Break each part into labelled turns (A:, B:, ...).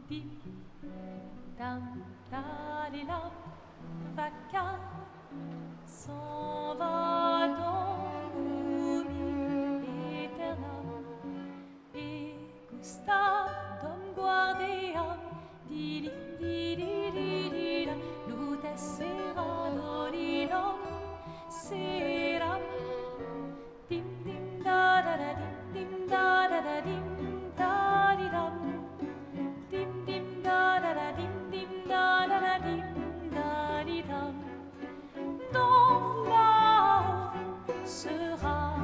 A: dim, dam, da, di, lam, vacarme, s'en va dans l'oubli éternel. Et Gustave, dom guardiam, di, di, di, di, di, da, lute sera, do, di, dom, seram, dim, dim, da, da, da, dim, da, da, da, dim, da, di, dam, dim, dim, da, da, da, dim, da, da, da, dim, da, di, dam. Donc là-haut sera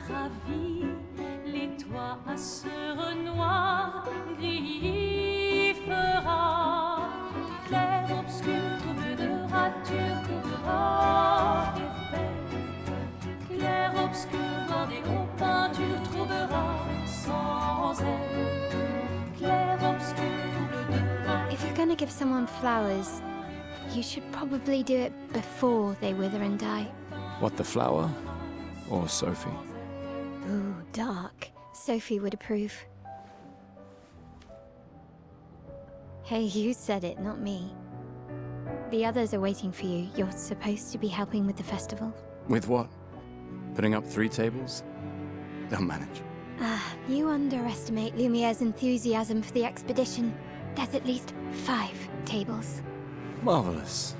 A: ravi, les toits à ce Renoir gris fera. Clair, obscur, trouble de rature, trouvera effet. Clair, obscur, bordé aux peintures, trouvera sans elle. Clair, obscur, trouble de rature.
B: If you're gonna give someone flowers, you should probably do it before they wither and die.
C: What, the flower? Or Sophie?
B: Ooh, dark. Sophie would approve. Hey, you said it, not me. The others are waiting for you. You're supposed to be helping with the festival.
C: With what? Putting up 3 tables? They'll manage.
B: You underestimate Lumiere's enthusiasm for the expedition. There's at least 5 tables.
C: Marvelous.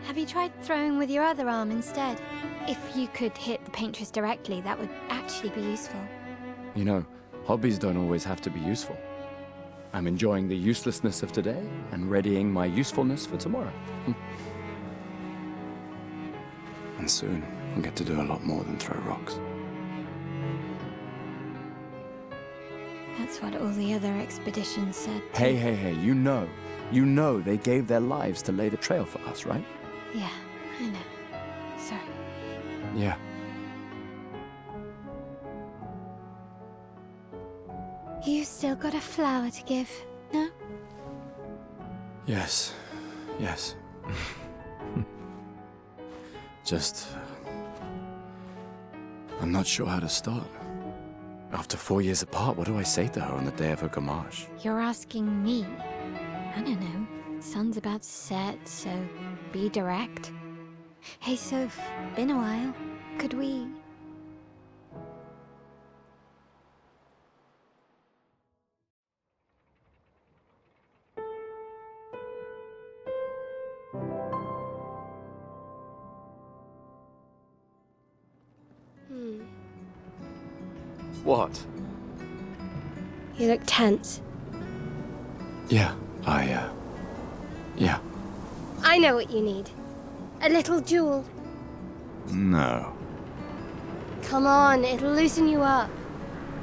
B: Have you tried throwing with your other arm instead? If you could hit the Paintress directly, that would actually be useful.
C: You know, hobbies don't always have to be useful. I'm enjoying the uselessness of today and readying my usefulness for tomorrow. And soon, I'll get to do a lot more than throw rocks.
B: That's what all the other expeditions said.
C: Hey, you know they gave their lives to lay the trail for us, right?
B: Yeah, I know. Sorry.
C: Yeah.
B: You still got a flower to give, no?
C: Yes. Just... I'm not sure how to start. After 4 years apart, what do I say to her on the day of her Gommage?
B: You're asking me? I don't know. Sun's about to set, so be direct. Hey, Soph, been a while. Could we...
C: What?
D: You look tense.
C: Yeah, yeah.
D: I know what you need. A little jewel.
C: No.
D: Come on, it'll loosen you up.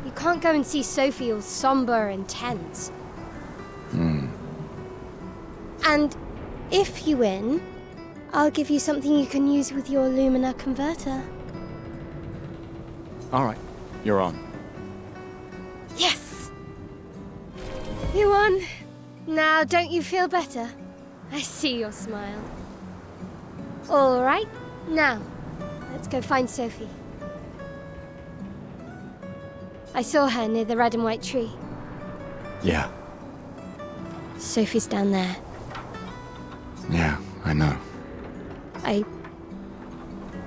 D: You can't go and see Sophie all somber and tense. And if you win, I'll give you something you can use with your Lumina converter.
C: All right, you're on.
D: Yes! You won. Now, don't you feel better? I see your smile. All right, now, let's go find Sophie. I saw her near the red and white tree.
C: Yeah.
D: Sophie's down there.
C: Yeah, I know.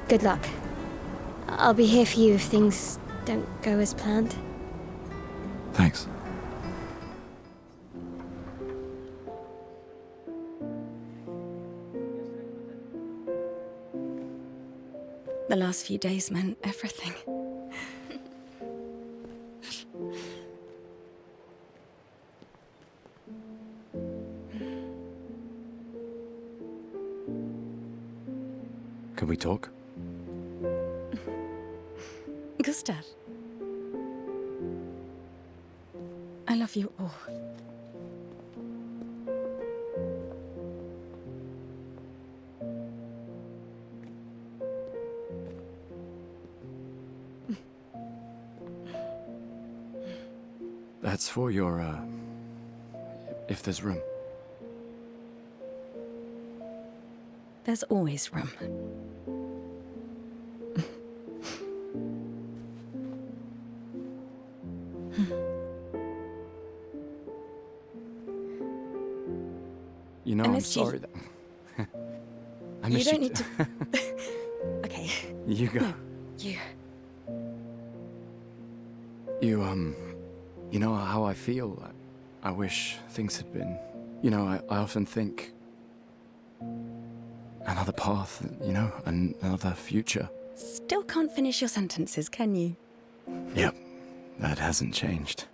D: Good luck. I'll be here for you if things don't go as planned.
C: Thanks.
E: The last few days meant everything.
C: Can we talk?
E: Gustave. I love you all.
C: That's for your, if there's room.
E: There's always room.
C: You know, I'm
E: Unless you-
C: sorry that... I
E: You
C: missed
E: don't need to... Okay.
C: You go.
E: No, you.
C: You know how I feel? I wish things had been... You know, I often think... Another path, you know, another future.
E: Still can't finish your sentences, can you?
C: Yep, that hasn't changed.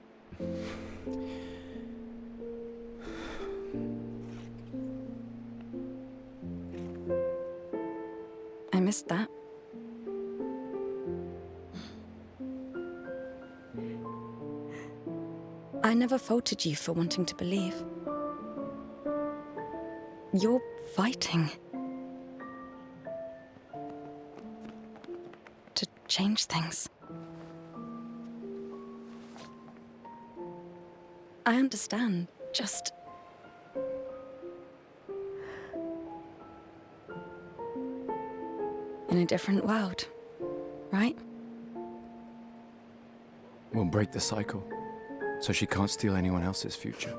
E: I missed that. I never faulted you for wanting to believe. You're fighting. To change things. I understand, just... in a different world, right?
C: We'll break the cycle, so she can't steal anyone else's future.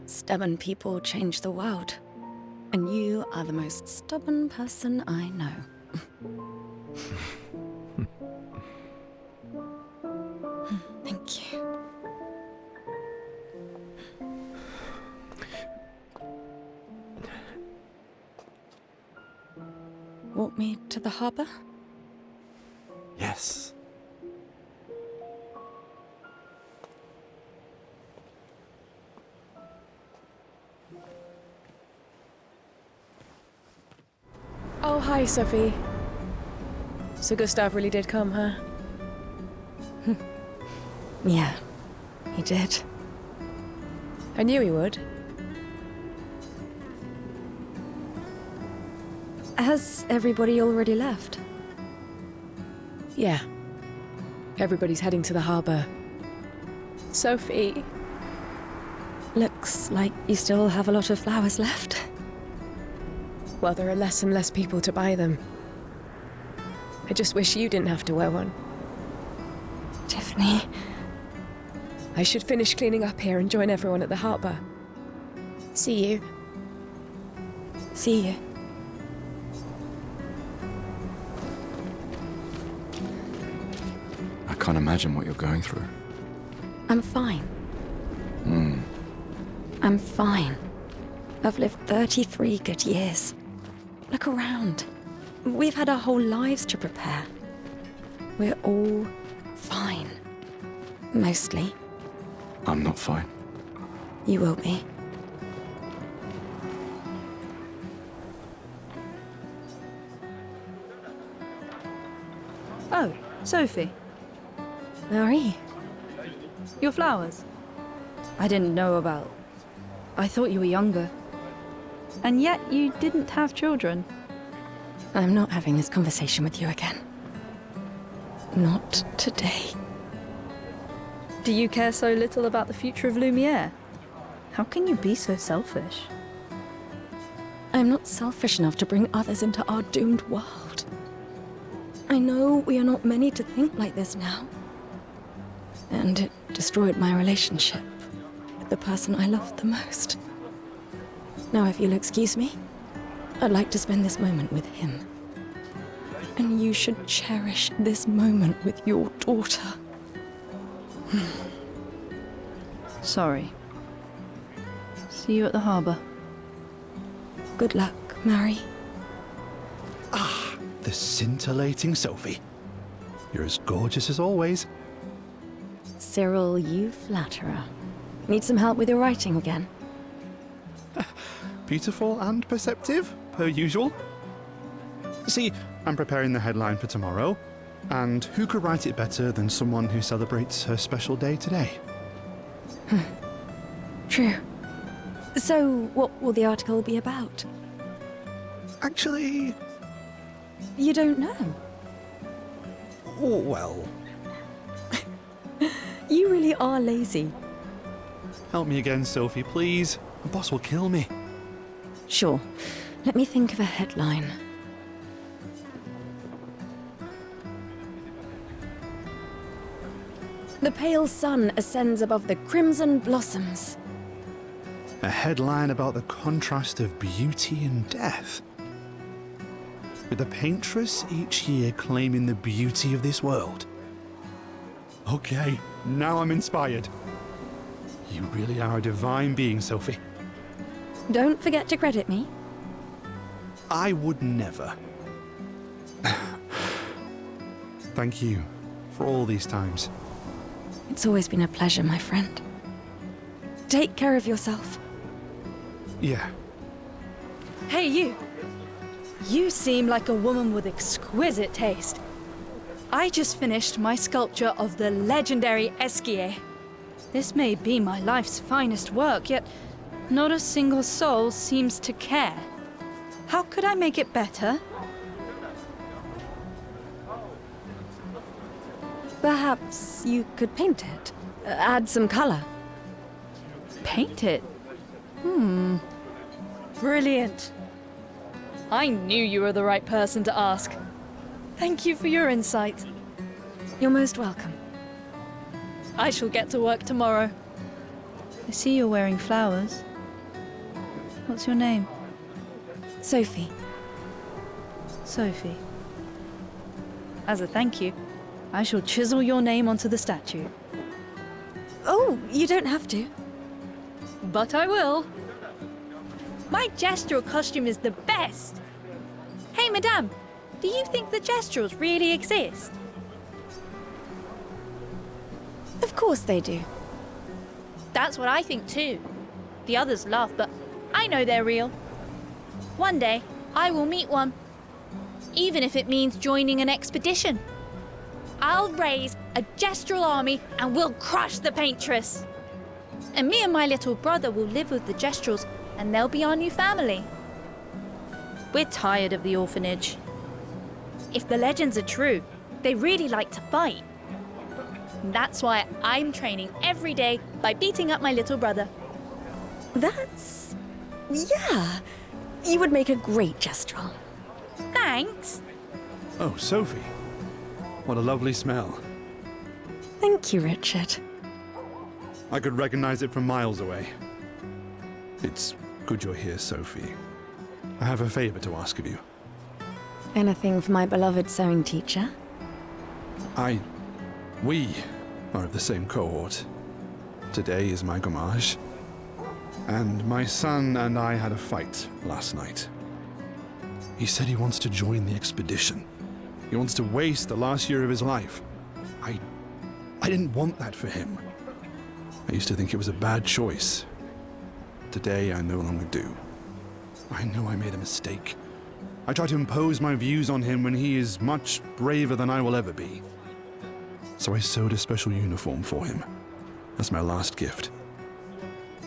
E: Stubborn people change the world. And you are the most stubborn person I know. Thank you. Walk me to the harbour?
C: Yes.
F: Oh, hi, Sophie. So Gustave really did come, huh?
E: Yeah, he did.
F: I knew he would.
E: Has everybody already left?
F: Yeah. Everybody's heading to the harbour. Sophie.
E: Looks like you still have a lot of flowers left.
F: Well, there are less and less people to buy them. I just wish you didn't have to wear one.
E: Tiffany.
F: I should finish cleaning up here and join everyone at the harbour. See you.
E: See you.
C: I can't imagine what you're going through.
E: I'm fine. I'm fine. I've lived 33 good years. Look around. We've had our whole lives to prepare. We're all fine. Mostly.
C: I'm not fine.
E: You will be.
G: Oh, Sophie.
E: Marie.
G: Your flowers? I didn't know about. I thought you were younger. And yet you didn't have children.
E: I'm not having this conversation with you again. Not today.
G: Do you care so little about the future of Lumiere? How can you be so selfish?
E: I'm not selfish enough to bring others into our doomed world. I know we are not many to think like this now. And it destroyed my relationship with the person I loved the most. Now, if you'll excuse me, I'd like to spend this moment with him. And you should cherish this moment with your daughter.
G: Sorry. See you at the harbour.
E: Good luck, Mary.
H: Ah, the scintillating Sophie. You're as gorgeous as always.
E: Cyril, you flatterer. Need some help with your writing again?
H: Beautiful and perceptive, per usual. See, I'm preparing the headline for tomorrow, and who could write it better than someone who celebrates her special day today?
E: True. So, what will the article be about?
H: Actually,
E: You don't know.
H: oh, well,
E: You really are lazy.
H: help me again, Sophie, please. The boss will kill me.
E: Sure. Let me think of a headline. The pale sun ascends above the crimson blossoms.
H: A headline about the contrast of beauty and death. With the Paintress each year claiming the beauty of this world. Okay, now I'm inspired. You really are a divine being, Sophie.
E: Don't forget to credit me.
H: I would never. Thank you for all these times.
E: It's always been a pleasure, my friend. Take care of yourself.
H: Yeah.
G: Hey, you! You seem like a woman with exquisite taste. I just finished my sculpture of the legendary Esquie. This may be my life's finest work, yet not a single soul seems to care. How could I make it better?
E: Perhaps you could paint it. Add some color.
G: Paint it? Brilliant. I knew you were the right person to ask. Thank you for your insight.
E: You're most welcome.
G: I shall get to work tomorrow. I see you're wearing flowers. What's your name?
E: Sophie.
G: Sophie. As a thank you, I shall chisel your name onto the statue.
E: Oh, you don't have to.
G: But I will. My Gestral costume is the best. Hey, madame, do you think the Gestrals really exist?
E: Of course they do.
A: That's what I think too. The others laugh, but I know they're real. One day, I will meet one. Even if it means joining an expedition. I'll raise a Gestral army and we'll crush the Paintress. And me and my little brother will live with the Gestrals and they'll be our new family. We're tired of the orphanage. If the legends are true, they really like to fight. That's why I'm training every day by beating up my little brother.
E: That's... yeah. You would make a great Gestral.
A: Thanks.
H: Oh, Sophie. What a lovely smell.
E: Thank you, Richard.
H: I could recognize it from miles away. It's good you're here, Sophie. I have a favor to ask of you.
E: Anything for my beloved sewing teacher?
H: We are of the same cohort. Today is my Gommage. And my son and I had a fight last night. He said he wants to join the expedition. He wants to waste the last year of his life. I didn't want that for him. I used to think it was a bad choice. Today, I no longer do. I know I made a mistake. I tried to impose my views on him when he is much braver than I will ever be. So I sewed a special uniform for him. That's my last gift.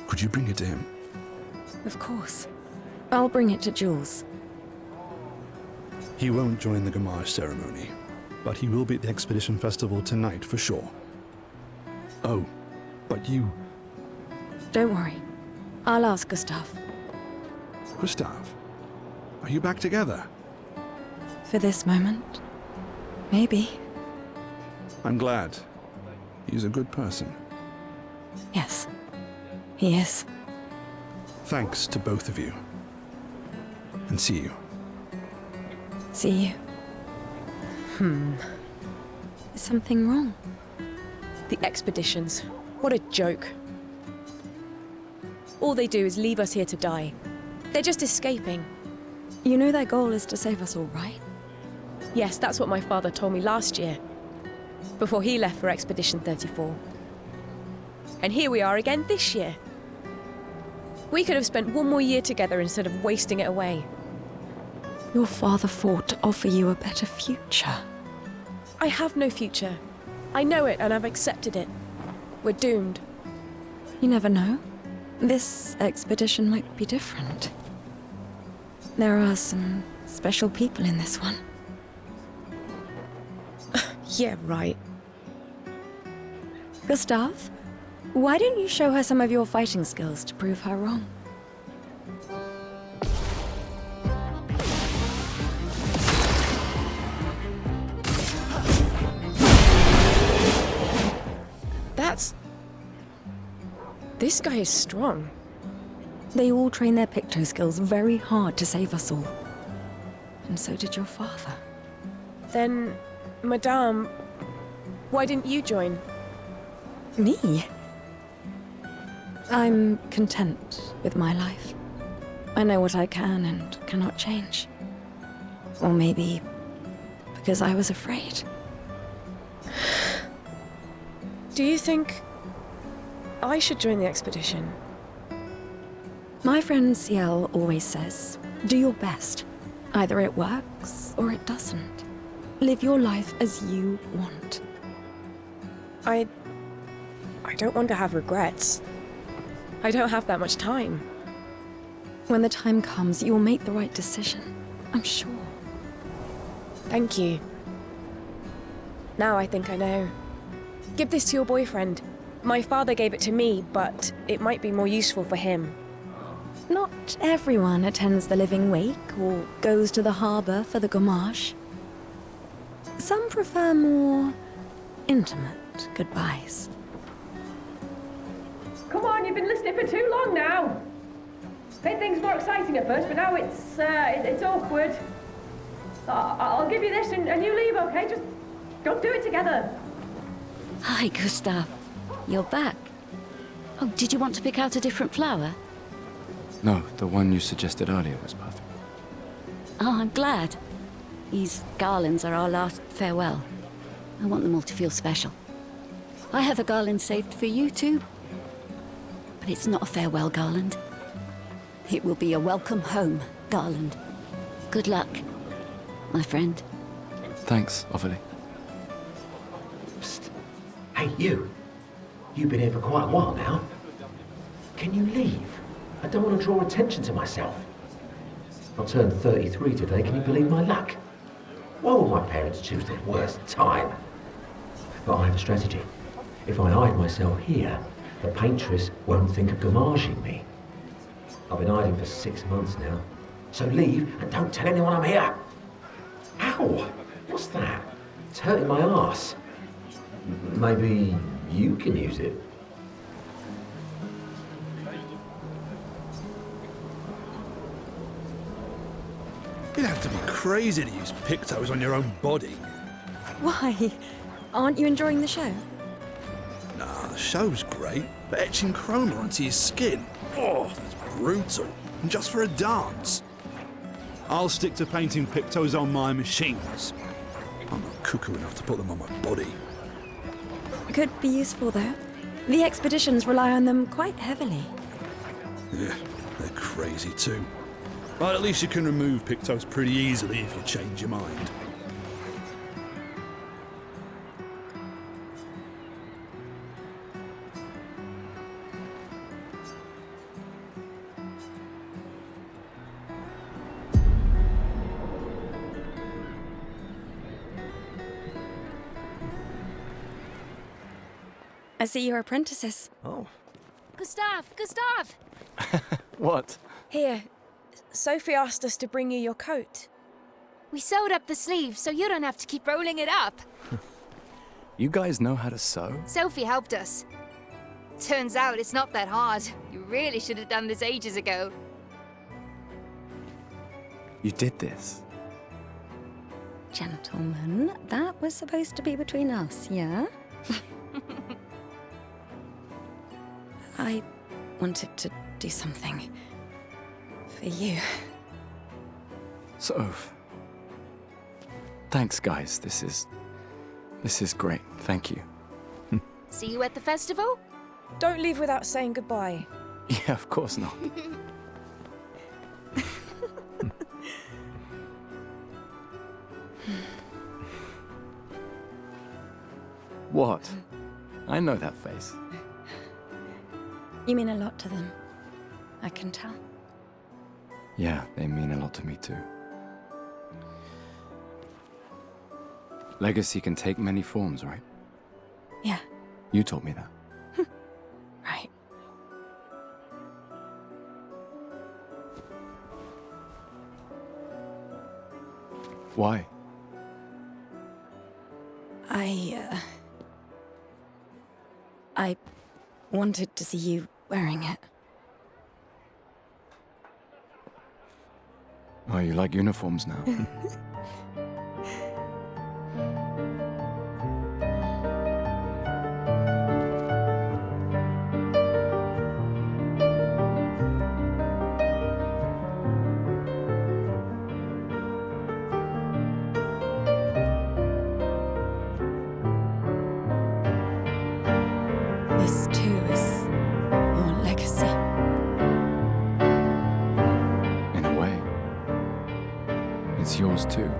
H: Could you bring it to him?
E: Of course. I'll bring it to Jules.
H: He won't join the Gommage ceremony, but he will be at the Expedition Festival tonight for sure. Oh, but you...
E: Don't worry. I'll ask Gustave.
H: Gustave, are you back together?
E: For this moment. Maybe.
H: I'm glad. He's a good person.
E: Yes. He is.
H: Thanks to both of you. And see you.
E: See you. Is something wrong?
F: The expeditions. What a joke. All they do is leave us here to die. They're just escaping.
E: You know their goal is to save us all, right?
F: Yes, that's what my father told me last year. Before he left for Expedition 34. And here we are again this year. We could have spent one more year together instead of wasting it away.
E: Your father fought to offer you a better future.
F: I have no future. I know it and I've accepted it. We're doomed.
E: You never know. This expedition might be different. There are some special people in this one.
F: Yeah, right.
E: Gustave, why don't you show her some of your fighting skills to prove her wrong?
F: This guy is strong.
E: They all train their picto skills very hard to save us all. And so did your father.
F: Then, Madame, why didn't you join?
E: Me? I'm content with my life. I know what I can and cannot change. Or maybe because I was afraid.
F: Do you think I should join the expedition?
E: My friend Sciel always says, do your best. Either it works or it doesn't. Live your life as you want.
F: I don't want to have regrets. I don't have that much time.
E: When the time comes, you'll make the right decision. I'm sure.
F: Thank you. Now I think I know. Give this to your boyfriend. My father gave it to me, but it might be more useful for him.
E: Not everyone attends the Living Wake or goes to the harbour for the Gommage. Some prefer more intimate goodbyes.
I: Come on, you've been listening for too long now. Made things more exciting at first, but now it's awkward. I'll give you this and you leave, okay? Just go do it together.
J: Hi, Gustave. You're back. Oh, did you want to pick out a different flower?
C: No, the one you suggested earlier was perfect.
J: Oh, I'm glad. These garlands are our last farewell. I want them all to feel special. I have a garland saved for you too. But it's not a farewell garland. It will be a welcome home garland. Good luck, my friend.
C: Thanks, Ophelie.
K: Psst. Hey, you. You've been here for quite a while now. Can you leave? I don't want to draw attention to myself. I turned 33 today, can you believe my luck? Why would my parents choose the worst time? But I have a strategy. If I hide myself here, the Paintress won't think of gommaging me. I've been hiding for 6 months now. So leave and don't tell anyone I'm here. Ow! What's that? It's hurting my arse. Maybe you can use it.
H: You'd have to be crazy to use pictos on your own body.
E: Why? Aren't you enjoying the show?
H: Nah, the show's great, but etching chroma onto your skin, oh, that's brutal. And just for a dance. I'll stick to painting pictos on my machines. I'm not cuckoo enough to put them on my body.
E: Could be useful, though. The expeditions rely on them quite heavily.
H: Yeah, they're crazy too. But at least you can remove pictos pretty easily if you change your mind.
E: I see you're apprentices.
C: Oh.
A: Gustave!
C: What?
F: Here, Sophie asked us to bring you your coat.
D: We sewed up the sleeves so you don't have to keep rolling it up.
C: You guys know how to sew?
D: Sophie helped us. Turns out it's not that hard. You really should have done this ages ago.
C: You did this?
E: Gentlemen, that was supposed to be between us, yeah? I wanted to do something for you.
C: Soph. Thanks, guys. This is great. Thank you.
D: See you at the festival?
F: Don't leave without saying goodbye.
C: Yeah, of course not. What? I know that face.
E: You mean a lot to them. I can tell.
C: Yeah, they mean a lot to me too. Legacy can take many forms, right?
E: Yeah,
C: You told me that.
E: right.
C: Why?
E: I wanted to see you wearing it.
C: Oh, you like uniforms now?
E: This too is your legacy.
C: In a way. It's yours too.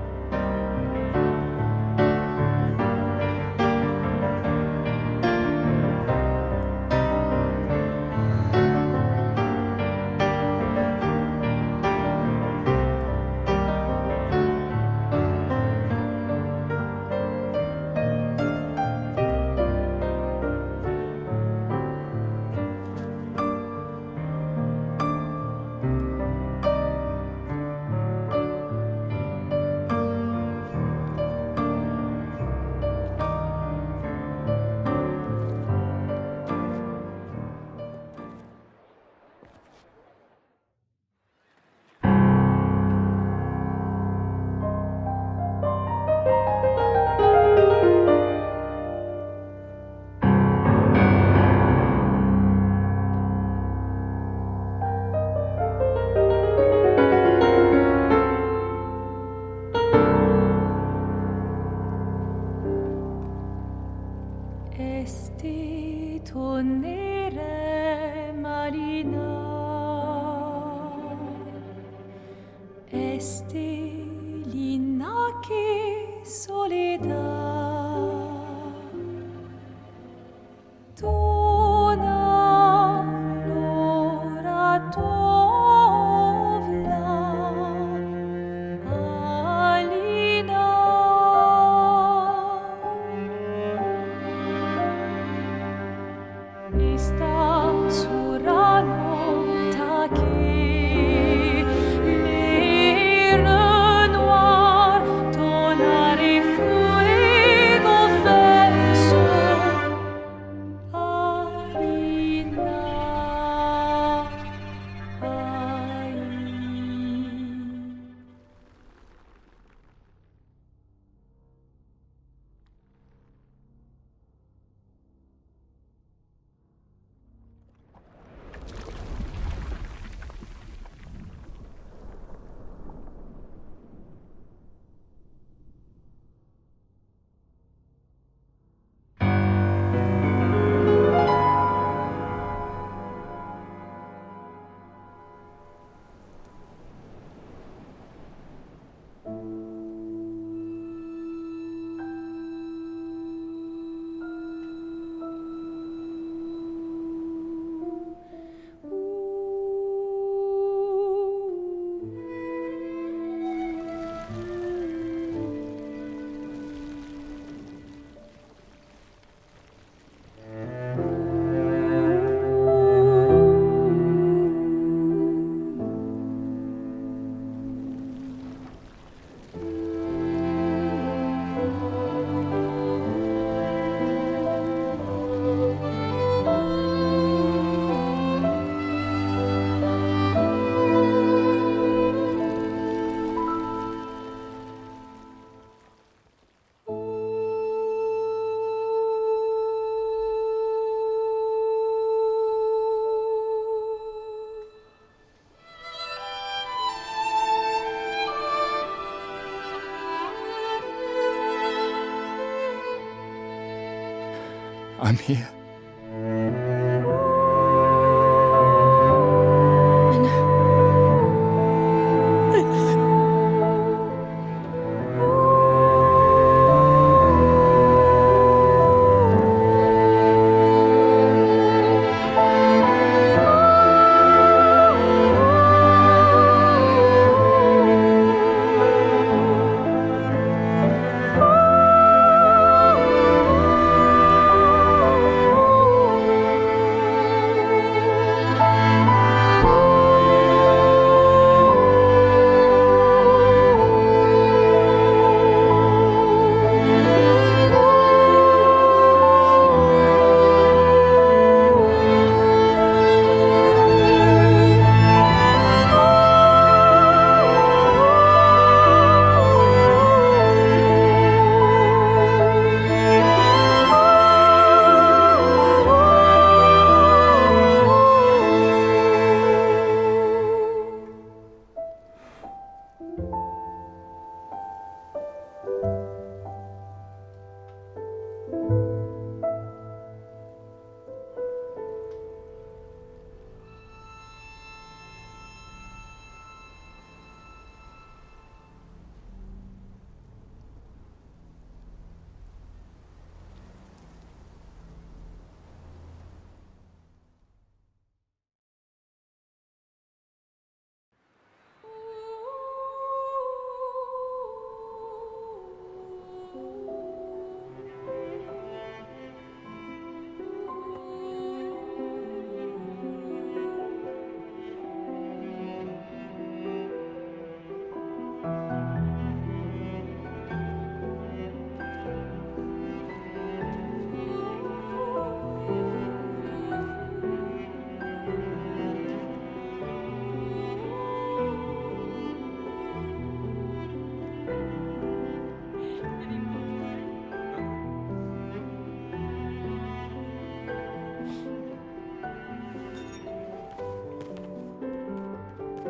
C: I'm here.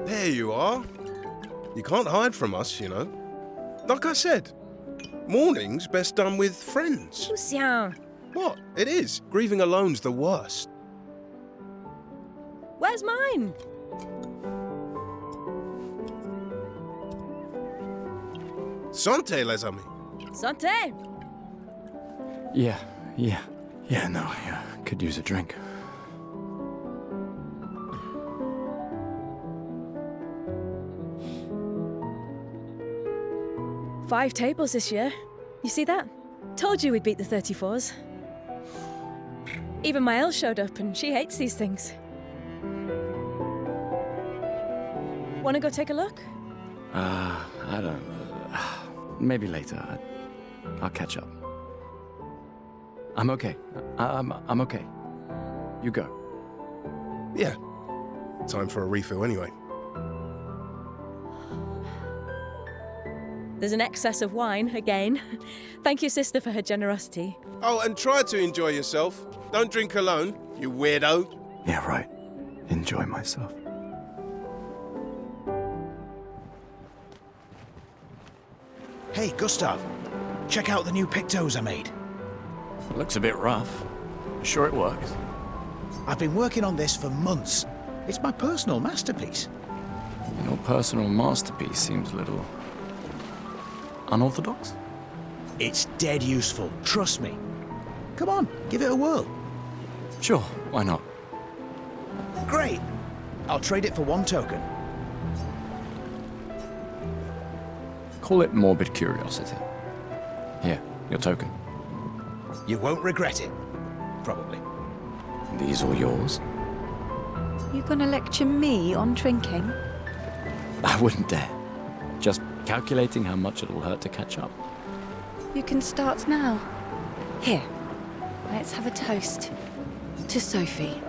L: There you are. You can't hide from us, you know. Like I said, mourning's best done with friends.
F: Lucien,
L: What? It is. Grieving alone's the worst.
F: where's mine?
L: Santé, les amis.
F: Santé!
C: Yeah, no, could use a drink.
F: Five tables this year. You see that? Told you we'd beat the 34s. Even Maelle showed up and she hates these things. Wanna go take a look?
C: I don't... maybe later. I'll catch up. I'm okay. I'm okay. You go.
L: Yeah. Time for a refill anyway.
F: There's an excess of wine, again. Thank you, sister, for her generosity.
L: Oh, and try to enjoy yourself. Don't drink alone, you weirdo.
C: Yeah, right. Enjoy myself.
M: Hey, Gustave. Check out the new pictos I made.
C: Looks a bit rough. Sure it works?
M: I've been working on this for months. It's my personal masterpiece.
C: Your personal masterpiece seems a little... unorthodox?
M: It's dead useful, trust me. Come on, give it a whirl.
C: Sure, why not?
M: Great. I'll trade it for one token.
C: Call it morbid curiosity. Here, your token.
M: You won't regret it. Probably.
C: These all yours?
G: You gonna lecture me on drinking?
C: I wouldn't dare. Just calculating how much it'll hurt to catch up.
G: You can start now. Here, let's have a toast to Sophie,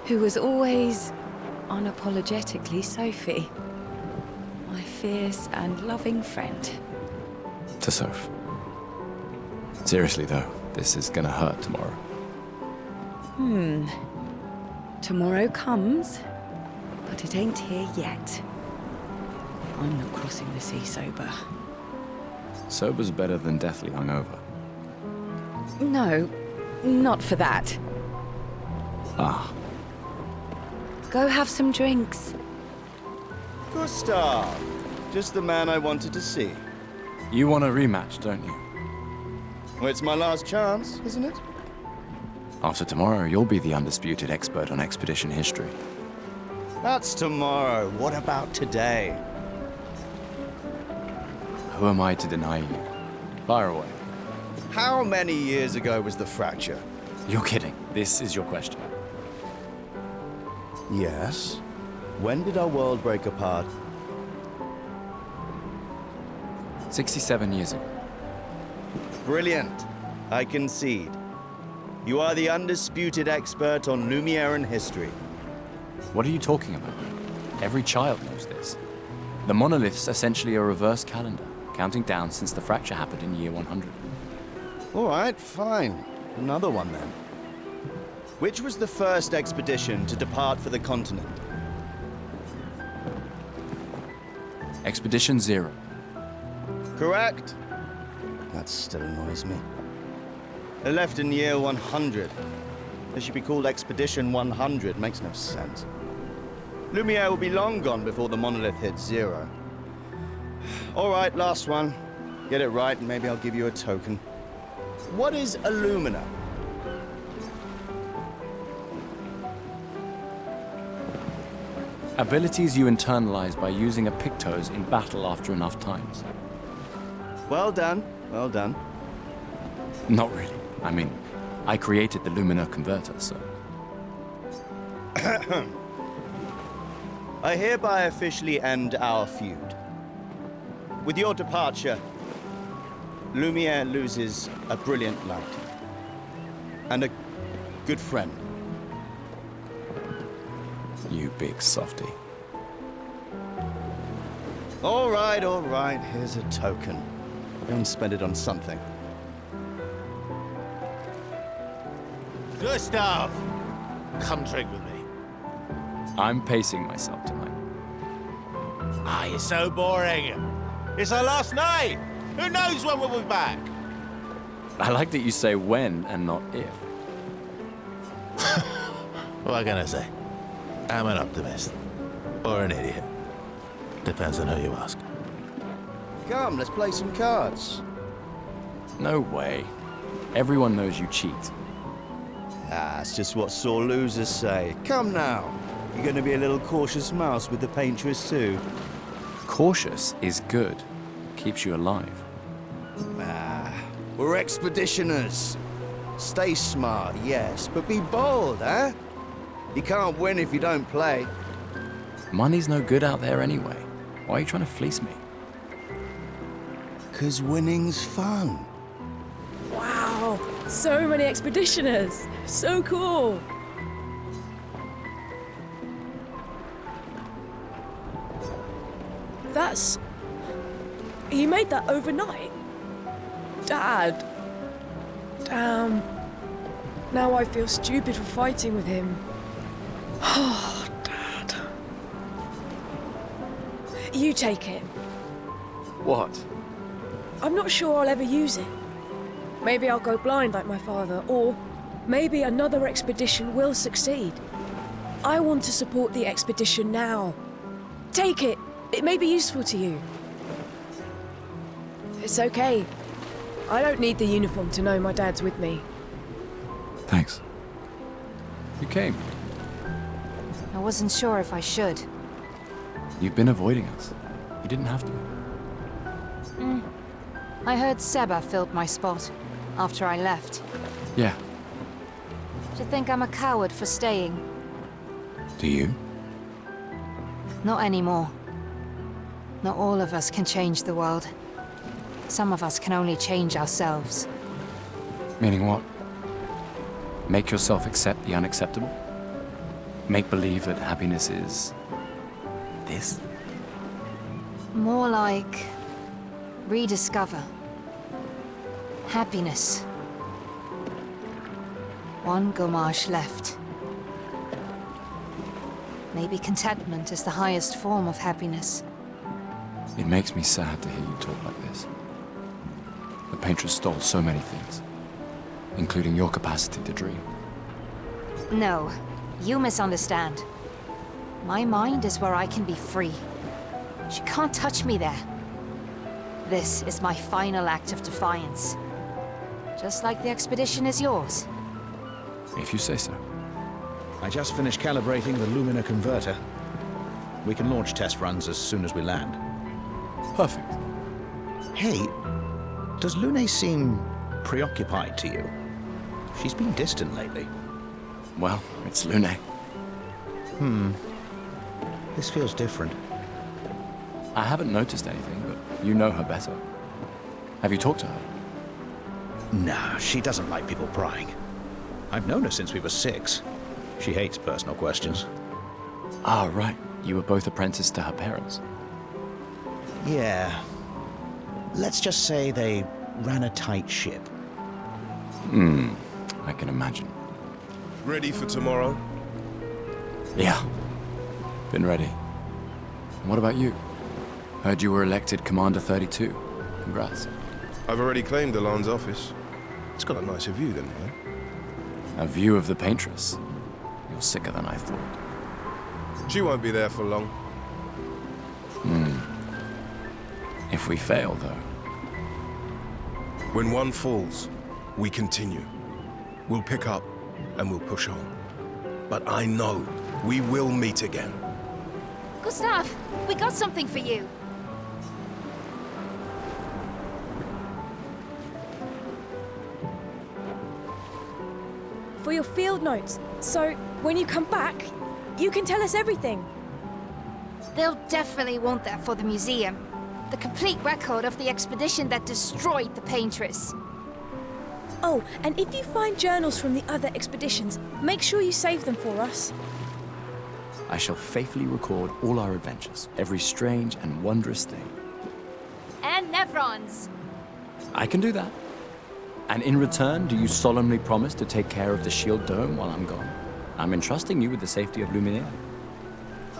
G: who was always unapologetically Sophie, my fierce and loving friend.
C: To Soph. Seriously though, this is gonna hurt tomorrow.
G: Tomorrow comes, but it ain't here yet. I'm not crossing the sea sober.
C: Sober's better than deathly hungover.
G: No, not for that.
C: Ah.
G: Go have some drinks.
N: Gustave, just the man I wanted to see.
C: You want a rematch, don't you?
N: Well, it's my last chance, isn't it?
C: After tomorrow, you'll be the undisputed expert on expedition history.
N: That's tomorrow. What about today?
C: Who am I to deny you? Fire away.
N: How many years ago was the fracture?
C: You're kidding. This is your question.
N: Yes. When did our world break apart?
C: 67 years ago.
N: Brilliant. I concede. You are the undisputed expert on Lumiere and history.
C: What are you talking about? Every child knows this. The Monolith's essentially a reverse calendar, counting down since the fracture happened in year 100.
N: All right, fine. Another one then. Which was the first expedition to depart for the continent?
C: Expedition 0.
N: Correct. That still annoys me. They left in year 100. They should be called Expedition 100. Makes no sense. Lumiere will be long gone before the Monolith hits 0. All right, last one. Get it right, and maybe I'll give you a token. What is Illumina?
C: Abilities you internalize by using a Pictos in battle after enough times.
N: Well done, well done.
C: Not really. I mean, I created the Lumina converter, so...
N: I hereby officially end our feud. With your departure, Lumiere loses a brilliant light. And a good friend.
C: You big softy.
N: All right, here's a token. Go and spend it on something.
O: Gustave! Come drink with me.
C: I'm pacing myself tonight.
M: Ah, you're so boring. It's our last night. Who knows when we'll be back?
C: I like that you say when and not if.
M: What can I say? I'm an optimist. Or an idiot. Depends on who you ask.
N: Come, let's play some cards.
C: No way. Everyone knows you cheat.
N: Ah, it's just what sore losers say. Come now. You're going to be a little cautious mouse with the Paintress too.
C: Cautious is good. Keeps you alive.
N: Ah, we're expeditioners. Stay smart, yes, but be bold, eh? You can't win if you don't play.
C: Money's no good out there anyway. Why are you trying to fleece me?
N: 'Cause winning's fun.
F: Wow, so many expeditioners. So cool. That's... You made that overnight? Dad. Damn. Now I feel stupid for fighting with him. Oh, Dad. You take it.
C: What?
F: I'm not sure I'll ever use it. Maybe I'll go blind like my father, or maybe another expedition will succeed. I want to support the expedition now. Take it. It may be useful to you. It's okay. I don't need the uniform to know my dad's with me.
C: Thanks. You came.
O: I wasn't sure if I should.
C: You've been avoiding us. You didn't have to.
O: I heard Seba filled my spot after I left.
C: Yeah.
O: Do you think I'm a coward for staying?
C: Do you?
O: Not anymore. Not all of us can change the world. Some of us can only change ourselves.
C: Meaning what? Make yourself accept the unacceptable? Make believe that happiness is... this?
O: More like... rediscover. Happiness. One Gommage left. Maybe contentment is the highest form of happiness.
C: It makes me sad to hear you talk like this. The Paintress stole so many things, including your capacity to dream.
O: No, you misunderstand. My mind is where I can be free. She can't touch me there. This is my final act of defiance. Just like the expedition is yours.
C: If you say so.
M: I just finished calibrating the Lumina converter. We can launch test runs as soon as we land.
C: Perfect.
M: Hey, does Lune seem preoccupied to you? She's been distant lately.
C: Well, it's Lune.
M: This feels different.
C: I haven't noticed anything, but you know her better. Have you talked to her?
M: No, she doesn't like people prying. I've known her since we were 6. She hates personal questions.
C: Ah, right. You were both apprenticed to her parents.
M: Yeah. Let's just say they ran a tight ship.
C: I can imagine.
L: Ready for tomorrow?
C: Yeah. Been ready. And what about you? Heard you were elected Commander 32. Congrats.
L: I've already claimed the Lan's office. It's got a nicer view than mine.
C: A view of the Paintress. You're sicker than I thought.
L: She won't be there for long.
C: If we fail, though.
L: When one falls, we continue. We'll pick up and we'll push on. But I know we will meet again.
O: Gustave, we got something for you.
F: For your field notes. So, when you come back, you can tell us everything.
O: They'll definitely want that for the museum. The complete record of the expedition that destroyed the Paintress.
F: Oh, and if you find journals from the other expeditions, make sure you save them for us.
C: I shall faithfully record all our adventures, every strange and wondrous thing.
O: And Nevrons.
C: I can do that. And in return, do you solemnly promise to take care of the shield dome while I'm gone? I'm entrusting you with the safety of Lumiere.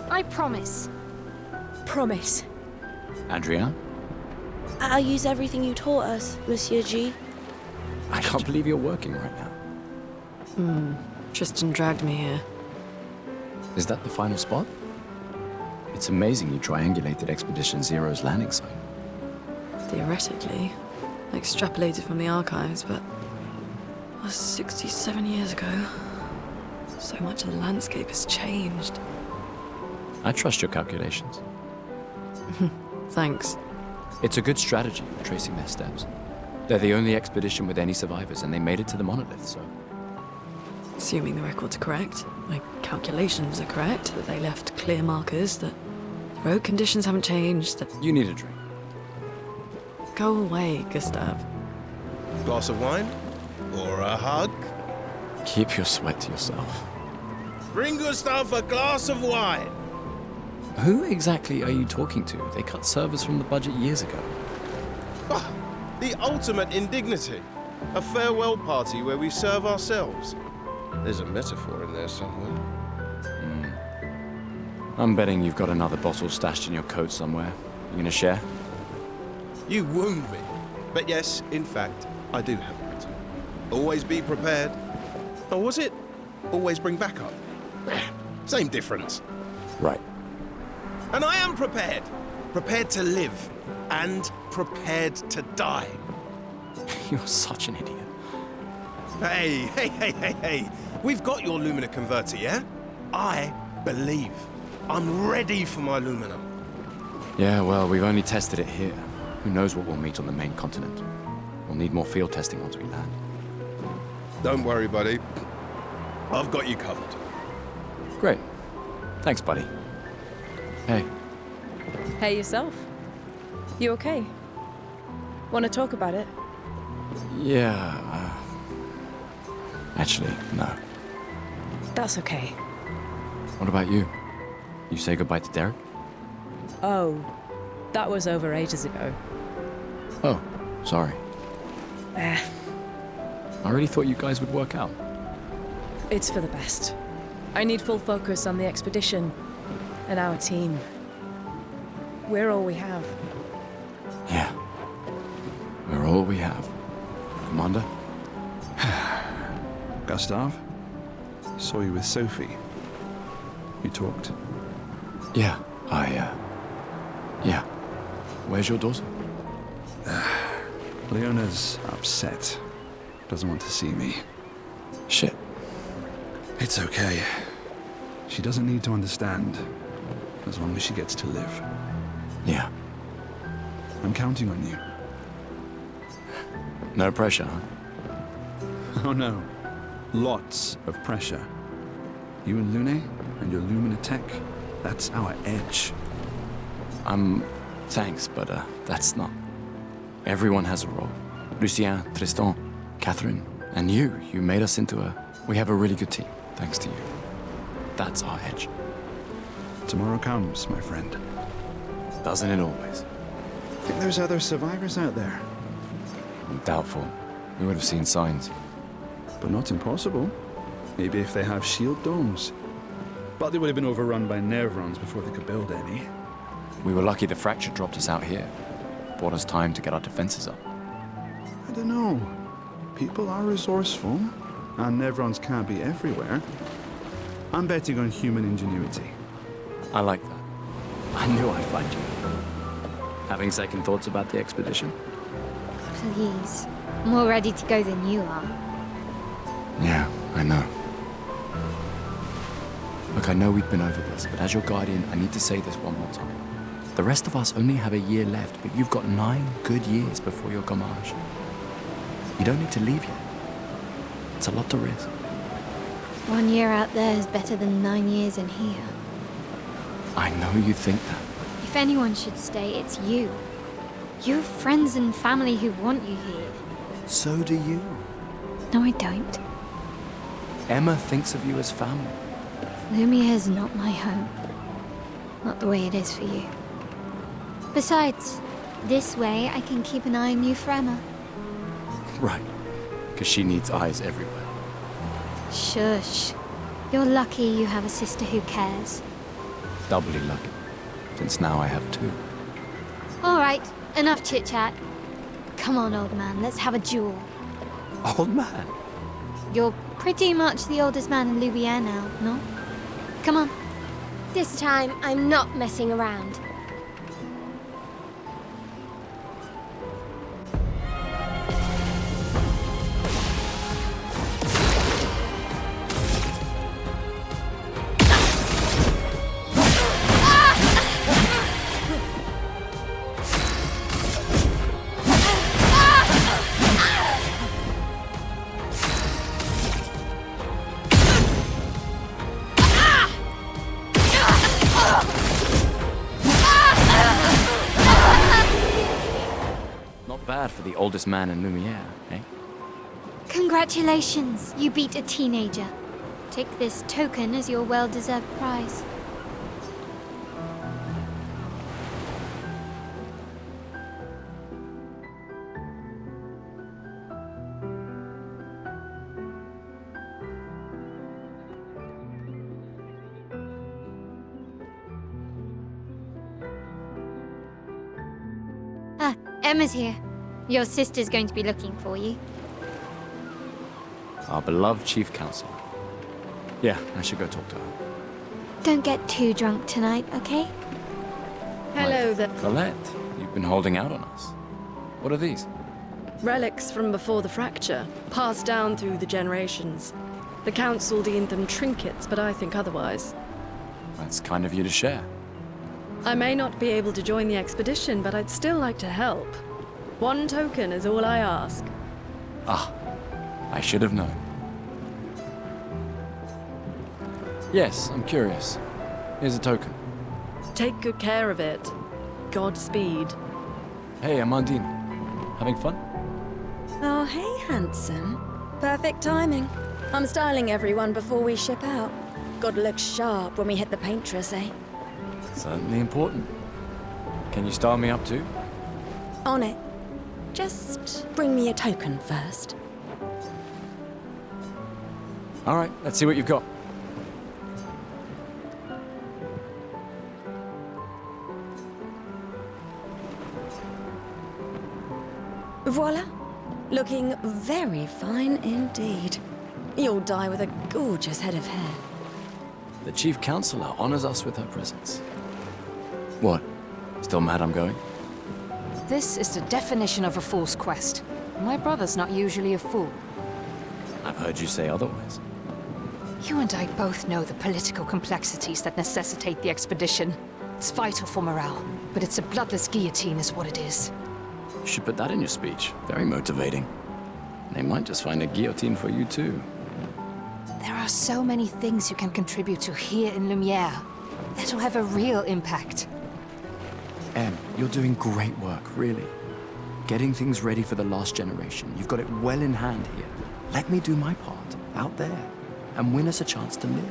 O: I promise.
F: promise.
C: Adrien?
P: I'll use everything you taught us, Monsieur G.
C: I can't believe you're working right now.
Q: Tristan dragged me here.
C: Is that the final spot? It's amazing you triangulated Expedition Zero's landing site.
Q: Theoretically. I extrapolated from the archives, but... That was 67 years ago. So much of the landscape has changed.
C: I trust your calculations.
Q: Thanks.
C: It's a good strategy, tracing their steps. They're the only expedition with any survivors, and they made it to the Monolith, so...
Q: Assuming the records are correct, my calculations are correct, that they left clear markers, that the road conditions haven't changed, that...
C: You need a drink.
Q: Go away, Gustave.
L: Glass of wine? Or a hug?
C: Keep your sweat to yourself.
L: Bring Gustave a glass of wine!
C: Who exactly are you talking to? They cut servers from the budget years ago.
L: Ah, the ultimate indignity. A farewell party where we serve ourselves. There's a metaphor in there somewhere.
C: I'm betting you've got another bottle stashed in your coat somewhere. You gonna share?
L: You wound me. But yes, in fact, I do have it. Always be prepared. Or was it always bring backup? Same difference.
C: Right.
L: And I am prepared. Prepared to live. And prepared to die.
C: You're such an idiot.
L: Hey. We've got your Lumina converter, yeah? I believe. I'm ready for my Lumina.
C: Yeah, well, we've only tested it here. Who knows what we'll meet on the main continent? We'll need more field testing once we land.
L: Don't worry, buddy. I've got you covered.
C: Great. Thanks, buddy. Hey.
F: Hey, yourself. You okay? Want to talk about it?
C: Yeah, actually, no.
F: That's okay.
C: What about you? You say goodbye to Derek?
F: Oh, that was over ages ago.
C: Oh, sorry. I really thought you guys would work out.
F: It's for the best. I need full focus on the expedition and our team. We're all we have.
C: Yeah. We're all we have. Commander?
H: Gustave? Saw you with Sophie. You talked?
C: Yeah, yeah. Where's your daughter?
H: Leona's upset. Doesn't want to see me.
C: Shit.
H: It's okay. She doesn't need to understand, as long as she gets to live.
C: Yeah.
H: I'm counting on you.
C: No pressure, huh?
H: Oh no. Lots of pressure. You and Lune and your Lumina tech, that's our edge.
C: Thanks, but that's not... Everyone has a role. Lucien, Tristan, Catherine, and you made us into a... We have a really good team, thanks to you. That's our edge.
H: Tomorrow comes, my friend.
C: Doesn't it always?
H: Think there's other survivors out there?
C: Doubtful. We would have seen signs.
H: But not impossible. Maybe if they have shield domes. But they would have been overrun by Nevrons before they could build any.
C: We were lucky the fracture dropped us out here. Bought us time to get our defenses up.
H: I don't know. People are resourceful, and Nevrons can't be everywhere. I'm betting on human ingenuity.
C: I like that. I knew I'd find you. Having second thoughts about the expedition?
D: Please. More ready to go than you are.
C: Yeah, I know. Look, I know we've been over this, but as your guardian, I need to say this one more time. The rest of us only have a year left, but you've got 9 good years before your Gommage. You don't need to leave yet. It's a lot to risk.
D: 1 year out there is better than 9 years in here.
C: I know you think that.
D: If anyone should stay, it's you. You have friends and family who want you here.
C: So do you.
D: No, I don't.
C: Emma thinks of you as family.
D: Lumiere is not my home. Not the way it is for you. Besides, this way I can keep an eye on you for Emma.
C: Right. Because she needs eyes everywhere.
D: Shush. You're lucky you have a sister who cares.
C: Doubly lucky. since now I have 2.
D: All right, enough chit-chat. Come on, old man, let's have a duel.
C: Old man?
D: You're pretty much the oldest man in Lumiere now, no? Come on. This time, I'm not messing around.
C: Bad for the oldest man in Lumiere, eh?
D: Congratulations, you beat a teenager. Take this token as your well-deserved prize. Ah, Emma's here. Your sister's going to be looking for you.
C: Our beloved chief counselor. Yeah, I should go talk to her.
D: Don't get too drunk tonight, okay?
E: Hello there.
C: Colette, you've been holding out on us. What are these?
E: Relics from before the fracture, passed down through the generations. The council deemed them trinkets, but I think otherwise.
C: That's kind of you to share.
E: I may not be able to join the expedition, but I'd still like to help. 1 token is all I ask.
C: Ah, I should have known. Yes, I'm curious. Here's a token.
E: Take good care of it. Godspeed.
C: Hey, Amandine. Having fun?
R: Oh, hey, handsome. Perfect timing. I'm styling everyone before we ship out. Gotta look sharp when we hit the Paintress, eh?
C: Certainly important. Can you style me up too?
R: On it. Just bring me a token first.
C: All right, let's see what you've got.
R: Voila. Looking very fine indeed. You'll die with a gorgeous head of hair.
C: The chief counselor honors us with her presence. What? Still mad I'm going?
O: This is the definition of a fool's quest. My brother's not usually a fool.
C: I've heard you say otherwise.
O: You and I both know the political complexities that necessitate the expedition. It's vital for morale, but it's a bloodless guillotine is what it is.
C: You should put that in your speech. Very motivating. They might just find a guillotine for you too.
O: There are so many things you can contribute to here in Lumiere that'll have a real impact.
C: Em, you're doing great work, really. Getting things ready for the last generation. You've got it well in hand here. Let me do my part, out there, and win us a chance to live.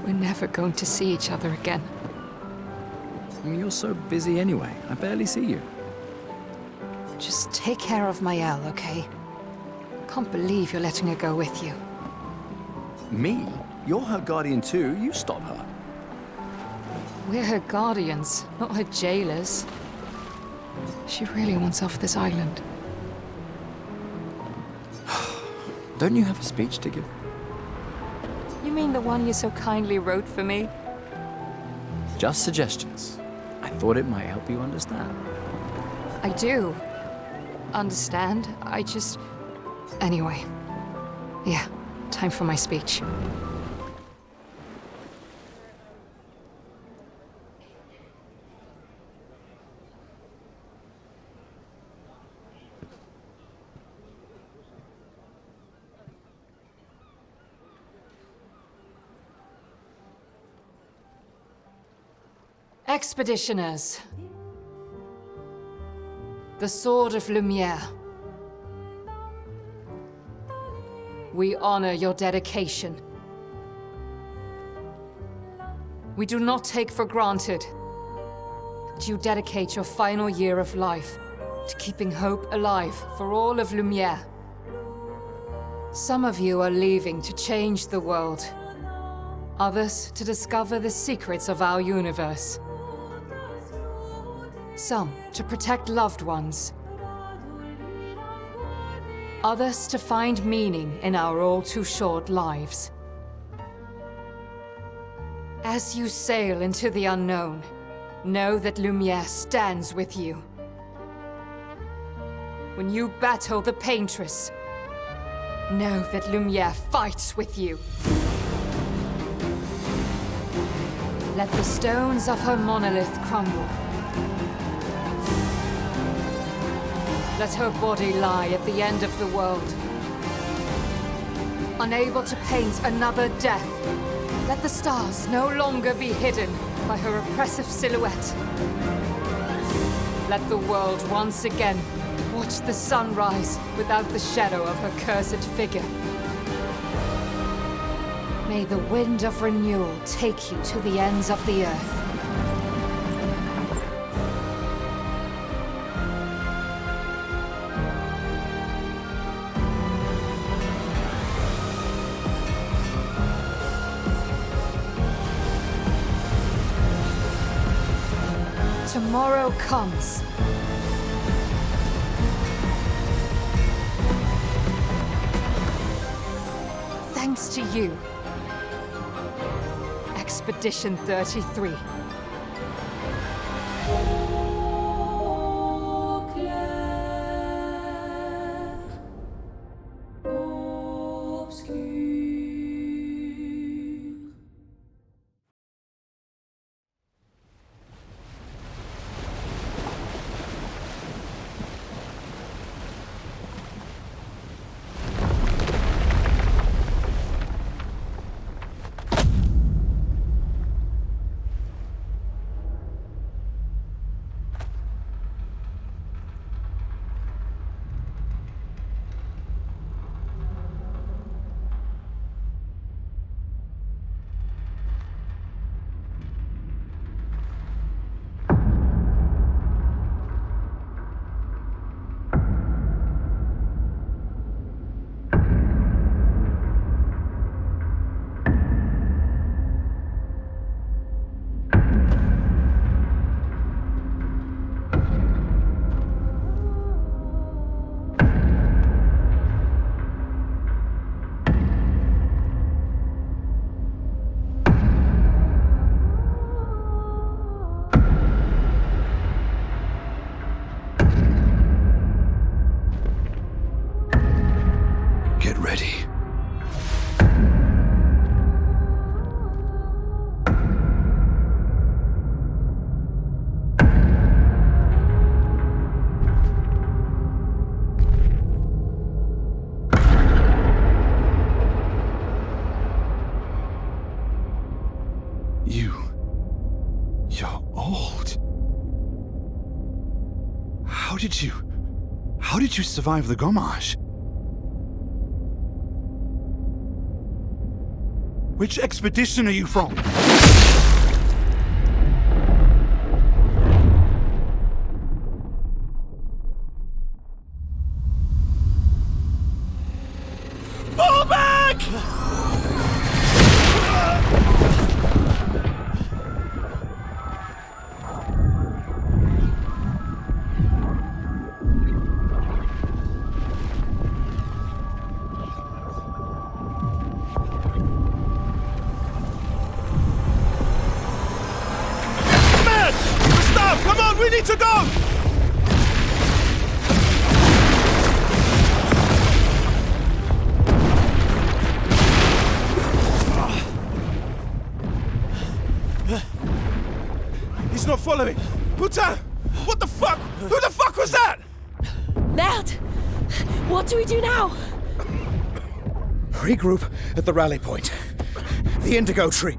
O: We're never going to see each other again.
C: I mean, you're so busy anyway. I barely see you.
O: Just take care of Maelle, okay? Can't believe you're letting her go with you.
C: Me? You're her guardian too. You stop her.
O: We're her guardians, not her jailers. She really wants off this island.
C: Don't you have a speech to give?
O: You mean the one you so kindly wrote for me?
C: Just suggestions. I thought it might help you understand.
O: I do. Understand? I just... Anyway. Yeah, time for my speech.
S: Expeditioners. The Sword of Lumiere. We honor your dedication. We do not take for granted that you dedicate your final year of life to keeping hope alive for all of Lumiere. Some of you are leaving to change the world. Others to discover the secrets of our universe. Some to protect loved ones. Others to find meaning in our all-too-short lives. As you sail into the unknown, know that Lumiere stands with you. When you battle the Paintress, know that Lumiere fights with you. Let the stones of her monolith crumble. Let her body lie at the end of the world. Unable to paint another death, let the stars no longer be hidden by her oppressive silhouette. Let the world once again watch the sun rise without the shadow of her cursed figure. May the wind of renewal take you to the ends of the earth. Tomorrow comes. Thanks to you. Expedition 33.
H: How did you survive the Gommage? Which expedition are you from?
L: Fall back! We need to go! He's not following. Putain! What the fuck? Who the fuck was that?
P: Merde! What do we do now?
M: Regroup at the rally point. The indigo tree.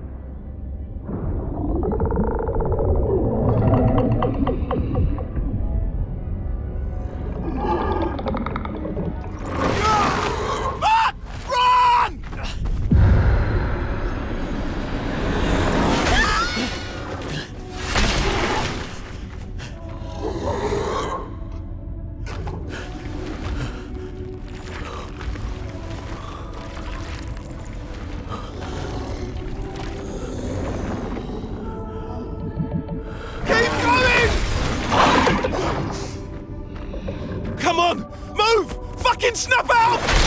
L: fucking snap out!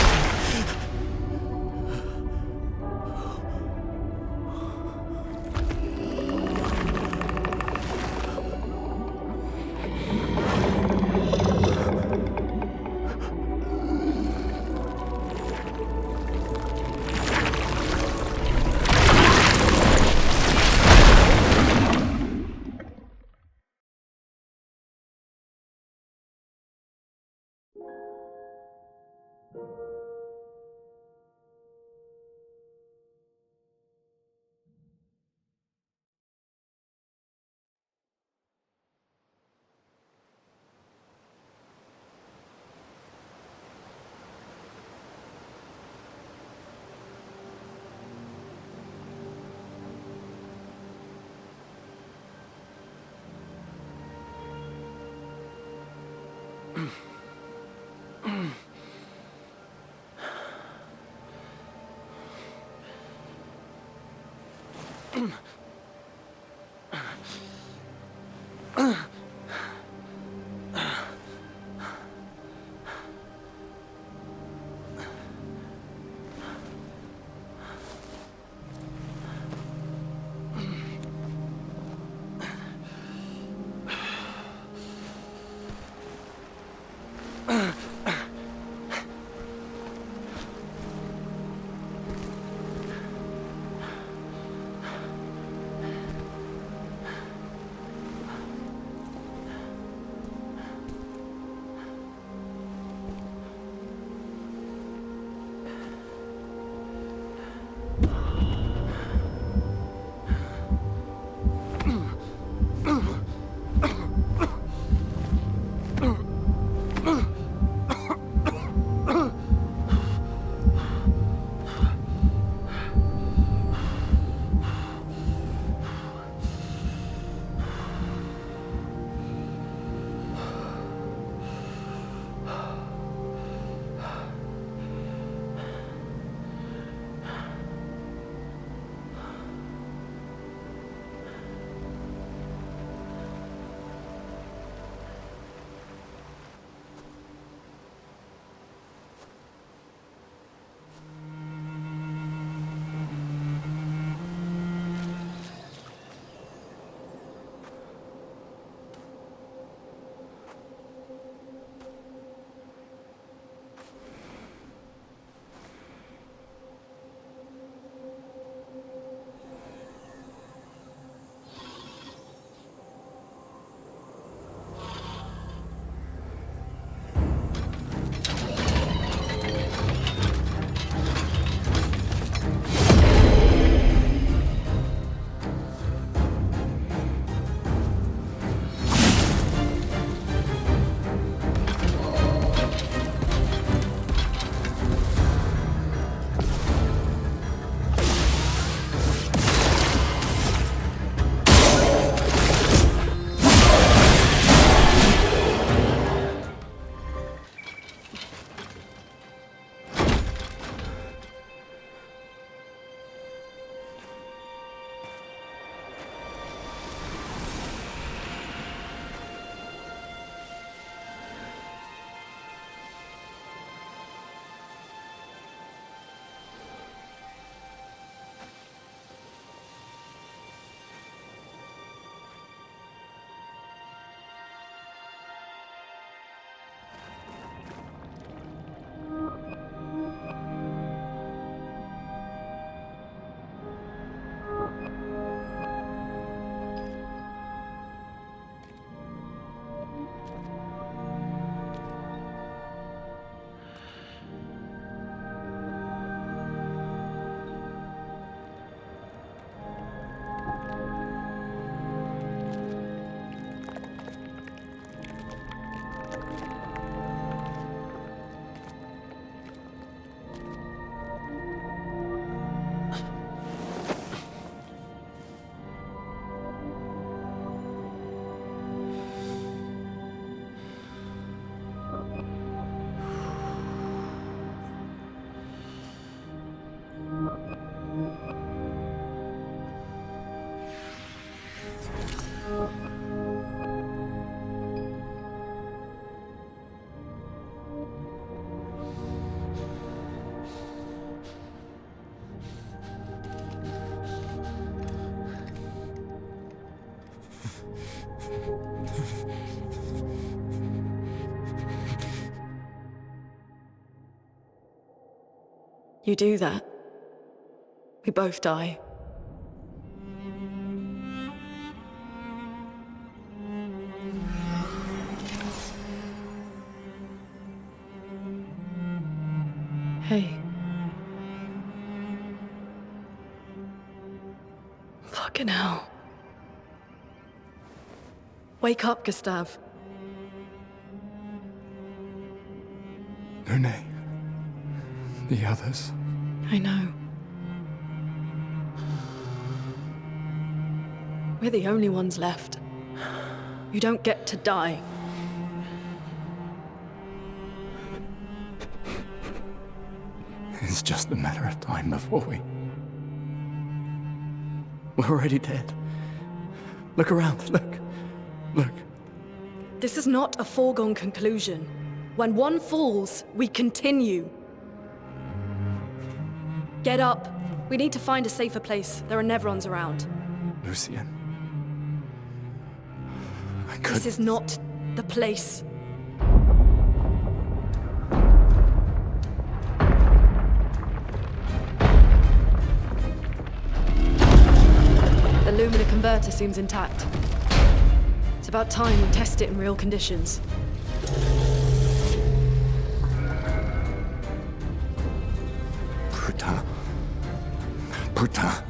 Q: You do that, we both die. Hey. Fucking hell. Wake up, Gustave.
C: Lune. The others.
Q: I know. We're the only ones left. You don't get to die.
C: It's just a matter of time before we're already dead. Look around, look.
Q: This is not a foregone conclusion. When one falls, we continue. Get up. We need to find a safer place. There are Nevrons around.
C: Lucien.
Q: This is not the place. The Lumina converter seems intact. It's about time we test it in real conditions.
C: Putain.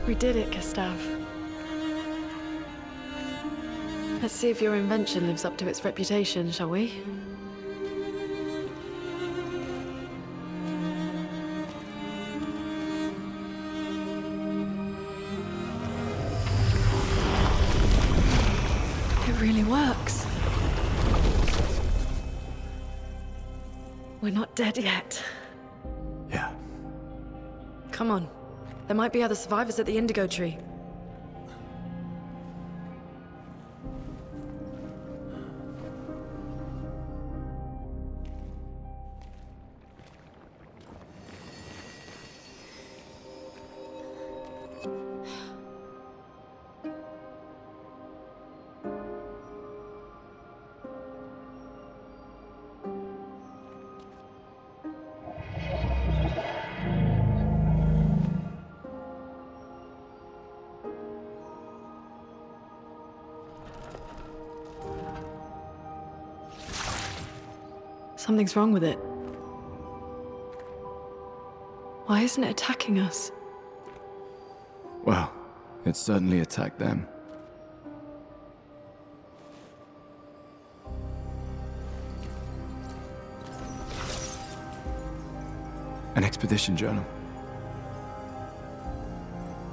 Q: We did it, Gustave. Let's see if your invention lives up to its reputation, shall we? It really works. We're not dead yet.
C: Yeah.
Q: Come on. There might be other survivors at the Indigo Tree. Something's wrong with it. Why isn't it attacking us?
C: Well, it certainly attacked them. An expedition journal.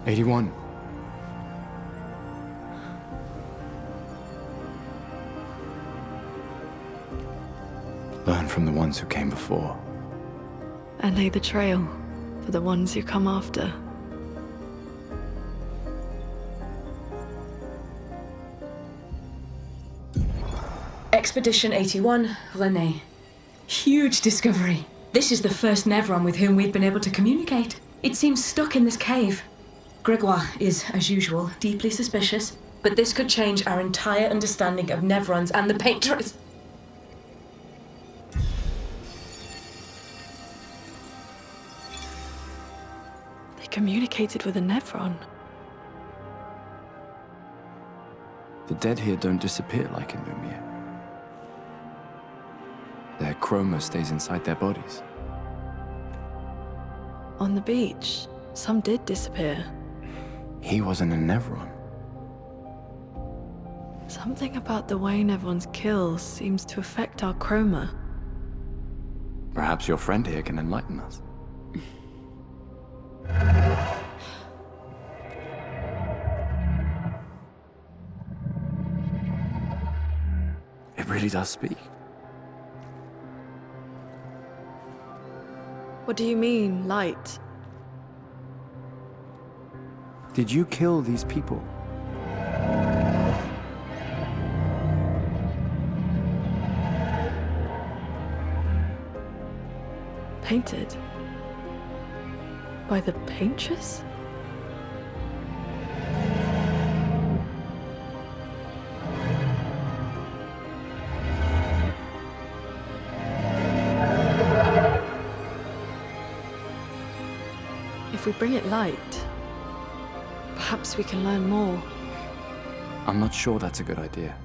C: 81. Learn from the ones who came before.
Q: And lay the trail for the ones who come after.
T: Expedition 81, René. Huge discovery. This is the first Nevron with whom we've been able to communicate. It seems stuck in this cave. Gregoire is, as usual, deeply suspicious, but this could change our entire understanding of Nevrons and the Paintress.
Q: Communicated with a Nevron.
C: The dead here don't disappear like in Lumiere. Their chroma stays inside their bodies.
Q: On the beach, some did disappear.
C: He wasn't a Nevron.
Q: Something about the way Nevrons kill seems to affect our chroma.
C: Perhaps your friend here can enlighten us. It really does speak.
Q: What do you mean, light?
C: Did you kill these people?
Q: Painted? By the Paintress? If we bring it light, perhaps we can learn more.
C: I'm not sure that's a good idea.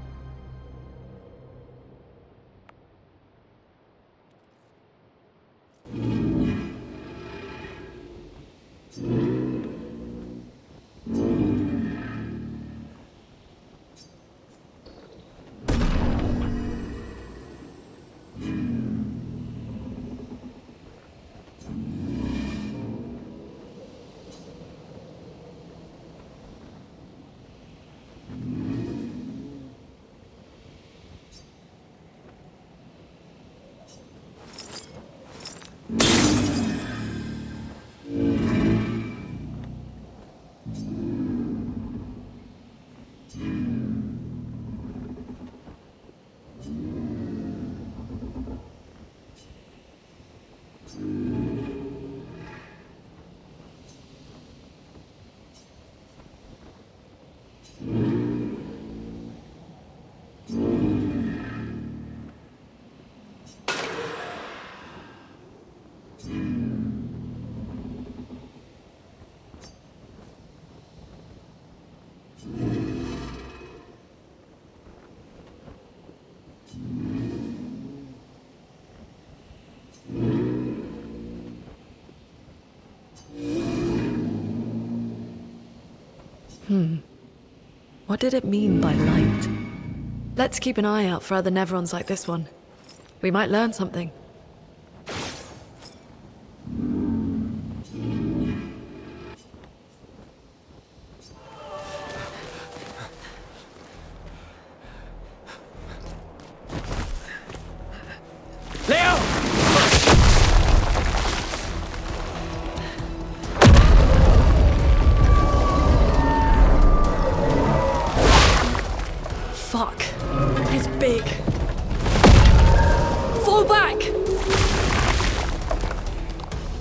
Q: What did it mean by light? Let's keep an eye out for other Nevrons like this one. We might learn something.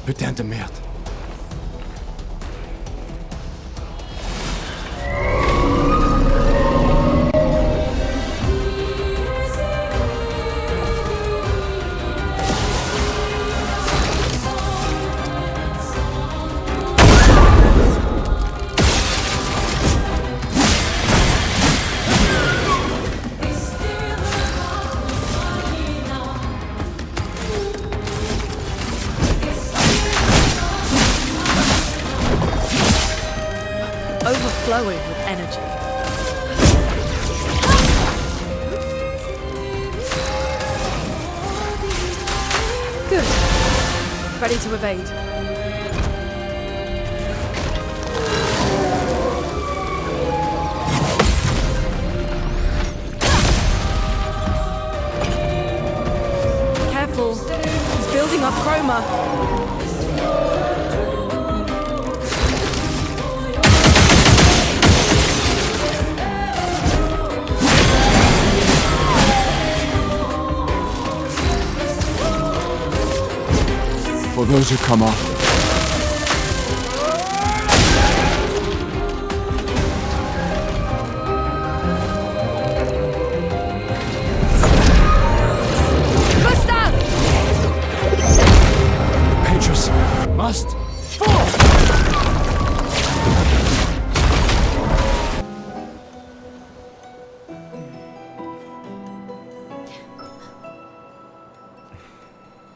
C: Putain de merde.
Q: Overflowing with energy. Good. Ready to evade. Careful. He's building up chroma.
C: For those who come after.
A: Gustave!
C: Paintress must fall!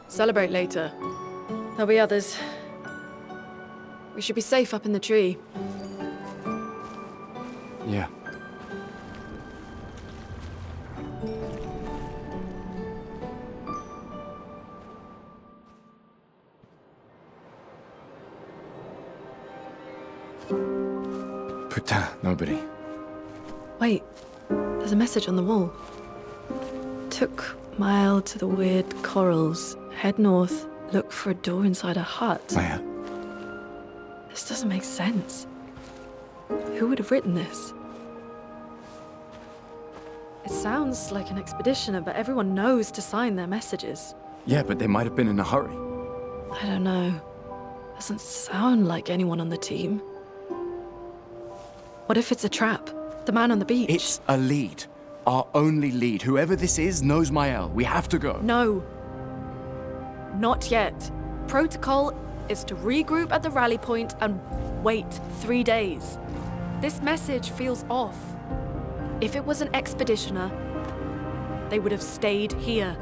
Q: Celebrate later. There'll be others. We should be safe up in the tree.
C: Yeah. Putain, nobody.
Q: Wait, there's a message on the wall. Took Maelle to the weird corals. Head north, look for a door inside a hut.
C: Maelle.
Q: This doesn't make sense. Who would have written this? It sounds like an expeditioner, but everyone knows to sign their messages.
C: Yeah, but they might have been in a hurry.
Q: I don't know. Doesn't sound like anyone on the team. What if it's a trap? The man on the beach?
C: It's a lead. Our only lead. Whoever this is knows Maelle. We have to go.
Q: No. Not yet. Protocol is to regroup at the rally point and wait 3 days. This message feels off. If it was an expeditioner, they would have stayed here.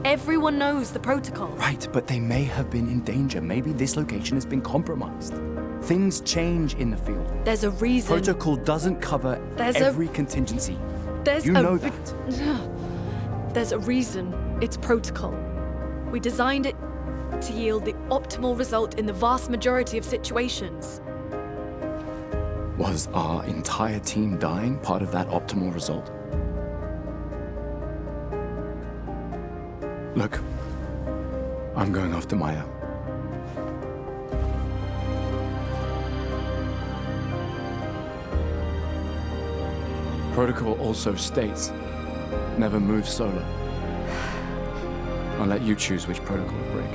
Q: Everyone knows the protocol.
C: Right, but they may have been in danger. Maybe this location has been compromised. Things change in the field.
Q: There's a reason.
C: Protocol doesn't cover every contingency. You know that.
Q: There's a reason it's protocol. We designed it to yield the optimal result in the vast majority of situations.
C: Was our entire team dying part of that optimal result? Look, I'm going after Maelle. Protocol also states, never move solo. I'll let you choose which protocol to break.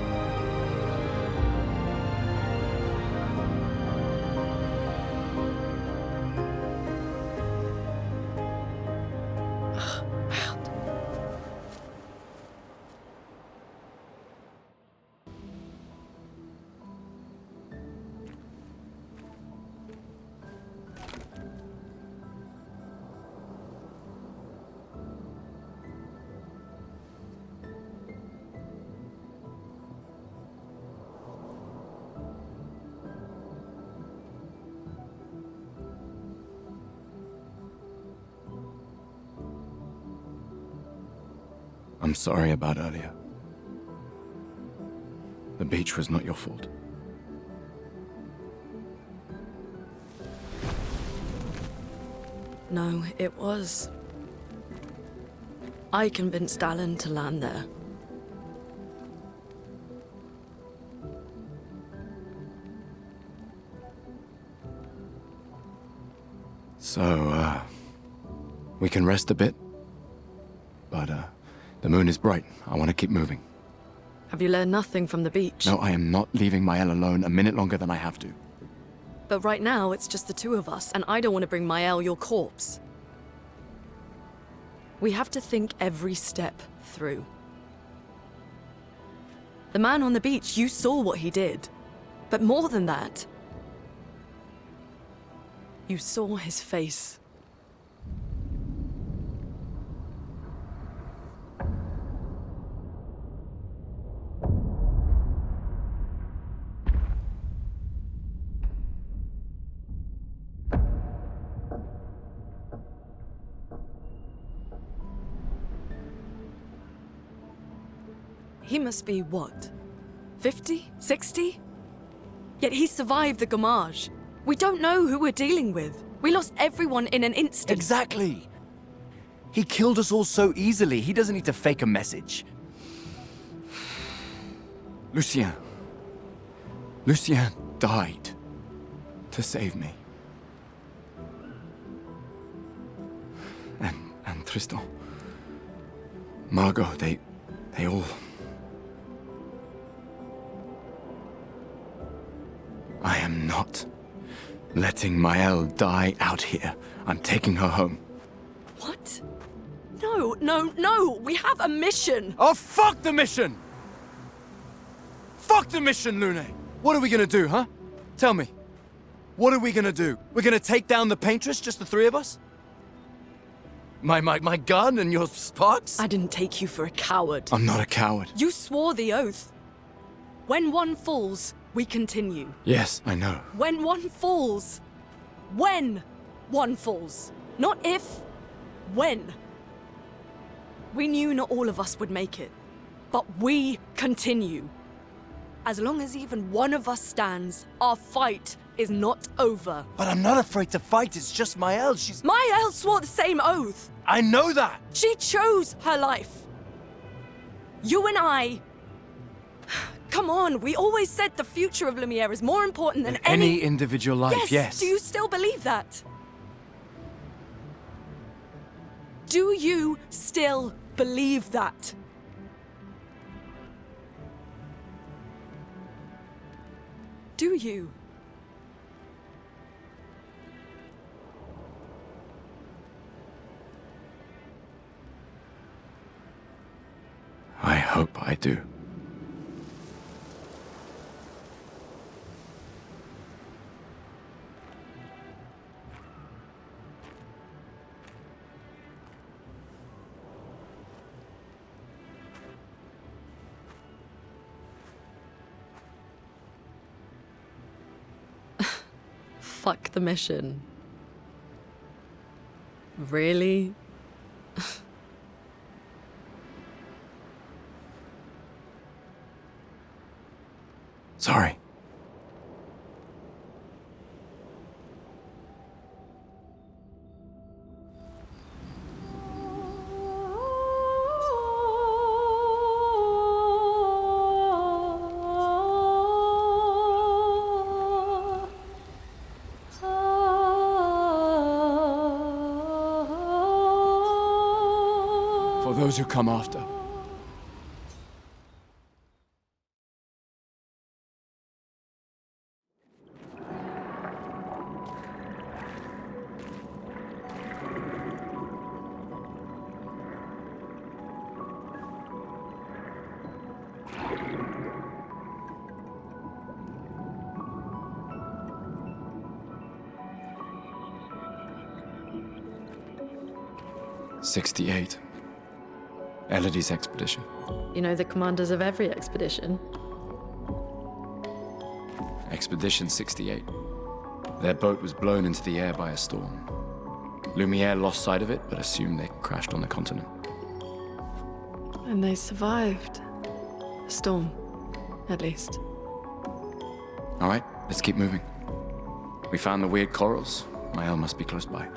C: I'm sorry about earlier. The beach was not your fault.
Q: No, it was. I convinced Alan to land there.
C: So, we can rest a bit, but, the moon is bright. I want to keep moving.
Q: Have you learned nothing from the beach?
C: No, I am not leaving Maelle alone a minute longer than I have to.
Q: But right now, it's just the two of us, and I don't want to bring Maelle your corpse. We have to think every step through. The man on the beach, you saw what he did. But more than that, you saw his face. He must be, what, 50? 60? Yet he survived the Gommage. We don't know who we're dealing with. We lost everyone in an instant.
C: Exactly! He killed us all so easily. He doesn't need to fake a message. Lucien died to save me. And Tristan. Margot, they all... I am not letting Maelle die out here. I'm taking her home.
Q: What? No! We have a mission!
C: Oh, fuck the mission! Fuck the mission, Lune! What are we gonna do, huh? Tell me. What are we gonna do? We're gonna take down the Paintress, just the three of us? My gun and your sparks?
Q: I didn't take you for a coward.
C: I'm not a coward.
Q: You swore the oath. When one falls, we continue.
C: Yes, I know.
Q: When one falls. When one falls. Not if, when. We knew not all of us would make it, but we continue. As long as even one of us stands, our fight is not over.
C: But I'm not afraid to fight, it's just Maelle, she's...
Q: Maelle swore the same oath!
C: I know that!
Q: She chose her life. You and I... Come on, we always said the future of Lumiere is more important than
C: Any individual life, yes.
Q: Do you still believe that? Do you still believe that? Do you?
C: I hope I do.
U: Fuck the mission. Really?
C: Sorry. For those who come after. '68. Elodie's expedition.
U: You know the commanders of every expedition.
C: Expedition 68. Their boat was blown into the air by a storm. Lumiere lost sight of it, but assumed they crashed on the continent.
U: And they survived. A storm, at least.
C: All right, let's keep moving. We found the weird corals. Maelle must be close by.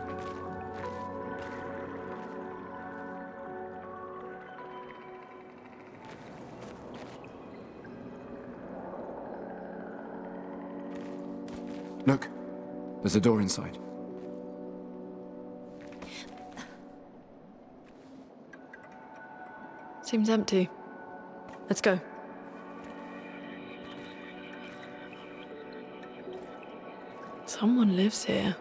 C: Look, there's a door inside.
U: Seems empty. Let's go. Someone lives here.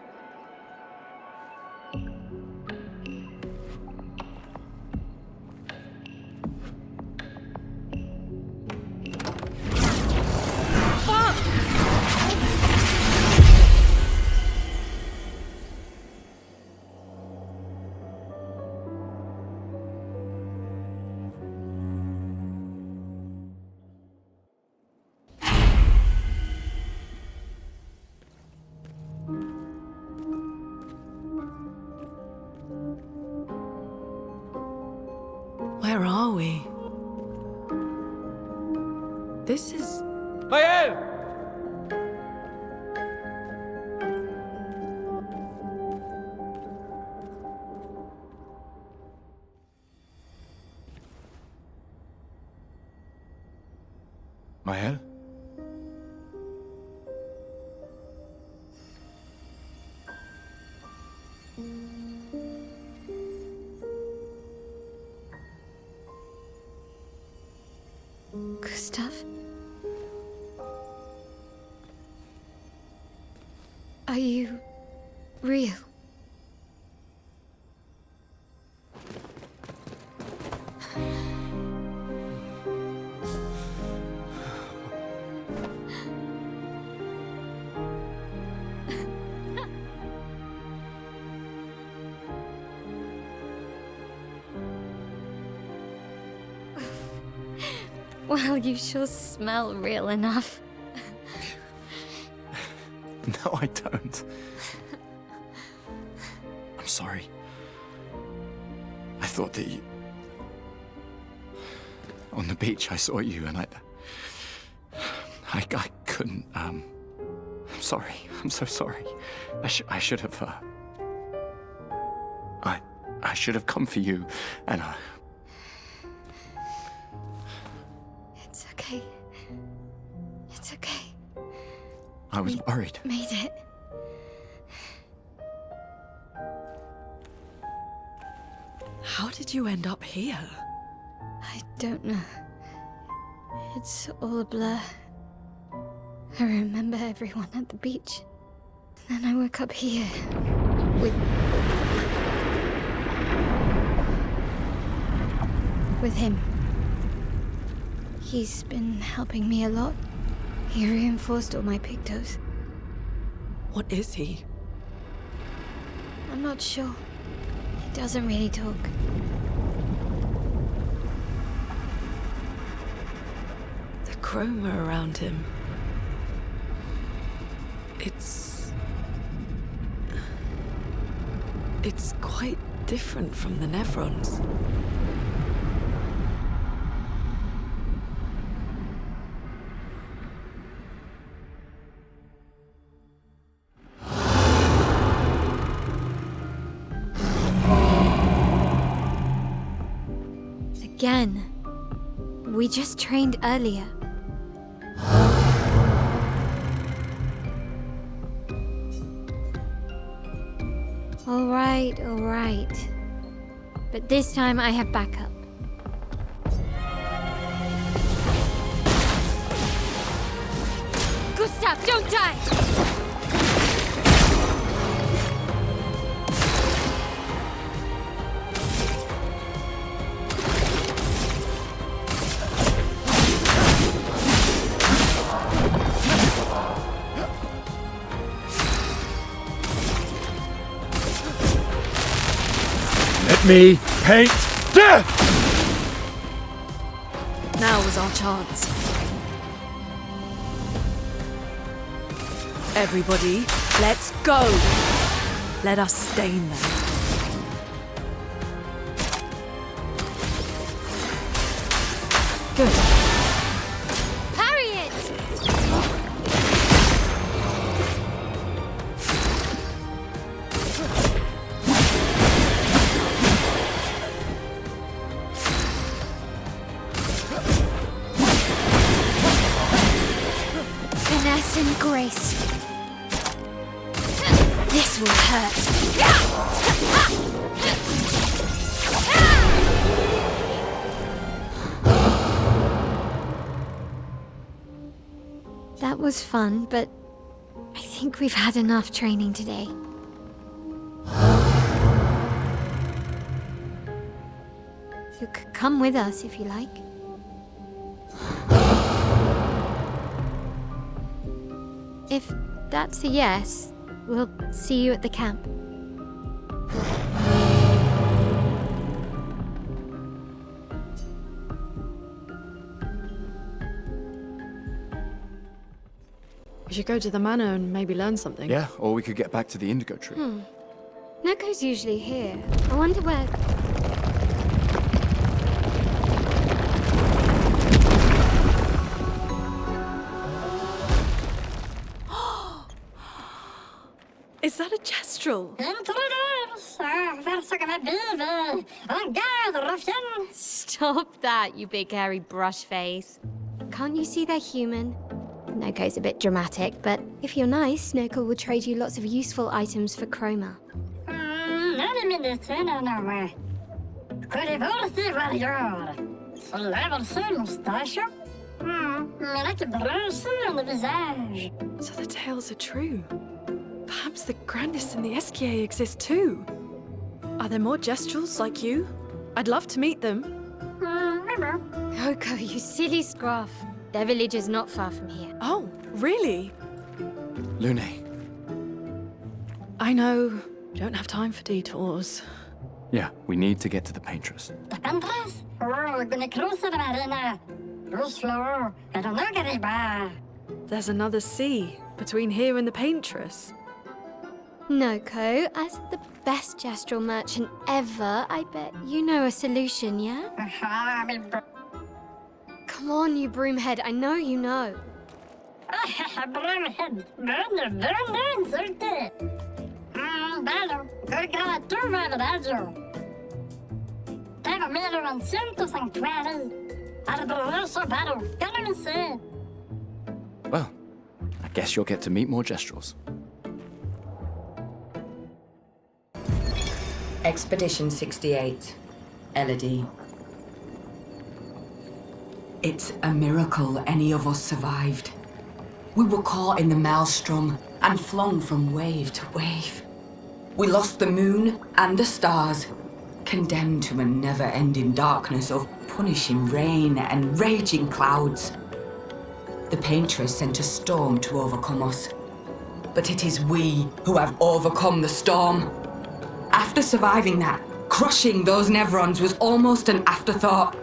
U: Where are we? This is...
C: Maelle! Maelle?
B: Gustave? Are you real? Well, you sure smell real enough.
C: No, I don't. I'm sorry. I thought that you... On the beach, I saw you and I couldn't, I'm sorry. I'm so sorry. I should have, I should have come for you and
B: It's okay.
C: I was worried.
D: Made it.
U: How did you end up here?
D: I don't know. It's all a blur. I remember everyone at the beach. Then I woke up here. With him. He's been helping me a lot. He reinforced all my pictos.
U: What is he?
D: I'm not sure. He doesn't really talk.
U: The chroma around him. It's quite different from the Nevrons.
D: Again. We just trained earlier. All right. But this time I have backup. Gustave, don't die!
I: Let me paint death!
U: Now was our chance. Everybody, let's go! Let us stain them. Good.
D: Parry it! Finesse and grace. This will hurt. That was fun, but I think we've had enough training today. You could come with us if you like. If that's a yes, we'll see you at the camp.
U: We should go to the manor and maybe learn something.
C: Yeah, or we could get back to the indigo tree.
D: Neko's usually here. I wonder where...
U: Is that a Gestral?
D: Stop that, you big hairy brush face. Can't you see they're human? Neko's a bit dramatic, but if you're nice, Neko will trade you lots of useful items for chroma.
U: So the tales are true. Perhaps the grandest in the Esquies exist too. Are there more Gestrals like you? I'd love to meet them.
D: Oko, you silly scruff. Their village is not far from here.
U: Oh, really?
C: Lune.
U: I know. Don't have time for detours.
C: Yeah, we need to get to the Paintress.
U: There's another sea between here and the Paintress.
D: Noko, as the best Gestral merchant ever, I bet you know a solution, yeah? Come on, you broomhead, I know you know.
C: Well, I I guess you'll get to meet more Gestrals.
T: Expedition 68. Elodie. It's a miracle any of us survived. We were caught in the maelstrom and flung from wave to wave. We lost the moon and the stars, condemned to a never-ending darkness of punishing rain and raging clouds. The Paintress sent a storm to overcome us, but it is we who have overcome the storm. After surviving that, crushing those Neverons was almost an afterthought.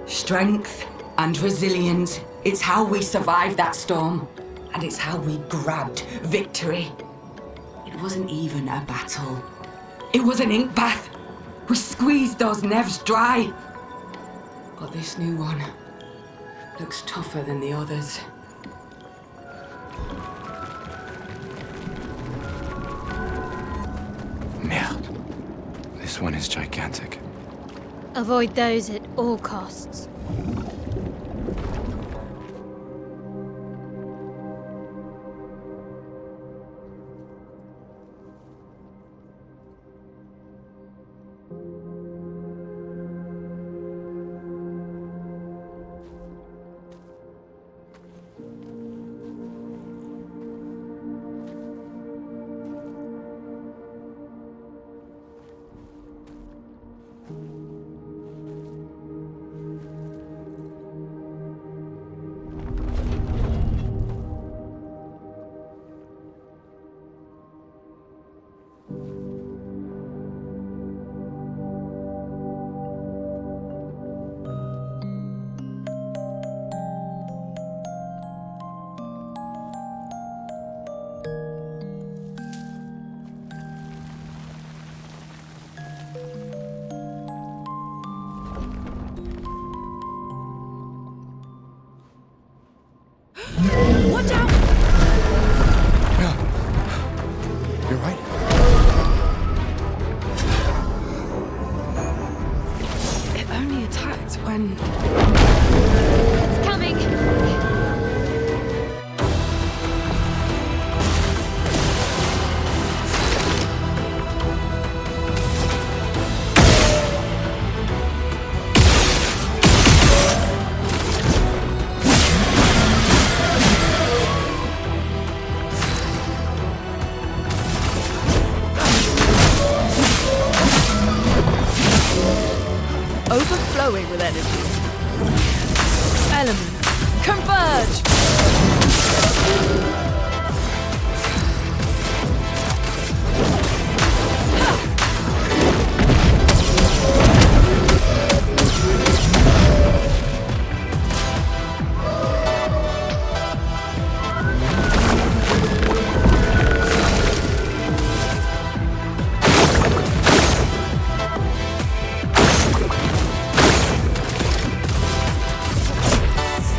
T: Strength and resilience, it's how we survived that storm, and it's how we grabbed victory. It wasn't even a battle. It was an ink bath. We squeezed those Nevs dry. But this new one looks tougher than the others.
C: Merde. This one is gigantic.
B: Avoid those at all costs.
U: Watch out!
C: You're right.
U: It only attacks when...
B: It's coming!
U: Overflowing with energy. Elements, converge!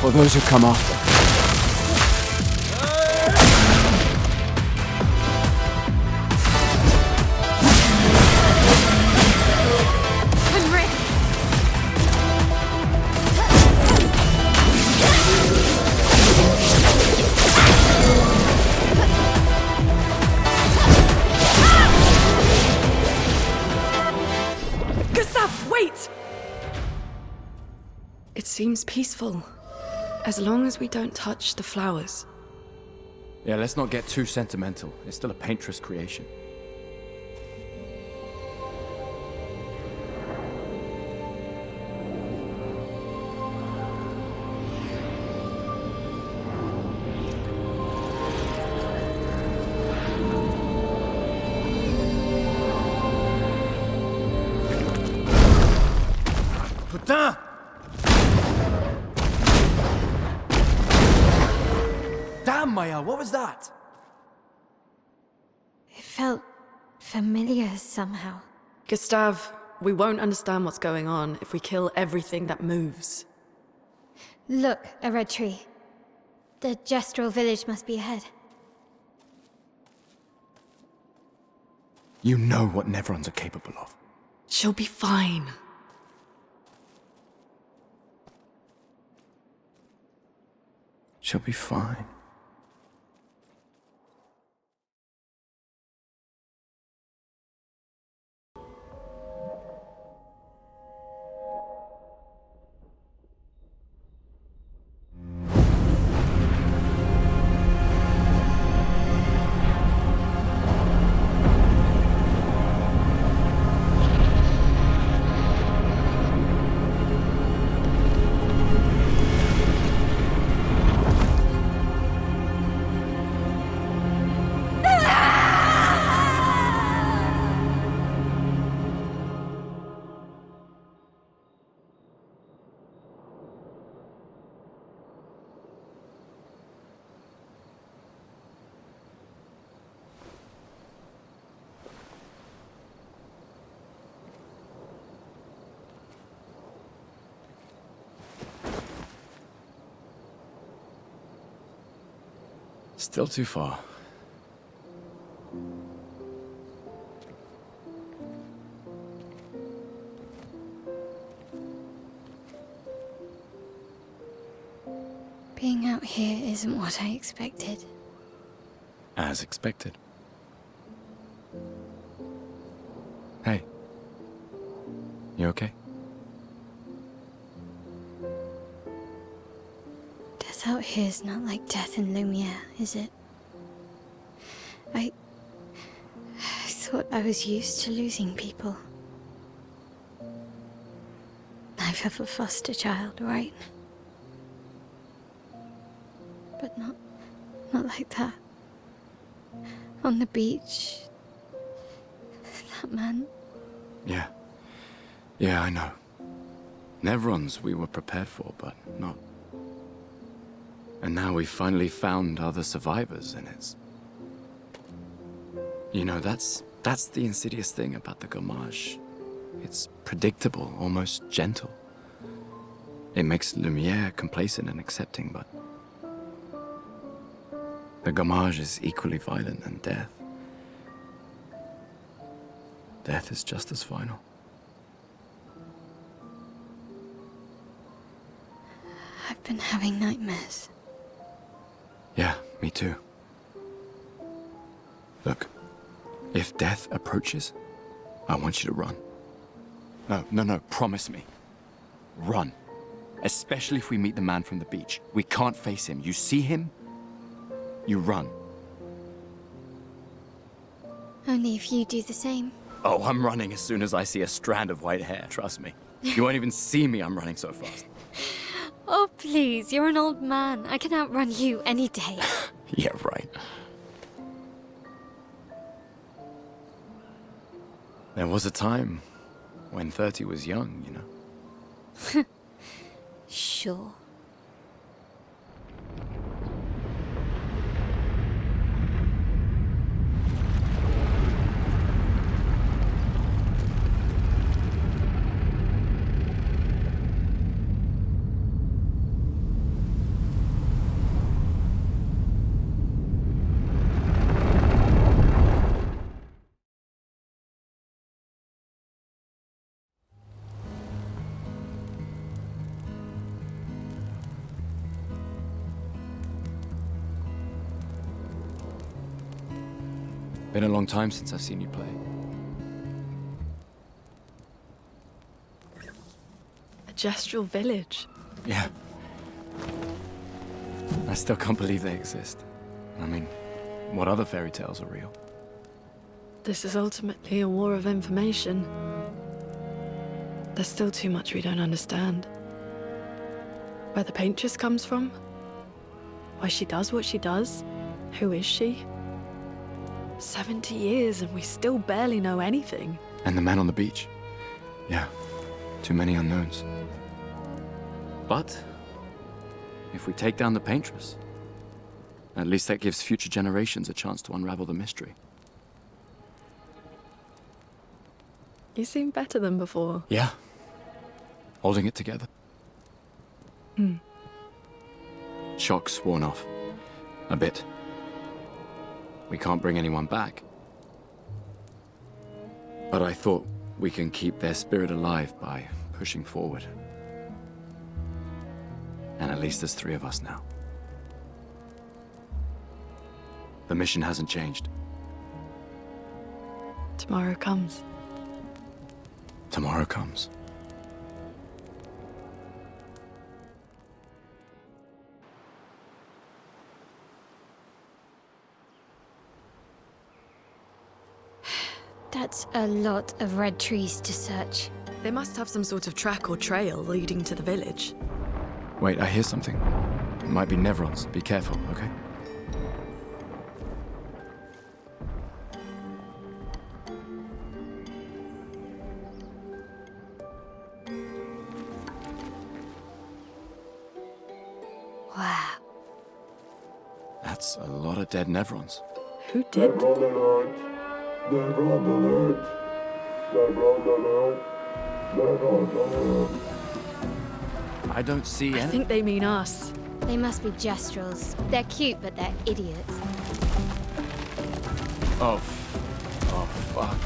C: For those who come after.
U: Gustave, wait! It seems peaceful. As long as we don't touch the flowers.
C: Yeah, let's not get too sentimental. It's still a Paintress creation.
I: Putain! Damn, Maelle, what was that?
B: It felt familiar somehow.
U: Gustave, we won't understand what's going on if we kill everything that moves.
B: Look, a red tree. The Gestral Village must be ahead.
C: You know what Neverons are capable of.
U: She'll be fine.
C: She'll be fine. Still too far.
B: Being out here isn't what I expected.
C: As expected. Hey. You okay?
B: Death out here's not like death in Lumiere, is it? I thought I was used to losing people. Life of a foster child, right? But not like that. On the beach. That man.
C: Yeah. Yeah, I know. Nevrons we were prepared for, but not. And now we've finally found other survivors, and it's... You know, that's the insidious thing about the Gommage. It's predictable, almost gentle. It makes Lumiere complacent and accepting, but... The Gommage is equally violent than death. Death is just as final.
B: I've been having nightmares.
C: Yeah, me too. Look, if death approaches, I want you to run. No, promise me. Run. Especially if we meet the man from the beach. We can't face him. You see him, you run.
B: Only if you do the same.
C: Oh, I'm running as soon as I see a strand of white hair, trust me. You won't even see me, I'm running so fast.
B: Oh, please, you're an old man. I can outrun you any day.
C: Yeah, right. There was a time when 30 was young, you know.
B: Sure.
C: Been a long time since I've seen you play.
U: A Gestral Village.
C: Yeah. I still can't believe they exist. I mean, what other fairy tales are real?
U: This is ultimately a war of information. There's still too much we don't understand. Where the Paintress comes from? Why she does what she does? Who is she? 70 years and we still barely know anything.
C: And the man on the beach. Yeah, too many unknowns. But if we take down the Paintress, at least that gives future generations a chance to unravel the mystery.
U: You seem better than before.
C: Yeah. Holding it together. Shock's worn off. A bit. We can't bring anyone back. But I thought we can keep their spirit alive by pushing forward. And at least there's 3 of us now. The mission hasn't changed.
U: Tomorrow comes.
C: Tomorrow comes.
B: That's a lot of red trees to search.
U: They must have some sort of track or trail leading to the village.
C: Wait, I hear something. It might be Nevrons. Be careful, okay?
B: Wow.
C: That's a lot of dead Nevrons.
U: Who did?
C: I don't see any.
U: I think they mean us.
D: They must be Gestrals. They're cute, but they're idiots.
C: Oh, fuck.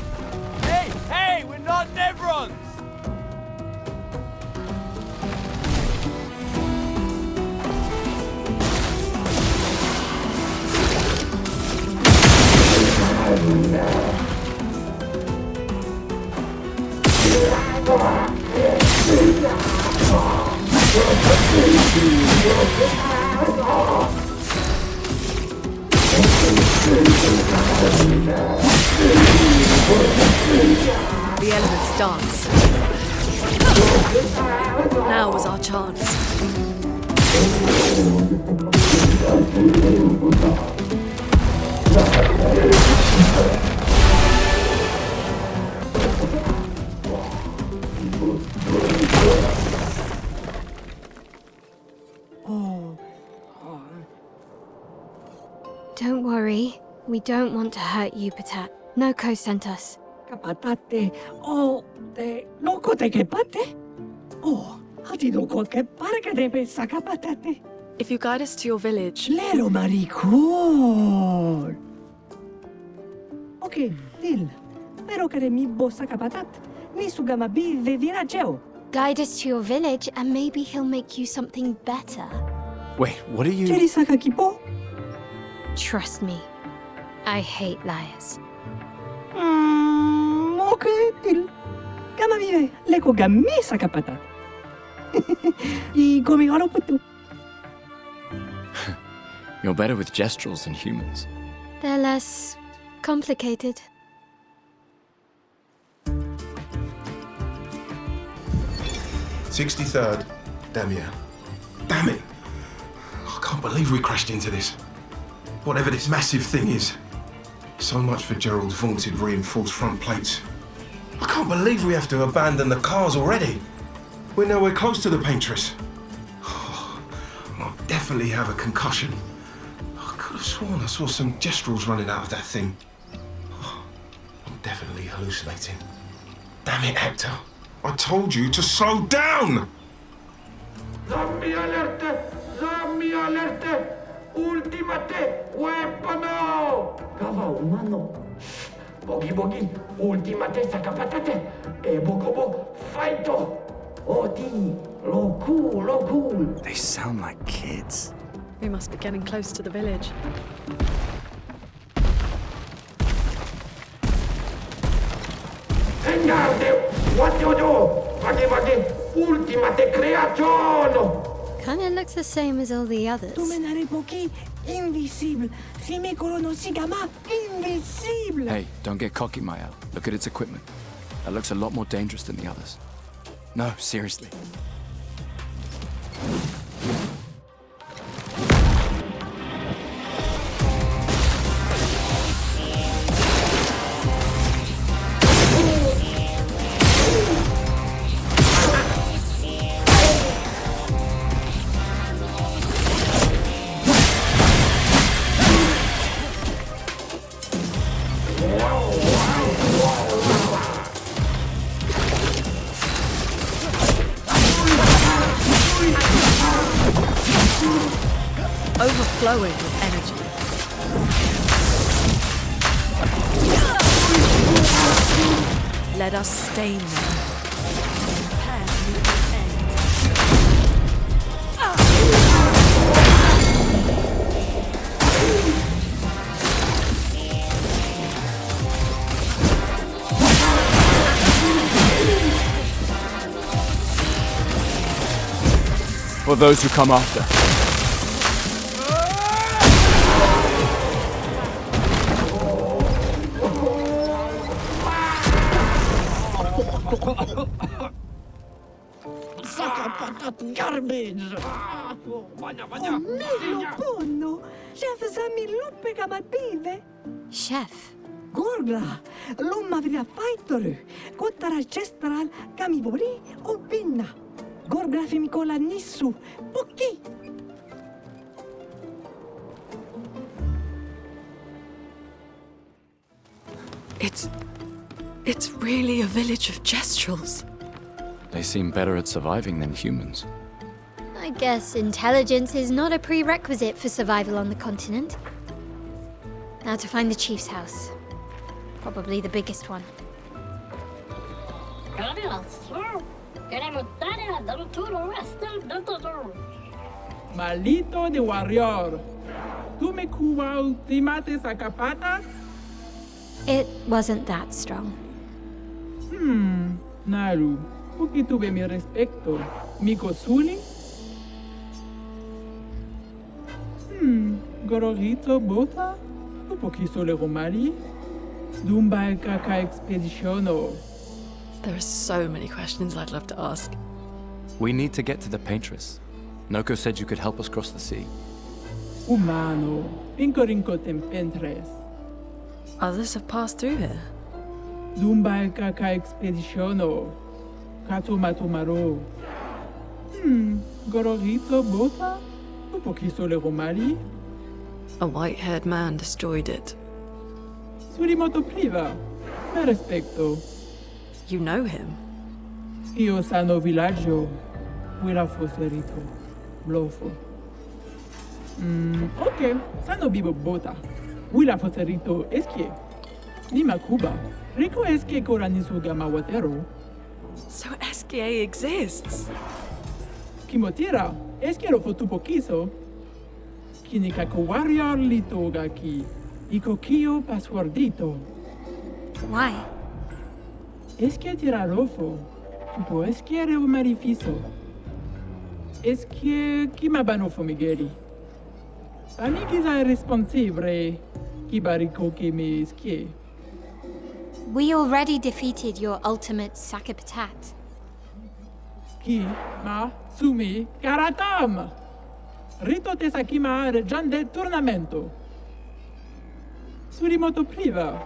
I: Hey, we're not Nevrons!
Q: The elements dance. Now was our chance.
D: Don't worry. We don't want to hurt you, Patat. Noko sent us.
J: Kapatate, oh, te noko te kepate? Oh, hati noko ke parka debe sakapatate.
Q: If you guide us to your village...
J: Lero maricor! Okay, Lil. Pero kare mi bossa kapatat. Ni sugama bi ve virageo.
D: Guide us to your village and maybe he'll make you something better.
C: Wait, what are you...
J: Cheri saka kipo?
D: Trust me. I hate liars.
J: Okay, Lil. Kama vive, leko gammi saka patat. I gomi garo putu.
C: You're better with Gestrals than humans.
D: They're less complicated.
L: "63rd, Damien. Damn it! I can't believe we crashed into this. Whatever this massive thing is. So much for Gerald's vaunted reinforced front plates. I can't believe we have to abandon the cars already. We're nowhere close to the Paintress. I'll definitely have a concussion. I could have sworn I saw some Gestrals running out of that thing. I'm definitely hallucinating. Damn it, Hector. I told you to slow down!
K: Zombie alerte! Zombie alerte! Ultimate weapono! Kava umano. Bogi bogi, ultimate sakapatate. E bogobo fighto. Odi, lo cool.
C: They sound like kids.
Q: We must be getting close to the village.
K: Engarde! What you do? Bagi bagi, ultimate creationo!
D: Kinda looks the same as all the others.
J: Tu menare pochi invisible. Si me colono si gama invisible.
C: Hey, don't get cocky, Maelle. Look at its equipment. That looks a lot more dangerous than the others. No, seriously.
Q: Overflowing with energy. Let us stain them. Prepare for the end.
C: For those who come after.
J: Garbage! Milo ponno! Chef Sami luppe kamative!
D: Chef?
J: Gorgla! Lumma vria faitoru! Kottara Gestral kamivori o pinna! Gorgla femikola nissu! Poki!
Q: It's really a village of Gestrals.
C: They seem better at surviving than humans.
B: I guess intelligence is not a prerequisite for survival on the continent. Now to find the chief's house. Probably the biggest one.
G: Maldito de warrior. ¿Tú me cubao te mates a capatas?
B: It wasn't that strong.
G: Naru, porque tuve mi respecto. Mi cosuli? Gororito bota? Tu poquiso le romari? Dumba caca expeditiono.
U: There are so many questions I'd love to ask.
C: We need to get to the Paintress. Noko said you could help us cross the sea.
G: Humano, pincorinco tempentres.
U: Others have passed through here.
G: Dumba caca expeditiono. Cato matomaro. Gororito bota? Tu poquiso le romari?
U: A white-haired man destroyed it.
G: Surimoto priva. Me respecto.
U: You know him?
G: Io sano villaggio. Huila foserito. Blofo. Ok. Sano bibo bota. Huila foserito esquie. Nima Cuba. Rico esquie coranisu gama watero.
U: So Esquie exists?
G: Kimotira. Esquie lo fotupo kiso. Kinikako warrior litoga ki. Iko kio passwordito.
B: Why?
G: Esquie tirarofo. Tupo esquie reo marifiso. Esquie kimabanofo migeri. Panikiza irresponsibile. Kibariko ke me esquie.
B: We already defeated your ultimate Sakapatat.
G: Ki ma sumi karatam. Rito te sakima reggiande turnamento. Surimoto priva.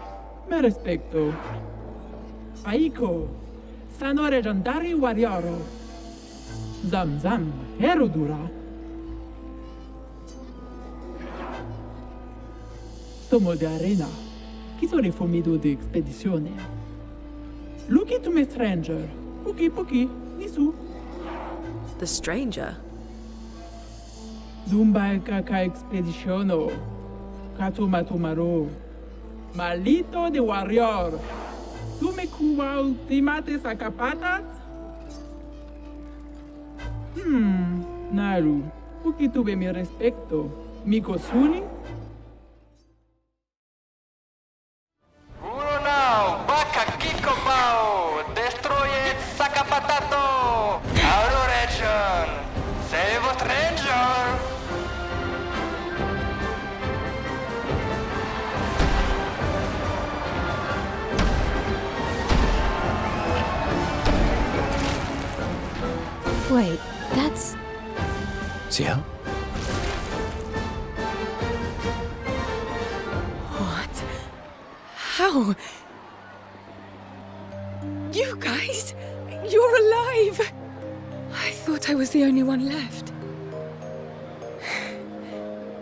G: Me respecto. Aiko. Sano reggiandari warrioro. Zam zam. Herodura. Tomo de arena. Chi sono formido de expedizione? Luki to me stranger. Puki, nisu.
U: The stranger?
G: Dumba caca expeditiono. Cato matomaro. Maldito de warrior. Tu me cubao te mates a capatas? Naru. Puki tuve mi respecto. Mi cosuni?
I: Destroy Sakapatato! Out of region! Save a stranger!
B: Wait, that's...
C: Sciel?
U: What? How? You guys? You're alive! I thought I was the only one left.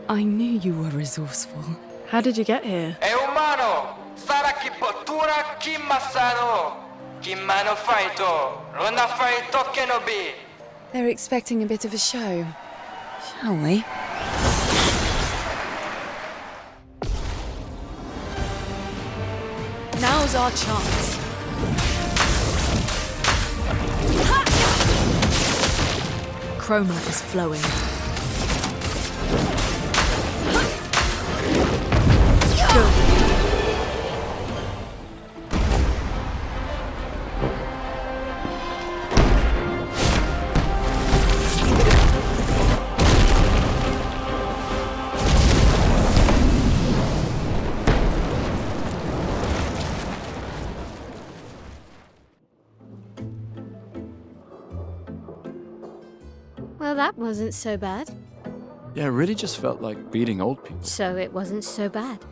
U: I knew you were resourceful. How did you get here?
I: Humano! Sara ki potura ki masano! Ki mano faito! Rona faito kenobi!
U: They're expecting a bit of a show. Shall we? Now's our chance. Chroma is flowing. Go.
B: Well, that wasn't so bad.
C: Yeah, it really just felt like beating old people.
B: So it wasn't so bad.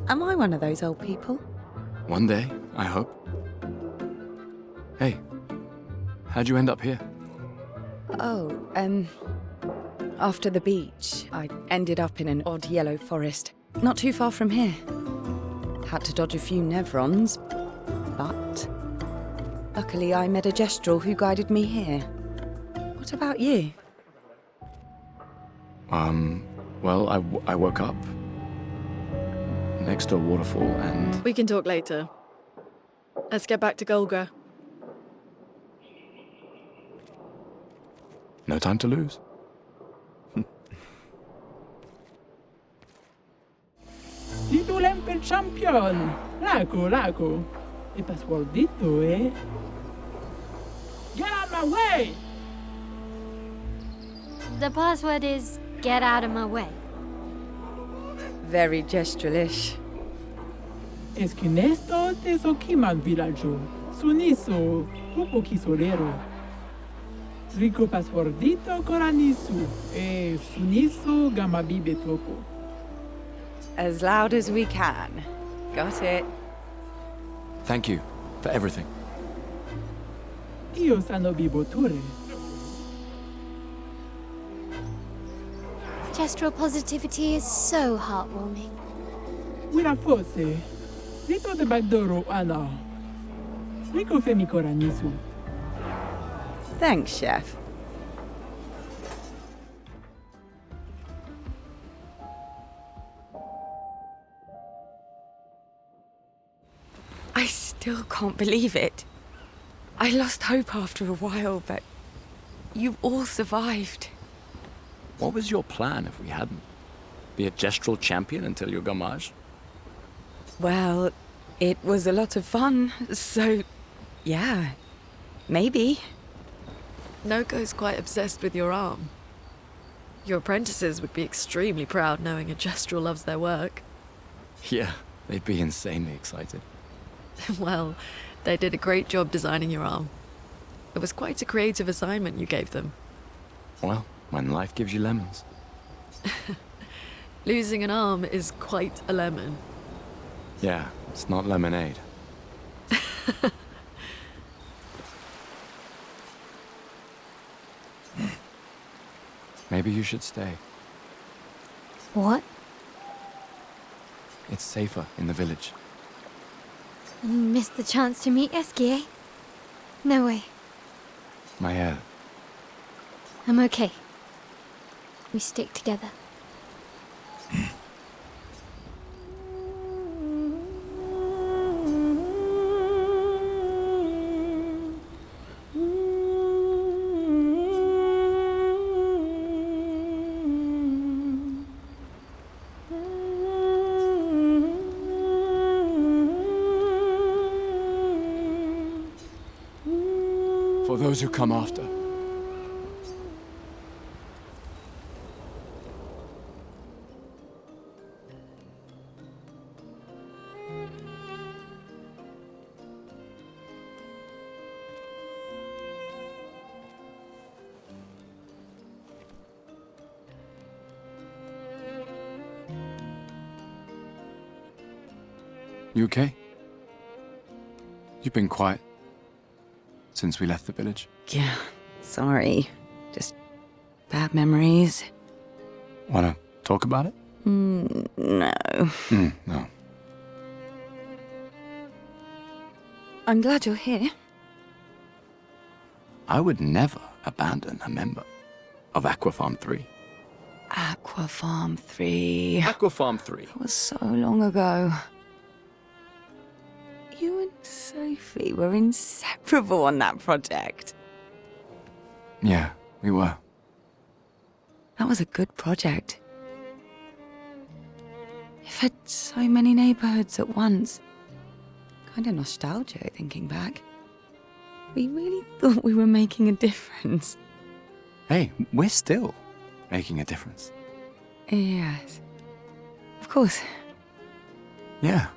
V: Am I one of those old people?
C: One day, I hope. Hey, how'd you end up here?
V: Oh, after the beach, I ended up in an odd yellow forest, not too far from here. Had to dodge a few Nevrons, but luckily I met a Gestral who guided me here. What about you?
C: Well, I woke up next to a waterfall and...
U: We can talk later. Let's get back to Golgra.
C: No time to lose.
G: Si tu l'empel champion! Laco. E passwordito, eh? Get out my way!
D: The password is get out of my way.
V: Very gestralish.
G: Esquies Nest te so kiman villaggio. Suniso, kupo kisolero. Rico passwordito koranisu. E suniso gamma bibe topo.
V: As loud as we can. Got it.
C: Thank you for everything.
G: Io sano biboture.
D: Gestral positivity is so heartwarming.
G: Wira fosse. Rito de bagdoro ano. Rico femi koranisu.
V: Thanks, Chef. I still can't believe it. I lost hope after a while, but you all survived.
C: What was your plan if we hadn't? Be a Gestral champion until your Gommage?
V: Well, it was a lot of fun, so yeah, maybe.
U: Noco's quite obsessed with your arm. Your apprentices would be extremely proud knowing a Gestral loves their work.
C: Yeah, they'd be insanely excited.
U: Well, they did a great job designing your arm. It was quite a creative assignment you gave them.
C: Well, when life gives you lemons.
U: Losing an arm is quite a lemon.
C: Yeah, it's not lemonade. Maybe you should stay.
D: What?
C: It's safer in the village.
D: You missed the chance to meet Esquie, eh? No way.
C: Maelle.
D: I'm okay. We stick together.
C: For those who come after. You okay? You've been quiet since we left the village.
V: Yeah, sorry. Just bad memories.
C: Wanna talk about it?
V: No.
C: No.
V: I'm glad you're here.
C: I would never abandon a member of Aquafarm 3.
V: Aquafarm 3.
C: Aquafarm 3.
V: That was so long ago. You and Sophie were inseparable on that project.
C: Yeah, we were.
V: That was a good project. You've had so many neighborhoods at once. Kind of nostalgic thinking back. We really thought we were making a difference.
C: Hey, we're still making a difference.
V: Yes. Of course.
C: Yeah.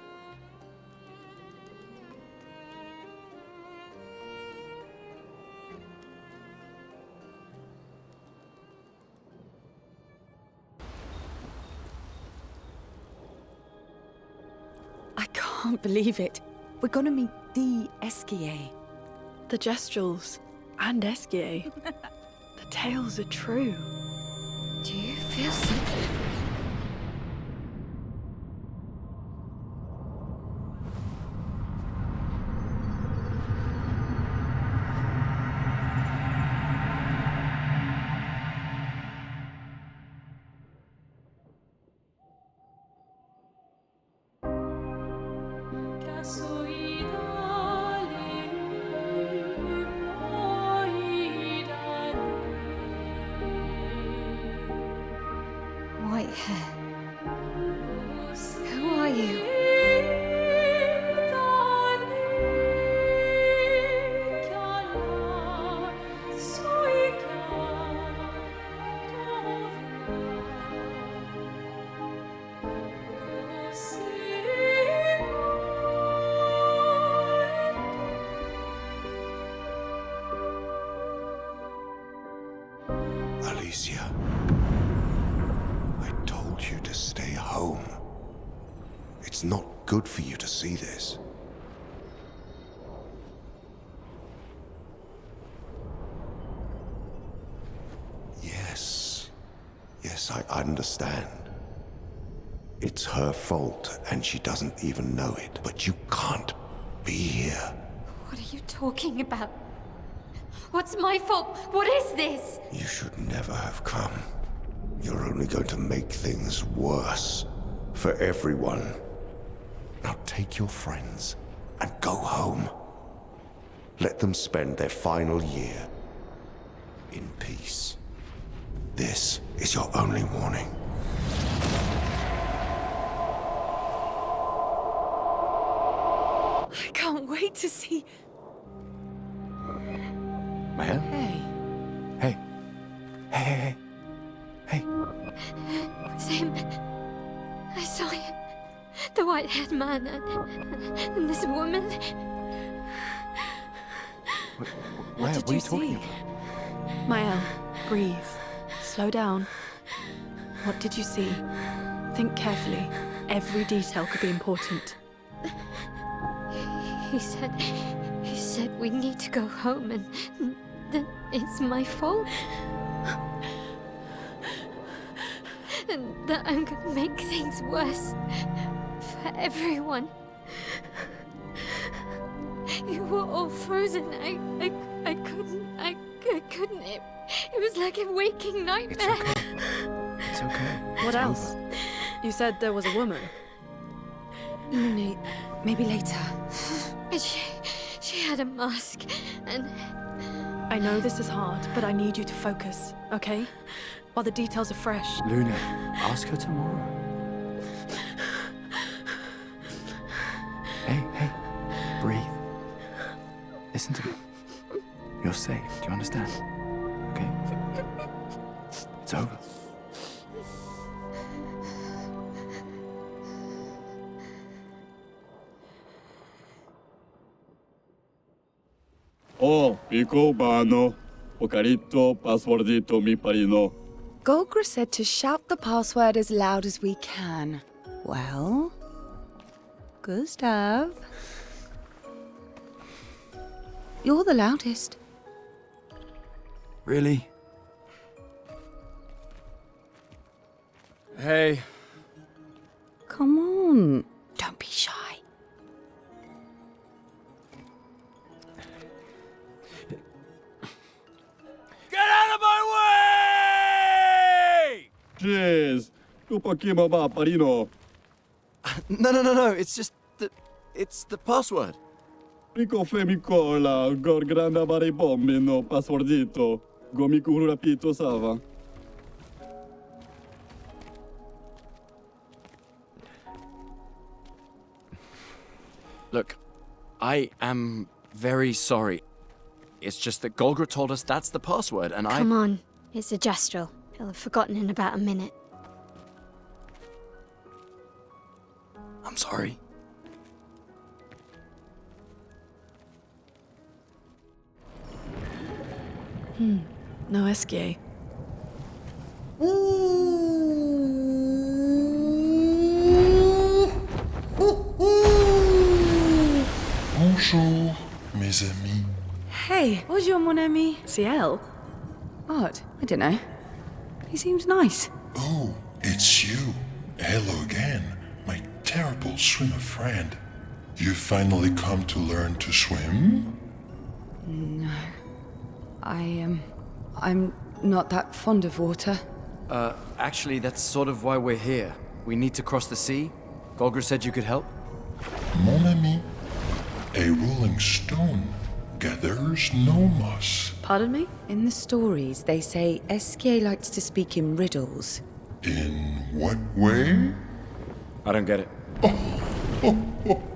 V: I can't believe it. We're gonna meet the Esquie.
U: The Gestrals and Esquie. The tales are true.
V: Do you feel something?
F: Alicia, I told you to stay home. It's not good for you to see this. Yes, I understand. It's her fault, and she doesn't even know it. But you can't be here.
D: What are you talking about? What's my fault? What is this?
F: You should never have come. You're only going to make things worse for everyone. Now take your friends and go home. Let them spend their final year in peace. This is your only warning.
U: I can't wait to see...
C: Maelle?
U: Hey.
C: Hey.
D: It was him. I saw him. The white-haired man and this woman.
C: What are you talking about?
U: Maelle, breathe. Slow down. What did you see? Think carefully. Every detail could be important.
D: He said we need to go home and that it's my fault. And that I'm gonna make things worse for everyone. You were all frozen. I couldn't. It was like a waking nightmare.
C: It's okay.
U: What else? You said there was a woman.
V: Lune, maybe later.
D: She had a mask, and...
U: I know this is hard, but I need you to focus, okay? While the details are fresh.
C: Lune, ask her tomorrow. Hey, breathe. Listen to me. You're safe, do you understand? Okay? It's over.
N: Oh, Pico Bano, Ocarito, Passwordito mi parino.
V: Golgra said to shout the password as loud as we can. Well, Gustave, you're the loudest.
C: Really? Hey.
V: Come on, don't be shy.
N: Get out of my way! Jeez, tu pochino ba parino.
C: No, it's just it's the password.
N: Rico femicola, gor granda bare bombino, passwordito, gomiku rapito sava.
C: Look, I am very sorry. It's just that Golgra told us that's the password, and
D: Come on, it's a Gestral. He'll have forgotten in about a minute.
C: I'm sorry.
U: No Esquies.
W: Bonjour, mes amis.
V: Hey, bonjour mon ami.
U: Sciel?
V: Odd, I don't know. He seems nice.
W: Oh, it's you. Hello again, my terrible swimmer friend. You finally come to learn to swim?
V: No. I'm not that fond of water.
C: Actually, that's sort of why we're here. We need to cross the sea. Golgra said you could help.
W: Mon ami, a rolling stone gathers no moss.
U: Pardon me?
V: In the stories, they say Esquies likes to speak in riddles.
W: In what way?
C: I don't get it.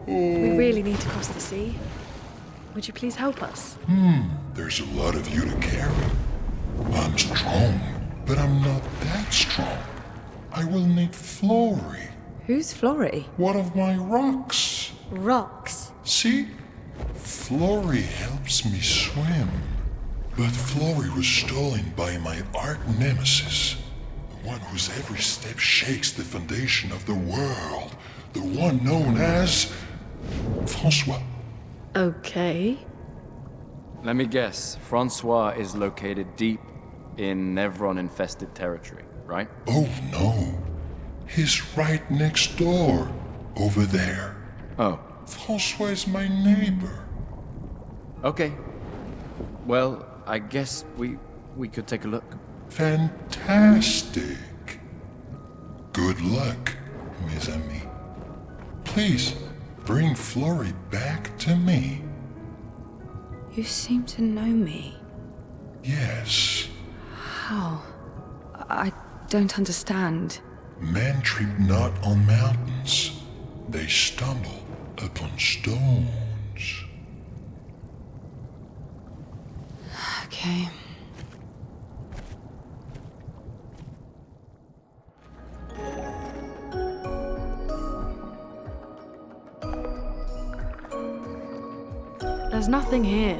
U: We really need to cross the sea. Would you please help us?
W: There's a lot of you to carry. I'm strong, but I'm not that strong. I will need Flory.
V: Who's Flory?
W: One of my rocks.
D: Rocks?
W: See? Flory helps me swim. But Flory was stolen by my art nemesis. The one whose every step shakes the foundation of the world. The one known as... Francois.
U: Okay.
C: Let me guess. Francois is located deep in Nevron-infested territory, right?
W: Oh no. He's right next door. Over there.
C: Oh.
W: Francois is my neighbor.
C: Okay. Well, I guess we could take a look.
W: Fantastic. Good luck, mes amis. Please, bring Flory back to me.
V: You seem to know me.
W: Yes.
V: How? I don't understand.
W: Men trip not on mountains. They stumble upon stones.
V: Okay.
U: There's nothing here.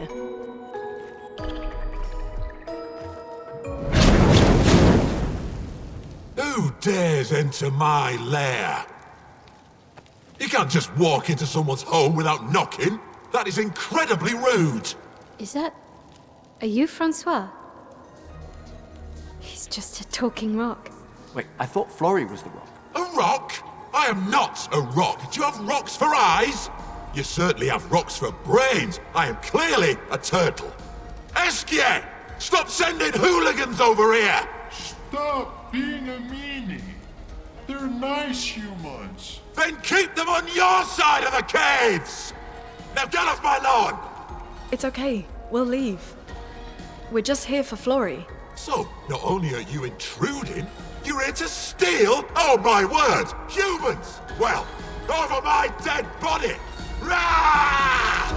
E: Who dares enter my lair? You can't just walk into someone's home without knocking. That is incredibly rude.
D: Is that... Are you Francois? He's just a talking rock.
C: Wait, I thought Flory was the rock.
E: A rock? I am not a rock. Do you have rocks for eyes? You certainly have rocks for brains. I am clearly a turtle. Esquie! Stop sending hooligans over here!
W: Stop being a meanie. They're nice humans.
E: Then keep them on your side of the caves! Now get off my lawn!
U: It's okay. We'll leave. We're just here for Flory.
E: So, not only are you intruding, you're here to steal? Oh my word! Humans! Well, over my dead body! Rah!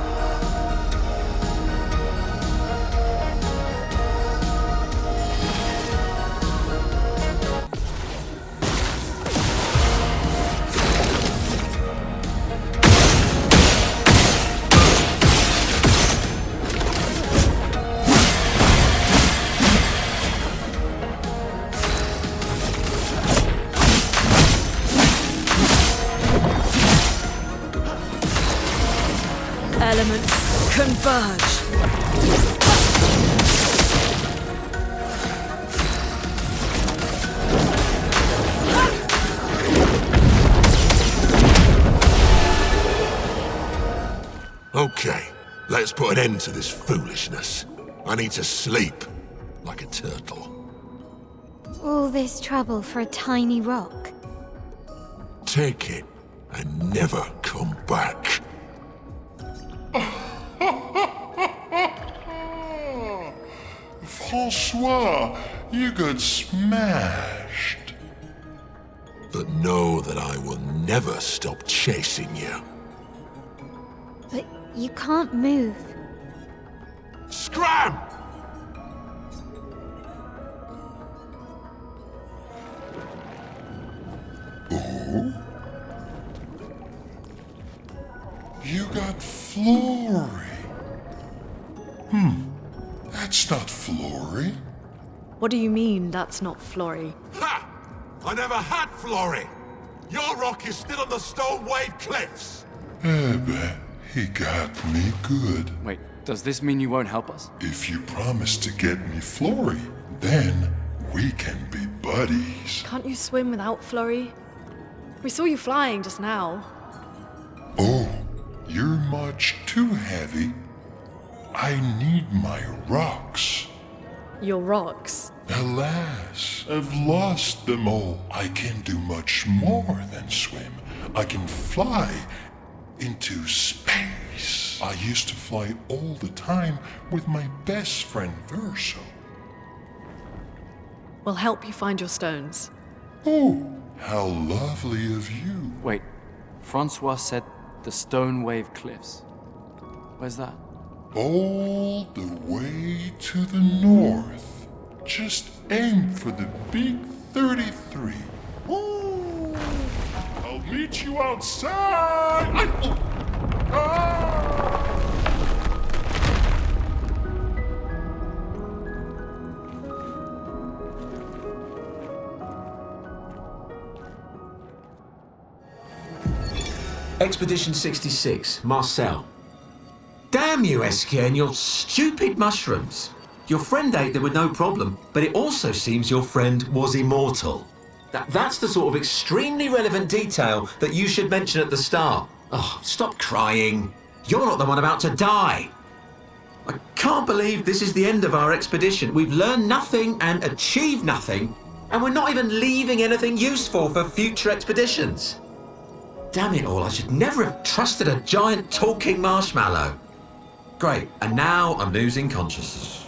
U: Elements converge.
E: Okay, let's put an end to this foolishness. I need to sleep like a turtle.
D: All this trouble for a tiny rock.
E: Take it and never come back.
W: Francois, you got smashed.
E: But know that I will never stop chasing you.
D: But you can't move.
E: Scram!
W: Oh? You got Flory. That's not Flory.
U: What do you mean that's not Flory?
E: Ha! I never had Flory! Your rock is still on the Stone Wave Cliffs!
W: But he got me good.
C: Wait, does this mean you won't help us?
W: If you promise to get me Flory, then we can be buddies.
U: Can't you swim without Flory? We saw you flying just now.
W: Oh, you're much too heavy. I need my rocks.
U: Your rocks?
W: Alas, I've lost them all. I can do much more than swim. I can fly into space. I used to fly all the time with my best friend Verso.
U: We'll help you find your stones.
W: Oh, how lovely of you.
C: Wait, Francois said the Stone Wave Cliffs. Where's that?
W: All the way to the north. Just aim for the big 33. Ooh, I'll meet you outside.
K: Expedition 66, Marcel. Damn you, Esquie, and your stupid mushrooms. Your friend ate them with no problem, but it also seems your friend was immortal. That's the sort of extremely relevant detail that you should mention at the start. Oh, stop crying. You're not the one about to die. I can't believe this is the end of our expedition. We've learned nothing and achieved nothing, and we're not even leaving anything useful for future expeditions. Damn it all, I should never have trusted a giant talking marshmallow. Great, and now I'm losing consciousness.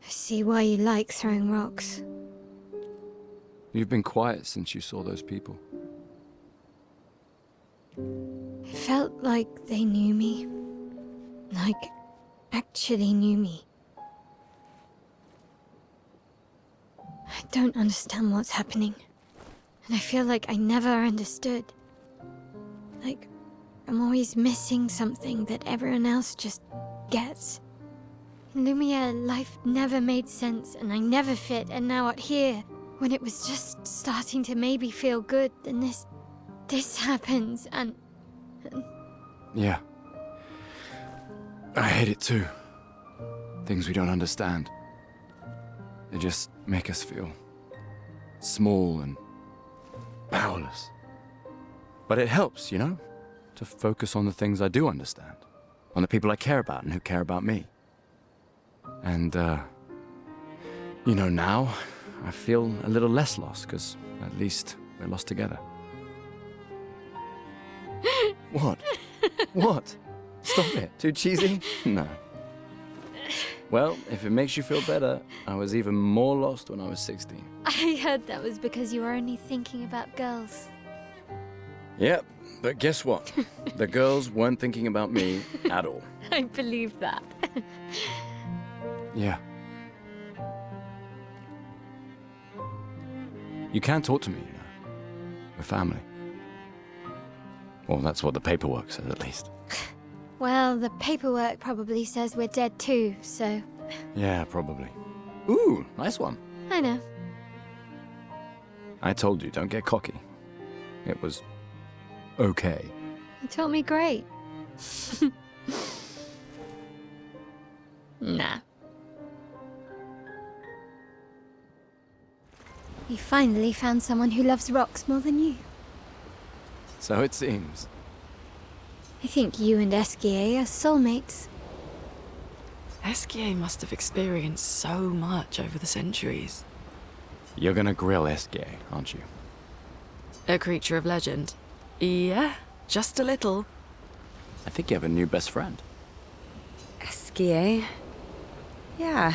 B: I see why you like throwing rocks.
C: You've been quiet since you saw those people.
B: It felt like they knew me. Like, actually knew me. I don't understand what's happening. And I feel like I never understood. Like, I'm always missing something that everyone else just gets. In Lumiere, life never made sense, and I never fit, and now out here, when it was just starting to maybe feel good, then this happens, and...
C: Yeah. I hate it too. Things we don't understand. They just make us feel small and powerless. But it helps, you know, to focus on the things I do understand, on the people I care about and who care about me. And, you know, now I feel a little less lost, because at least we're lost together. What? What? Stop it. Too cheesy? No. Well, if it makes you feel better, I was even more lost when I was 16.
B: I heard that was because you were only thinking about girls.
C: Yep, but guess what? The girls weren't thinking about me at all.
B: I believe that.
C: Yeah. You can talk to me, you know. We're family. Well, that's what the paperwork says, at least.
B: Well, the paperwork probably says we're dead too, so...
C: Yeah, probably. Ooh, nice one.
B: I know.
C: I told you, don't get cocky. It was... okay.
B: You taught me great. Nah. You finally found someone who loves rocks more than you.
C: So it seems.
B: I think you and Esquie are soulmates.
U: Esquie must have experienced so much over the centuries.
C: You're gonna grill Esquie, aren't you?
U: A creature of legend. Yeah, just a little.
C: I think you have a new best friend.
V: Esquie? Yeah.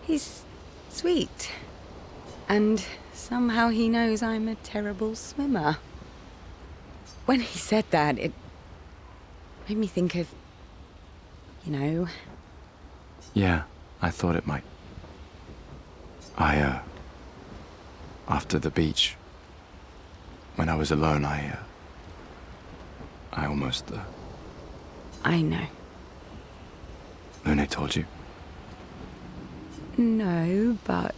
V: He's sweet. And somehow he knows I'm a terrible swimmer. When he said that, it made me think of, you know...
C: Yeah, I thought it might. After the beach, when I was alone, I almost,
V: I know.
C: Lune told you?
V: No, but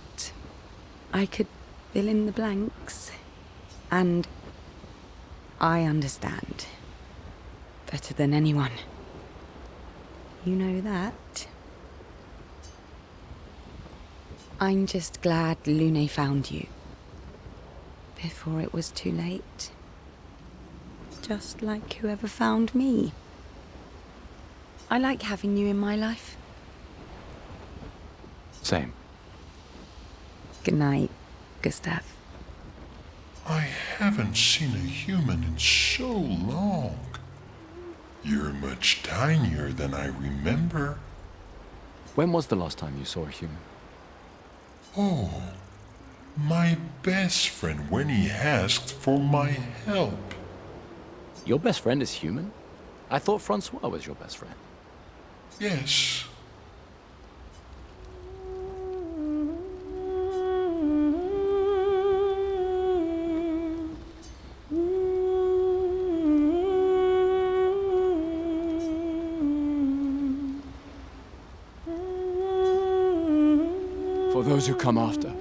V: I could fill in the blanks. And I understand. Better than anyone. You know that. I'm just glad Lune found you. Before it was too late. Just like whoever found me. I like having you in my life.
C: Same.
V: Good night, Gustave.
W: I haven't seen a human in so long. You're much tinier than I remember.
C: When was the last time you saw a human?
W: Oh, my best friend when he asked for my help.
C: Your best friend is human? I thought Francois was your best friend.
W: Yes.
C: For those who come after.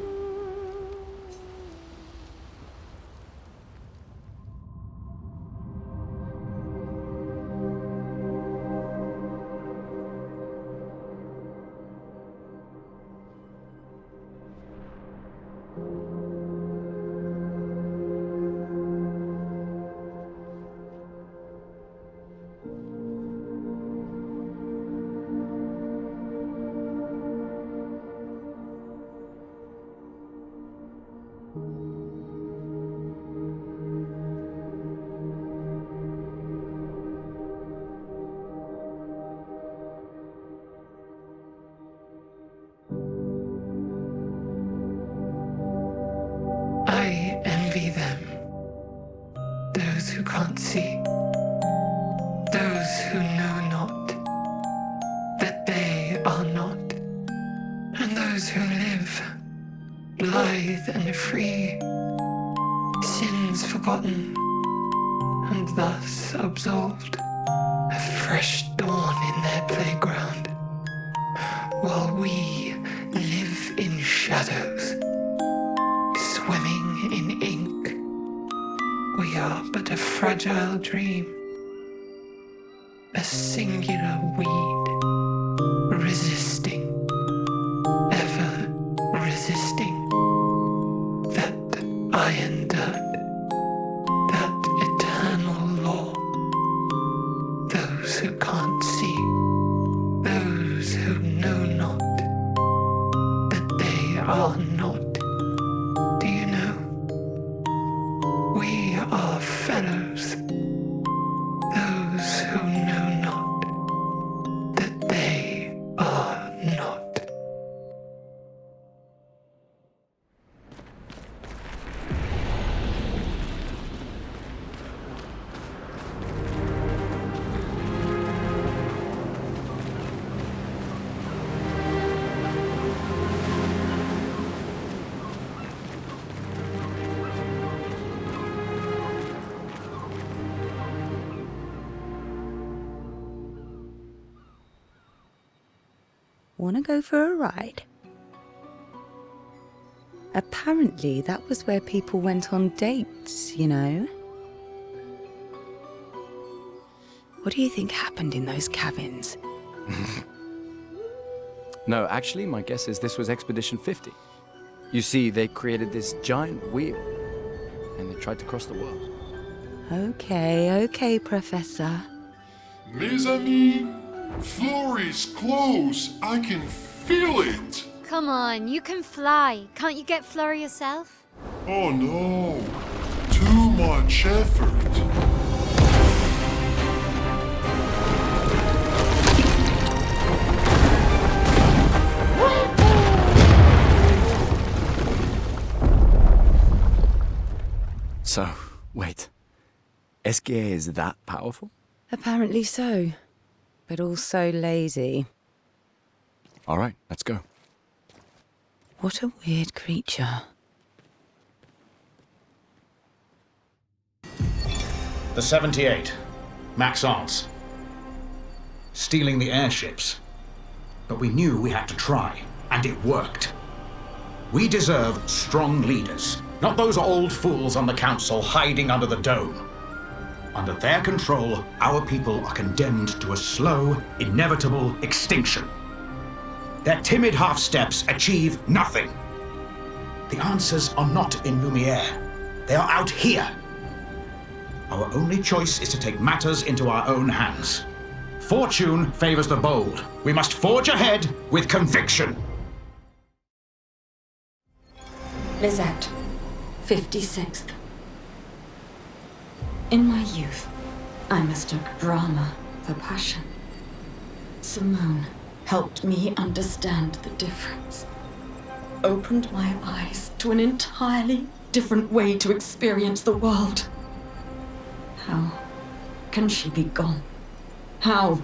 O: I envy them. Those who can't see. Those who know not that they are not. And those who live, blithe and free, sins forgotten, and thus absolved. A fresh dawn in their playground, while we live in shadows. Swimming in ink, we are but a fragile dream, a singular weed, resisting, ever resisting, that iron dirt, that eternal law. Those who can't see, those who know not, that they are not. Do you know? We are fellows. Those who know not that they are not.
V: Wanna go for a ride? Apparently that was where people went on dates, you know? What do you think happened in those cabins?
C: No, actually, my guess is this was Expedition 50. You see, they created this giant wheel, and they tried to cross the world.
V: Okay, Professor.
W: Mes amis, floor is close. I can feel it.
B: Come on, you can fly. Can't you get Flora yourself?
W: Oh no, too much effort.
C: So, wait. Esquie is that powerful?
V: Apparently so, but also lazy.
C: All right, let's go.
V: What a weird creature.
M: The 78. Maxence. Stealing the airships. But we knew we had to try, and it worked. We deserve strong leaders, not those old fools on the council hiding under the dome. Under their control, our people are condemned to a slow, inevitable extinction. Their timid half-steps achieve nothing. The answers are not in Lumiere. They are out here. Our only choice is to take matters into our own hands. Fortune favors the bold. We must forge ahead with conviction.
T: Lizette, 56th. In my youth, I mistook drama for passion. Simone helped me understand the difference. Opened my eyes to an entirely different way to experience the world. How can she be gone? How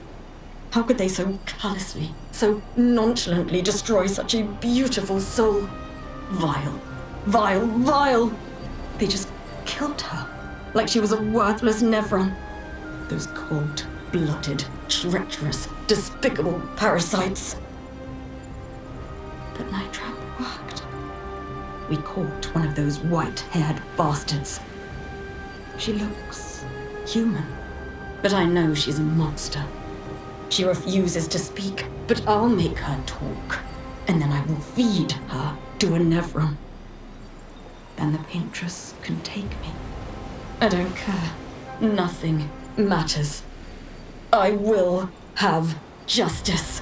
T: could they so callously, so nonchalantly destroy such a beautiful soul? Vile, vile, vile! They just killed her, like she was a worthless Nevron. Those cold-blooded, treacherous, despicable parasites. But my trap worked. We caught one of those white-haired bastards. She looks human, but I know she's a monster. She refuses to speak, but I'll make her talk, and then I will feed her to a Nevron. Then the Paintress can take me. I don't care. Nothing matters. I will have justice.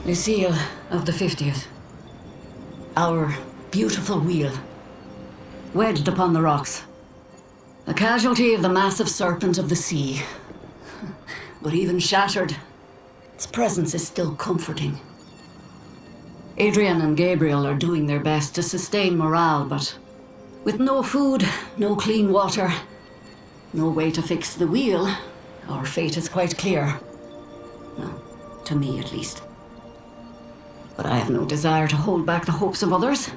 H: Lucille of the 50th. Our beautiful wheel. Wedged upon the rocks. A casualty of the massive serpent of the sea. But even shattered, its presence is still comforting. Adrian and Gabriel are doing their best to sustain morale, but with no food, no clean water, no way to fix the wheel, our fate is quite clear. Well, to me at least. But I have no desire to hold back the hopes of others.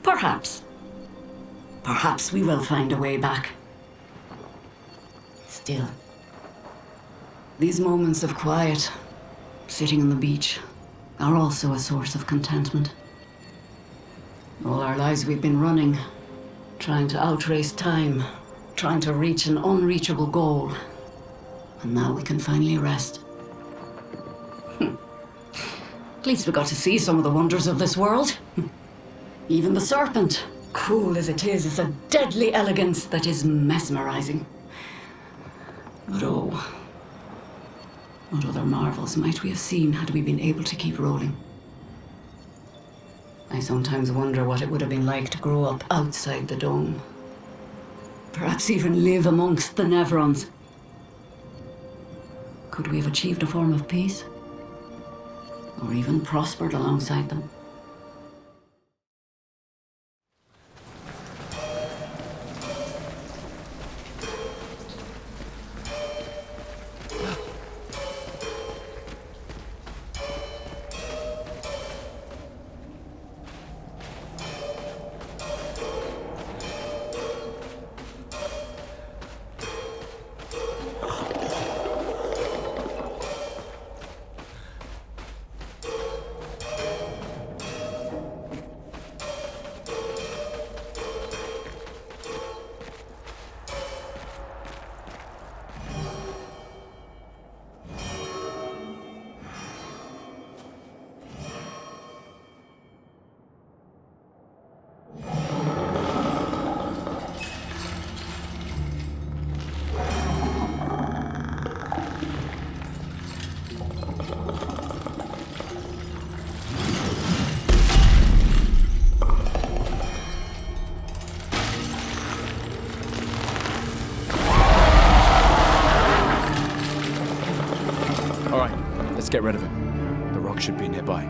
H: Perhaps. Perhaps we will find a way back. Still, these moments of quiet, sitting on the beach, are also a source of contentment. All our lives we've been running, trying to outrace time, trying to reach an unreachable goal. And now we can finally rest. At least we got to see some of the wonders of this world. Even the serpent, cruel as it is a deadly elegance that is mesmerizing. But oh, what other marvels might we have seen had we been able to keep rolling? I sometimes wonder what it would have been like to grow up outside the dome. Perhaps even live amongst the Nevrons. Could we have achieved a form of peace? Or even prospered alongside them?
C: get rid of him. The rock should be nearby.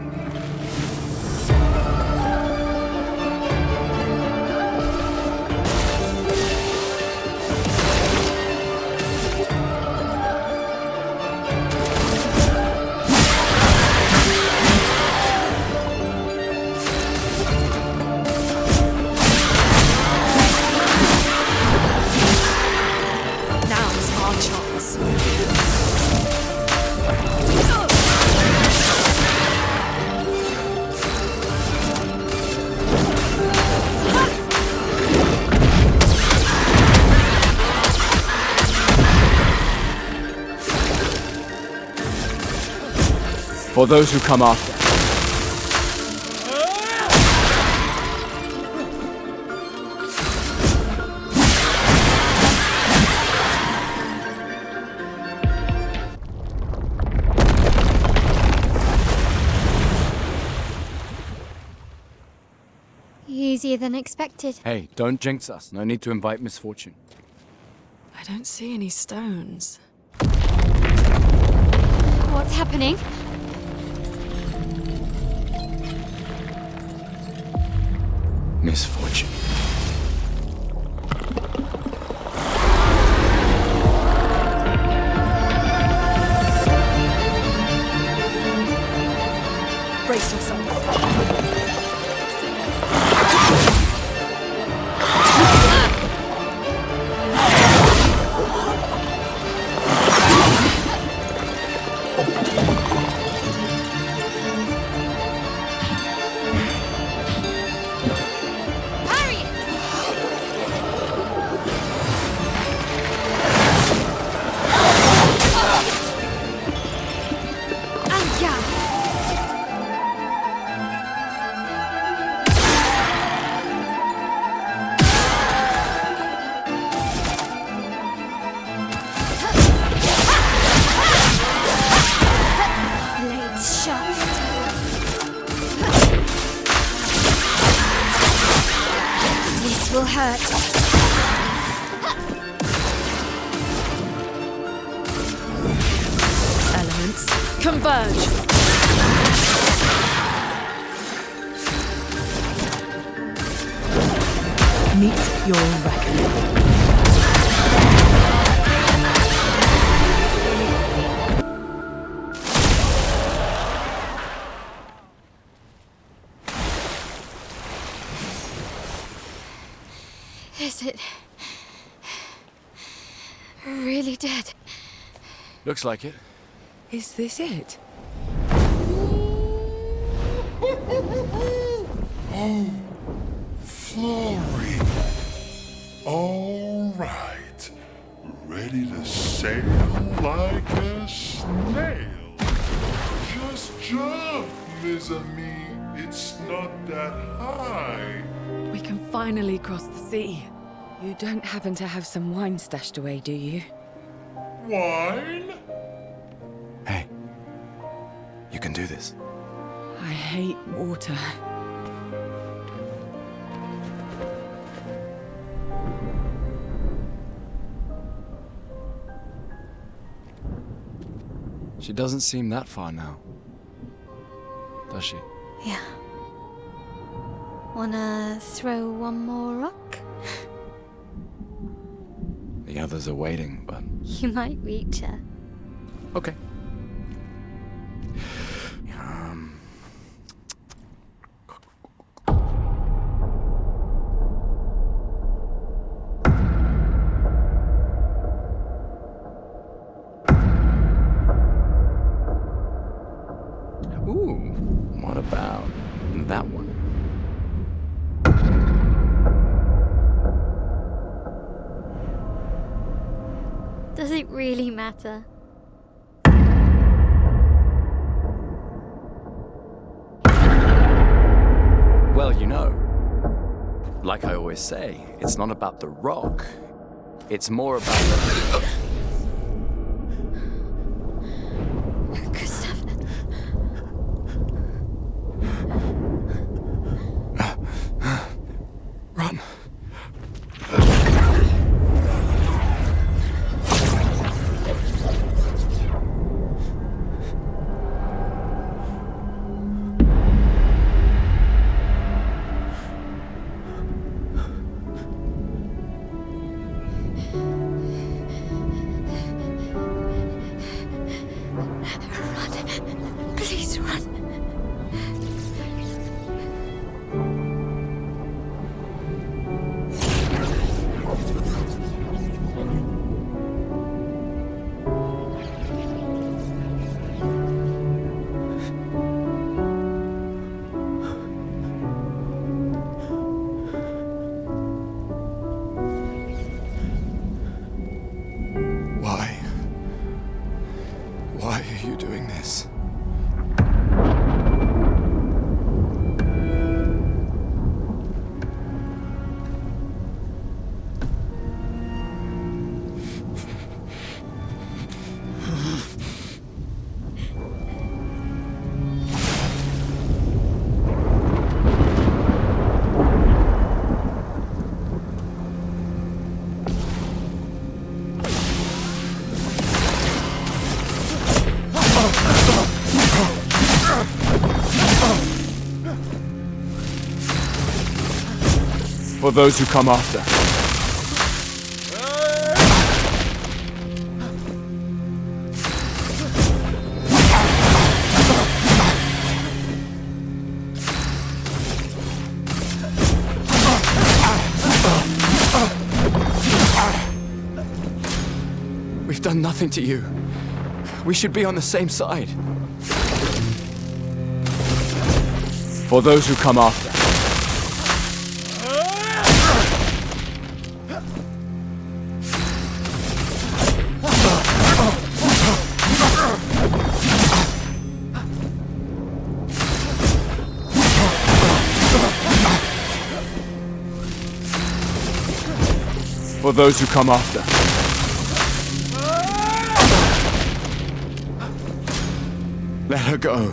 Q: Now's our chance.
C: For those who come after.
B: Easier than expected.
C: Hey, don't jinx us. No need to invite misfortune.
Q: I don't see any stones.
B: What's happening?
C: Misfortune.
Q: Brace yourself. Converge! Meet your reckoning.
B: Is it really dead?
C: Looks like it.
V: Is this it?
W: Oh, Flory. All right. Ready to sail like a snail. Just jump, mes amis. It's not that high.
Q: We can finally cross the sea.
V: You don't happen to have some wine stashed away, do you?
W: Wine?
C: Hey, you can do this.
V: I hate water.
C: She doesn't seem that far now, does she?
B: Yeah. Wanna throw one more rock?
C: The others are waiting, but...
B: You might reach her.
C: Okay. Ooh, what about that one?
B: Does it really matter?
C: Well, you know, like I always say, it's not about the rock. It's more about the...
B: Gustave.
C: Run. this. For those who come after. We've done nothing to you. We should be on the same side. For those who come after. For those who come after. Let her go.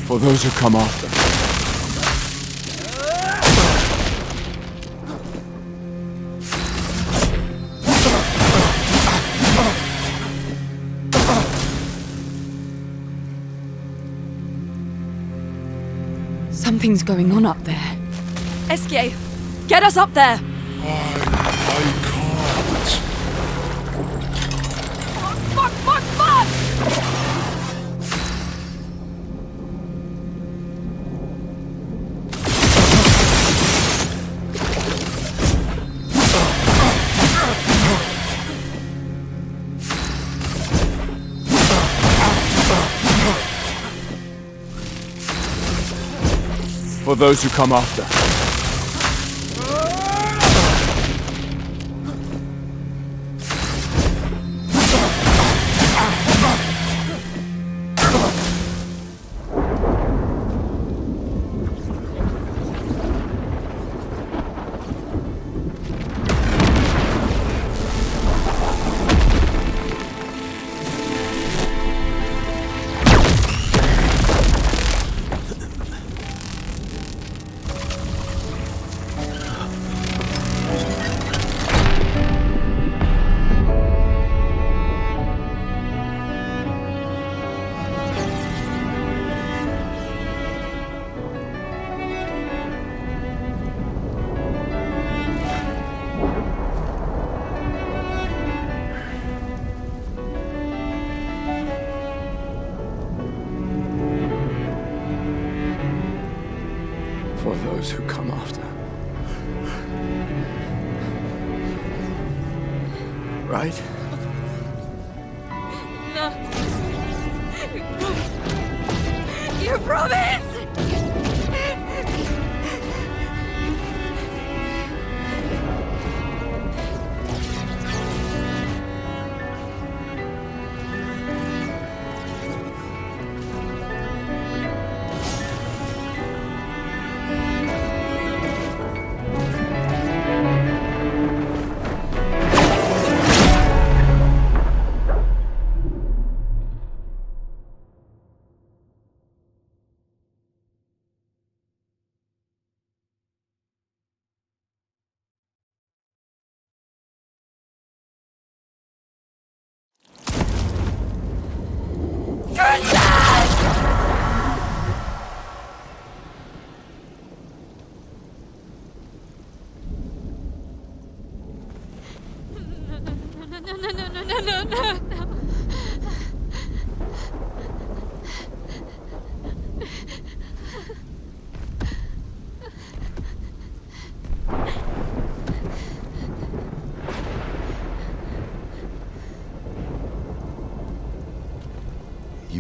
C: For those who come after.
T: Something's going on up there. Esquies, get us up there!
W: I can't.
T: Fuck, fuck, fuck!
C: For those who come after. For those who come after. Right?
T: No. You promised!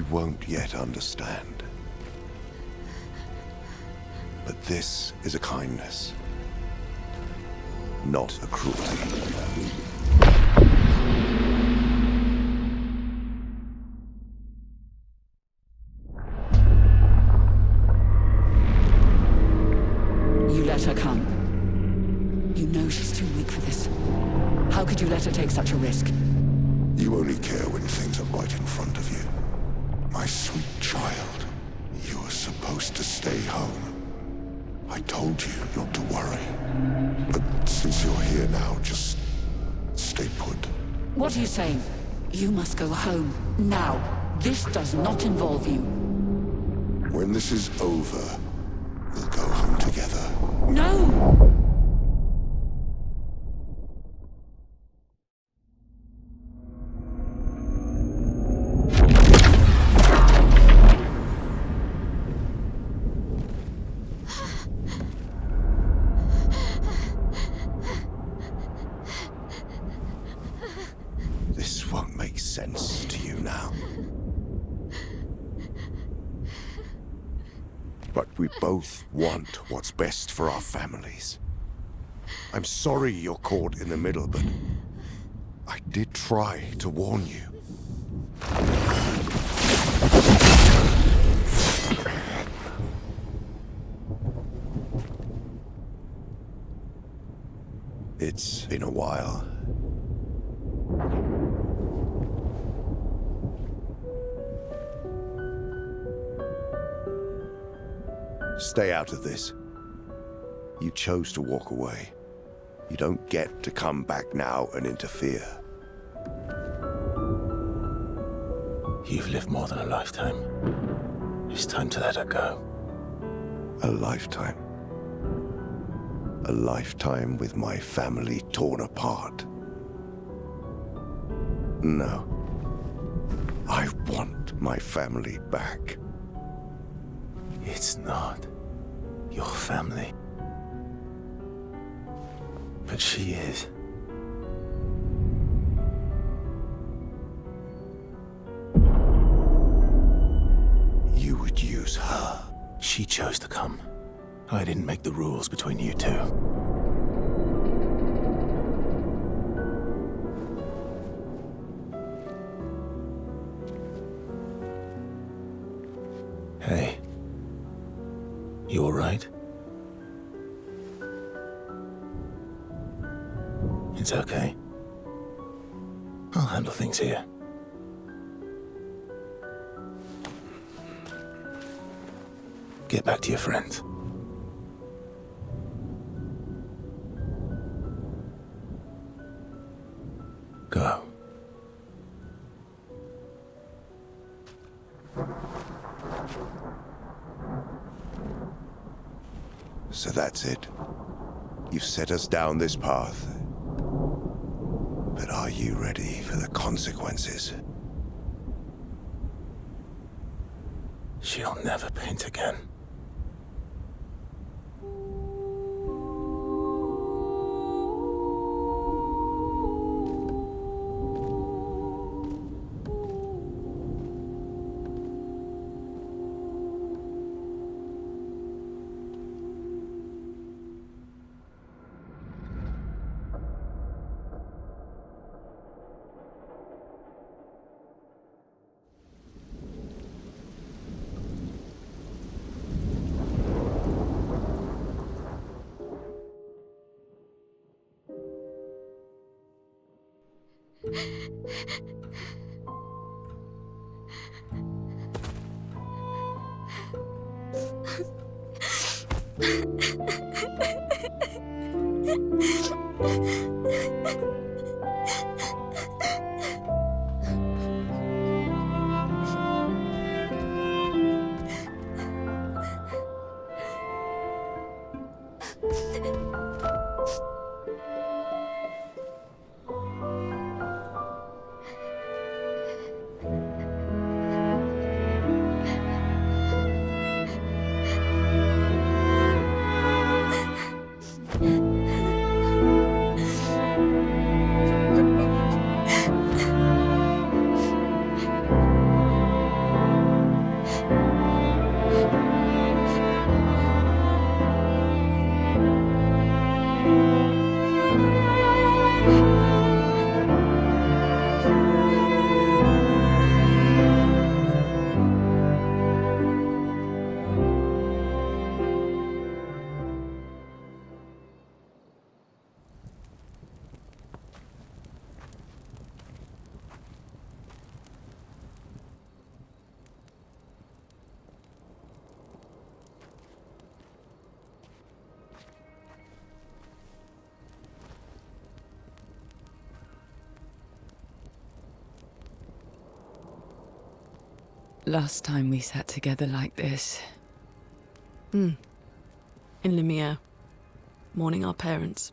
F: won't yet understand. But this is a kindness, not a cruelty.
H: You let her come. You know she's too weak for this. How could you let her take such a risk?
F: You only care when things are right in front of you. My sweet child, you are supposed to stay home. I told you not to worry. But since you're here now, just stay put.
H: What are you saying? You must go home, now. This does not involve you.
F: When this is over, we'll go home together.
H: No!
F: This won't make sense to you now. But we both want what's best for our families. I'm sorry you're caught in the middle, but I did try to warn you. It's been a while. Stay out of this. You chose to walk away. You don't get to come back now and interfere.
P: You've lived more than a lifetime. It's time to let her go.
F: A lifetime. A lifetime with my family torn apart. No. I want my family back.
P: It's not your family. But she is.
F: You would use her.
P: She chose to come. I didn't make the rules between you two. Hey. You all right? It's okay. I'll handle things here. Get back to your friends. Go.
F: So that's it. You've set us down this path. But are you ready for the consequences?
P: She'll never paint again.
V: last time we sat together like this?
U: In Lumiere, mourning our parents.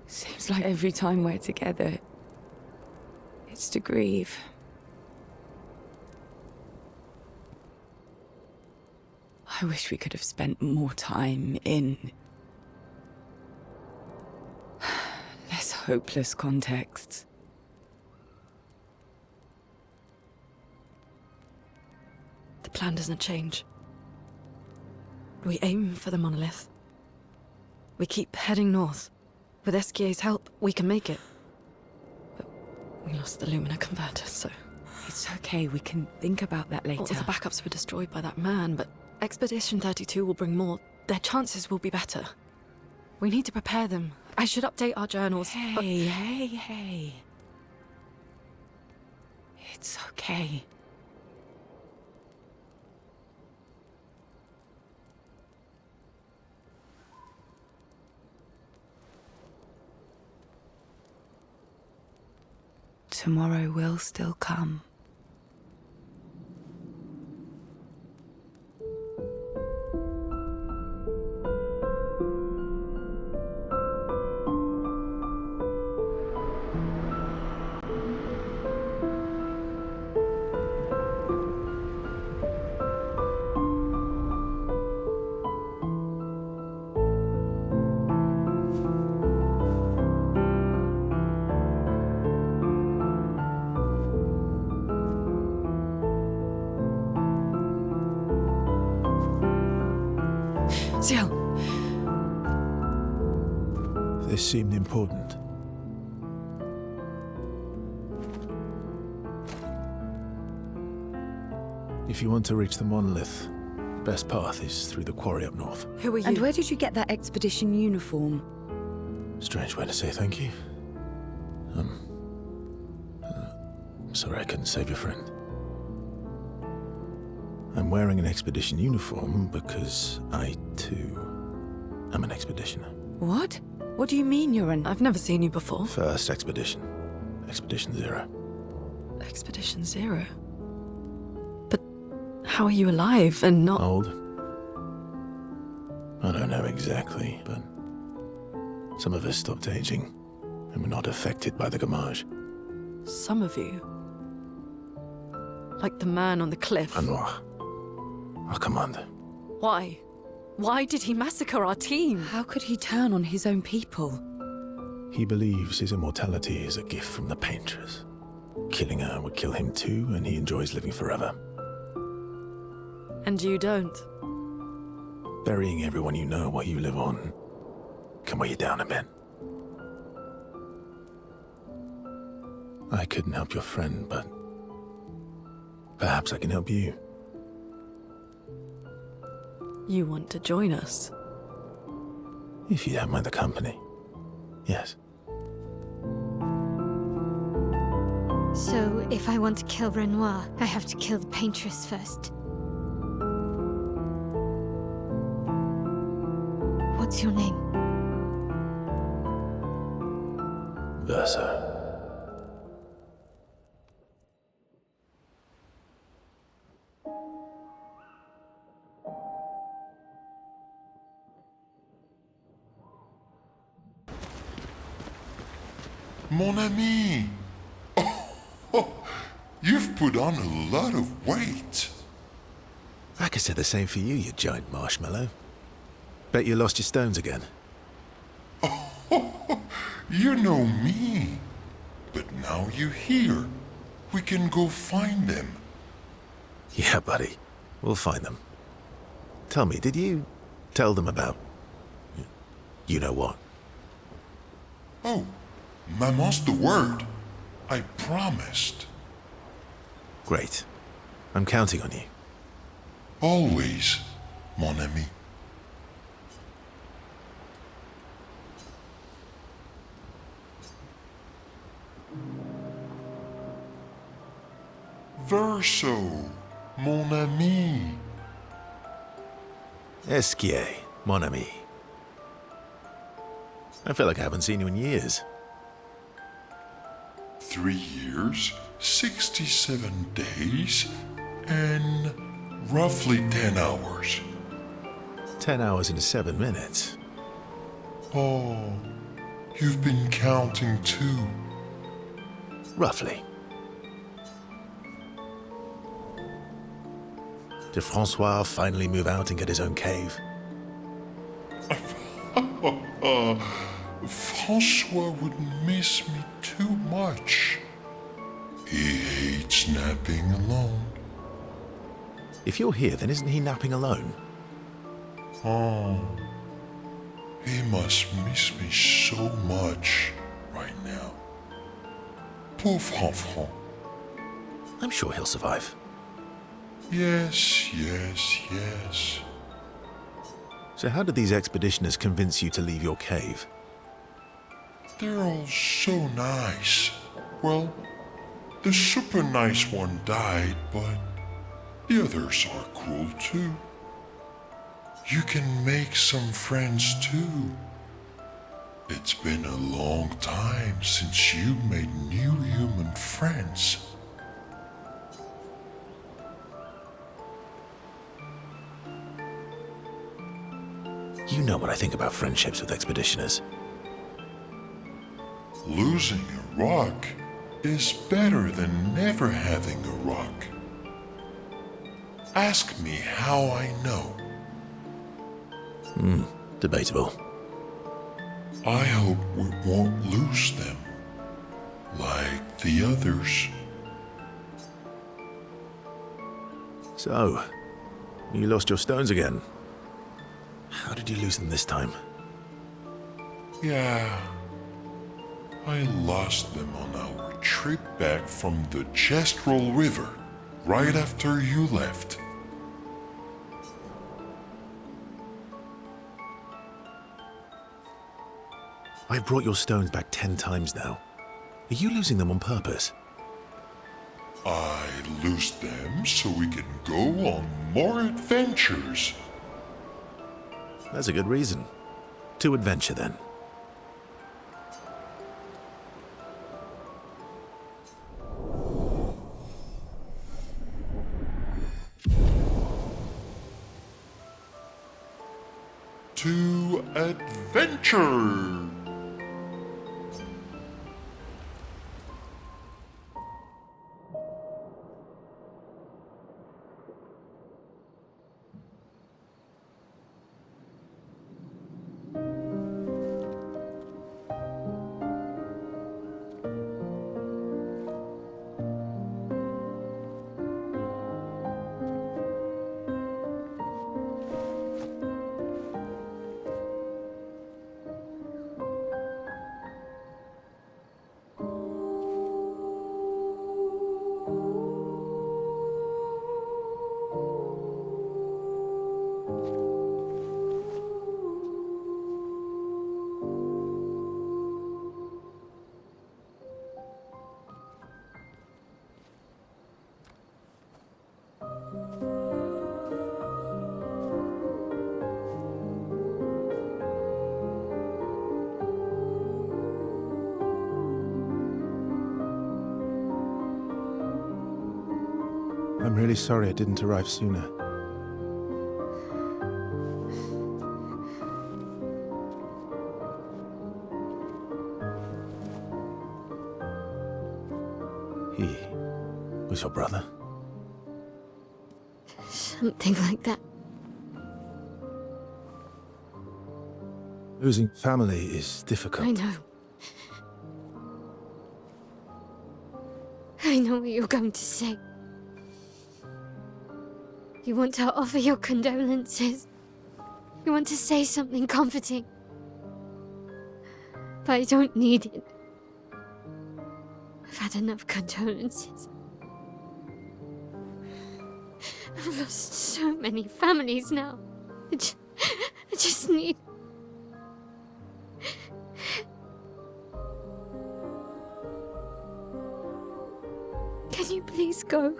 V: Seems like every time we're together, it's to grieve. I wish we could have spent more time in less hopeless contexts.
U: The plan doesn't change. We aim for the Monolith. We keep heading north. With Esquie's help, we can make it. But we lost the Lumina converter, so...
V: It's okay, we can think about that later.
U: All the backups were destroyed by that man, but Expedition 32 will bring more. Their chances will be better. We need to prepare them. I should update our journals.
V: Hey. It's okay. Tomorrow will still come.
U: Sciel!
A: This seemed important. If you want to reach the Monolith, the best path is through the quarry up north.
U: Who are you?
V: And where did you get that expedition uniform?
A: Strange way to say thank you. Sorry I couldn't save your friend. I'm wearing an expedition uniform because I, too, am an expeditioner.
V: What? What do you mean you're an...
U: I've never seen you before.
A: First expedition. Expedition 0.
U: Expedition 0? But how are you alive and not...
A: Old? I don't know exactly, but some of us stopped aging and were not affected by the Gommage.
U: Some of you? Like the man on the cliff?
A: Renoir. Our commander.
U: Why? Why did he massacre our team?
V: How could he turn on his own people?
A: He believes his immortality is a gift from the Paintress. Killing her would kill him too, and he enjoys living forever.
U: And you don't?
A: Burying everyone you know while you live on can weigh you down a bit. I couldn't help your friend, but perhaps I can help you.
U: You want to join us?
A: If you don't mind the company, yes.
B: So, if I want to kill Renoir, I have to kill the Paintress first. What's your name?
A: Verso.
W: Mon ami! Oh, you've put on a lot of weight.
A: I could say the same for you, you giant marshmallow. Bet you lost your stones again.
W: Oh, you know me. But now you're here. We can go find them.
A: Yeah, buddy. We'll find them. Tell me, did you tell them about... you know what?
W: Oh, Maman's the word. I promised.
A: Great. I'm counting on you.
W: Always, mon ami. Verso, mon ami.
A: Esquie, mon ami. I feel like I haven't seen you in years.
W: 3 years? 67 days and roughly 10 hours.
A: 10 hours and 7 minutes.
W: Oh, you've been counting too.
A: Roughly. Did Francois finally move out and get his own cave?
W: Francois would miss me too much. He hates napping alone.
A: If you're here, then isn't he napping alone?
W: Oh, he must miss me so much right now. Poor Francois.
A: I'm sure he'll survive.
W: Yes, yes, yes.
A: So how did these expeditioners convince you to leave your cave?
W: They're all so nice. Well, the super nice one died, but the others are cool too. You can make some friends too. It's been a long time since you made new human friends.
A: You know what I think about friendships with expeditioners.
W: Losing a rock is better than never having a rock. Ask me how I know.
A: Debatable.
W: I hope we won't lose them, like the others.
A: So, you lost your stones again. How did you lose them this time?
W: Yeah, I lost them on our trip back from the Gestral River, right after you left.
A: I've brought your stones back 10 times now. Are you losing them on purpose?
W: I lose them so we can go on more adventures.
A: That's a good reason. To adventure, then.
W: To adventure!
A: I'm really sorry I didn't arrive sooner. He was your brother?
B: Something like that.
A: Losing family is difficult.
B: I know. I know what you're going to say. You want to offer your condolences. You want to say something comforting. But I don't need it. I've had enough condolences. I've lost so many families now. I just need... Can you please go?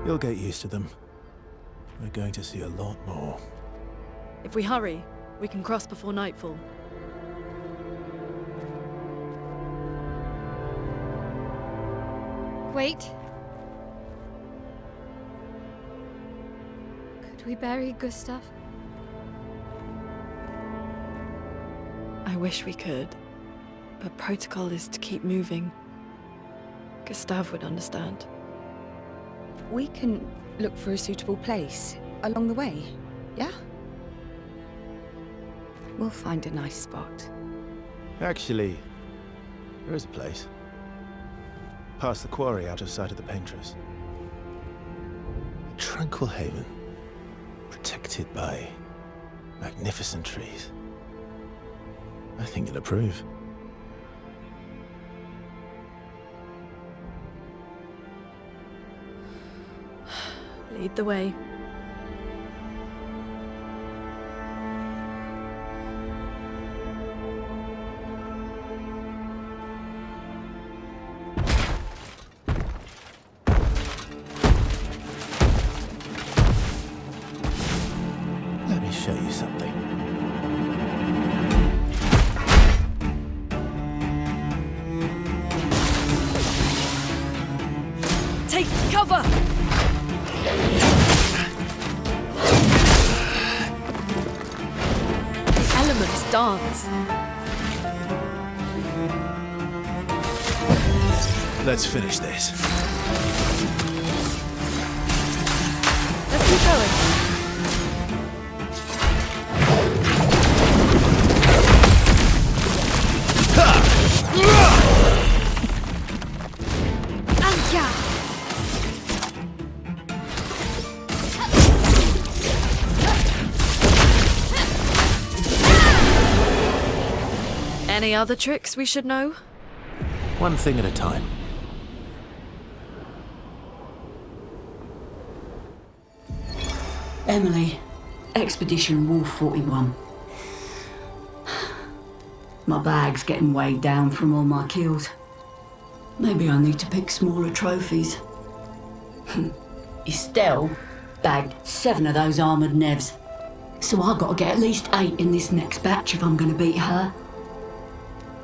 A: You'll get used to them. We're going to see a lot more.
Q: If we hurry, we can cross before nightfall.
B: Wait. Could we bury Gustave?
U: I wish we could, but protocol is to keep moving. Gustave would understand.
V: We can look for a suitable place along the way, yeah? We'll find a nice spot.
A: Actually, there is a place. Past the quarry, out of sight of the Paintress. A tranquil haven, protected by magnificent trees. I think you'll approve.
Q: Lead the way.
A: Let me show you something.
Q: Take cover! The elements dance.
A: Let's finish this.
Q: Let's keep going. Any other tricks we should know?
A: One thing at a time.
H: Emily, Expedition Wolf 41. My bag's getting weighed down from all my kills. Maybe I need to pick smaller trophies. Estelle bagged 7 of those armoured nevs. So I've got to get at least 8 in this next batch if I'm going to beat her.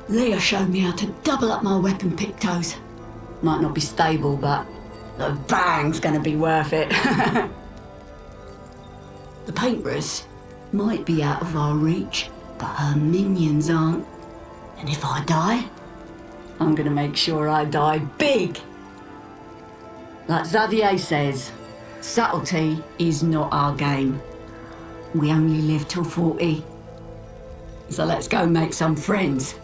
H: Leah showed me how to double up my weapon pictos. Might not be stable, but the bang's going to be worth it. The Paintress might be out of our reach, but her minions aren't. And if I die, I'm going to make sure I die big. Like Xavier says, subtlety is not our game. We only live till 40. So let's go make some friends.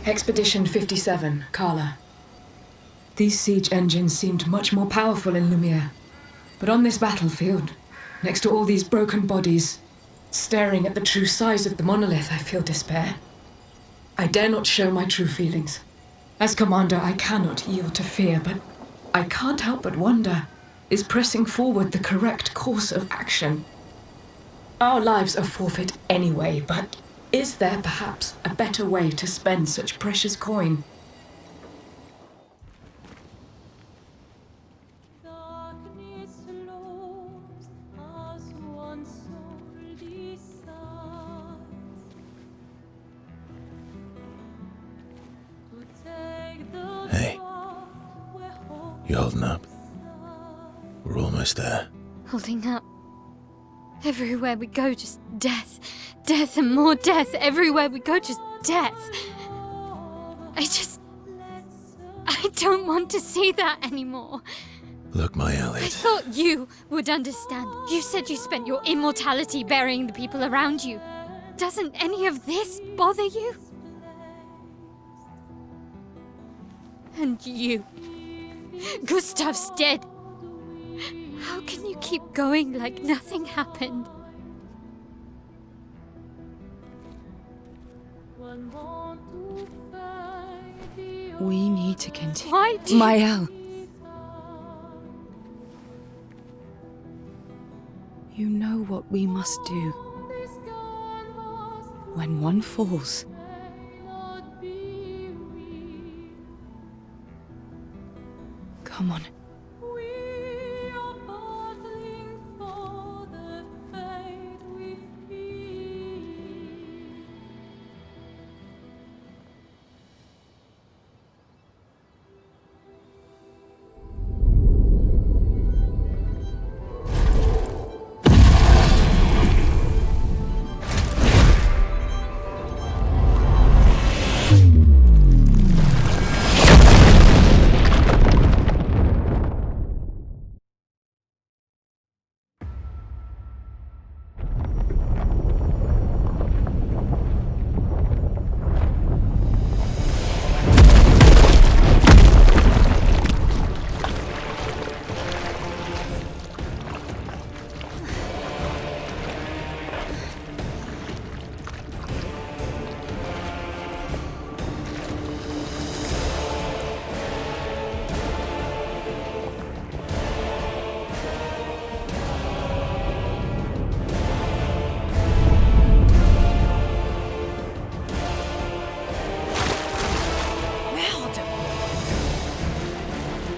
T: Expedition 57, Carla. These siege engines seemed much more powerful in Lumiere. But on this battlefield, next to all these broken bodies, staring at the true size of the monolith, I feel despair. I dare not show my true feelings. As commander, I cannot yield to fear, but I can't help but wonder, is pressing forward the correct course of action? Our lives are forfeit anyway, but is there perhaps a better way to spend such precious coin?
A: Hey, you holding up? We're almost there.
B: Holding up. Everywhere we go, just death. Death and more death. Everywhere we go, just death. I don't want to see that anymore.
A: Look, Maelle.
B: I thought you would understand. You said you spent your immortality burying the people around you. Doesn't any of this bother you? And you. Gustave's dead. How can you keep going like nothing happened?
V: We need to continue.
B: Why do you...
V: Maelle. You know what we must do. When one falls... Come on.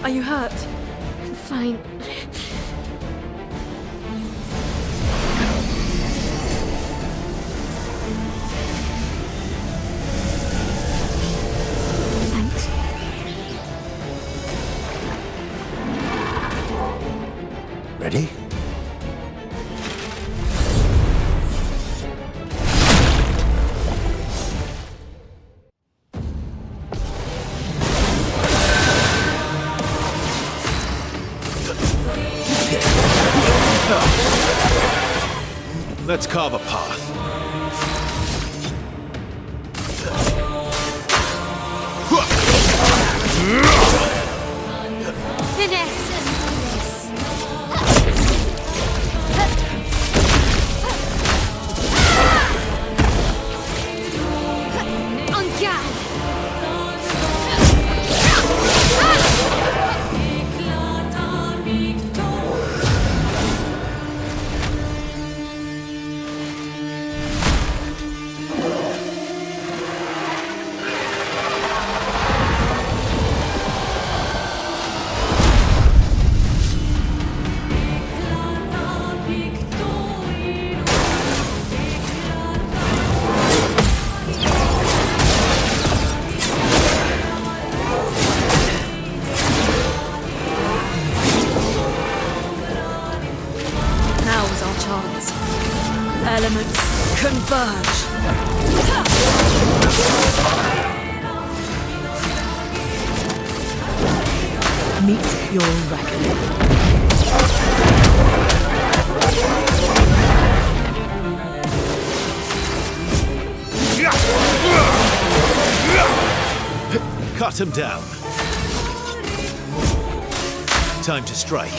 Q: Are you hurt?
B: I'm fine. Thanks.
A: Ready? Let's carve a path.
B: Finesse and police. En garde.
Q: Elements converge.
T: Meet your reckoning.
A: Cut him down. Time to strike.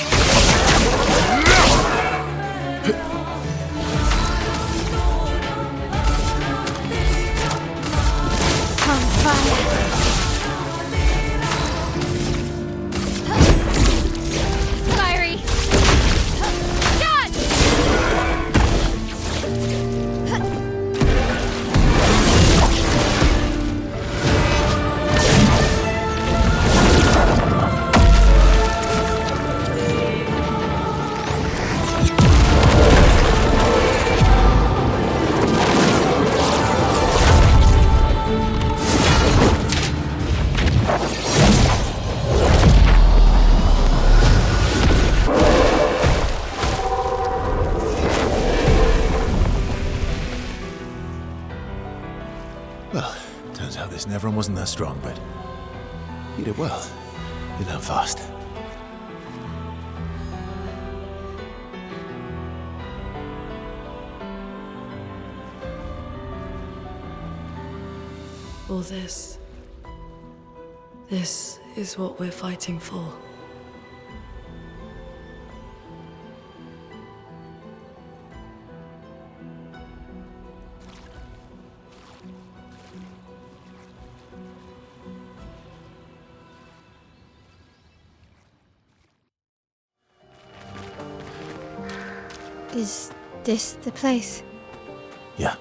B: Fiery! Dodge!
A: Well, turns out this Nevron wasn't that strong, but you did well. You learn fast.
U: All this. This is what we're fighting for.
B: Is this the place?
A: Yeah.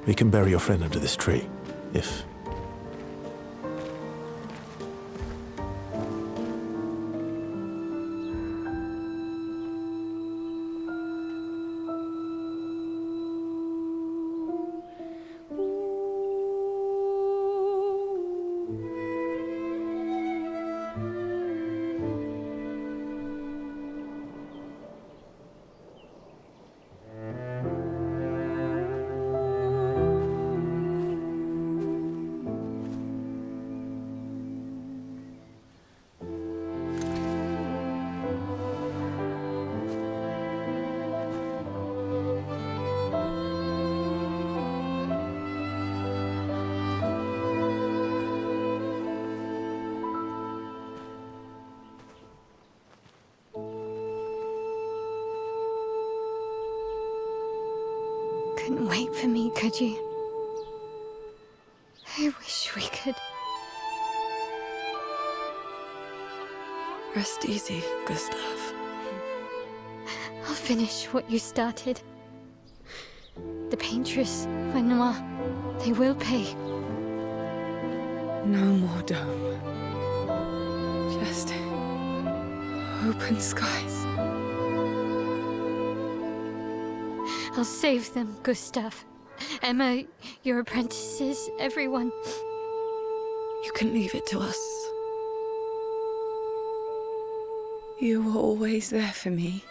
A: We can bury your friend under this tree, if...
B: Couldn't wait for me, could you? I wish we could.
U: Rest easy, Gustave.
B: I'll finish what you started. The Paintress, Renoir, they will pay.
V: No more dome. Just open skies.
B: I'll save them, Gustave. Emma, your apprentices, everyone.
U: You can leave it to us.
V: You were always there for me.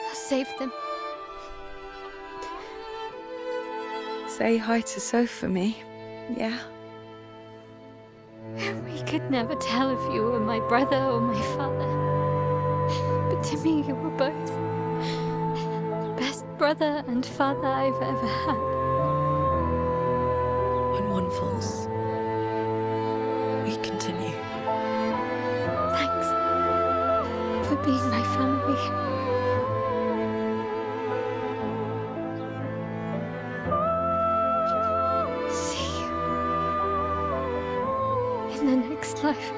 B: I'll save them.
V: Say hi to Soph for me, yeah?
B: We could never tell if you were my brother or my father. But to me, you were both. Best brother and father I've ever had.
U: When one falls, we continue.
B: Thanks for being my family. In the next life.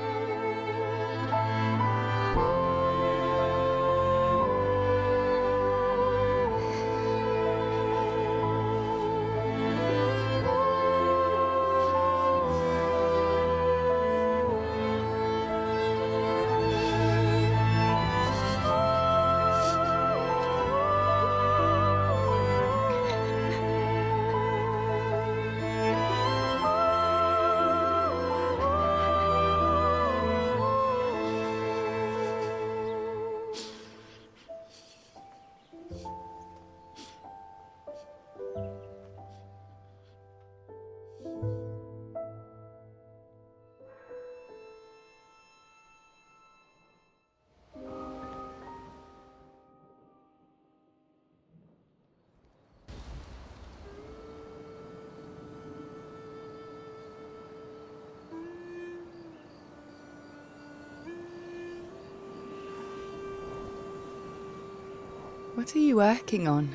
V: What are you working on?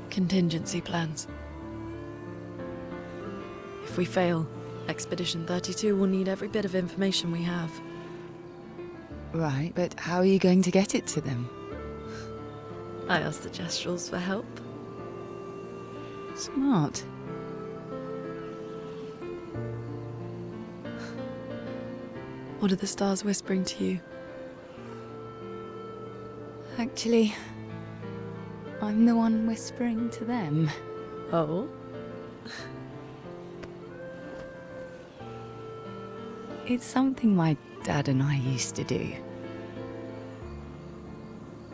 U: Contingency plans. we fail, Expedition 32 will need every bit of information we have.
V: Right, but how are you going to get it to them?
U: I asked the Gestrals for help.
V: Smart.
U: What are the stars whispering to you?
V: Actually, I'm the one whispering to them.
U: Oh?
V: It's something my dad and I used to do.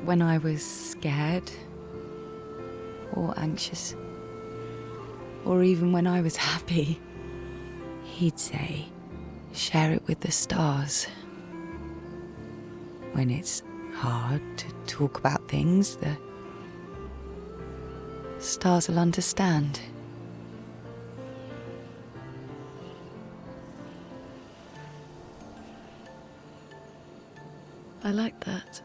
V: When I was scared, or anxious, or even when I was happy, he'd say, share it with the stars. When it's hard to talk about things, the stars will understand.
U: I like that.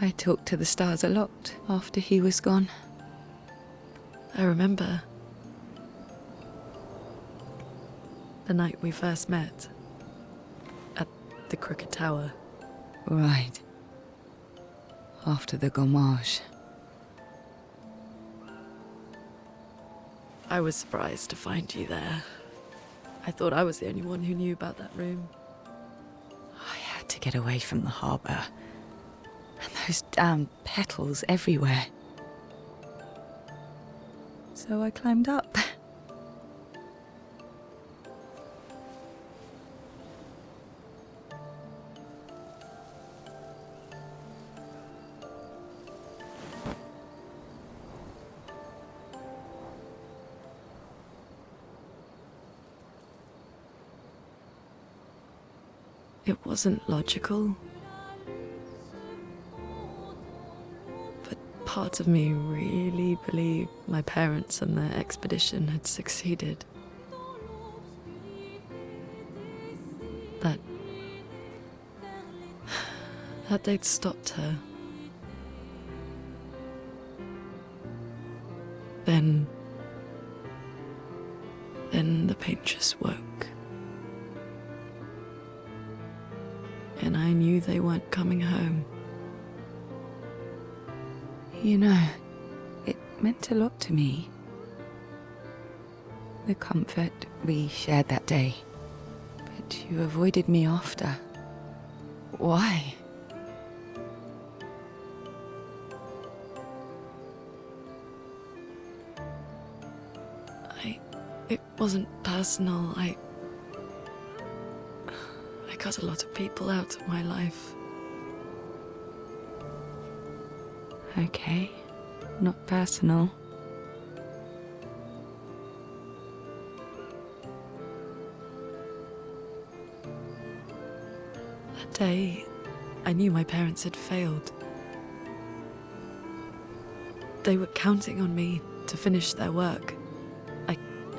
V: I talked to the stars a lot after he was gone.
U: I remember the night we first met at the Crooked Tower.
V: Right. After the Gommage.
U: I was surprised to find you there. I thought I was the only one who knew about that room.
V: I had to get away from the harbour. And those damn petals everywhere. So I climbed up.
U: It wasn't logical. But part of me really believed my parents and their expedition had succeeded. That they'd stopped her. Then the Paintress woke. And I knew they weren't coming home.
V: You know, it meant a lot to me. The comfort we shared that day. But you avoided me after. Why?
U: It wasn't personal. I cut a lot of people out of my life.
V: Okay, not personal.
U: That day, I knew my parents had failed. They were counting on me to finish their work.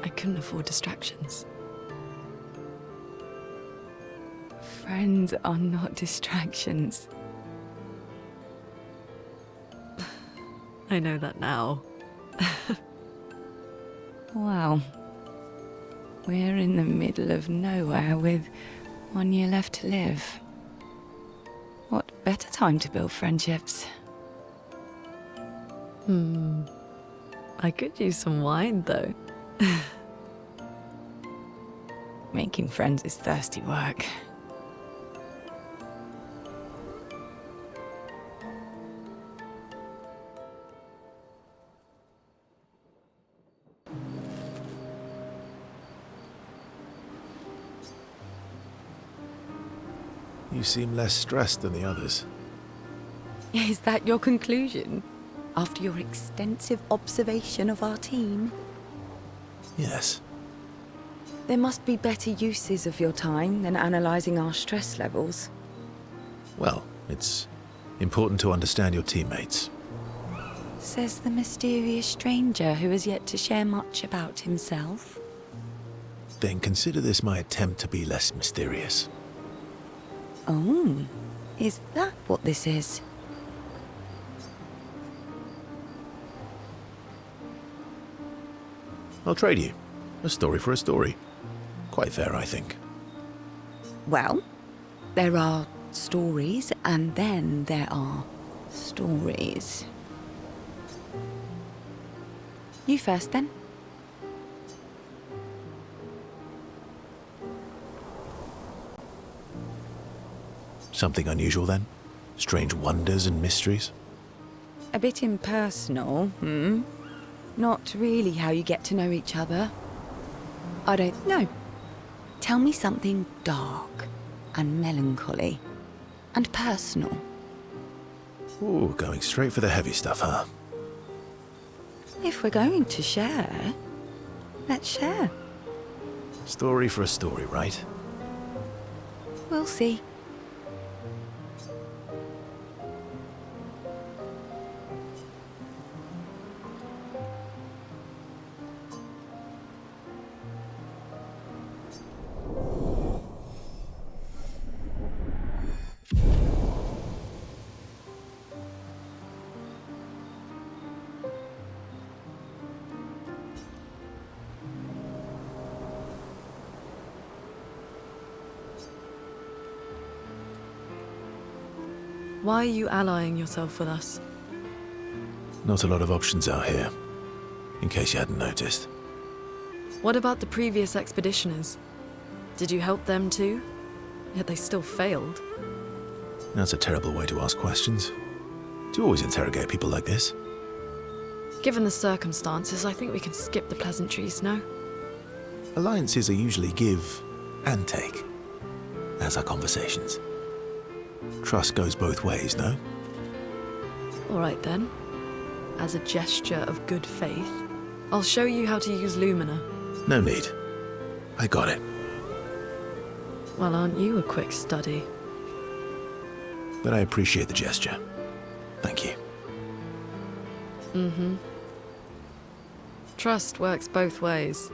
U: I couldn't afford distractions.
V: Friends are not distractions.
U: I know that now.
V: Wow. We're in the middle of nowhere with 1 year left to live. What better time to build friendships?
U: I could use some wine, though.
V: Making friends is thirsty work.
A: You seem less stressed than the others.
V: Is that your conclusion? After your extensive observation of our team?
A: Yes.
V: There must be better uses of your time than analysing our stress levels.
A: Well, it's important to understand your teammates.
V: Says the mysterious stranger who has yet to share much about himself.
A: Then consider this my attempt to be less mysterious.
V: Oh, is that what this is?
A: I'll trade you. A story for a story. Quite fair, I think.
V: Well, there are stories, and then there are stories. You first, then.
A: Something unusual, then? Strange wonders and mysteries?
V: A bit impersonal, Not really how you get to know each other. I don't know. Tell me something dark and melancholy and personal.
A: Ooh, going straight for the heavy stuff, huh?
V: If we're going to share, let's share.
A: Story for a story, right?
V: We'll see.
Q: Why are you allying yourself with us?
A: Not a lot of options out here, in case you hadn't noticed.
Q: What about the previous expeditioners? Did you help them too? Yet they still failed.
A: That's a terrible way to ask questions. Do you always interrogate people like this?
Q: Given the circumstances, I think we can skip the pleasantries, no?
A: Alliances are usually give and take, as are conversations. Trust goes both ways, no?
Q: All right then. As a gesture of good faith, I'll show you how to use Lumina.
A: No need. I got it.
Q: Well, aren't you a quick study?
A: But I appreciate the gesture. Thank you.
Q: Mm-hmm. Trust works both ways.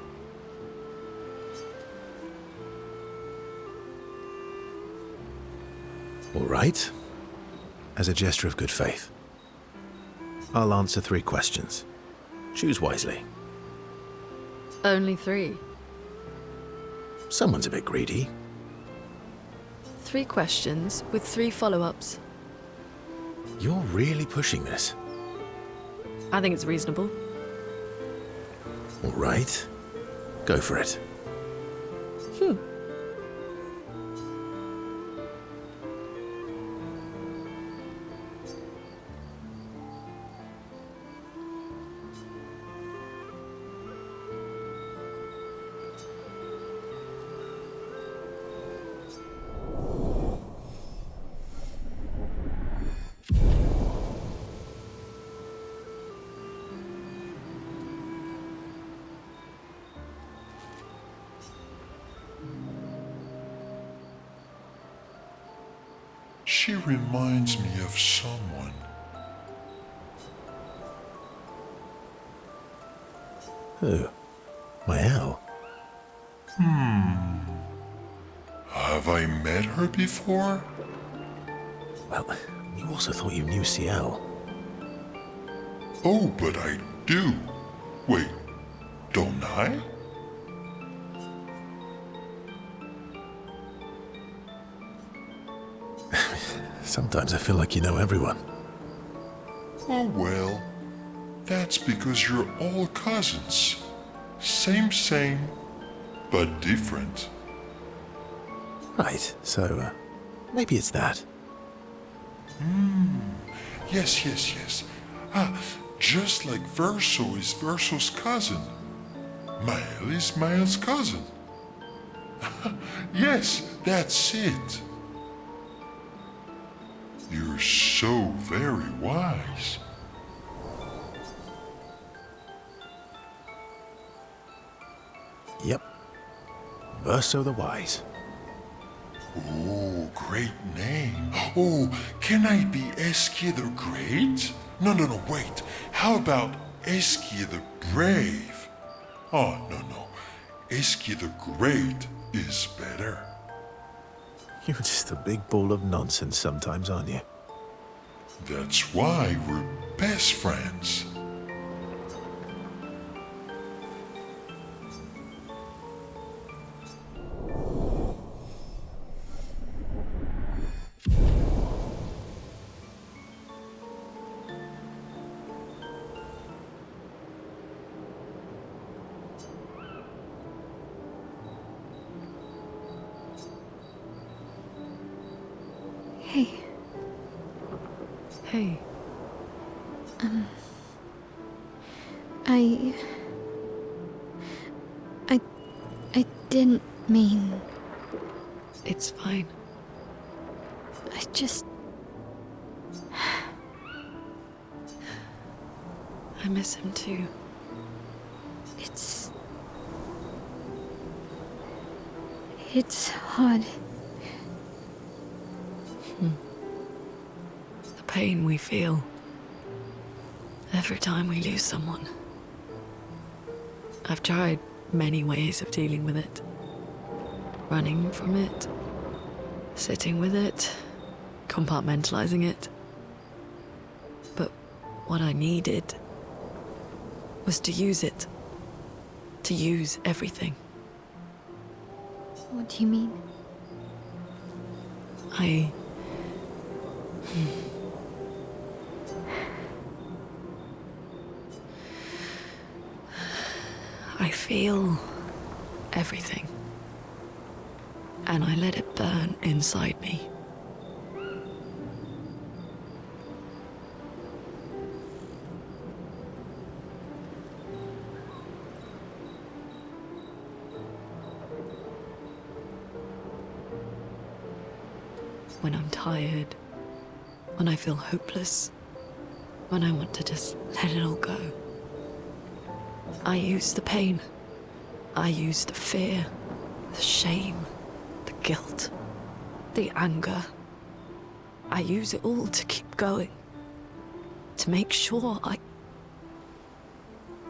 A: All right. As a gesture of good faith, I'll answer 3 questions. Choose wisely.
Q: Only 3.
A: Someone's a bit greedy.
Q: 3 questions with 3 follow-ups.
A: You're really pushing this.
Q: I think it's reasonable.
A: All right. Go for it.
W: She reminds me of someone.
A: Who? Maelle?
W: Have I met her before?
A: Well, you also thought you knew Sciel.
W: Oh, but I do. Wait, don't I?
A: Sometimes I feel like you know everyone.
W: Oh well, that's because you're all cousins. Same, but different.
A: Right, so maybe it's that.
W: Yes. Just like Verso is Verso's cousin. Maelle is Maelle's cousin. Yes, that's it. You're so very wise.
A: Yep. Verso the Wise.
W: Oh, great name. Oh, can I be Esquie the Great? No, wait. How about Esquie the Brave? Oh, no. Esquie the Great is better.
A: You're just a big ball of nonsense sometimes, aren't you?
W: That's why we're best friends.
U: Hey.
B: I didn't mean...
U: It's fine.
B: I just...
U: I miss him too.
B: It's hard.
U: The pain we feel every time we lose someone. I've tried many ways of dealing with it. Running from it, sitting with it, compartmentalizing it. But what I needed was to use it. To use everything.
B: What do you mean?
U: I feel everything. And I let it burn inside me. When I'm tired, when I feel hopeless, when I want to just let it all go. I use the pain. I use the fear, the shame, the guilt, the anger. I use it all to keep going. To make sure I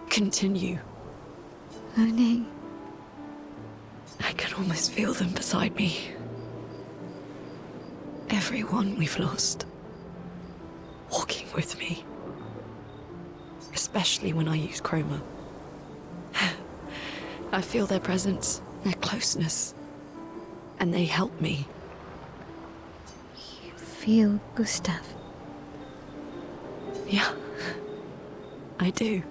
U: continue.
B: Lune.
U: I can almost feel them beside me. Everyone we've lost. Walking with me. Especially when I use chroma. I feel their presence, their closeness. And they help me.
B: You feel Gustave?
U: Yeah. I do.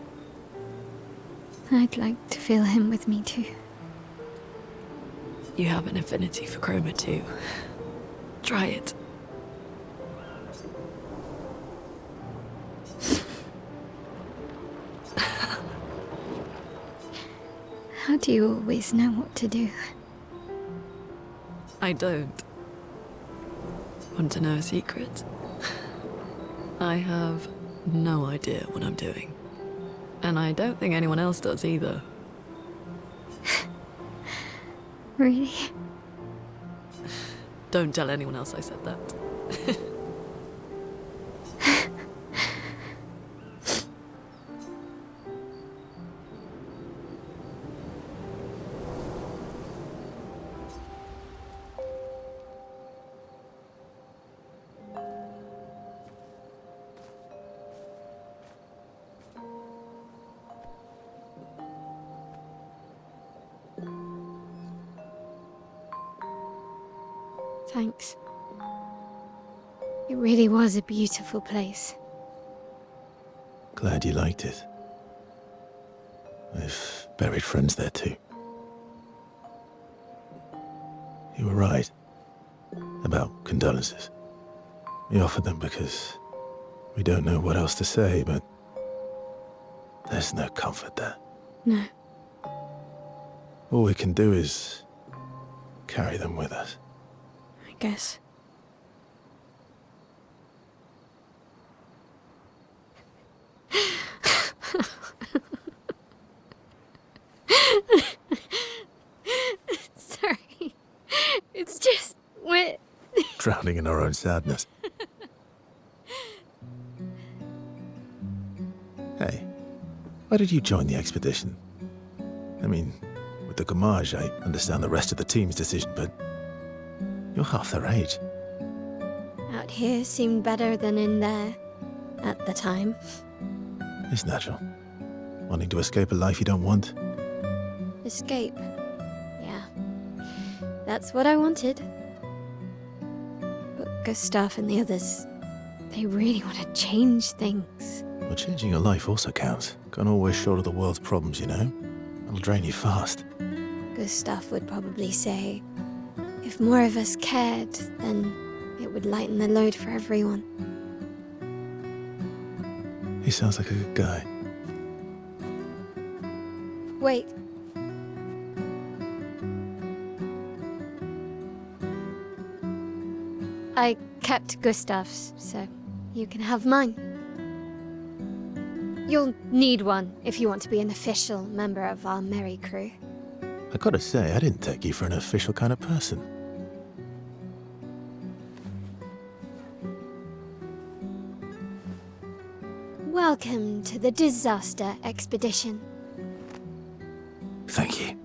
B: I'd like to feel him with me too.
U: You have an affinity for chroma too. Try it.
B: How do you always know what to do?
U: I don't. Want to know a secret? I have no idea what I'm doing. And I don't think anyone else does either.
B: Really?
U: Don't tell anyone else I said that.
B: Thanks. It really was a beautiful place.
A: Glad you liked it. I've buried friends there too. You were right about condolences. We offered them because we don't know what else to say, but there's no comfort there.
B: No.
A: All we can do is carry them with us.
B: I guess. Sorry. It's just wet.
A: Drowning in our own sadness. Hey, why did you join the expedition? I mean, with the Gommage, I understand the rest of the team's decision, but you're half their age.
B: Out here seemed better than in there at the time.
A: It's natural. Wanting to escape a life you don't want.
B: Escape. Yeah. That's what I wanted. But Gustave and the others, they really want to change things.
A: Well, changing your life also counts. Can't always shoulder the world's problems, you know? It'll drain you fast.
B: Gustave would probably say, if more of us cared, then it would lighten the load for everyone.
A: He sounds like a good guy.
B: Wait. I kept Gustave's, so you can have mine. You'll need one if you want to be an official member of our merry crew.
A: I gotta say, I didn't take you for an official kind of person.
B: Welcome to the disaster expedition.
A: Thank you.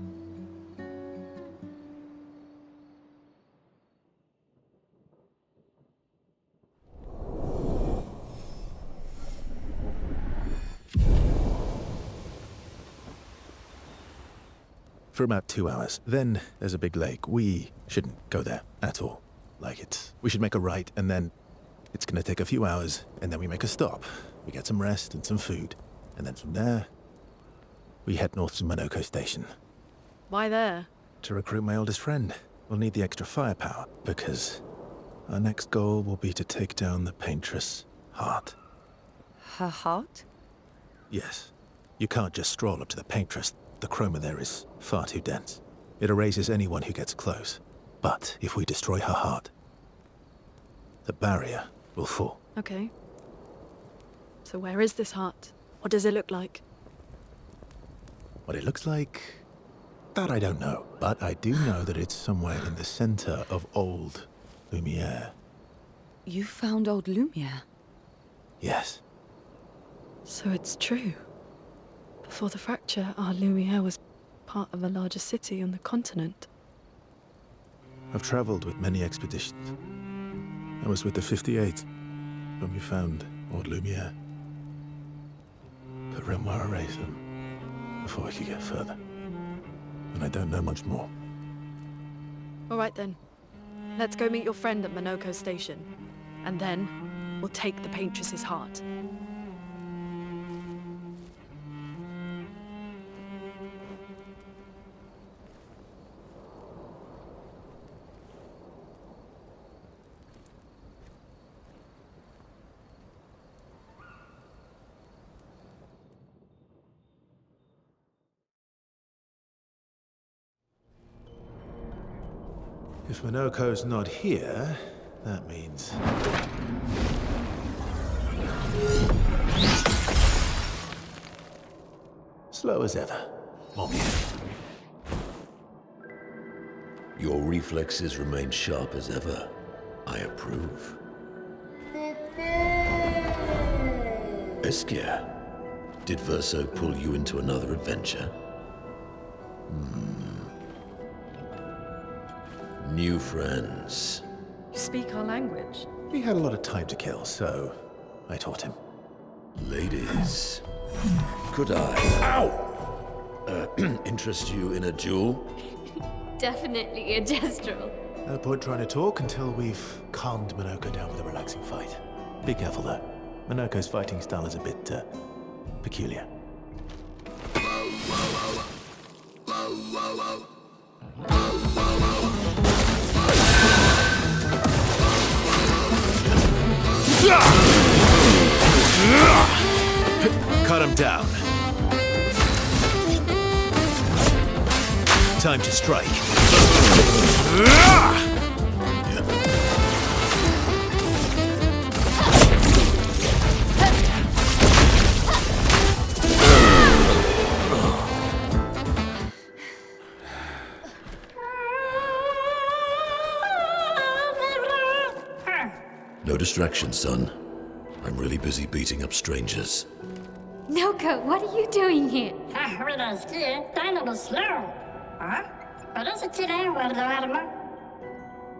A: For about 2 hours. Then there's a big lake. We shouldn't go there at all. We should make a right, and then it's gonna take a few hours, and then we make a stop. We get some rest and some food. And then from there, we head north to Monoco Station.
Q: Why there?
A: To recruit my oldest friend. We'll need the extra firepower, because our next goal will be to take down the Paintress' heart.
V: Her heart?
A: Yes. You can't just stroll up to the Paintress. The chroma there is far too dense. It erases anyone who gets close. But if we destroy her heart, the barrier will fall.
Q: Okay. So where is this heart? What does it look like?
A: What it looks like, that I don't know. But I do know that it's somewhere in the center of old Lumiere.
V: You found old Lumiere?
A: Yes.
Q: So it's true. Before the fracture, our Lumiere was part of a larger city on the continent.
A: I've traveled with many expeditions. I was with the 58th when we found old Lumiere. But Renoir erased them before we could get further. And I don't know much more.
Q: All right then. Let's go meet your friend at Monoco Station. And then, we'll take the Paintress's heart.
A: If Monoco's not here, that means... slow as ever. Mon bien.
L: Your reflexes remain sharp as ever. I approve. Esquies, did Verso pull you into another adventure? New friends.
Q: You speak our language?
A: We had a lot of time to kill, so I taught him.
L: Ladies, could I, interest you in a duel?
D: Definitely a Gestral.
A: No point trying to talk until we've calmed Monoco down with a relaxing fight. Be careful though. Monoco's fighting style is a bit, peculiar. Cut him down. Time to strike.
L: No distraction, son. I'm really busy beating up strangers.
D: Noco, what are you doing here?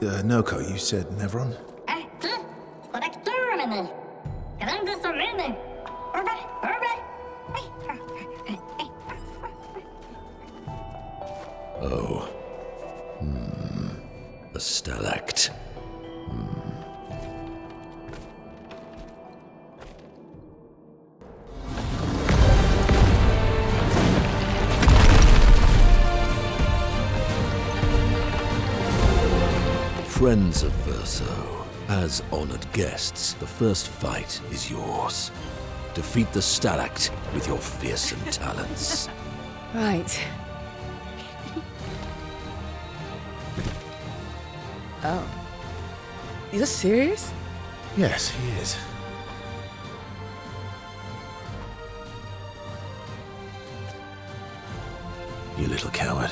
A: Noco, you said Nevron?
L: Oh. A stalact. Friends of Verso, as honored guests, the first fight is yours. Defeat the Stalact with your fearsome talents.
V: Right. Oh. You're serious?
A: Yes, he is. You little coward.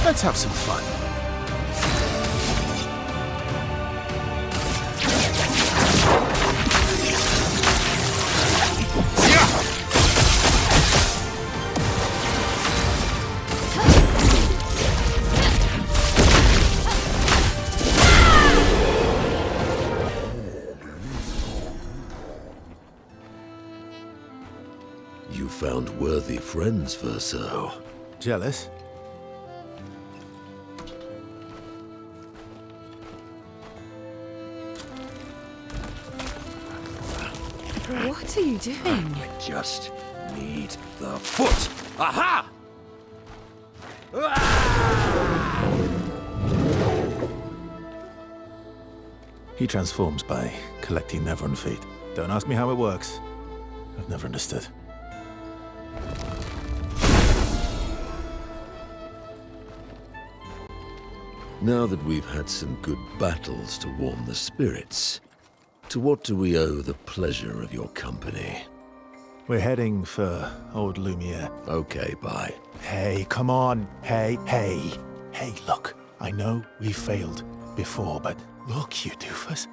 A: Let's have some fun.
L: You found worthy friends, Verso.
A: Jealous?
V: What are you doing?
L: I just need the foot. Aha!
A: He transforms by collecting Nevron feet. Don't ask me how it works. I've never understood.
L: Now that we've had some good battles to warm the spirits, to what do we owe the pleasure of your company?
A: We're heading for Old Lumiere.
L: Okay, bye.
A: Hey, come on. Hey. Hey, look. I know we failed before, but look, you doofus.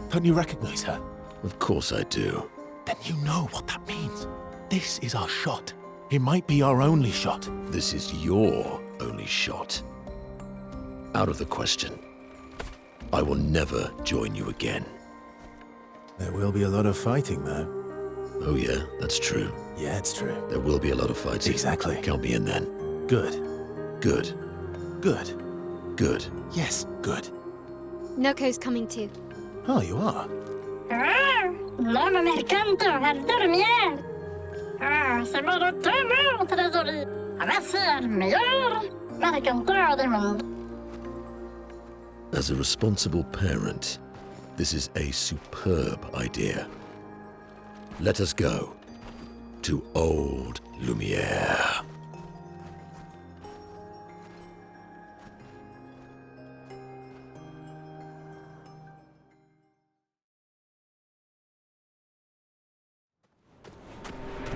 A: Don't you recognize her?
L: Of course I do.
A: Then you know what that means. This is our shot. It might be our only shot.
L: This is your only shot. Out of the question. I will never join you again.
A: There will be a lot of fighting, though.
L: Oh yeah, that's true.
A: Yeah, it's true.
L: There will be a lot of fighting.
A: Exactly.
L: Count me in then.
A: Good.
L: Good.
A: Good.
L: Good.
A: Yes, good.
D: Noco's coming too.
A: Oh, you are?
J: L'homme mercanto al dormier. C'est mon mon trésorier. Merci al meilleur mercanteur du monde.
L: As a responsible parent, this is a superb idea. Let us go to Old Lumiere.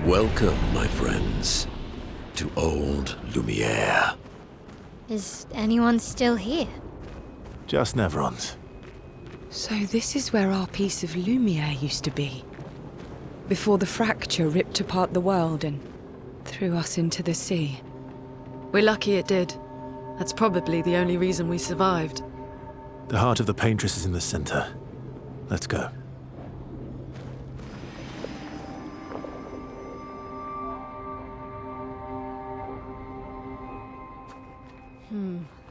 L: Welcome, my friends, to Old Lumiere.
B: Is anyone still here?
A: Just Nevrons.
V: So this is where our piece of Lumiere used to be. Before the fracture ripped apart the world and threw us into the sea.
Q: We're lucky it did. That's probably the only reason we survived.
A: The heart of the Paintress is in the center. Let's go.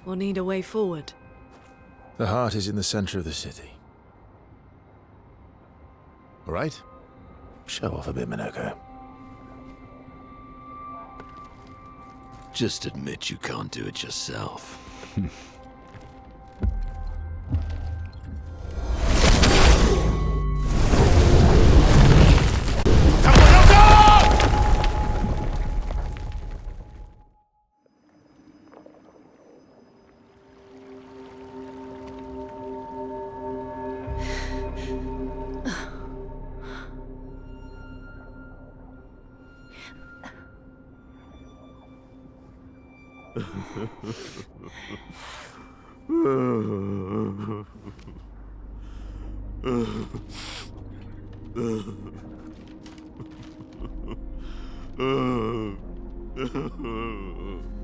Q: We'll need a way forward.
A: The heart is in the center of the city. All right? Show off a bit, Monoco.
L: Just admit you can't do it yourself.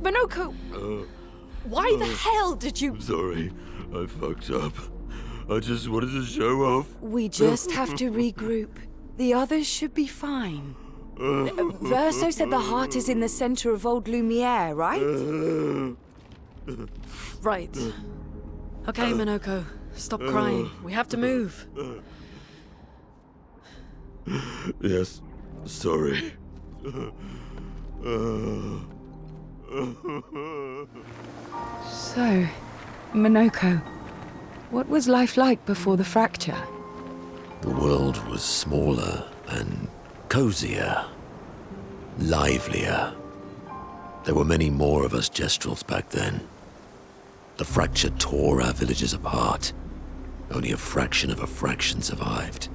R: Monoco! Why the hell did you...
L: Sorry, I fucked up. I just wanted to show off.
V: We just have to regroup. The others should be fine. Verso said the heart is in the center of Old Lumiere, right?
Q: Right. Okay, Monoco. Stop crying. We have to move.
L: Yes, sorry.
V: So, Monoco, what was life like before the fracture?
L: The world was smaller and cozier, livelier. There were many more of us Gestrals back then. The fracture tore our villages apart. Only a fraction of a fraction survived.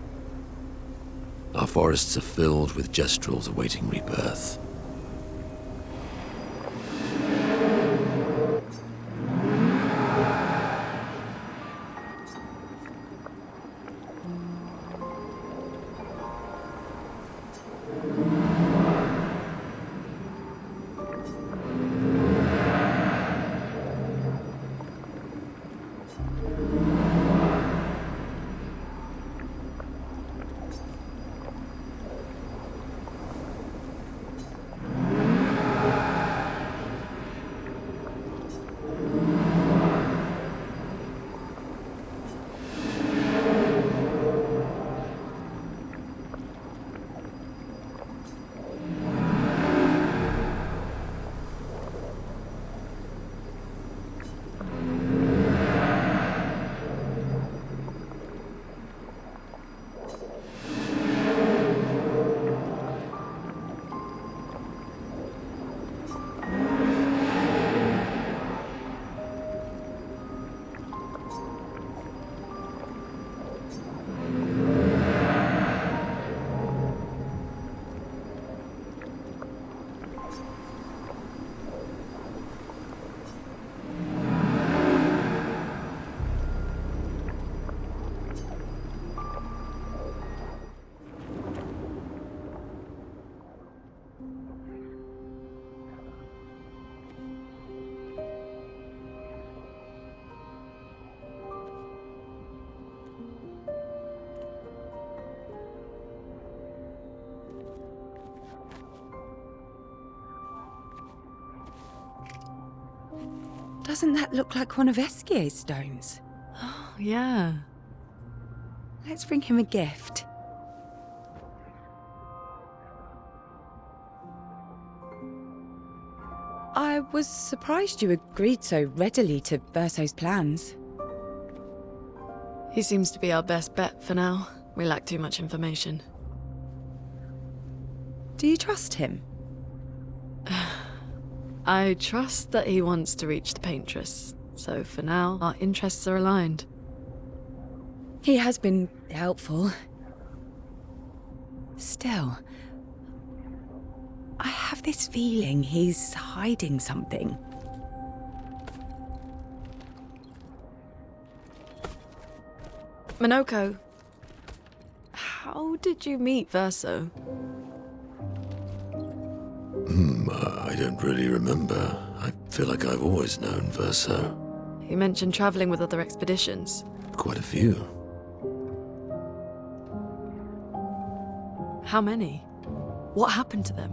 L: Our forests are filled with Gestrals awaiting rebirth.
V: Doesn't that look like one of Esquies' stones?
Q: Oh, yeah.
V: Let's bring him a gift. I was surprised you agreed so readily to Verso's plans.
Q: He seems to be our best bet for now. We lack too much information.
V: Do you trust him?
Q: I trust that he wants to reach the Paintress, so for now, our interests are aligned.
V: He has been helpful. Still, I have this feeling he's hiding something.
Q: Monoco, how did you meet Verso?
L: I don't really remember. I feel like I've always known Verso.
Q: He mentioned traveling with other expeditions.
L: Quite a few.
Q: How many? What happened to them?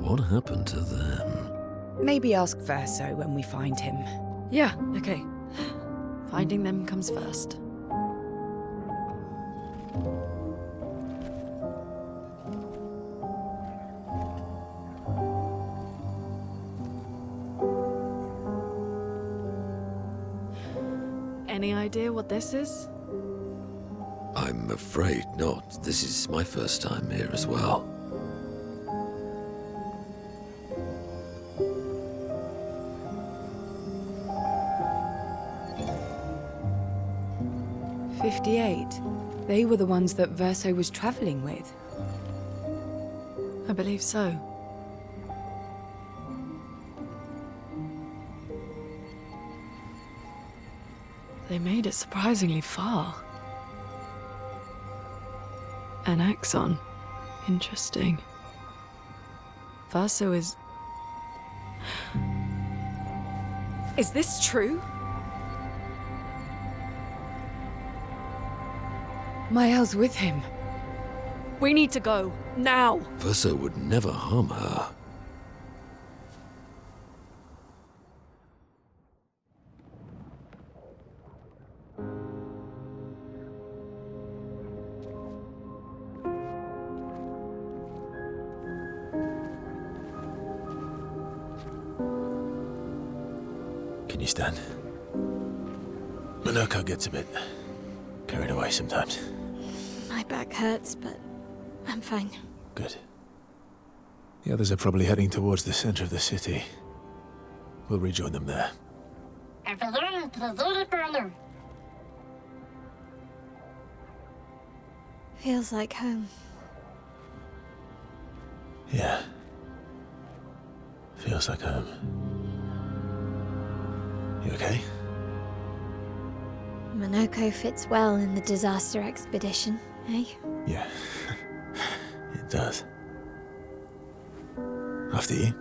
L: What happened to them?
V: Maybe ask Verso when we find him.
Q: Yeah, okay. Finding them comes first. Any idea what this is?
L: I'm afraid not. This is my first time here as well.
V: They were the ones that Verso was traveling with.
Q: I believe so. They made it surprisingly far. An axon. Interesting. Verso is... Is this true?
V: Maelle's with him.
Q: We need to go. Now!
L: Verso would never harm her.
A: Can you stand? Monoco gets a bit carried away sometimes.
B: My back hurts, but I'm fine.
A: Good. The others are probably heading towards the center of the city. We'll rejoin them there.
B: Feels like home.
A: Yeah. Feels like home. You okay?
B: Monoco fits well in the disaster expedition, eh?
A: Yeah. It does. After you.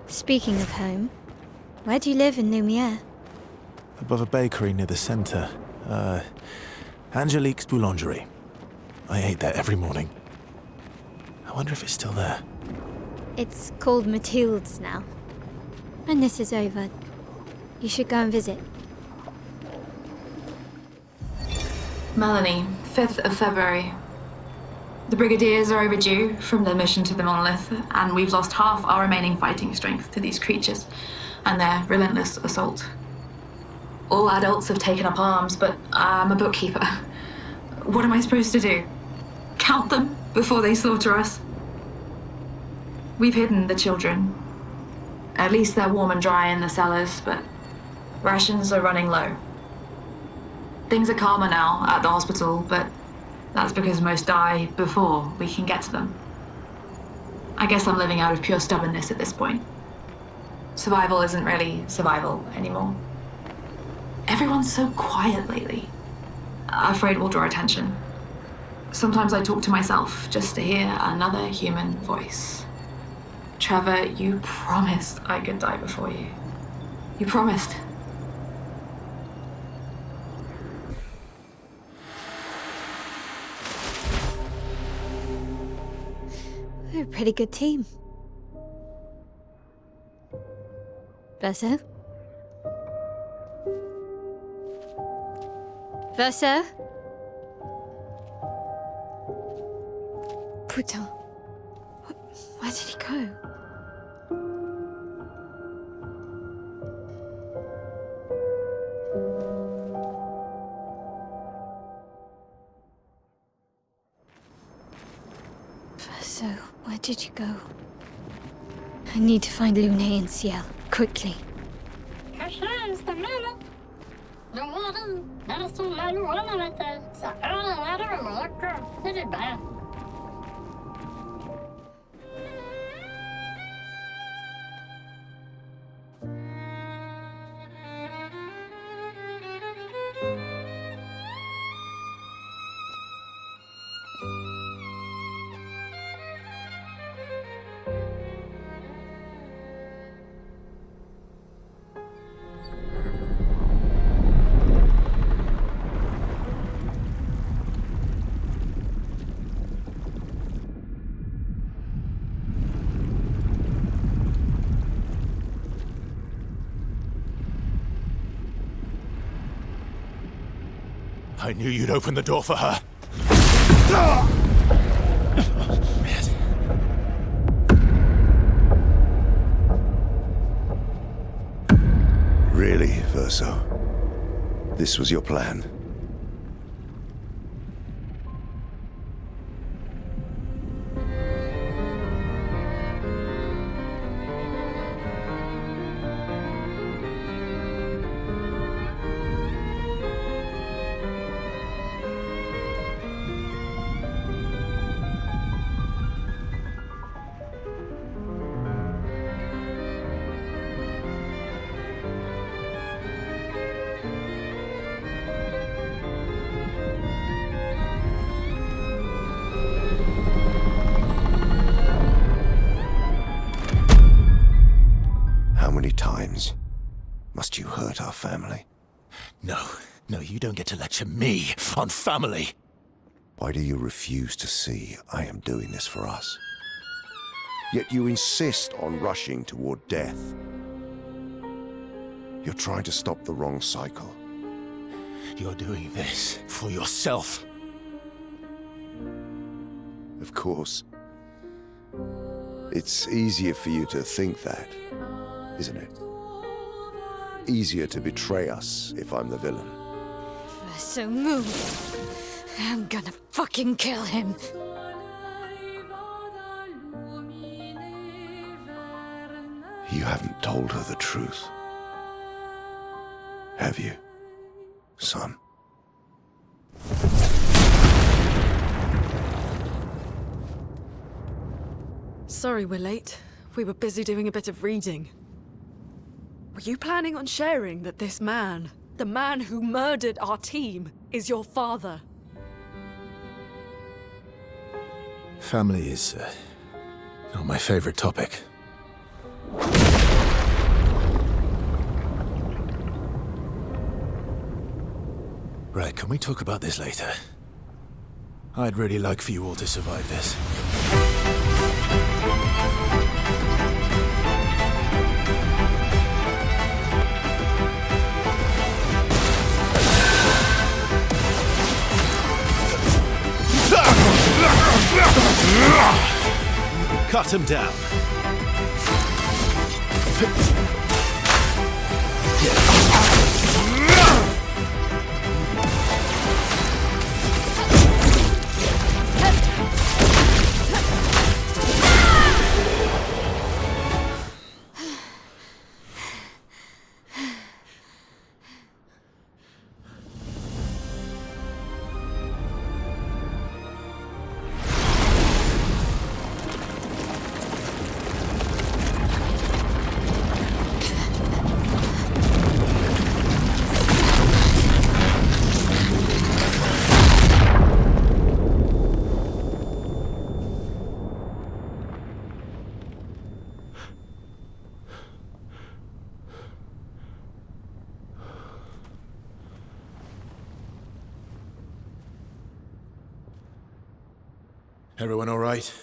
B: Speaking of home, where do you live in Lumiere?
A: Above a bakery near the center. Angelique's Boulangerie. I ate there every morning. I wonder if it's still there.
B: It's called Mathilde's now. When this is over, you should go and visit.
G: Melanie, 5th of February. The Brigadiers are overdue from their mission to the Monolith, and we've lost half our remaining fighting strength to these creatures and their relentless assault. All adults have taken up arms, but I'm a bookkeeper. What am I supposed to do? Count them before they slaughter us? We've hidden the children. At least they're warm and dry in the cellars, but rations are running low. Things are calmer now at the hospital, but that's because most die before we can get to them. I guess I'm living out of pure stubbornness at this point. Survival isn't really survival anymore. Everyone's so quiet lately. Afraid we'll draw attention. Sometimes I talk to myself just to hear another human voice. Trevor, you promised I could die before you. You promised.
B: We're a pretty good team. Verso? Verso? Putain. Where did he go? Verso, where did you go? I need to find Lune and Sciel, quickly.
A: I knew you'd open the door for her.
F: Really, Verso? This was your plan? Must you hurt our family?
A: No, you don't get to lecture me on family.
F: Why do you refuse to see I am doing this for us? Yet you insist on rushing toward death. You're trying to stop the wrong cycle.
A: You're doing this for yourself.
F: of course. It's easier for you to think that, isn't it? Easier to betray us if I'm the villain.
B: Verso, move. I'm gonna fucking kill him.
F: You haven't told her the truth, have you, son?
Q: Sorry we're late. We were busy doing a bit of reading. Were you planning on sharing that this man, the man who murdered our team, is your father?
A: Family is not my favorite topic. Right, can we talk about this later? I'd really like for you all to survive this. Cut him down. Everyone all right?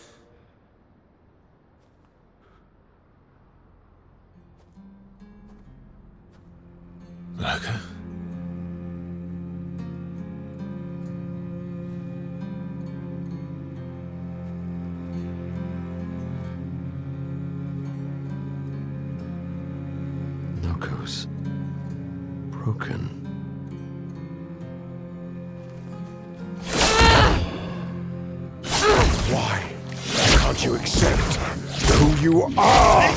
A: Okay.
L: Monoco's broken.
F: Why can't you accept who you are?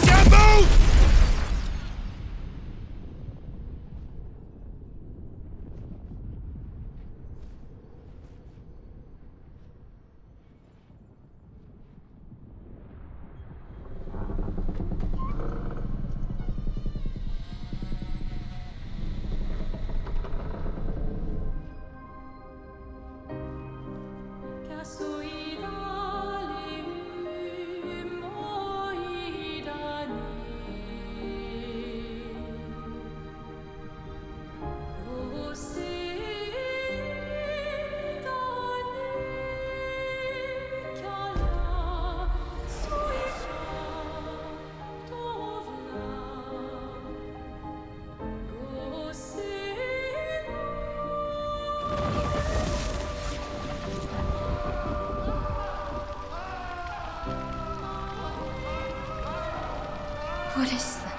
B: What is that?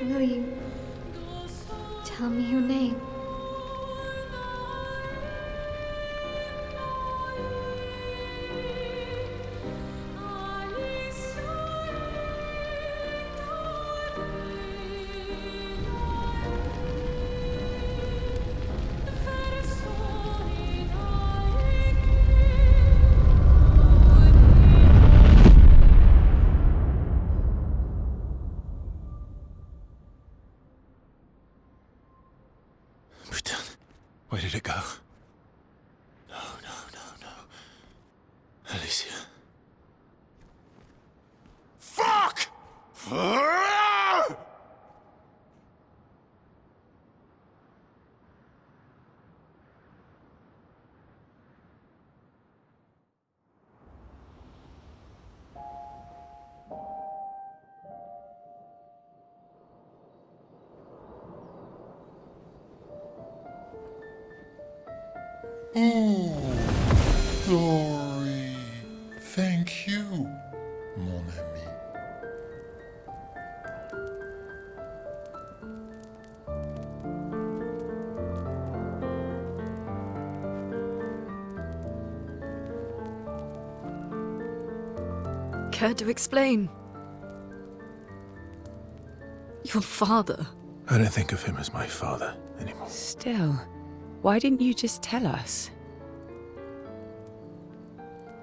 B: Will you tell me your name?
A: Where did it go? No. Alicia.
E: Fuck!
W: Oh, Dory. Thank you, mon ami.
Q: Care to explain? Your father.
A: I don't think of him as my father anymore.
V: Still, why didn't you just tell us?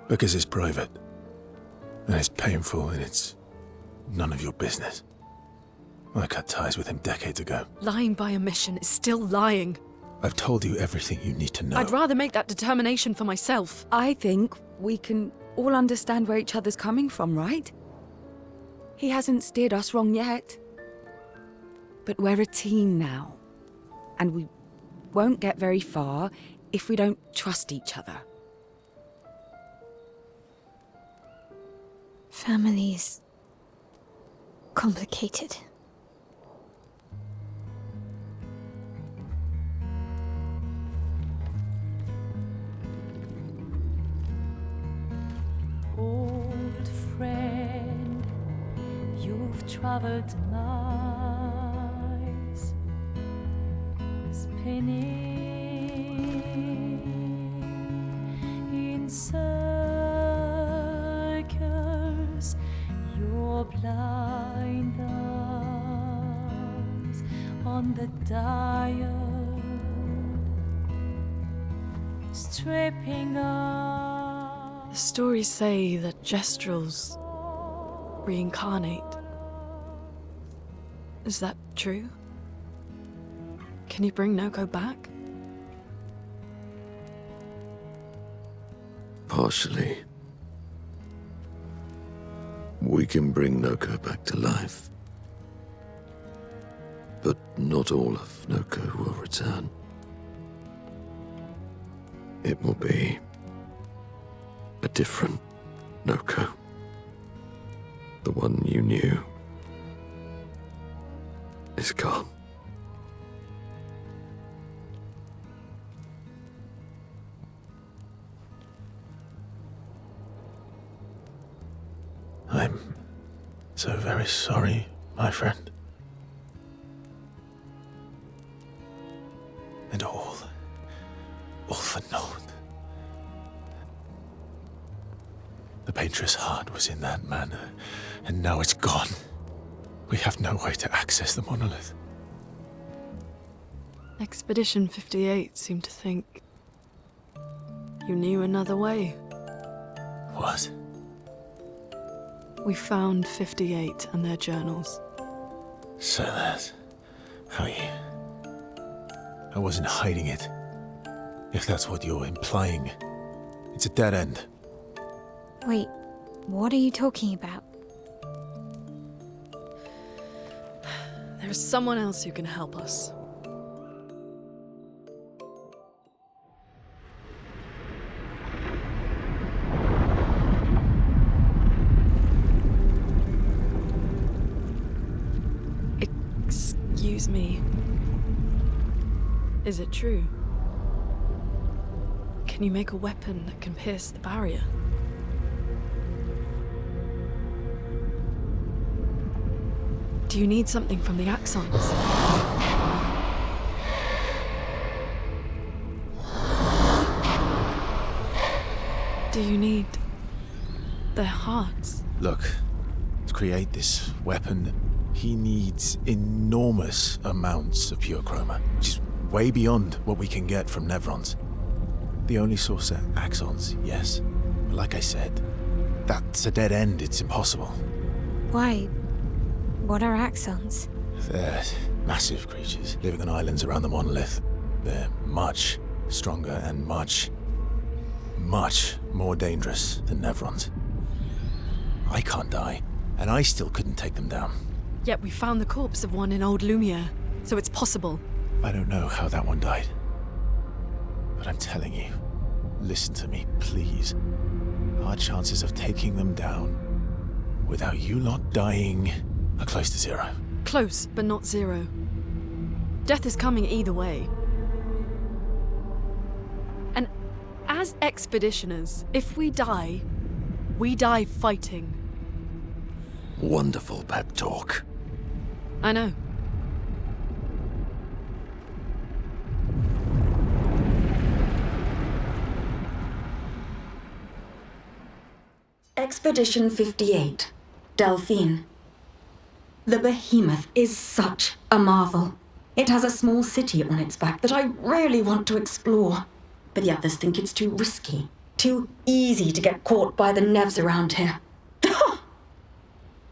A: Because it's private. And it's painful and it's none of your business. I cut ties with him decades ago.
Q: Lying by omission is still lying.
A: I've told you everything you need to know.
Q: I'd rather make that determination for myself.
V: I think we can all understand where each other's coming from, right? He hasn't steered us wrong yet. But we're a team now. And we won't get very far if we don't trust each other.
B: Family's complicated.
I: Old friend, you've traveled miles, spinning in circles, your blind eyes on the dial, stripping off.
Q: The stories say that Gestrals reincarnate. Is that true? Can you bring Noco back?
L: Partially. We can bring Noco back to life. But not all of Noco will return. It will be a different Noco. The one you knew is gone.
A: I'm so very sorry, my friend. And all for naught. The Paintress heart was in that manor, and now it's gone. We have no way to access the Monolith.
Q: Expedition 58 seemed to think you knew another way.
A: What?
Q: We found 58 and their journals.
A: So that's how you... I wasn't hiding it. If that's what you're implying. It's a dead end.
B: Wait, what are you talking about?
Q: There is someone else who can help us. Excuse me. Is it true? Can you make a weapon that can pierce the barrier? Do you need something from the Axons? Do you need their hearts?
A: Look, to create this weapon, he needs enormous amounts of pure chroma, which is way beyond what we can get from Nevrons. The only source are Axons, yes. But like I said, that's a dead end, it's impossible.
B: Why? What are Axons?
A: They're massive creatures living on islands around the Monolith. They're much stronger and much more dangerous than Nevrons. I can't die, and I still couldn't take them down.
Q: Yet we found the corpse of one in Old Lumiere, so it's possible.
A: I don't know how that one died. But I'm telling you, listen to me, please. Our chances of taking them down without you lot dying are close to zero.
Q: Close, but not zero. Death is coming either way. And As expeditioners, if we die fighting.
L: Wonderful pep talk.
Q: I know.
H: Expedition 58, Delphine. The behemoth is such a marvel. It has a small city on its back that I really want to explore, but the others think it's too risky, too easy to get caught by the nevs around here.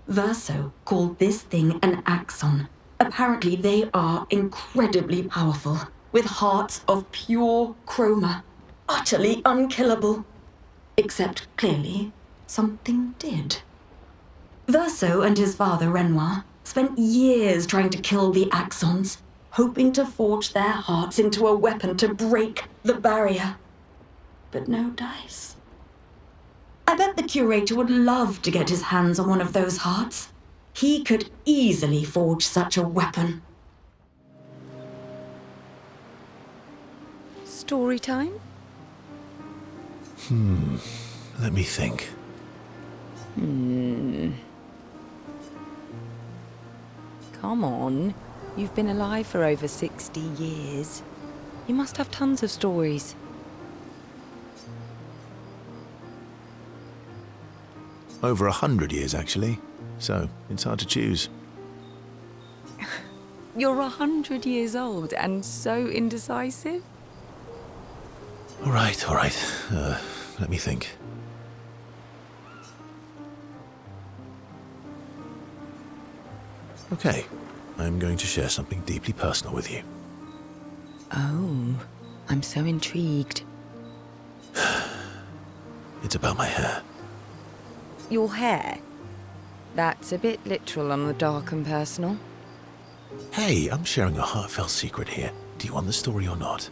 H: Verso called this thing an axon. Apparently they are incredibly powerful, with hearts of pure chroma, utterly unkillable. Except, clearly, something did. Verso and his father, Renoir, spent years trying to kill the axons, hoping to forge their hearts into a weapon to break the barrier. But no dice. I bet the curator would love to get his hands on one of those hearts. He could easily forge such a weapon.
V: Story time?
A: Let me think.
V: Come on. You've been alive for over 60 years. You must have tons of stories.
A: Over 100 years, actually. So, it's hard to choose.
V: You're 100 years old and so indecisive?
A: All right. Let me think. Okay, I'm going to share something deeply personal with you.
V: Oh, I'm so intrigued.
A: It's about my hair.
V: Your hair? That's a bit literal on the dark and personal.
A: Hey, I'm sharing a heartfelt secret here. Do you want the story or not?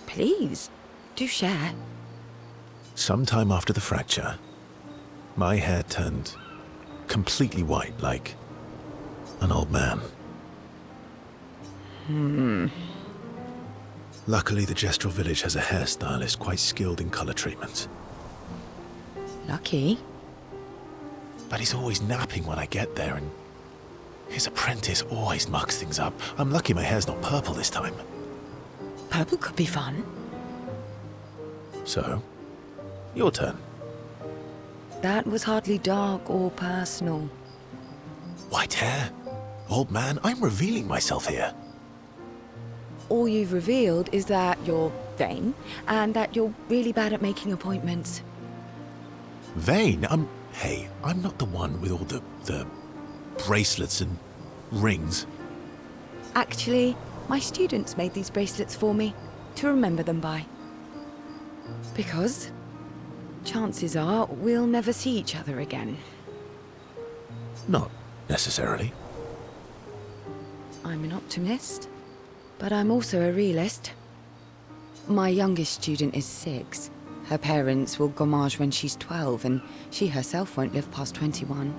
V: Please, do share.
A: Sometime after the fracture, my hair turned completely white, like an old man. Luckily, the Gestral Village has a hairstylist quite skilled in color treatments.
V: Lucky?
A: But he's always napping when I get there, and his apprentice always mucks things up. I'm lucky my hair's not purple this time.
V: Purple could be fun.
A: So, your turn.
V: That was hardly dark or personal.
A: White hair? Old man, I'm revealing myself here.
V: All you've revealed is that you're vain, and that you're really bad at making appointments.
A: Vain? Hey, I'm not the one with all the bracelets and rings.
V: Actually, my students made these bracelets for me, to remember them by. Because chances are we'll never see each other again.
A: Not necessarily.
V: I'm an optimist, but I'm also a realist. My youngest student is 6. Her parents will Gommage when she's 12, and she herself won't live past 21.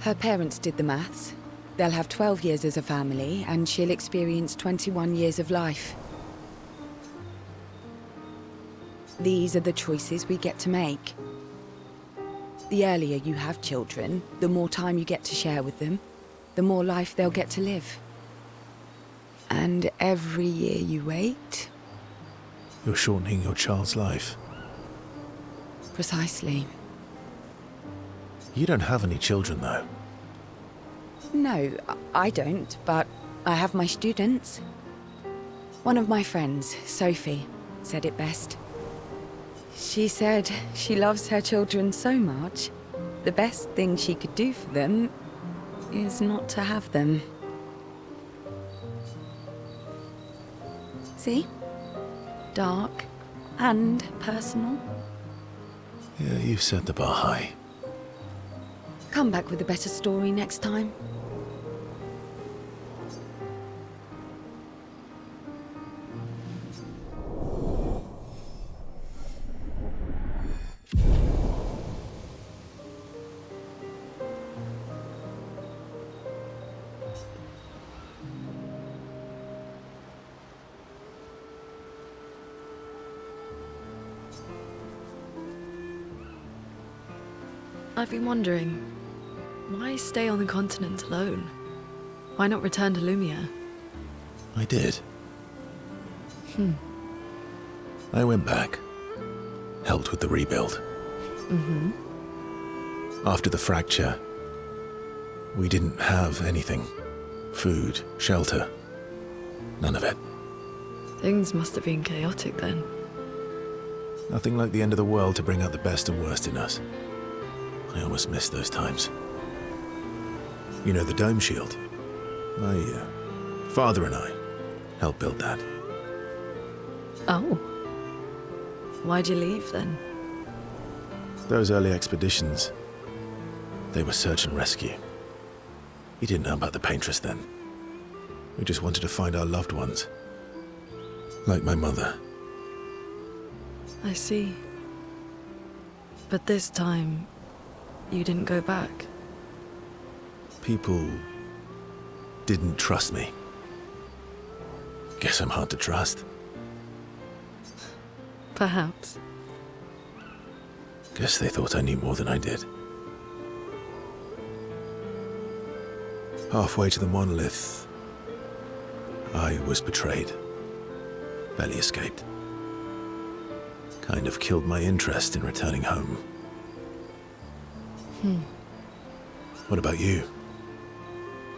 V: Her parents did the maths. They'll have 12 years as a family, and she'll experience 21 years of life. These are the choices we get to make. The earlier you have children, the more time you get to share with them, the more life they'll get to live. And every year you wait...
A: You're shortening your child's life.
V: Precisely.
A: You don't have any children, though.
V: No, I don't, but I have my students. One of my friends, Sophie, said it best. She said she loves her children so much, the best thing she could do for them is not to have them. See? Dark and personal.
A: Yeah, you've set the bar high.
V: Come back with a better story next time.
U: I've been wondering, why stay on the continent alone? Why not return to Lumiere?
A: I did. I went back. Helped with the rebuild. After the fracture, we didn't have anything. Food, shelter. None of it.
U: Things must have been chaotic then.
A: Nothing like the end of the world to bring out the best and worst in us. I almost missed those times. You know the dome shield? My father and I helped build that.
U: Oh. Why'd you leave then?
A: Those early expeditions, they were search and rescue. We didn't know about the Paintress then. We just wanted to find our loved ones. Like my mother.
U: I see. But this time, you didn't go back.
A: People didn't trust me. Guess I'm hard to trust.
U: Perhaps.
A: Guess they thought I knew more than I did. Halfway to the Monolith, I was betrayed. Barely escaped. Kind of killed my interest in returning home. What about you?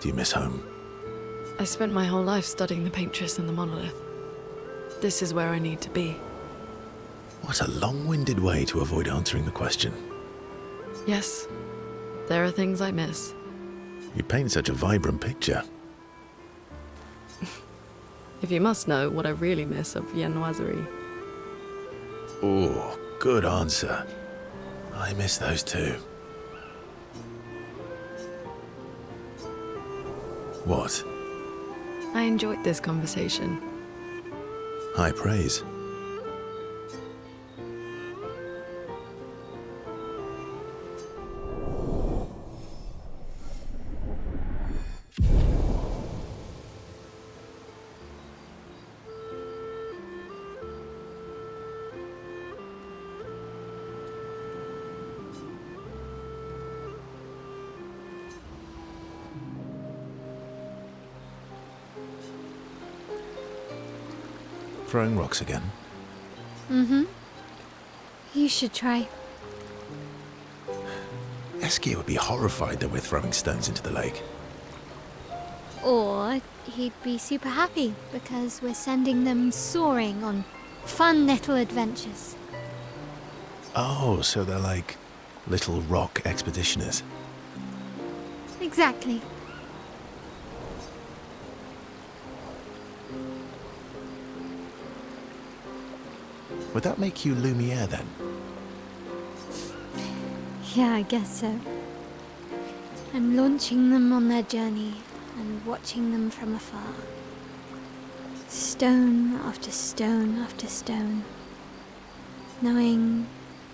A: Do you miss home?
U: I spent my whole life studying the Paintress and the Monolith. This is where I need to be.
A: What a long-winded way to avoid answering the question.
U: Yes, there are things I miss.
A: You paint such a vibrant picture.
U: If you must know what I really miss of viennoiserie.
A: Oh, good answer. I miss those too. What?
U: I enjoyed this conversation.
A: High praise. Throwing rocks again?
B: You should try.
A: Esquie would be horrified that we're throwing stones into the lake.
B: Or he'd be super happy because we're sending them soaring on fun little adventures.
A: Oh, so they're like little rock expeditioners.
B: Exactly.
A: Would that make you Lumiere then?
B: Yeah, I guess so. I'm launching them on their journey and watching them from afar. Stone after stone after stone. Knowing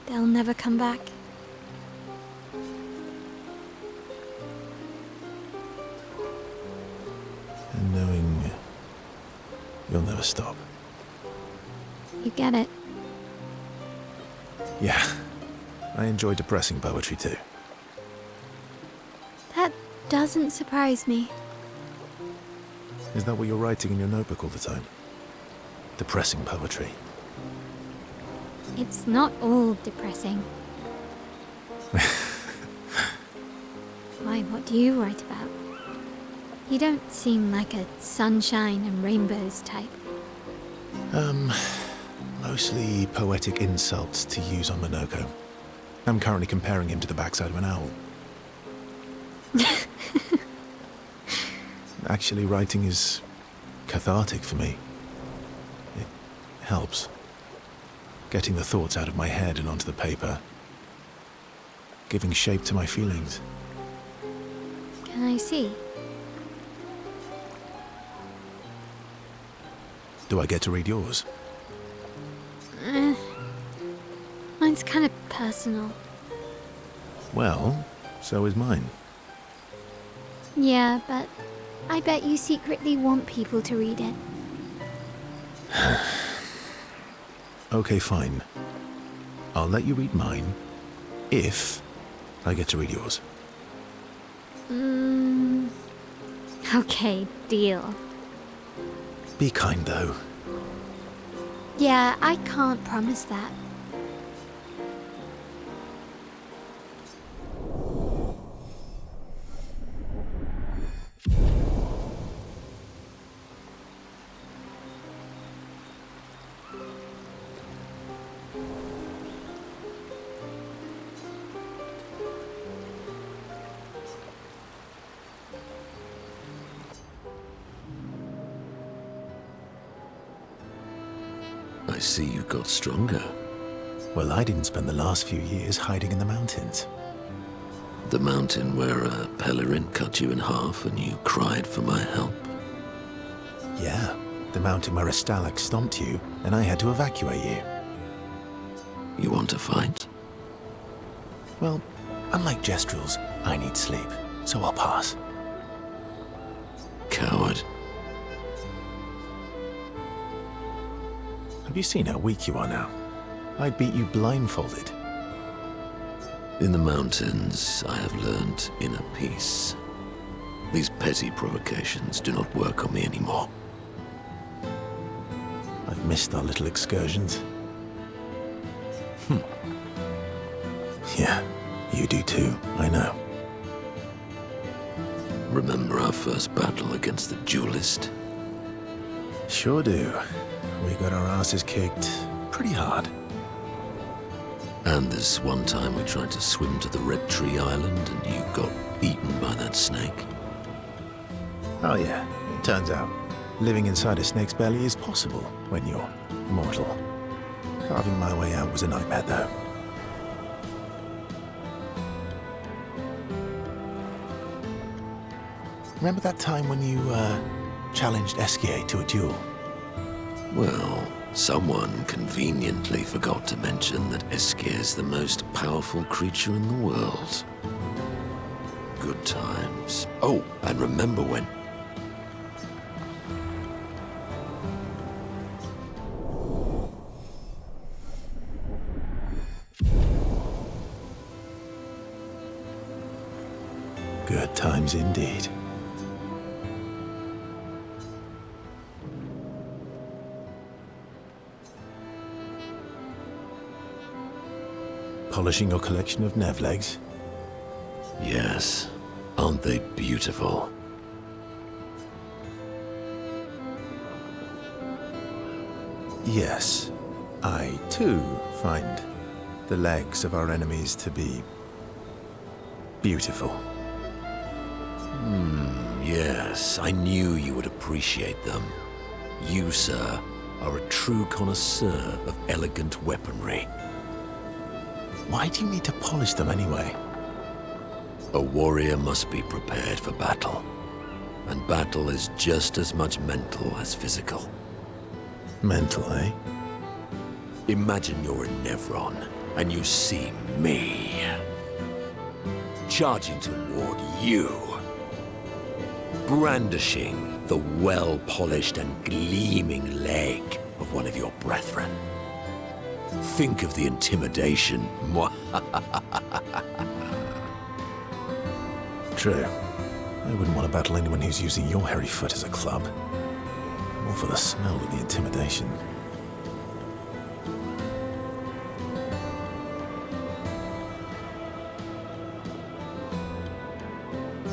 B: they'll never come back.
A: And knowing you'll never stop.
B: You get it.
A: Yeah, I enjoy depressing poetry too.
B: That doesn't surprise me.
A: Is that what you're writing in your notebook all the time? Depressing poetry.
B: It's not all depressing. Why, what do you write about? You don't seem like a sunshine and rainbows type.
A: Mostly poetic insults to use on Monoco. I'm currently comparing him to the backside of an owl. Actually, writing is cathartic for me. It helps. Getting the thoughts out of my head and onto the paper. Giving shape to my feelings.
B: Can I see?
A: Do I get to read yours?
B: Mine's kind of personal.
A: Well, so is mine.
B: Yeah, but I bet you secretly want people to read it.
A: Okay, fine. I'll let you read mine if I get to read yours.
D: Okay, deal.
A: Be kind, though.
D: Yeah, I can't promise that.
L: I see you got stronger.
A: Well, I didn't spend the last few years hiding in the mountains.
L: The mountain where a Pelerin cut you in half and you cried for my help?
A: Yeah, the mountain where a Stalag stomped you and I had to evacuate you.
L: You want to fight?
A: Well, unlike Gestrals, I need sleep, so I'll pass.
L: Coward.
A: Have you seen how weak you are now? I'd beat you blindfolded.
L: In the mountains, I have learned inner peace. These petty provocations do not work on me anymore.
A: I've missed our little excursions. Yeah, you do too, I know.
L: Remember our first battle against the Dualliste?
A: Sure do. We got our asses kicked pretty hard.
L: And this one time we tried to swim to the Red Tree Island and you got eaten by that snake.
A: Oh yeah, it turns out living inside a snake's belly is possible when you're mortal. Carving my way out was a nightmare though. Remember that time when you challenged Esquie to a duel?
L: Well, someone conveniently forgot to mention that Esquie is the most powerful creature in the world. Good times. Oh, and remember when...
A: Good times indeed. Polishing your collection of Nevlegs?
L: Yes. Aren't they beautiful?
A: Yes. I, too, find the legs of our enemies to be beautiful.
L: Yes. I knew you would appreciate them. You, sir, are a true connoisseur of elegant weaponry.
A: Why do you need to polish them anyway?
L: A warrior must be prepared for battle. And battle is just as much mental as physical.
A: Mental, eh?
L: Imagine you're in Nevron, and you see me charging toward you, brandishing the well-polished and gleaming leg of one of your brethren. Think of the intimidation.
A: True. I wouldn't want to battle anyone who's using your hairy foot as a club. More for the smell than the intimidation.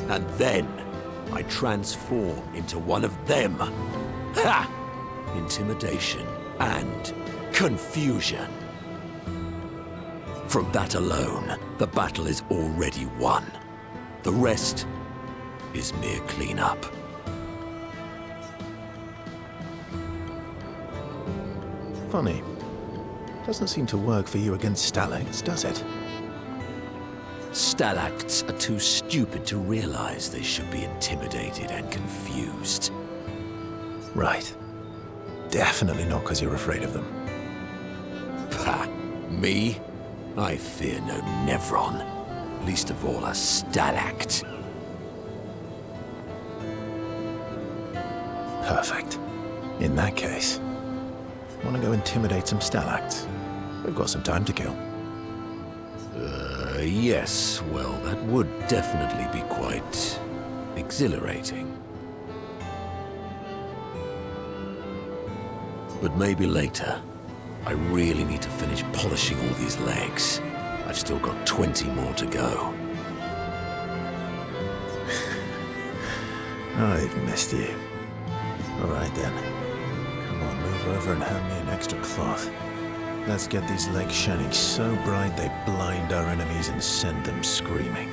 L: And then I transform into one of them. Ha! Intimidation and confusion. From that alone, the battle is already won. The rest is mere cleanup.
A: Funny. Doesn't seem to work for you against Stalags, does it?
L: Stalacts are too stupid to realize they should be intimidated and confused.
A: Right. Definitely not because you're afraid of them.
L: Pah! Me? I fear no Nevron. Least of all a Stalact.
A: Perfect. In that case, want to go intimidate some Stalacts? We've got some time to kill.
L: Yes, well, that would definitely be quite exhilarating. But maybe later. I really need to finish polishing all these legs. I've still got 20 more to go.
A: I've missed you. Alright then. Come on, move over and hand me an extra cloth. Let's get these legs shining so bright they blind our enemies and send them screaming.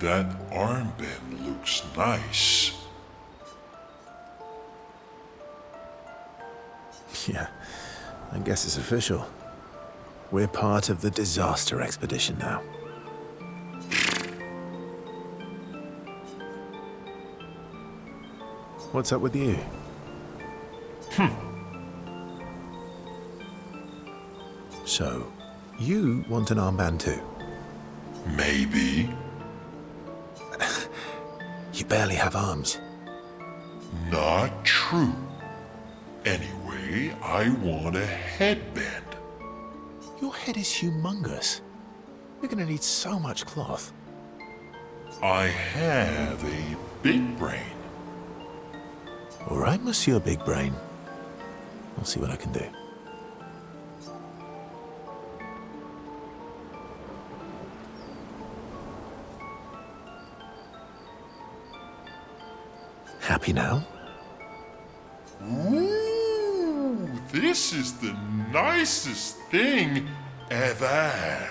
W: That armband looks nice.
A: Yeah, I guess it's official. We're part of the disaster expedition now. What's up with you? So, you want an armband too?
W: Maybe.
A: You barely have arms.
W: Not true. Anyway, I want a headband.
A: Your head is humongous. You're gonna need so much cloth.
W: I have a big brain.
A: All right, Monsieur Big Brain. I'll see what I can do. Happy now?
W: Ooh, this is the nicest thing ever.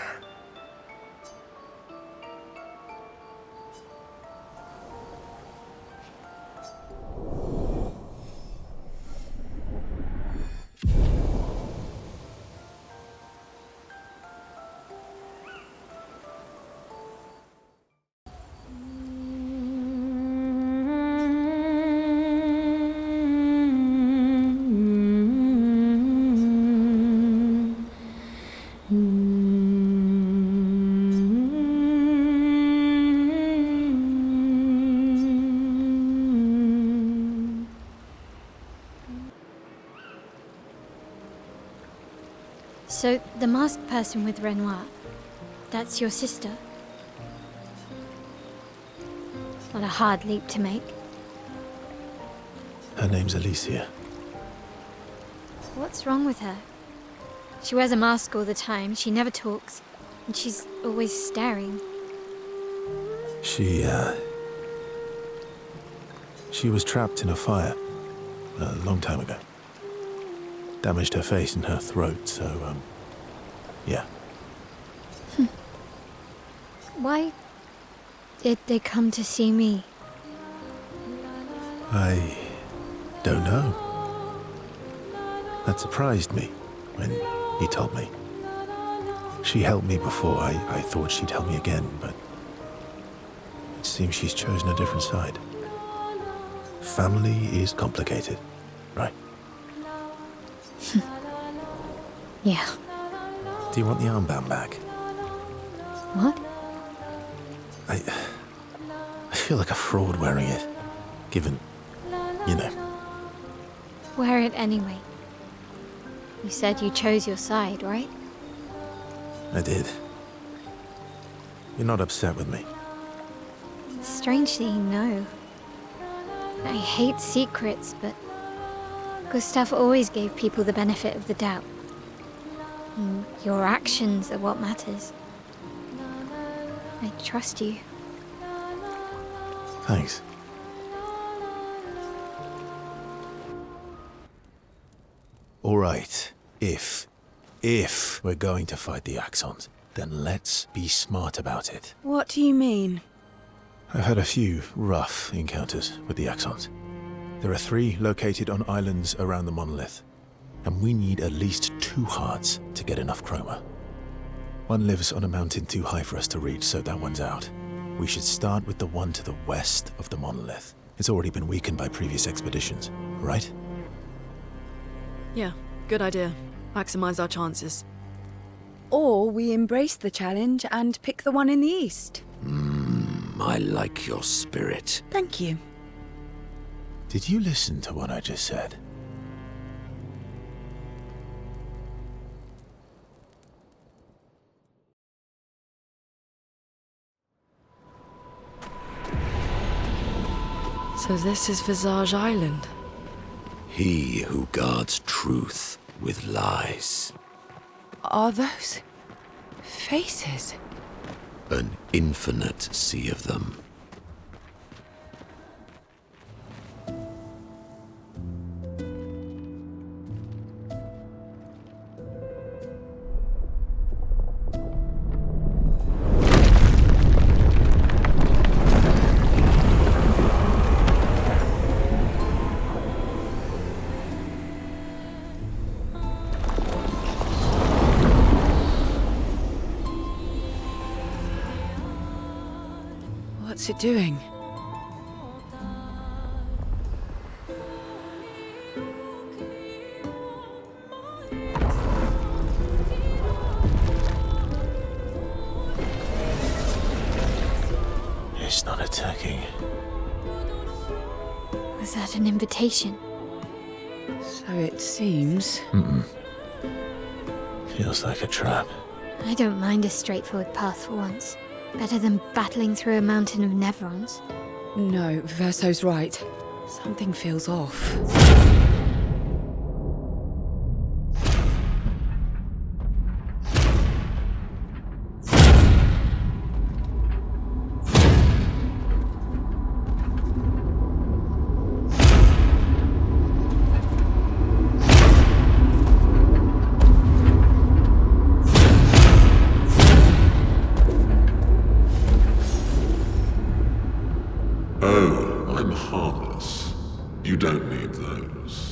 B: So, the masked person with Renoir, that's your sister? Not a hard leap to make.
A: Her name's Alicia.
B: What's wrong with her? She wears a mask all the time, she never talks, and she's always staring.
A: She was trapped in a fire a long time ago. Damaged her face and her throat, so, yeah.
B: Why did they come to see me?
A: I don't know. That surprised me when he told me. She helped me before. I thought she'd help me again, but it seems she's chosen a different side. Family is complicated, right?
B: Yeah.
A: Do you want the armband back?
B: What?
A: I feel like a fraud wearing it, given, you know.
B: Wear it anyway. You said you chose your side, right?
A: I did. You're not upset with me?
B: Strangely, no. I hate secrets, but Gustave always gave people the benefit of the doubt. And your actions are what matters. I trust you.
A: Thanks. All right. If we're going to fight the Axons, then let's be smart about it.
V: What do you mean?
A: I've had a few rough encounters with the Axons. There are 3 located on islands around the Monolith, and we need at least 2 hearts to get enough chroma. One lives on a mountain too high for us to reach, so that one's out. We should start with the one to the west of the Monolith. It's already been weakened by previous expeditions, right?
U: Yeah, good idea. Maximize our chances.
V: Or we embrace the challenge and pick the one in the east.
L: I like your spirit.
V: Thank you.
A: Did you listen to what I just said?
U: So this is Visage Island?
L: He who guards truth with lies.
V: Are those faces?
L: An infinite sea of them.
V: What's it doing?
A: It's not attacking.
B: Was that an invitation?
V: So it seems.
A: Feels like a trap.
B: I don't mind a straightforward path for once. Better than battling through a mountain of Nevrons.
V: No, Verso's right. Something feels off.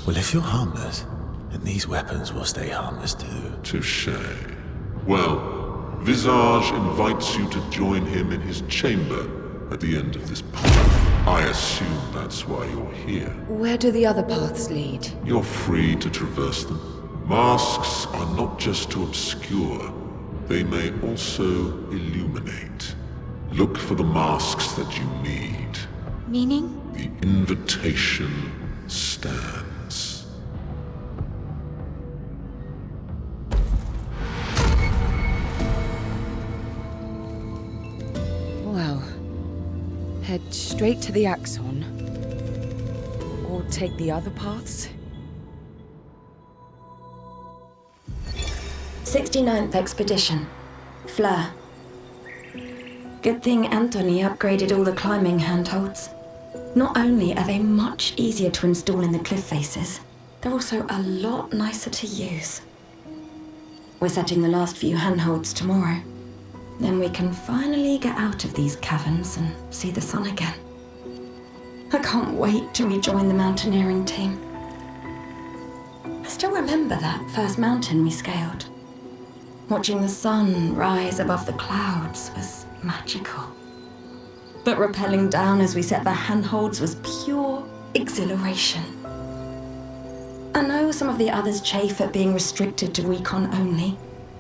A: If you're harmless, then these weapons will stay harmless too.
W: Touché. Well, Visage invites you to join him in his chamber at the end of this path. I assume that's why you're here.
V: Where do the other paths lead?
W: You're free to traverse them. Masks are not just to obscure, they may also illuminate. Look for the masks that you need.
B: Meaning?
W: The invitation stands.
V: Well, head straight to the Axon. Or take the other paths.
T: 69th Expedition. Fleur. Good thing Anthony upgraded all the climbing handholds. Not only are they much easier to install in the cliff faces, they're also a lot nicer to use. We're setting the last few handholds tomorrow. Then we can finally get out of these caverns and see the sun again. I can't wait to rejoin the mountaineering team. I still remember that first mountain we scaled. Watching the sun rise above the clouds was magical. But rappelling down as we set the handholds was pure exhilaration. I know some of the others chafe at being restricted to recon only.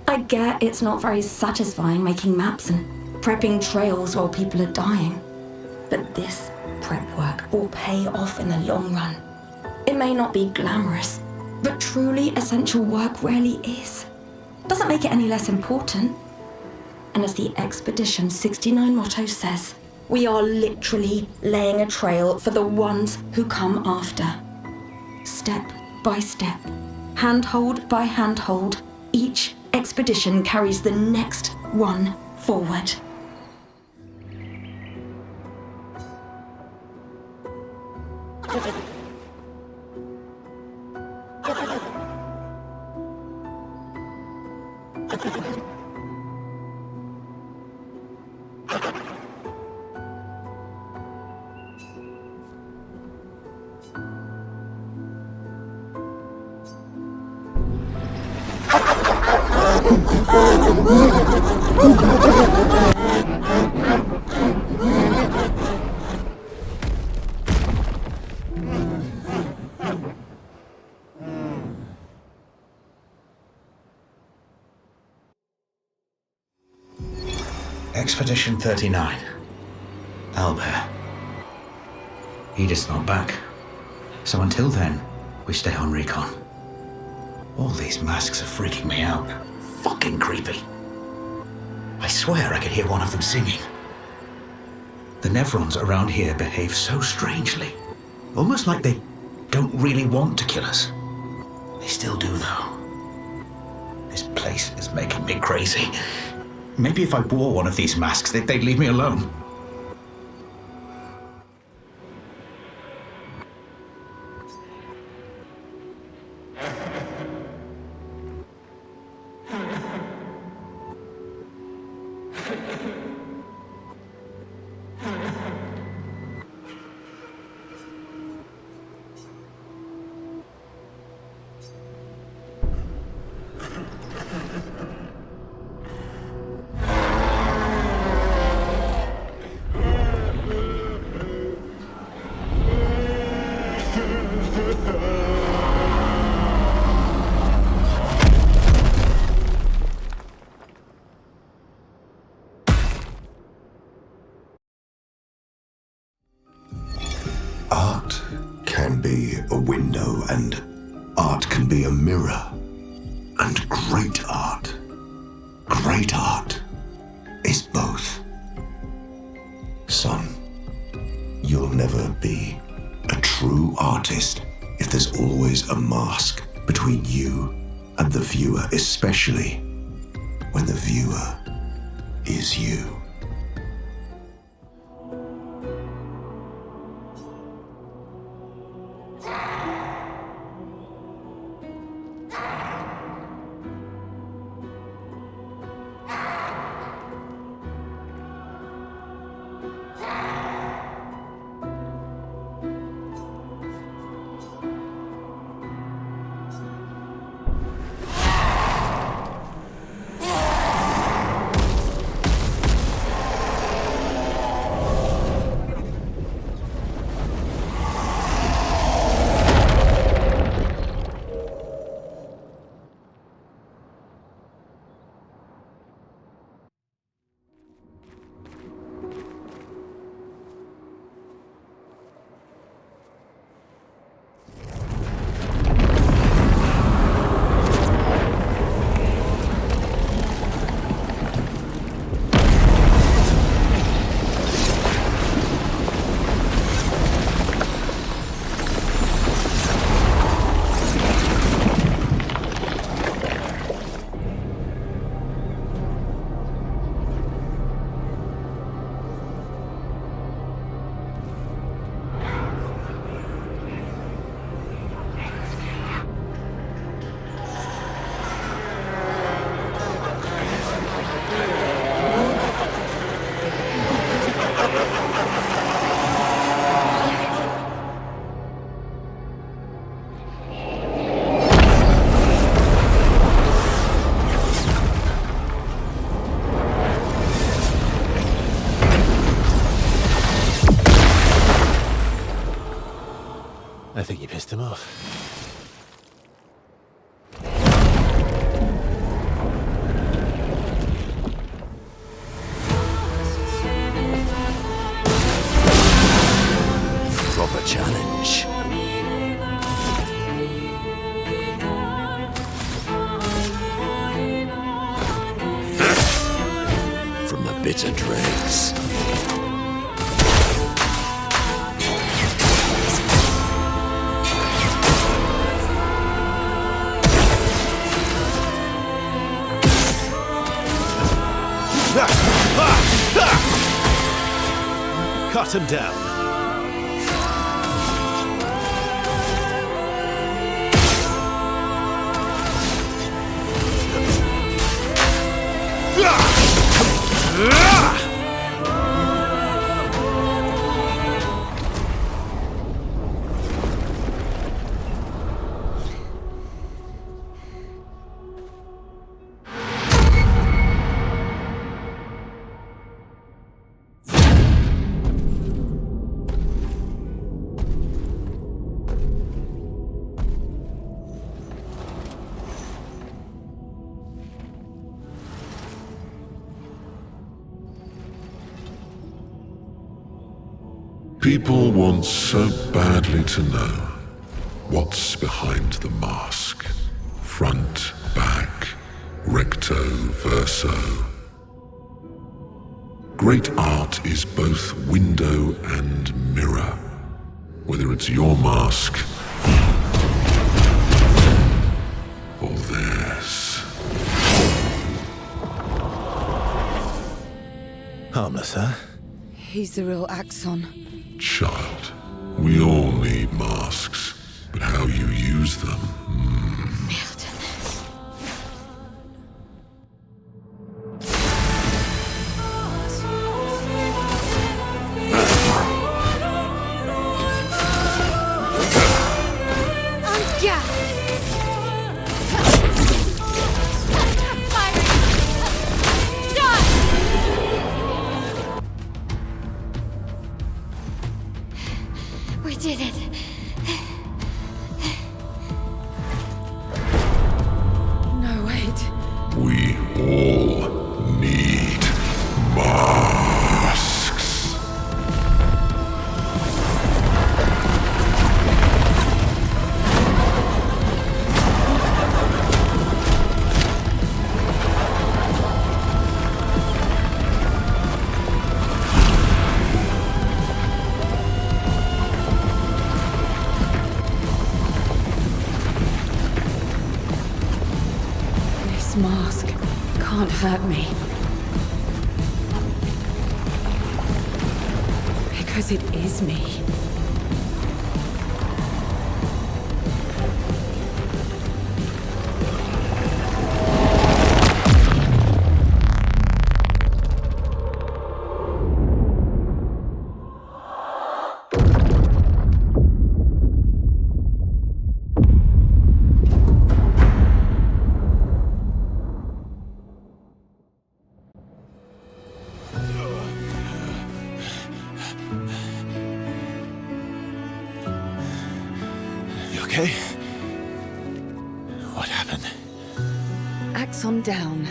T: I get it's not very satisfying making maps and prepping trails while people are dying. But this prep work will pay off in the long run. It may not be glamorous, but truly essential work rarely is. Doesn't make it any less important. And as the Expedition 69 motto says, we are literally laying a trail for the ones who come after. Step by step, handhold by handhold, each expedition carries the next one forward.
M: Expedition 39. Albert. Edith's not back. So until then, we stay on recon. All these masks are freaking me out. Fucking creepy. I swear I could hear one of them singing. The Nevrons around here behave so strangely. Almost like they don't really want to kill us. They still do, though. This place is making me crazy. Maybe if I wore one of these masks, they'd leave me alone.
F: Art can be a window, and art can be a mirror. And great art is both. Son, you'll never be a true artist if there's always a mask between you and the viewer, especially when the viewer is you.
A: I think you pissed him off.
L: Proper challenge. From the bitter dregs.
A: Cut him down.
W: People want so badly to know what's behind the mask. Front, back, recto, verso. Great art is both window and mirror. Whether it's your mask or theirs.
A: Harmless, huh?
V: He's the real Axon.
W: Child, we all need masks, but how you use them.
B: We did it.
V: No, wait.
W: We all need masks.
V: This mask can't hurt me. Because it is me.
A: Okay? What happened?
V: Axon down.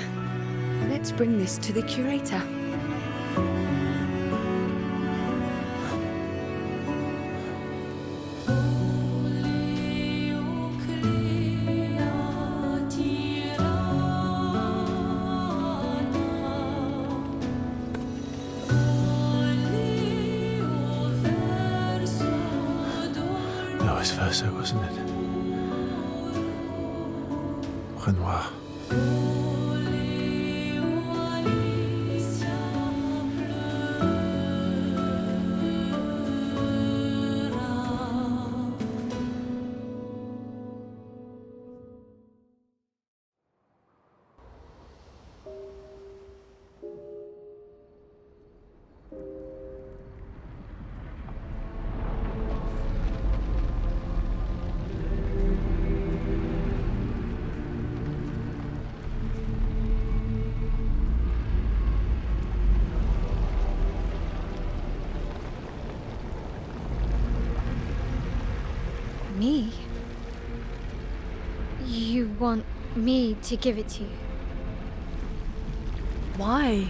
V: Let's bring this to the Curator.
A: That was Verso, wasn't it? Renoir.
B: Me? You want me to give it to you?
Q: Why?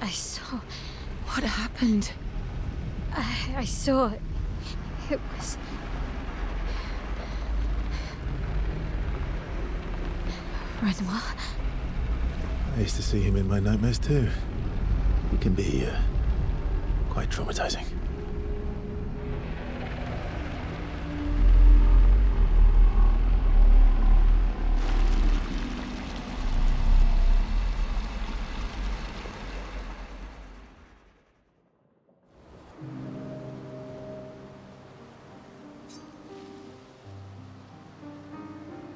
B: I saw.
Q: What happened?
B: I saw. It was. Renoir?
A: I used to see him in my nightmares too. He can be quite traumatizing.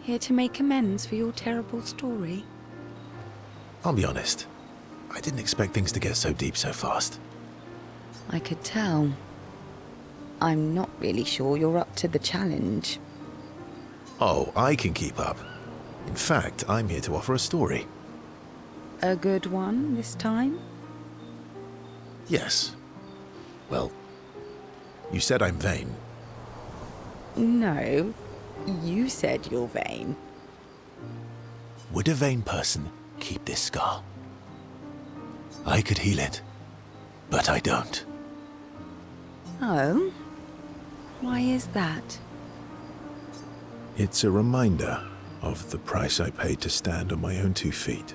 V: Here to make amends for your terrible story?
A: I'll be honest. I didn't expect things to get so deep so fast.
V: I could tell. I'm not really sure you're up to the challenge.
A: Oh, I can keep up. In fact, I'm here to offer a story.
V: A good one this time?
A: Yes. Well, you said I'm vain.
V: No, you said you're vain.
A: Would a vain person keep this scar? I could heal it, but I don't.
V: Oh? Why is that?
A: It's a reminder of the price I paid to stand on my own 2 feet.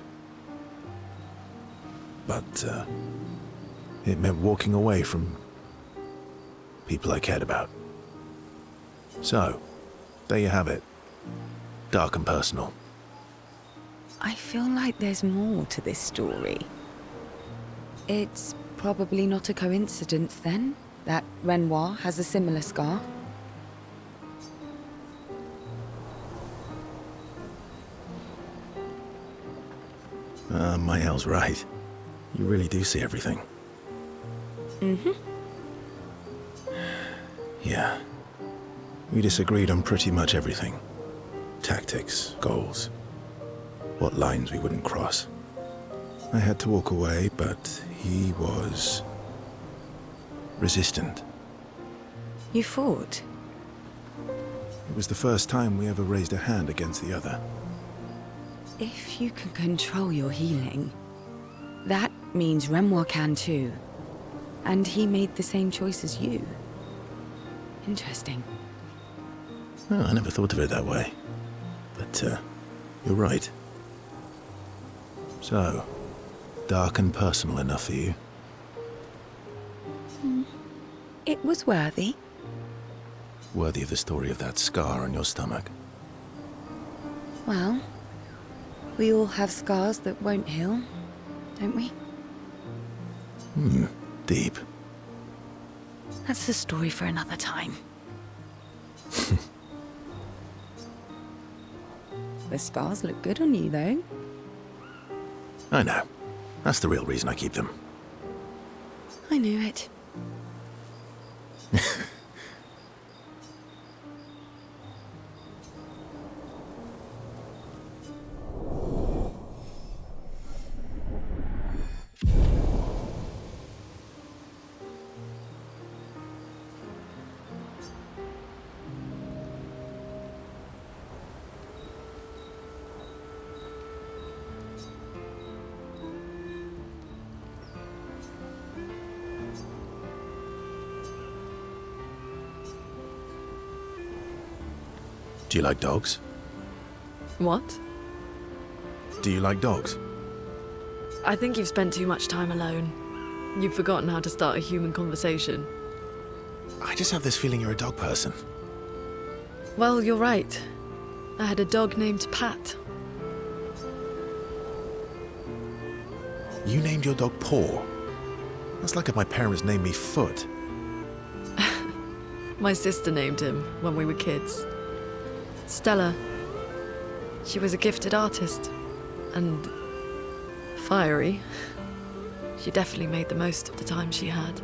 A: But, it meant walking away from people I cared about. So, there you have it. Dark and personal.
V: I feel like there's more to this story. It's probably not a coincidence, then, that Renoir has a similar scar.
A: Maelle's right. You really do see everything.
V: Mm-hmm.
A: Yeah. We disagreed on pretty much everything. Tactics, goals, what lines we wouldn't cross. I had to walk away, but he was resistant.
V: You fought?
A: It was the first time we ever raised a hand against the other.
V: If you can control your healing, that means Renoir can too. And he made the same choice as you. Interesting.
A: Oh, I never thought of it that way. But, you're right. So, dark and personal enough for you?
V: It was worthy.
A: Worthy of the story of that scar on your stomach.
V: Well, we all have scars that won't heal, don't we?
A: Deep.
V: That's a story for another time. The scars look good on you, though.
A: I know. That's the real reason I keep them.
V: I knew it.
A: Do you like dogs?
U: What?
A: Do you like dogs?
U: I think you've spent too much time alone. You've forgotten how to start a human conversation.
A: I just have this feeling you're a dog person.
U: Well, you're right. I had a dog named Pat.
A: You named your dog Paw. That's like if my parents named me Foot.
U: My sister named him when we were kids. Stella. She was a gifted artist. And fiery. She definitely made the most of the time she had.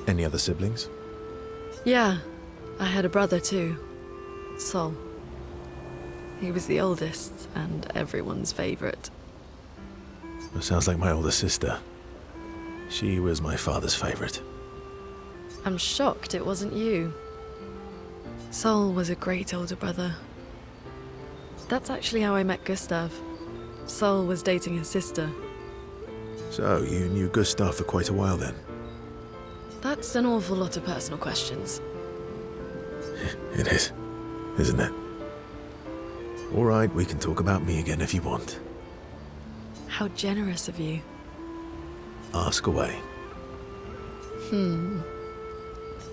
A: Any other siblings?
U: Yeah, I had a brother too. Sol. He was the oldest and everyone's favorite.
A: That sounds like my older sister. She was my father's favorite.
U: I'm shocked it wasn't you. Sol was a great older brother. That's actually how I met Gustave. Sol was dating his sister.
A: So, you knew Gustave for quite a while then?
U: That's an awful lot of personal questions.
A: It is, isn't it? All right, we can talk about me again if you want.
U: How generous of you.
A: Ask away.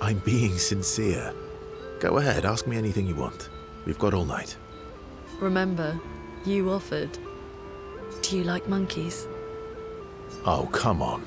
A: I'm being sincere. Go ahead, ask me anything you want. We've got all night.
U: Remember, you offered. Do you like monkeys?
A: Oh, come on.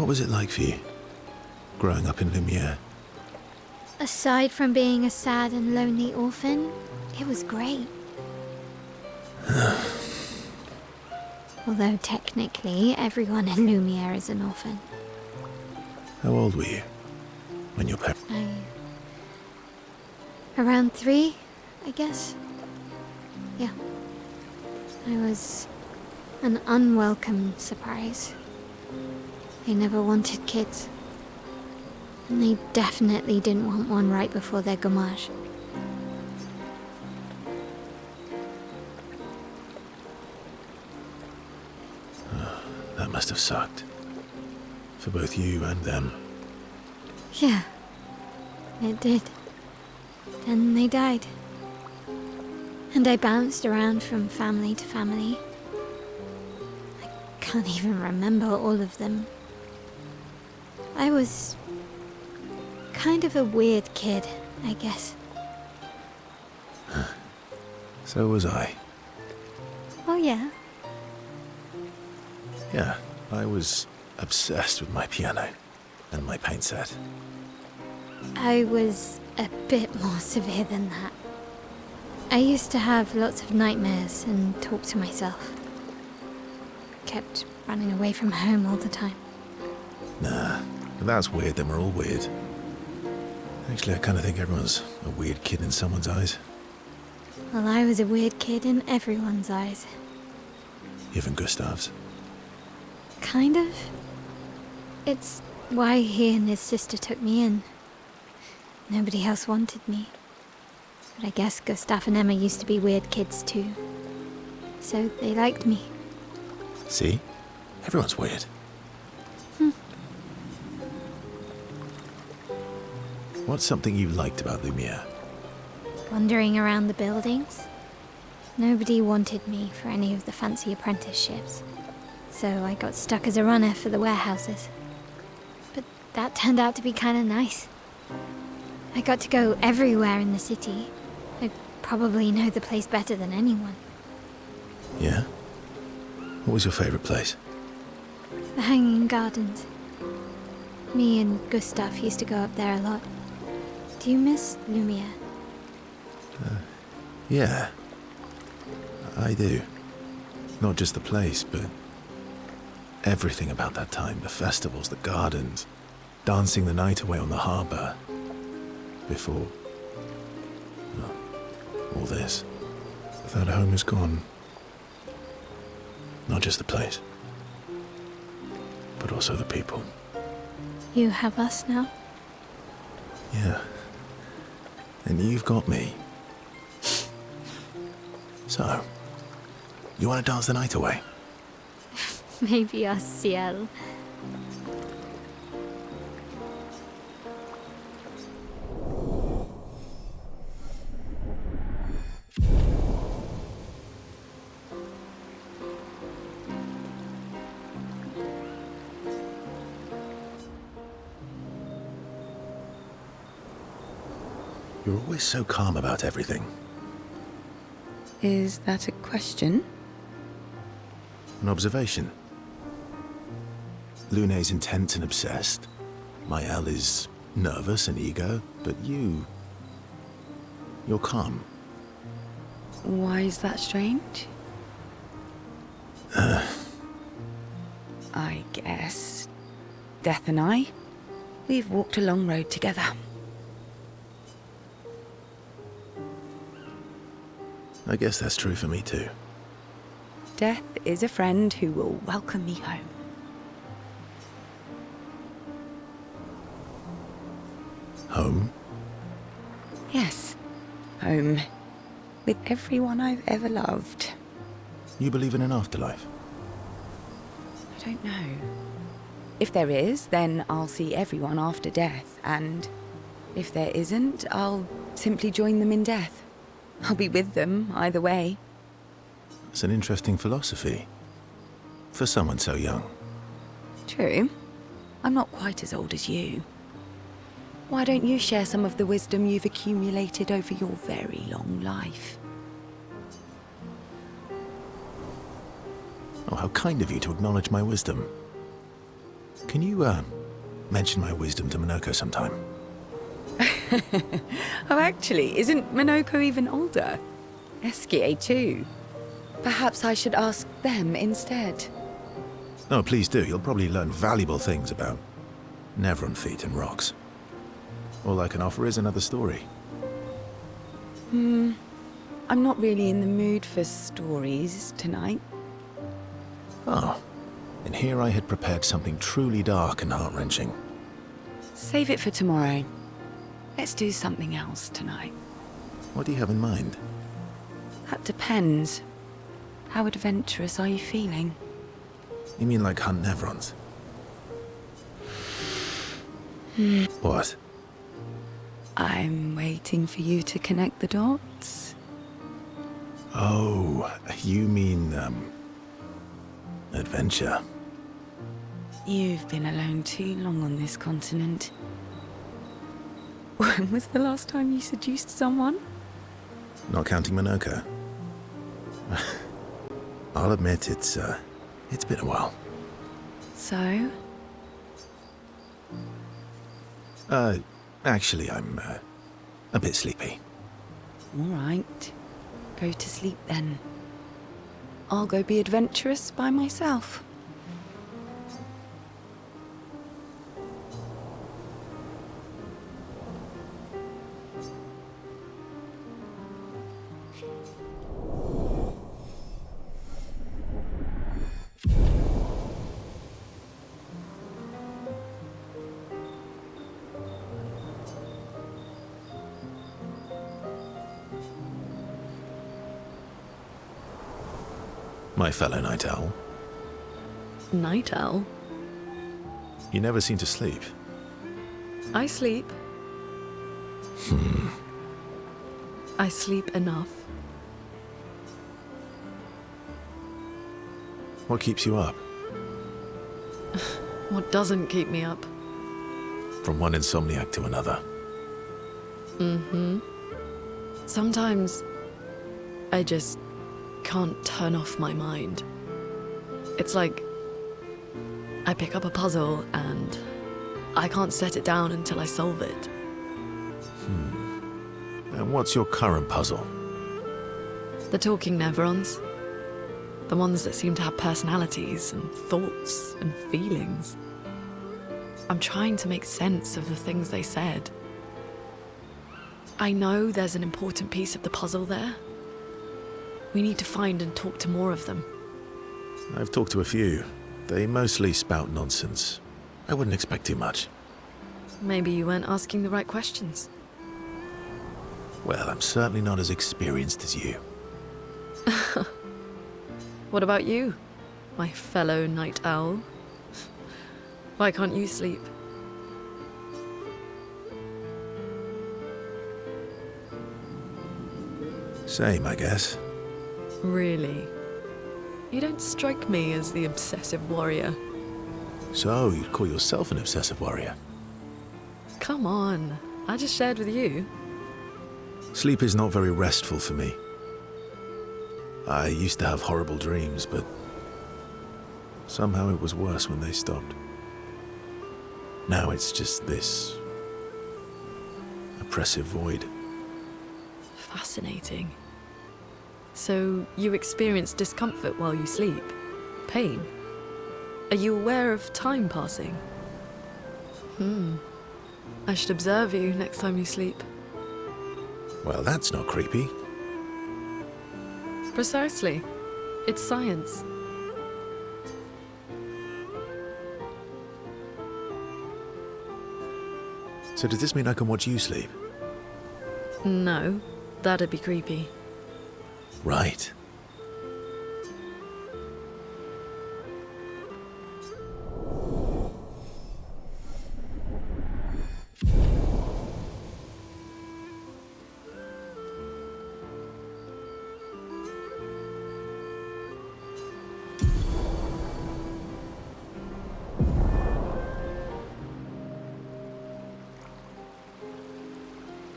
A: What was it like for you, growing up in Lumiere?
B: Aside from being a sad and lonely orphan, it was great. Although technically, everyone in Lumiere is an orphan.
A: How old were you when your parents...
B: Around 3, I guess. Yeah. I was an unwelcome surprise. They never wanted kids. And they definitely didn't want one right before their Gommage.
A: That must have sucked. For both you and them.
B: Yeah, it did. Then they died. And I bounced around from family to family. I can't even remember all of them. I was kind of a weird kid, I guess.
A: So was I.
B: Oh yeah?
A: Yeah, I was obsessed with my piano and my paint set.
B: I was a bit more severe than that. I used to have lots of nightmares and talk to myself. Kept running away from home all the time.
A: Nah, if that's weird, then we're all weird. Actually, I kind of think everyone's a weird kid in someone's eyes.
B: Well, I was a weird kid in everyone's eyes.
A: Even Gustave's.
B: Kind of. It's why he and his sister took me in. Nobody else wanted me. But I guess Gustave and Emma used to be weird kids too. So they liked me.
A: See? Everyone's weird. What's something you liked about Lumiere?
B: Wandering around the buildings. Nobody wanted me for any of the fancy apprenticeships. So I got stuck as a runner for the warehouses. But that turned out to be kind of nice. I got to go everywhere in the city. I probably know the place better than anyone.
A: Yeah? What was your favorite place?
B: The Hanging Gardens. Me and Gustave used to go up there a lot. Do you miss Lumiere?
A: Yeah. I do. Not just the place, but everything about that time. The festivals, the gardens, dancing the night away on the harbour. Before... well, all this. That home is gone. Not just the place, but also the people.
B: You have us now?
A: Yeah. And you've got me. So, you want to dance the night away?
B: Maybe us, Sciel.
A: You're always so calm about everything.
V: Is that a question?
A: An observation. Lune's intense and obsessed. Maelle is nervous and eager, but you're calm.
V: Why is that strange? I guess Death and I, we've walked a long road together.
A: I guess that's true for me too.
V: Death is a friend who will welcome me home.
A: Home?
V: Yes, home. With everyone I've ever loved.
A: You believe in an afterlife?
V: I don't know. If there is, then I'll see everyone after death, and if there isn't, I'll simply join them in death. I'll be with them either way.
A: It's an interesting philosophy. For someone so young.
V: True. I'm not quite as old as you. Why don't you share some of the wisdom you've accumulated over your very long life?
A: Oh, how kind of you to acknowledge my wisdom. Can you, mention my wisdom to Monoco sometime?
V: Oh, actually, isn't Monoco even older? Esquie, too. Perhaps I should ask them instead.
A: No, please do. You'll probably learn valuable things about Nevron feet and rocks. All I can offer is another story.
V: I'm not really in the mood for stories tonight.
A: Oh. And here I had prepared something truly dark and heart-wrenching.
V: Save it for tomorrow. Let's do something else tonight.
A: What do you have in mind?
V: That depends. How adventurous are you feeling?
A: You mean like hunt Nevrons? What?
V: I'm waiting for you to connect the dots.
A: Oh, you mean, adventure.
V: You've been alone too long on this continent. When was the last time you seduced someone?
A: Not counting Monoco. I'll admit it's been a while.
V: So?
A: Actually, I'm, a bit sleepy.
V: All right. Go to sleep then. I'll go be adventurous by myself.
A: My fellow night owl.
U: Night owl?
A: You never seem to sleep.
U: I sleep. I sleep enough.
A: What keeps you up?
U: What doesn't keep me up?
A: From one insomniac to another.
U: Sometimes I just can't turn off my mind. It's like I pick up a puzzle and I can't set it down until I solve it.
A: And what's your current puzzle?
U: The talking Nevrons. The ones that seem to have personalities and thoughts and feelings. I'm trying to make sense of the things they said. I know there's an important piece of the puzzle there. We need to find and talk to more of them.
A: I've talked to a few. They mostly spout nonsense. I wouldn't expect too much.
U: Maybe you weren't asking the right questions.
A: Well, I'm certainly not as experienced as you.
U: What about you, my fellow night owl? Why can't you sleep?
A: Same, I guess.
U: Really? You don't strike me as the obsessive warrior.
A: So, you'd call yourself an obsessive warrior?
U: Come on, I just shared with you.
A: Sleep is not very restful for me. I used to have horrible dreams, but somehow it was worse when they stopped. Now it's just this oppressive void.
U: Fascinating. So, you experience discomfort while you sleep? Pain? Are you aware of time passing? I should observe you next time you sleep.
A: Well, that's not creepy.
U: Precisely. It's science.
A: So does this mean I can watch you sleep?
U: No, that'd be creepy.
A: Right.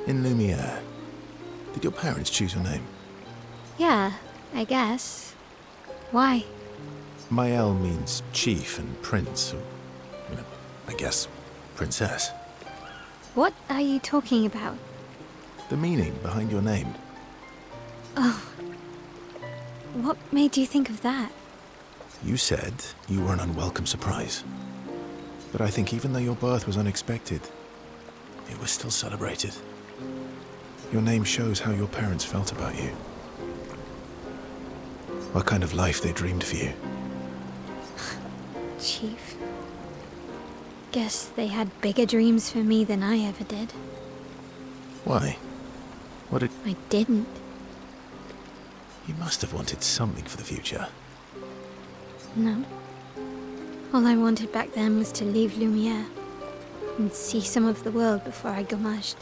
A: In Lumiere, did your parents choose your name?
B: Yeah, I guess. Why?
A: Maelle means chief and prince, or I guess, princess.
B: What are you talking about?
A: The meaning behind your name.
B: Oh. What made you think of that?
A: You said you were an unwelcome surprise. But I think even though your birth was unexpected, it was still celebrated. Your name shows how your parents felt about you. What kind of life they dreamed for you.
B: Chief. Guess they had bigger dreams for me than I ever did.
A: Why? What did...
B: I didn't.
A: You must have wanted something for the future.
B: No. All I wanted back then was to leave Lumiere and see some of the world before I gommaged.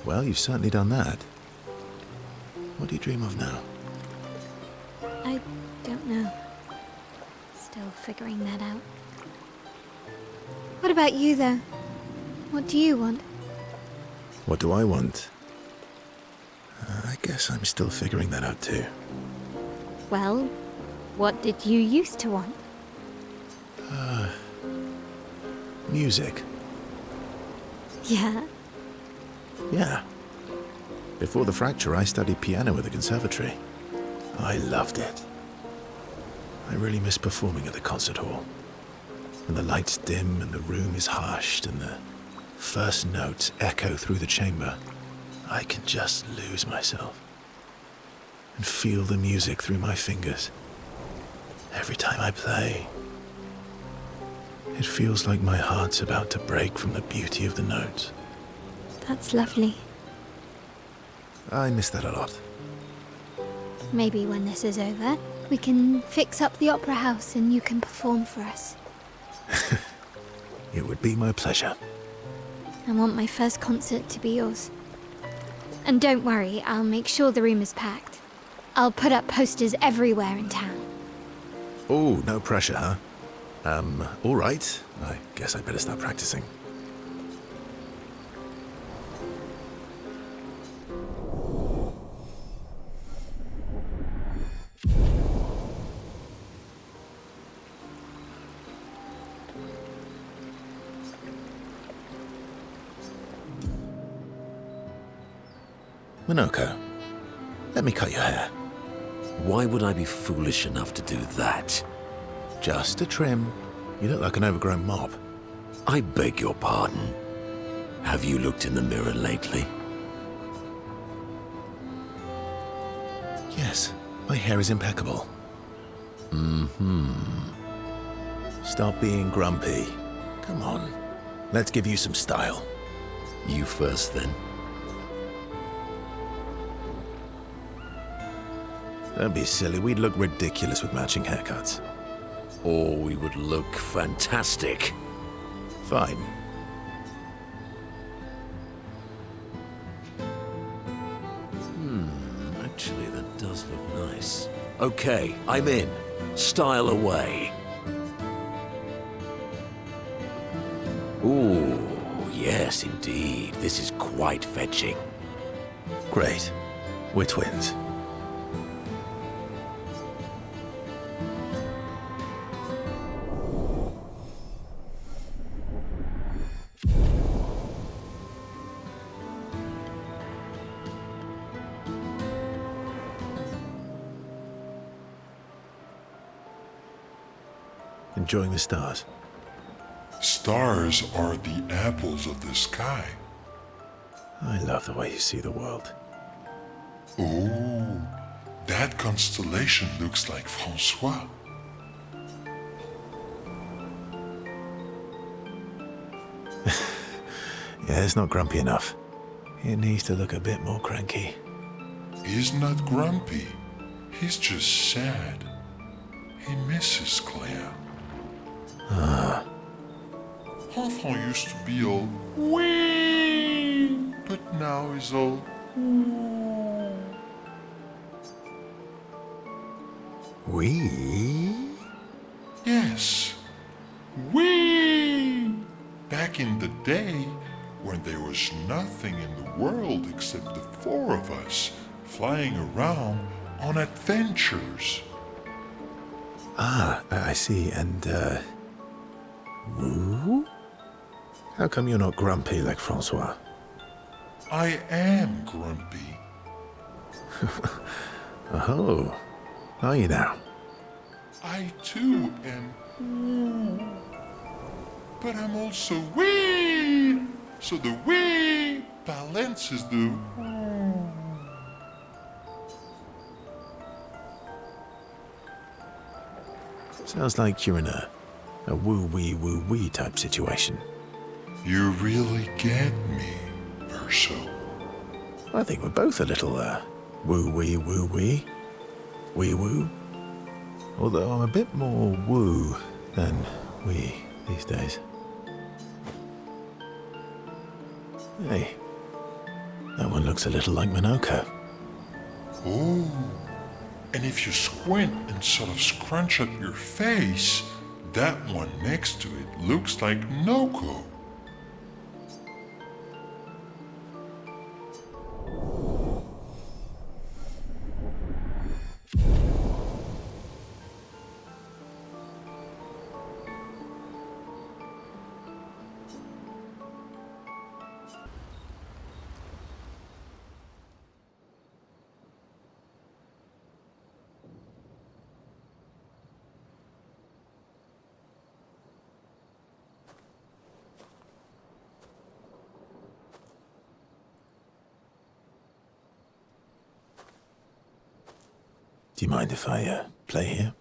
A: Well, you've certainly done that. What do you dream of now?
B: I don't know. Still figuring that out. What about you, though? What do you want?
A: What do I want? I guess I'm still figuring that out too.
B: Well, what did you used to want?
A: Music.
B: Yeah?
A: Yeah. Before the fracture, I studied piano at the conservatory. I loved it. I really miss performing at the concert hall. When the lights dim and the room is hushed and the first notes echo through the chamber, I can just lose myself and feel the music through my fingers. Every time I play, it feels like my heart's about to break from the beauty of the notes.
B: That's lovely.
A: I miss that a lot.
B: Maybe when this is over, we can fix up the opera house and you can perform for us.
A: It would be my pleasure.
B: I want my first concert to be yours. And don't worry, I'll make sure the room is packed. I'll put up posters everywhere in town.
A: Oh, no pressure, huh? All right. I guess I'd better start practicing. Monoco, let me cut your hair.
L: Why would I be foolish enough to do that?
A: Just a trim. You look like an overgrown mop.
L: I beg your pardon. Have you looked in the mirror lately?
A: Yes, my hair is impeccable. Stop being grumpy. Come on, let's give you some style.
L: You first, then.
A: Don't be silly, we'd look ridiculous with matching haircuts.
L: Or we would look fantastic.
A: Fine.
L: Actually, that does look nice. Okay, I'm in. Style away. Ooh, yes, indeed. This is quite fetching.
A: Great. We're twins. Enjoying the stars?
W: Stars are the apples of the sky.
A: I love the way you see the world.
W: Oh, that constellation looks like Francois.
A: Yeah, it's not grumpy enough. It needs to look a bit more cranky.
W: He's not grumpy. He's just sad. He misses Clea. Enfant used to be all wee, but now he's all ooh.
A: We?
W: Yes, we. Back in the day, when there was nothing in the world except the four of us flying around on adventures.
A: Ah, I see. And, Woo? How come you're not grumpy like Francois?
W: I am grumpy.
A: Oh, are you now?
W: I too am. But I'm also wee. So the wee balances the.
A: Sounds like you're in a woo-wee type situation.
W: You really get me, Verso.
A: I think we're both a little, woo-wee. Wee-woo. Although I'm a bit more woo than wee these days. Hey, that one looks a little like Monoco.
W: Oh, and if you squint and sort of scrunch up your face, that one next to it looks like Noco.
A: Do you mind if I, play here?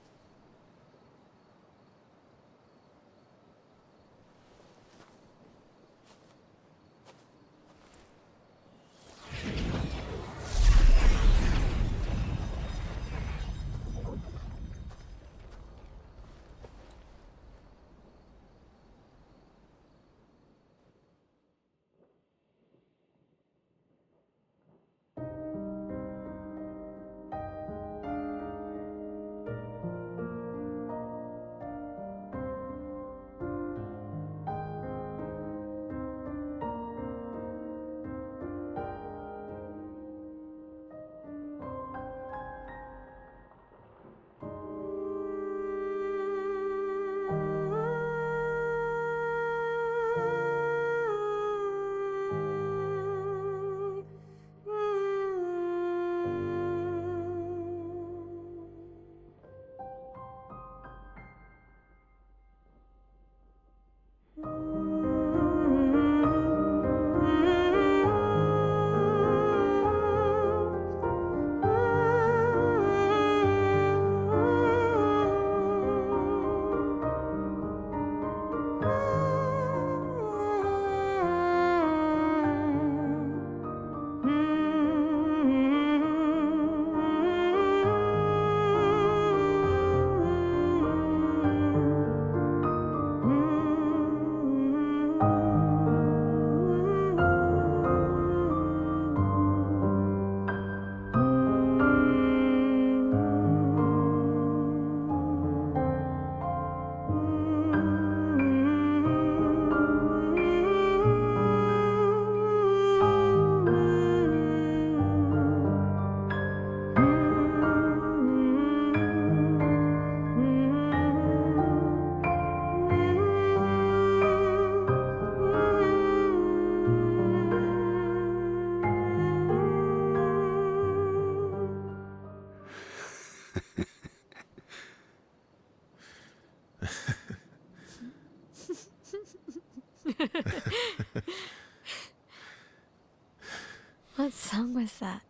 B: What song was that?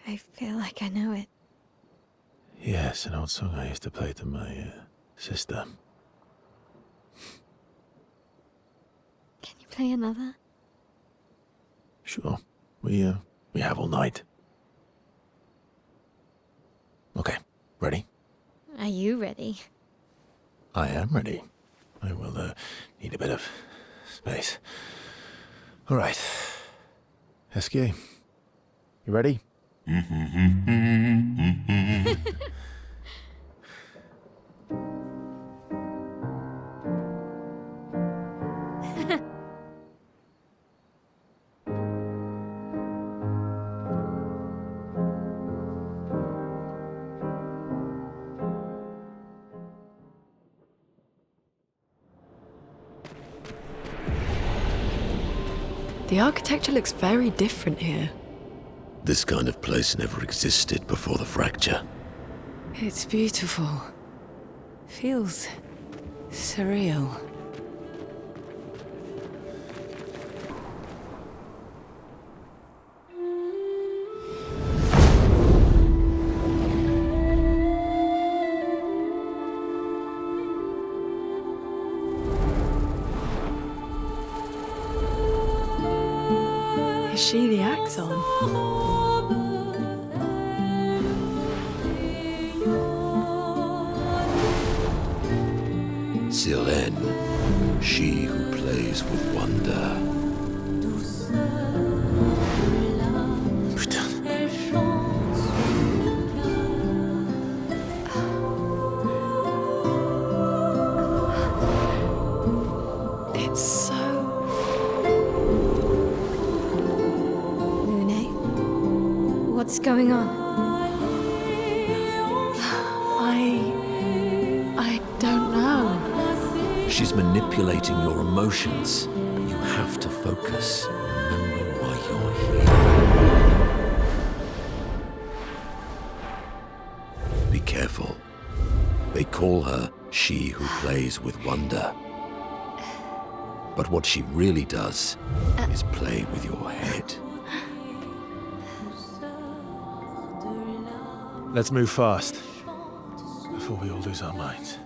B: I feel like I know it.
A: Yes, an old song I used to play to my, sister.
B: Can you play another?
A: Sure. We have all night. Okay, ready?
B: Are you ready?
A: I am ready. I will, need a bit of space. All right. Esquies, you ready?
U: The architecture looks very different here.
L: This kind of place never existed before the fracture.
V: It's beautiful. Feels surreal.
U: Is she the Axon?
L: Sirene, she who plays with wonder.
U: It's so...
B: Lune, what's going on?
U: I don't know.
L: She's manipulating your emotions. You have to focus. Remember why you're here. Be careful. They call her she who plays with wonder. But what she really does is play with your head.
A: Let's move fast, before we all lose our minds.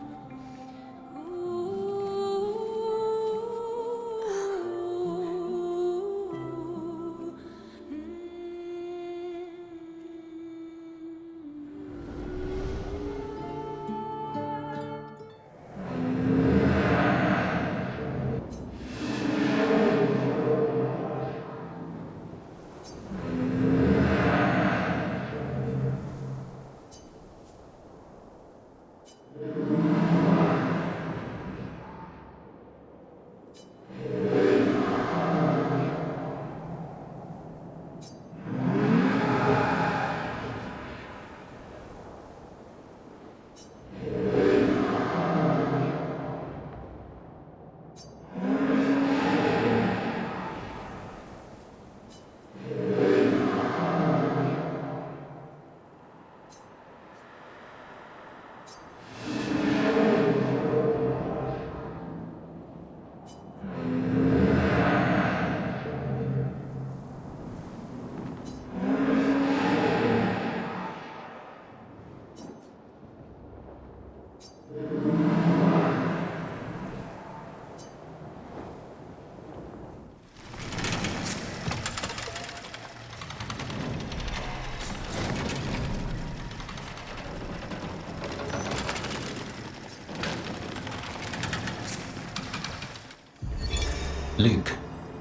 K: Luke,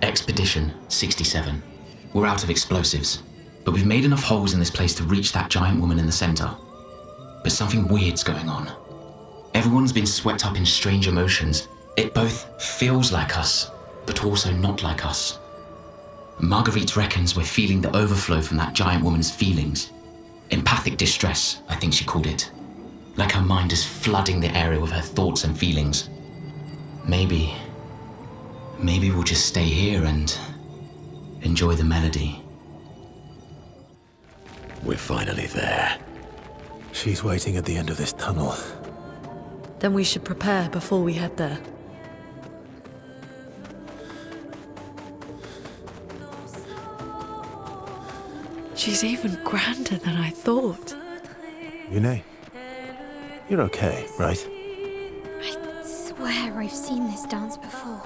K: Expedition 67. We're out of explosives, but we've made enough holes in this place to reach that giant woman in the center. But something weird's going on. Everyone's been swept up in strange emotions. It both feels like us, but also not like us. Marguerite reckons we're feeling the overflow from that giant woman's feelings. Empathic distress, I think she called it. Like her mind is flooding the area with her thoughts and feelings. Maybe we'll just stay here and enjoy the melody.
L: We're finally there.
A: She's waiting at the end of this tunnel.
U: Then we should prepare before we head there. She's even grander than I thought.
A: Lune, you're okay, right?
B: I swear I've seen this dance before.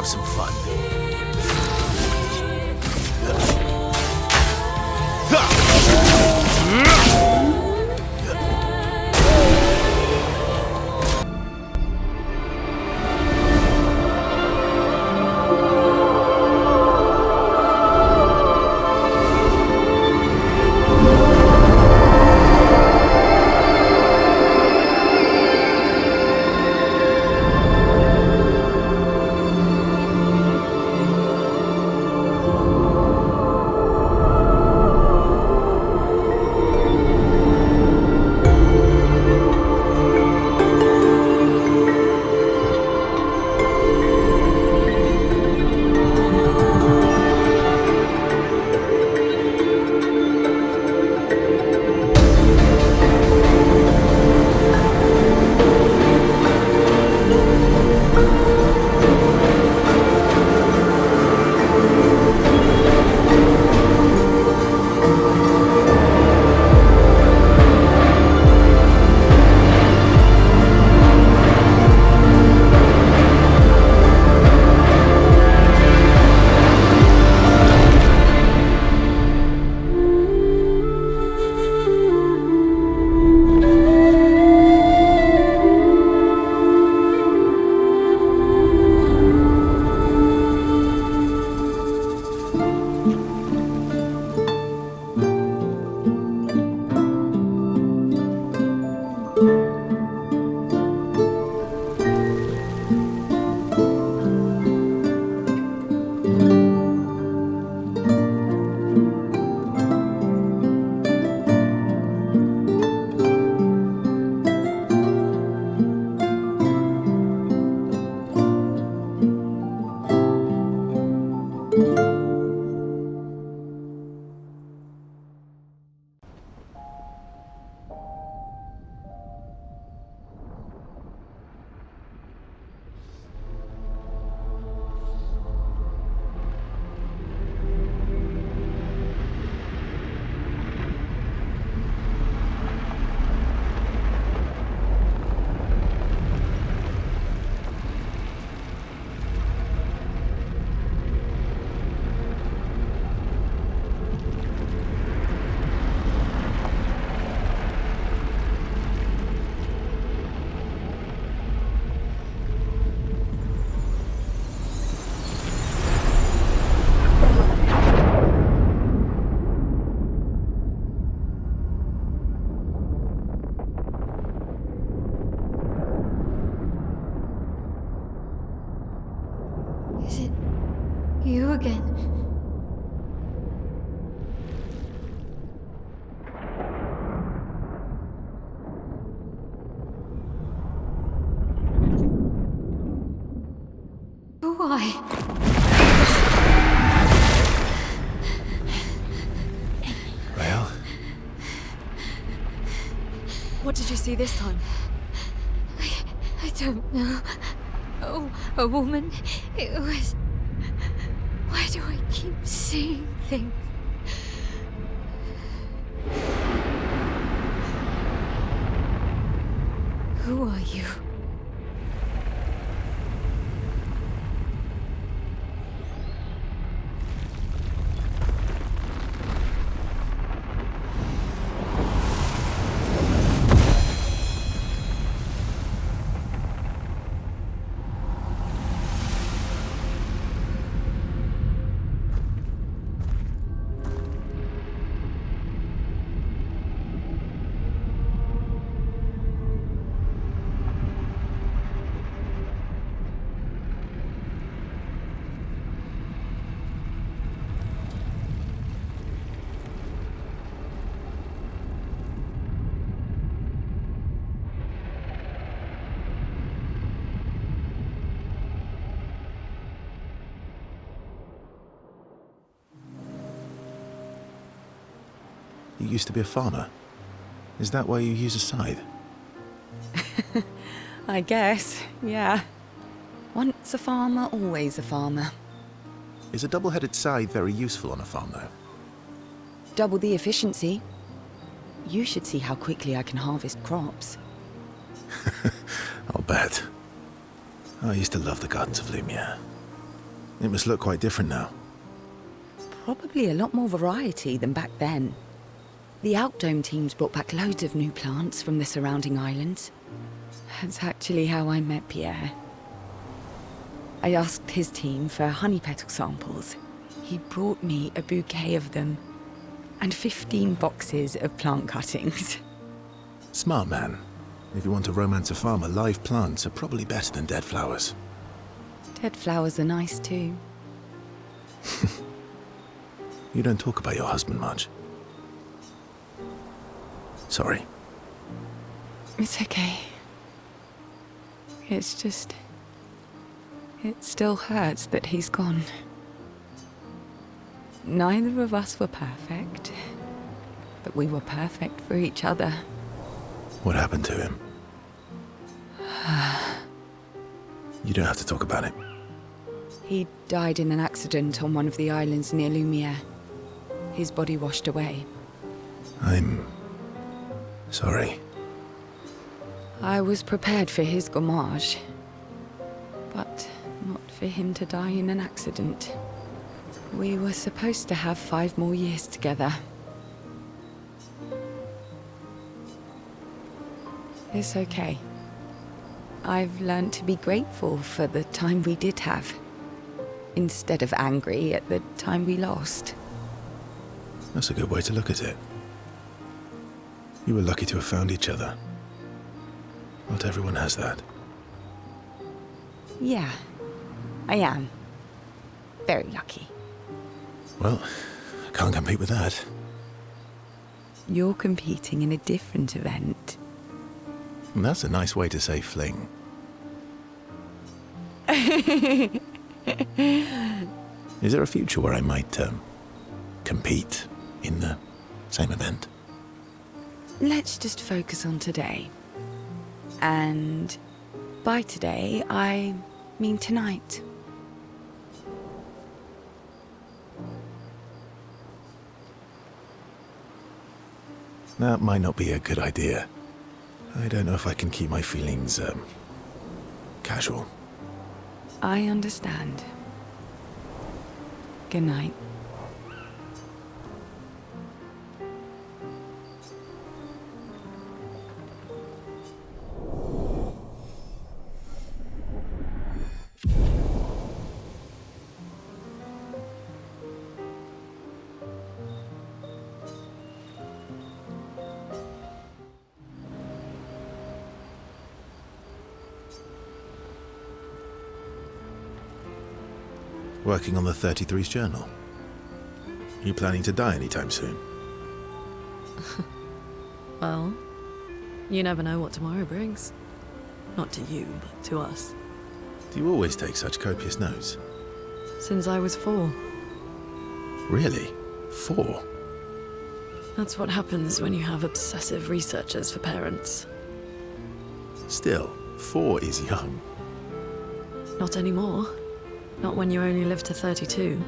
A: some fun.
B: You again. Why?
A: Maelle?
Q: What did you see this time?
B: I don't know. Oh, a woman. It was... Why do I keep seeing things? Who are you?
A: You used to be a farmer. Is that why you use a scythe?
V: I guess, yeah. Once a farmer, always a farmer.
A: Is a double-headed scythe very useful on a farm, though?
V: Double the efficiency. You should see how quickly I can harvest crops.
A: I'll bet. I used to love the Gardens of Lumiere. It must look quite different now.
V: Probably a lot more variety than back then. The Outdome teams brought back loads of new plants from the surrounding islands. That's actually how I met Pierre. I asked his team for honey petal samples. He brought me a bouquet of them, and 15 boxes of plant cuttings.
A: Smart man. If you want to romance a farmer, live plants are probably better than dead flowers.
V: Dead flowers are nice too.
A: You don't talk about your husband much. Sorry.
V: It's okay. It's just... it still hurts that he's gone. Neither of us were perfect, but we were perfect for each other.
A: What happened to him? You don't have to talk about it.
V: He died in an accident on one of the islands near Lumiere. His body washed away.
A: I'm... sorry.
V: I was prepared for his Gommage, but not for him to die in an accident. We were supposed to have 5 more years together. It's okay. I've learned to be grateful for the time we did have, instead of angry at the time we lost.
A: That's a good way to look at it. You were lucky to have found each other. Not everyone has that.
V: Yeah, I am. Very lucky.
A: Well, I can't compete with that.
V: You're competing in a different event.
A: And that's a nice way to say fling. Is there a future where I might, compete in the same event?
V: Let's just focus on today. And by today, I mean tonight.
A: That might not be a good idea. I don't know if I can keep my feelings, casual.
V: I understand. Good night.
A: Working on the 33's journal. You planning to die anytime soon?
U: Well, you never know what tomorrow brings. Not to you, but to us.
A: Do you always take such copious notes?
U: Since I was 4.
A: Really? 4?
U: That's what happens when you have obsessive researchers for parents.
A: Still, 4 is young.
U: Not anymore. Not when you only live to 32.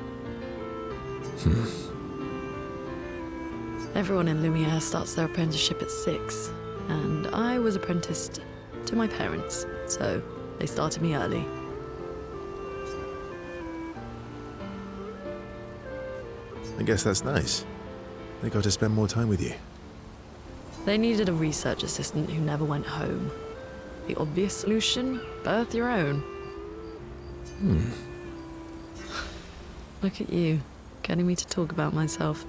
U: Everyone in Lumiere starts their apprenticeship at 6, and I was apprenticed to my parents, so they started me early.
A: I guess that's nice. They got to spend more time with you.
U: They needed a research assistant who never went home. The obvious solution? Birth your own. Look at you, getting me to talk about myself.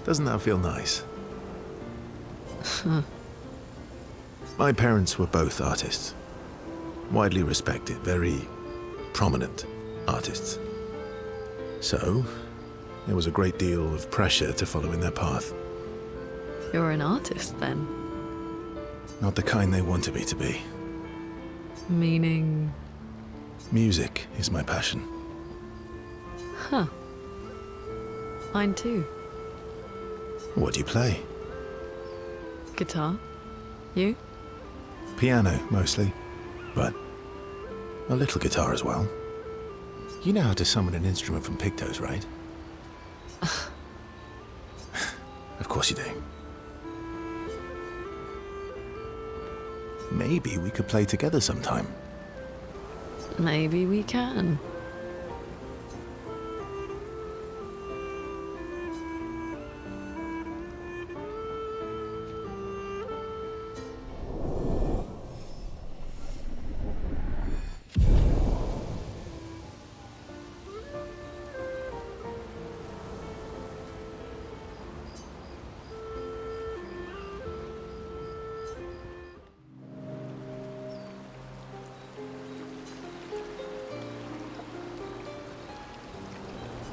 A: Doesn't that feel nice? My parents were both artists. Widely respected, very prominent artists. So, there was a great deal of pressure to follow in their path.
U: You're an artist, then?
A: Not the kind they wanted me to be.
U: Meaning?
A: Music is my passion.
U: Huh. Mine too.
A: What do you play?
U: Guitar. You?
A: Piano, mostly. But a little guitar as well. You know how to summon an instrument from pigtoes, right? Of course you do. maybe we could play together sometime.
U: Maybe we can.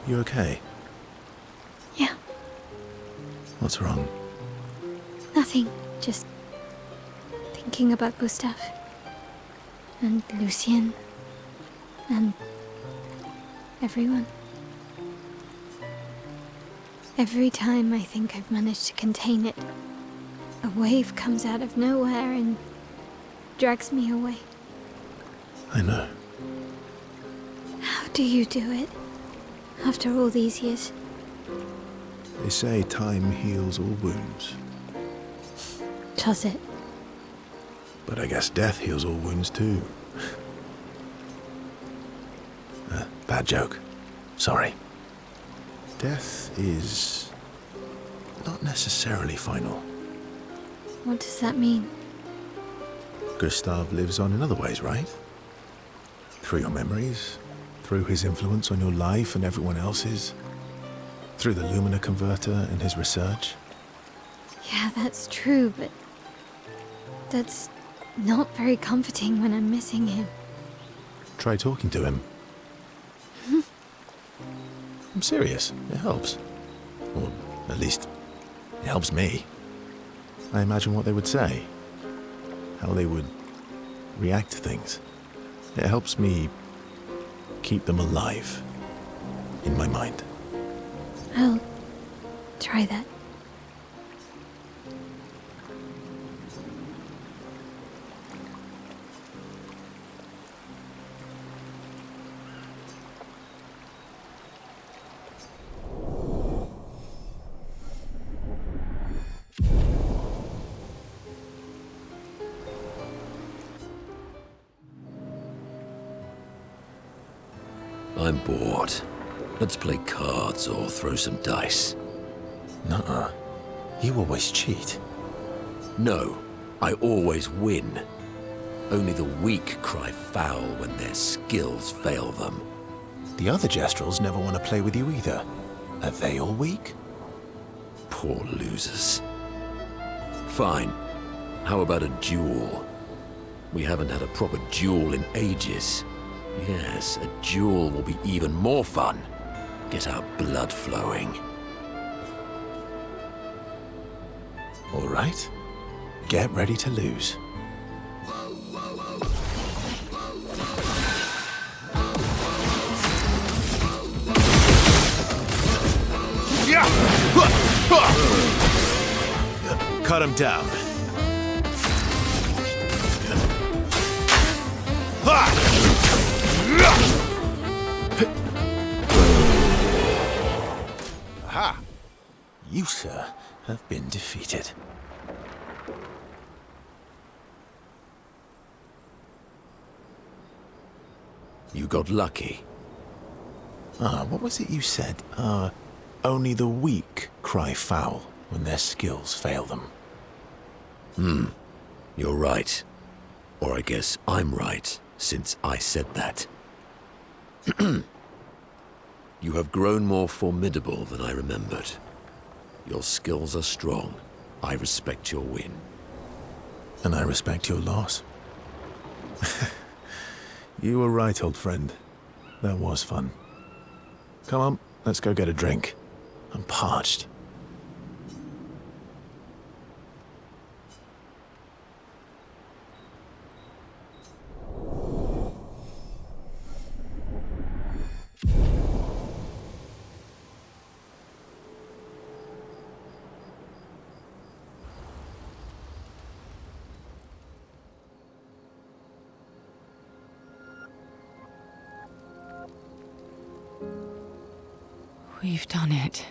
A: You okay?
B: Yeah,
A: What's wrong?
B: nothing. Just thinking about Gustave. And Lucien. And everyone. Every time I think I've managed to contain it, a wave comes out of nowhere and drags me away.
A: I know.
B: How do you do it? After all these years?
A: They say time heals all wounds.
B: Does it?
A: But I guess death heals all wounds too. Bad joke. Sorry. Death is not necessarily final.
B: What does that mean?
A: Gustave lives on in other ways, right? Through your memories, through his influence on your life and everyone else's, through the Lumina converter and his research.
B: Yeah, that's true, but that's not very comforting when I'm missing him.
A: Try talking to him. I'm serious. It helps. Or at least, it helps me. I imagine what they would say. How they would react to things. It helps me keep them alive in my mind.
B: I'll try that.
L: I'm bored. Let's play cards or throw some dice.
A: Nuh-uh. You always cheat.
L: No, I always win. Only the weak cry foul when their skills fail them.
A: The other Gestrals never want to play with you either. Are they all weak?
L: Poor losers. Fine. How about a duel? We haven't had a proper duel in ages. Yes, a duel will be even more fun. Get our blood flowing.
A: All right. Get ready to lose. Cut him down. Aha! You, sir, have been defeated.
L: You got lucky.
A: What was it you said? Only the weak cry foul when their skills fail them.
L: You're right. Or I guess I'm right, since I said that. You have grown more formidable than I remembered. Your skills are strong. I respect your win.
A: And I respect your loss. You were right, old friend. That was fun. Come on, let's go get a drink. I'm parched.
V: We've done it.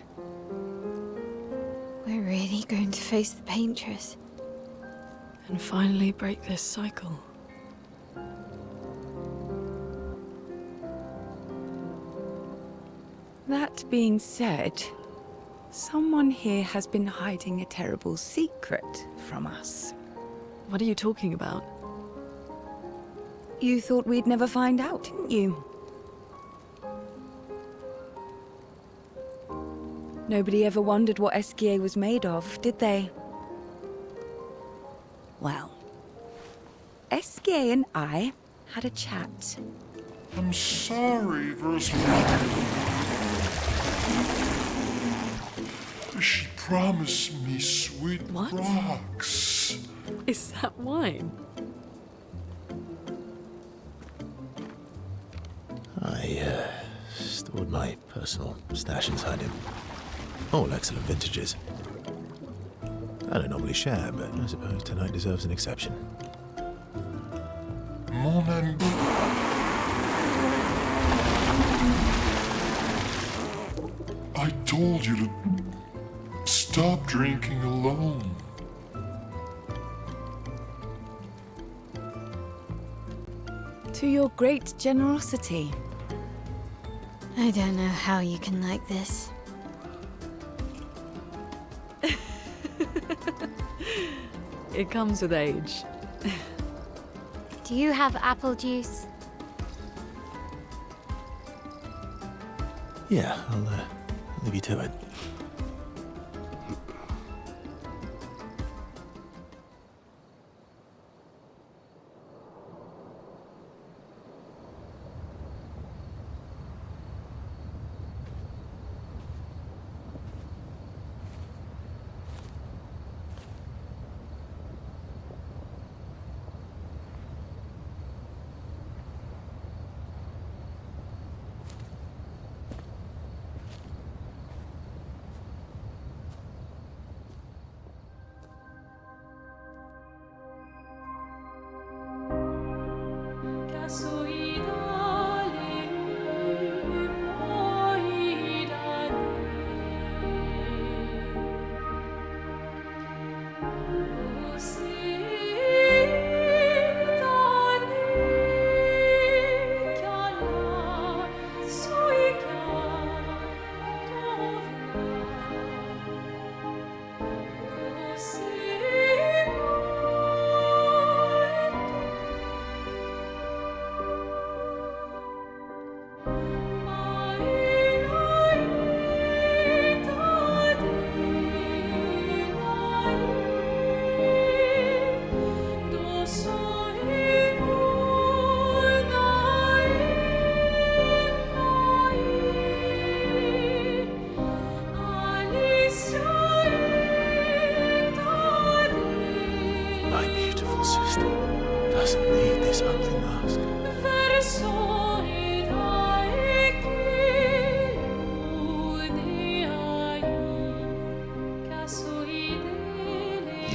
B: We're really going to face the Paintress.
U: and finally break this cycle.
V: That being said, someone here has been hiding a terrible secret from us.
U: What are you talking about?
V: You thought we'd never find out, didn't you? Nobody ever wondered what Esquie was made of, did they? Well, Esquie and I had a chat.
W: I'm sorry, Verso. She promised me sweet rocks.
U: Is that wine?
A: I stored my personal stash inside him. All excellent vintages. I don't normally share, but I suppose tonight deserves an exception.
W: Mon ami. I told you to stop drinking alone.
V: To your great generosity.
B: I don't know how you can like this.
U: It comes with age.
D: Do you have apple juice?
A: Yeah, I'll leave you to it.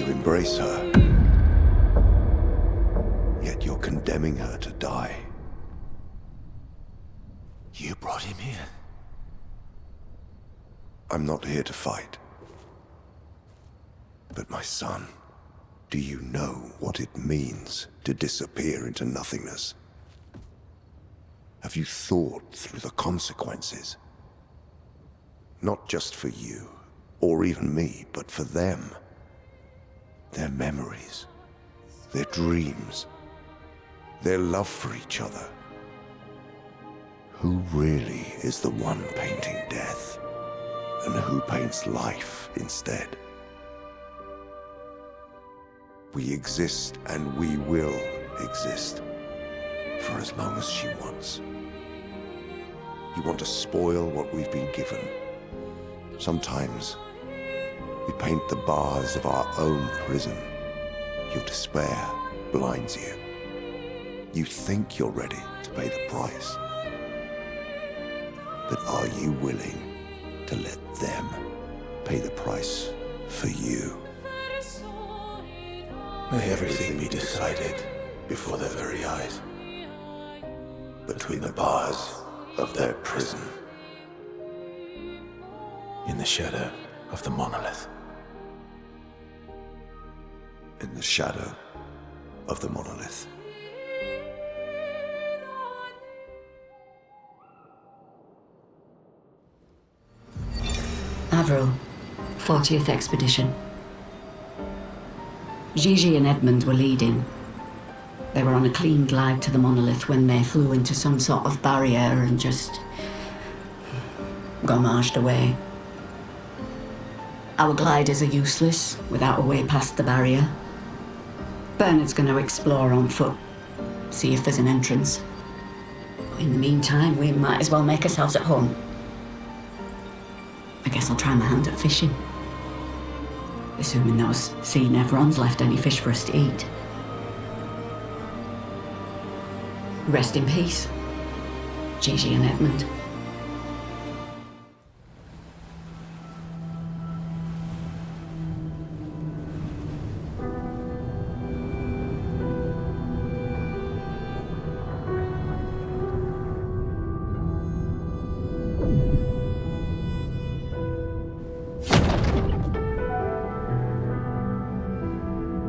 F: Embrace her, yet you're condemning her to die.
A: You brought him here?
F: I'm not here to fight. But my son, do you know what it means to disappear into nothingness? Have you thought through the consequences? Not just for you, or even me, but for them. Their memories, their dreams, their love for each other. Who really is the one painting death, and who paints life instead? We exist and we will exist for as long as she wants. You want to spoil what we've been given. Sometimes we paint the bars of our own prison. Your despair blinds you. You think you're ready to pay the price. But are you willing to let them pay the price for you?
A: May everything be decided before their very eyes.
F: Between the bars of their prison.
A: In the shadow of the monolith.
F: In the shadow of the Monolith.
H: Avril, 40th Expedition. Gigi and Edmund were leading. They were on a clean glide to the Monolith when they flew into some sort of barrier and just gommaged away. Our gliders are useless without a way past the barrier. Bernard's going to explore on foot, see if there's an entrance. But in the meantime, we might as well make ourselves at home. I guess I'll try my hand at fishing. Assuming those sea Nevrons left any fish for us to eat. Rest in peace, Gigi and Edmund.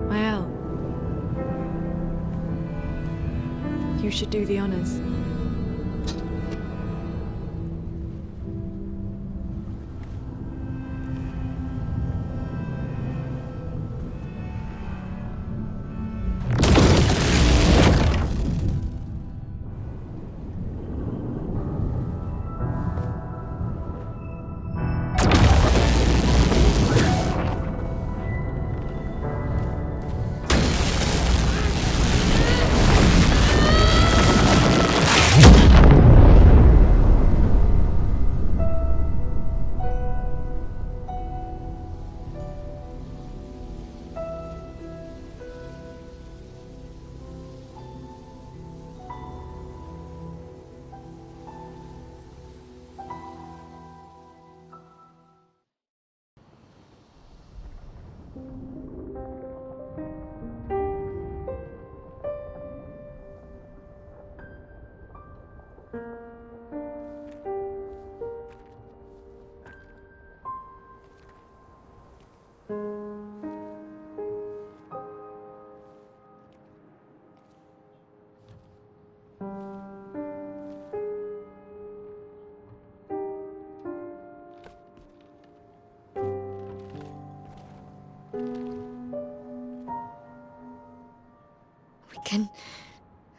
U: Maelle, you should do the honors.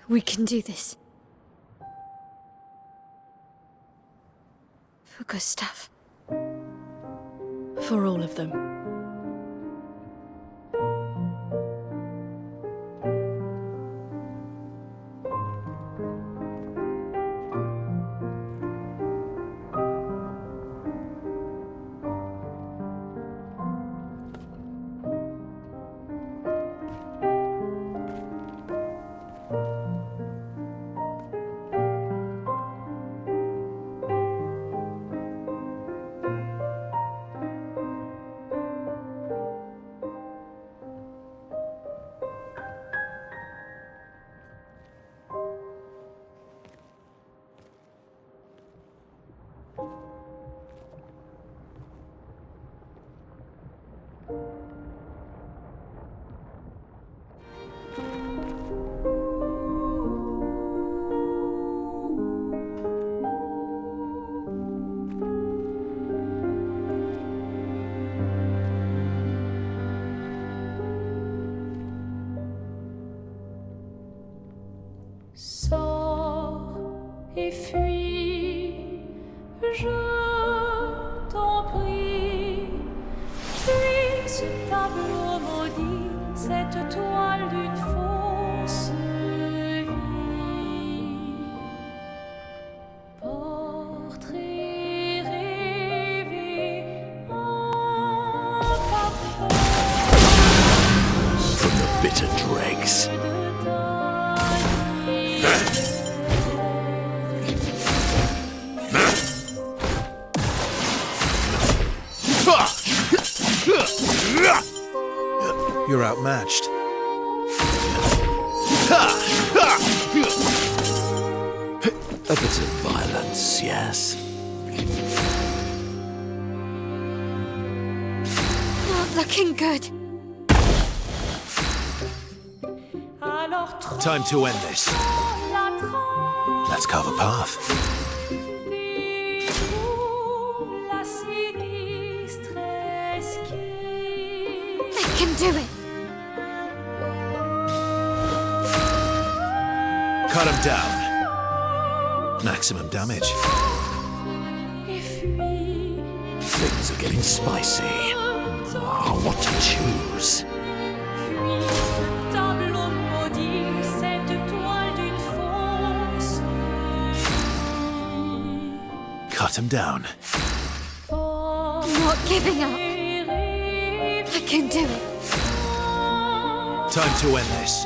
B: We can do this. For Gustave.
U: For all of them.
I: Sors et fuis, je t'en prie. Fuis ce tableau maudit, cette toile d'une fausse vie. Portrait rêvé en parfum.
L: From the bitter dregs.
A: You're outmatched.
L: A bit of violence, yes.
B: Not looking good.
A: Time to end this. Let's carve a path.
B: I can do it.
A: Cut him down. Maximum damage.
L: Things are getting spicy. Oh, what to choose?
A: Cut him down.
B: I'm not giving up. I can do it.
A: Time to end this.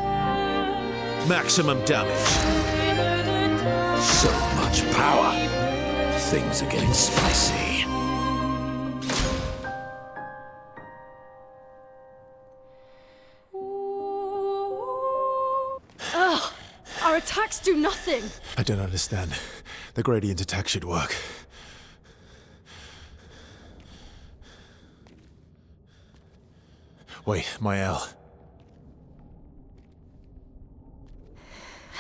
A: Maximum damage.
L: So much power. Things are getting spicy.
Q: Ugh! Our attacks do nothing!
A: I don't understand. The gradient attack should work. Wait, Maelle.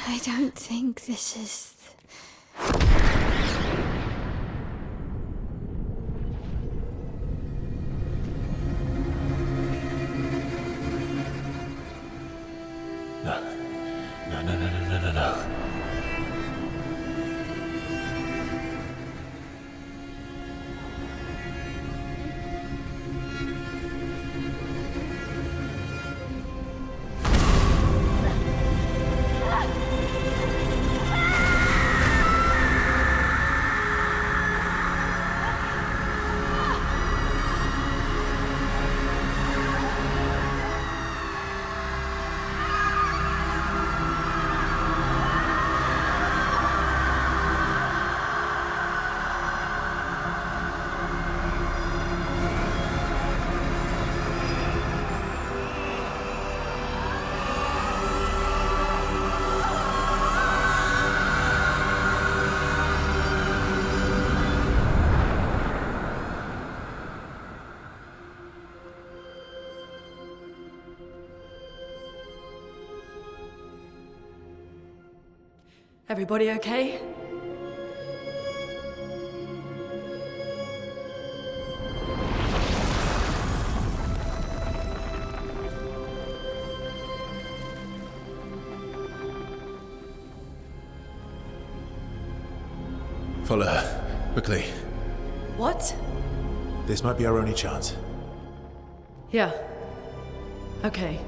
B: I don't think this is...
A: No. No.
Q: Everybody okay?
A: Follow her. Quickly.
Q: What?
A: This might be our only chance.
Q: Yeah. Okay.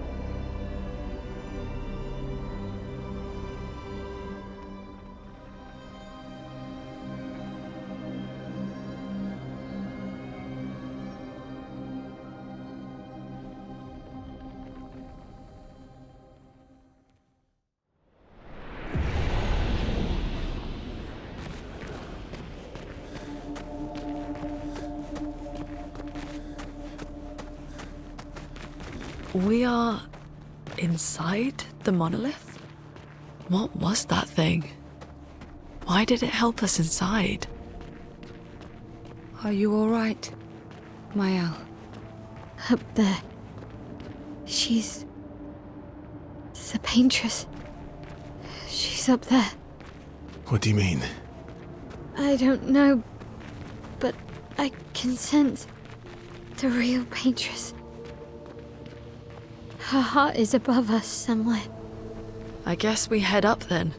Q: We are inside the monolith? What was that thing? Why did it help us inside?
V: Are you all right, Maelle?
B: Up there. She's... the Paintress. She's up there.
A: What do you mean?
B: I don't know, but I can sense the real Paintress. Her heart is above us somewhere.
Q: I guess we head up then.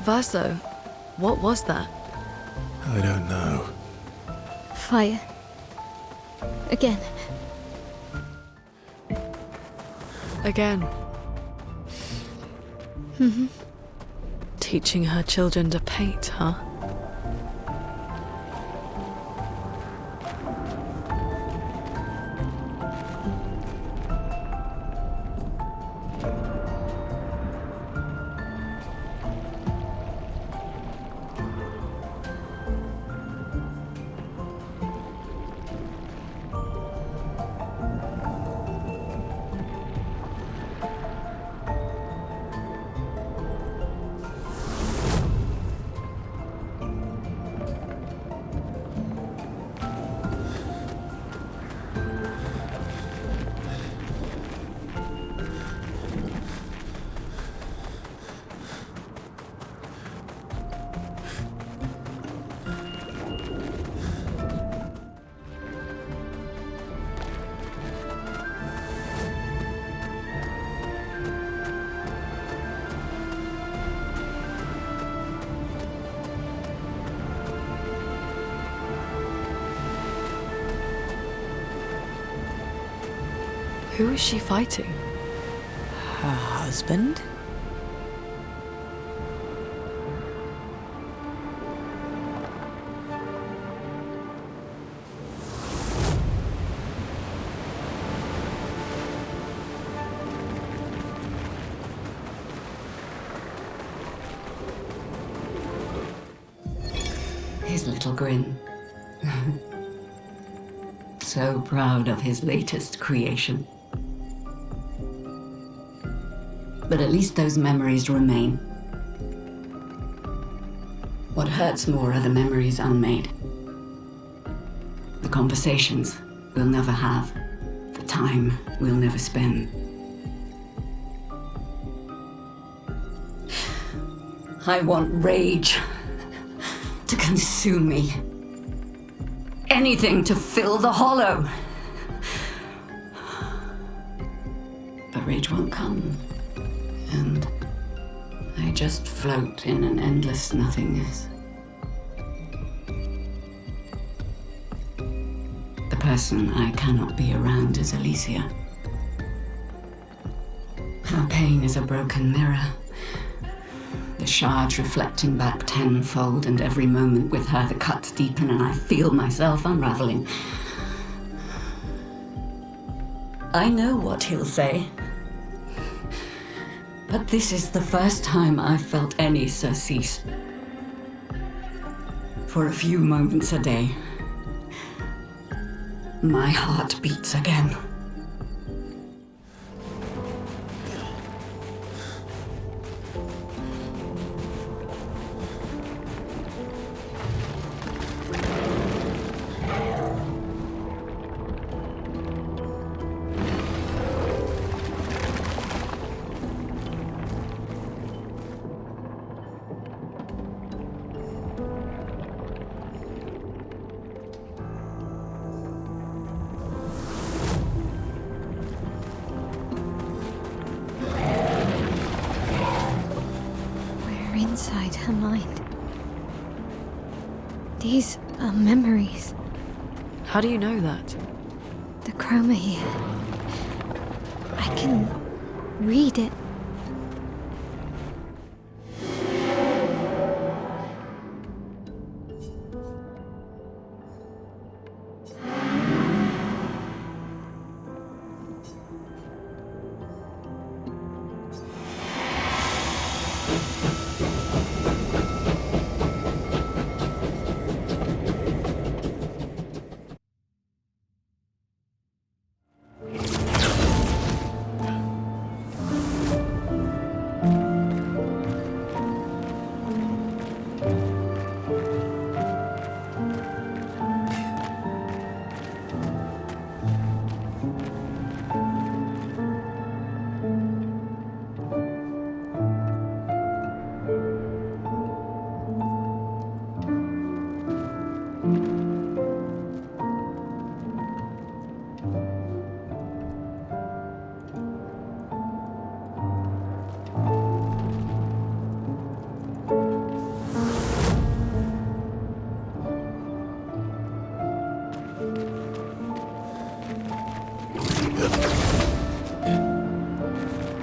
Q: Verso, what was that?
A: I don't know.
B: Fire. Again.
Q: Again. Teaching her children to paint, huh? Who is she fighting?
V: Her husband?
H: His little grin. So proud of his latest creation. But at least those memories remain. What hurts more are the memories unmade. The conversations we'll never have. The time we'll never spend. I want rage to consume me. Anything to fill the hollow. But rage won't come. And I just float in an endless nothingness. The person I cannot be around is Alicia. Her pain is a broken mirror. The shards reflecting back tenfold, and every moment with her the cuts deepen and I feel myself unraveling. I know what he'll say. But this is the first time I've felt any surcease. For a few moments a day, my heart beats again.
B: Inside her mind. These are memories.
Q: How do you know that?
B: The chroma here. I can read it.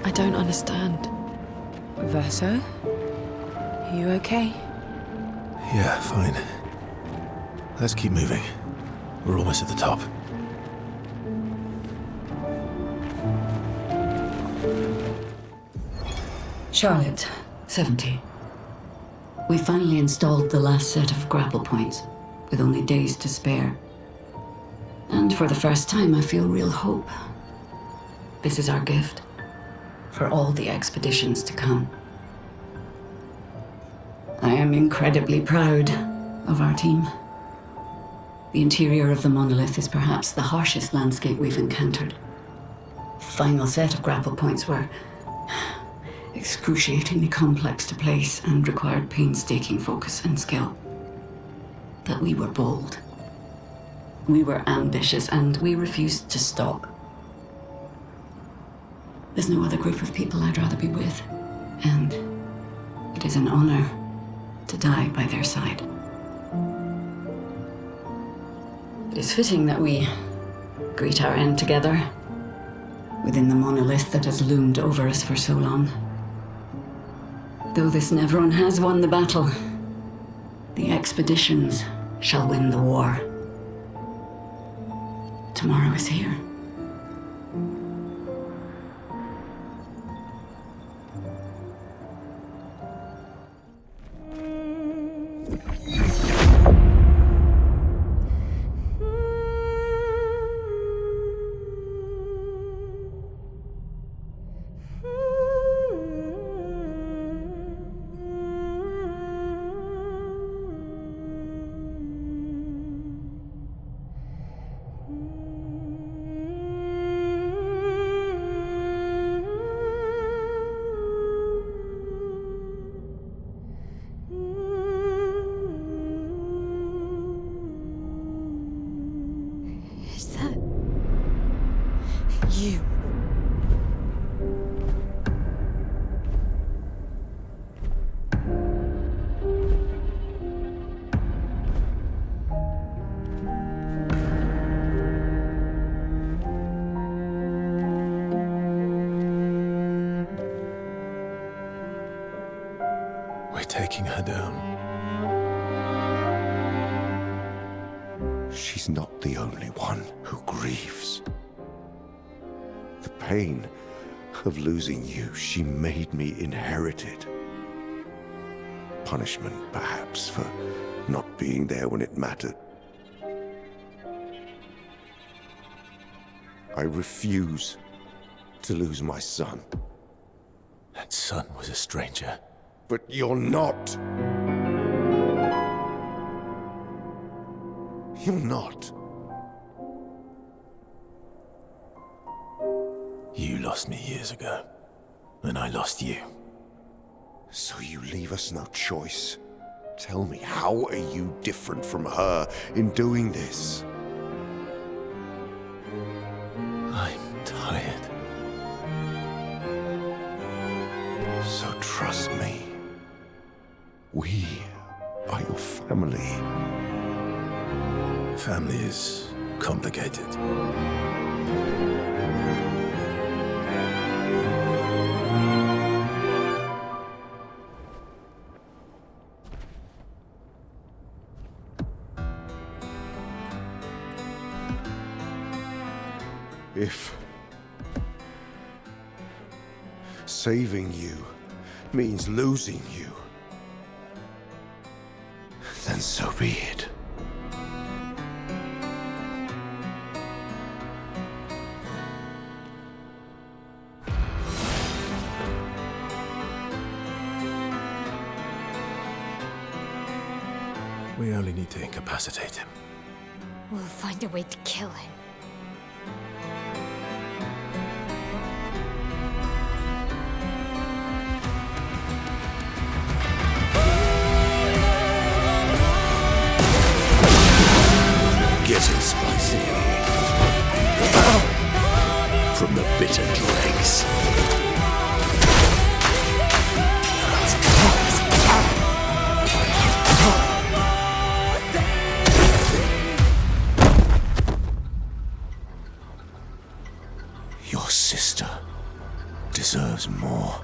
Q: I don't understand.
V: Verso? Are you okay?
A: Yeah, fine. Let's keep moving. We're almost at the top.
H: Charlotte, 70. We finally installed the last set of grapple points, with only days to spare. And for the first time, I feel real hope. This is our gift, for all the expeditions to come. I am incredibly proud of our team. The interior of the Monolith is perhaps the harshest landscape we've encountered. The final set of grapple points were excruciatingly complex to place and required painstaking focus and skill. But we were bold. We were ambitious, and we refused to stop. There's no other group of people I'd rather be with, and it is an honor to die by their side. It is fitting that we greet our end together, within the monolith that has loomed over us for so long. Though this Nevron has won the battle, the expeditions shall win the war. Tomorrow is here.
A: Taking her down.
F: She's not the only one who grieves. The pain of losing you, she made me inherit it. Punishment, perhaps, for not being there when it mattered. I refuse to lose my son.
A: That son was a stranger.
F: But you're not. You're not.
A: You lost me years ago, and I lost you.
F: So you leave us no choice. Tell me, how are you different from her in doing this?
A: I'm tired.
F: So trust me. We are your family.
A: Family is complicated.
F: If saving you means losing you, then so be it.
A: We only need to incapacitate him.
B: We'll find a way to kill him.
L: Getting spicy. From the bitter dregs.
F: Your sister deserves more.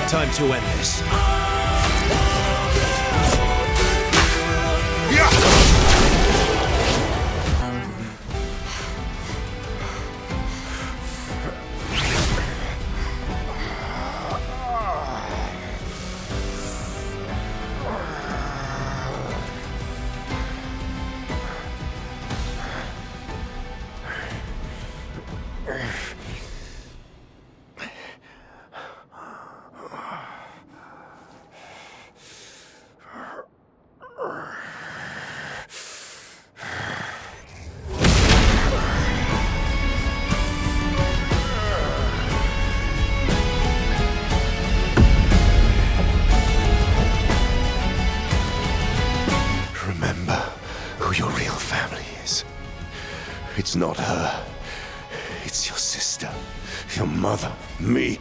A: Time to end this.
F: It's not her. It's your sister, your mother, me.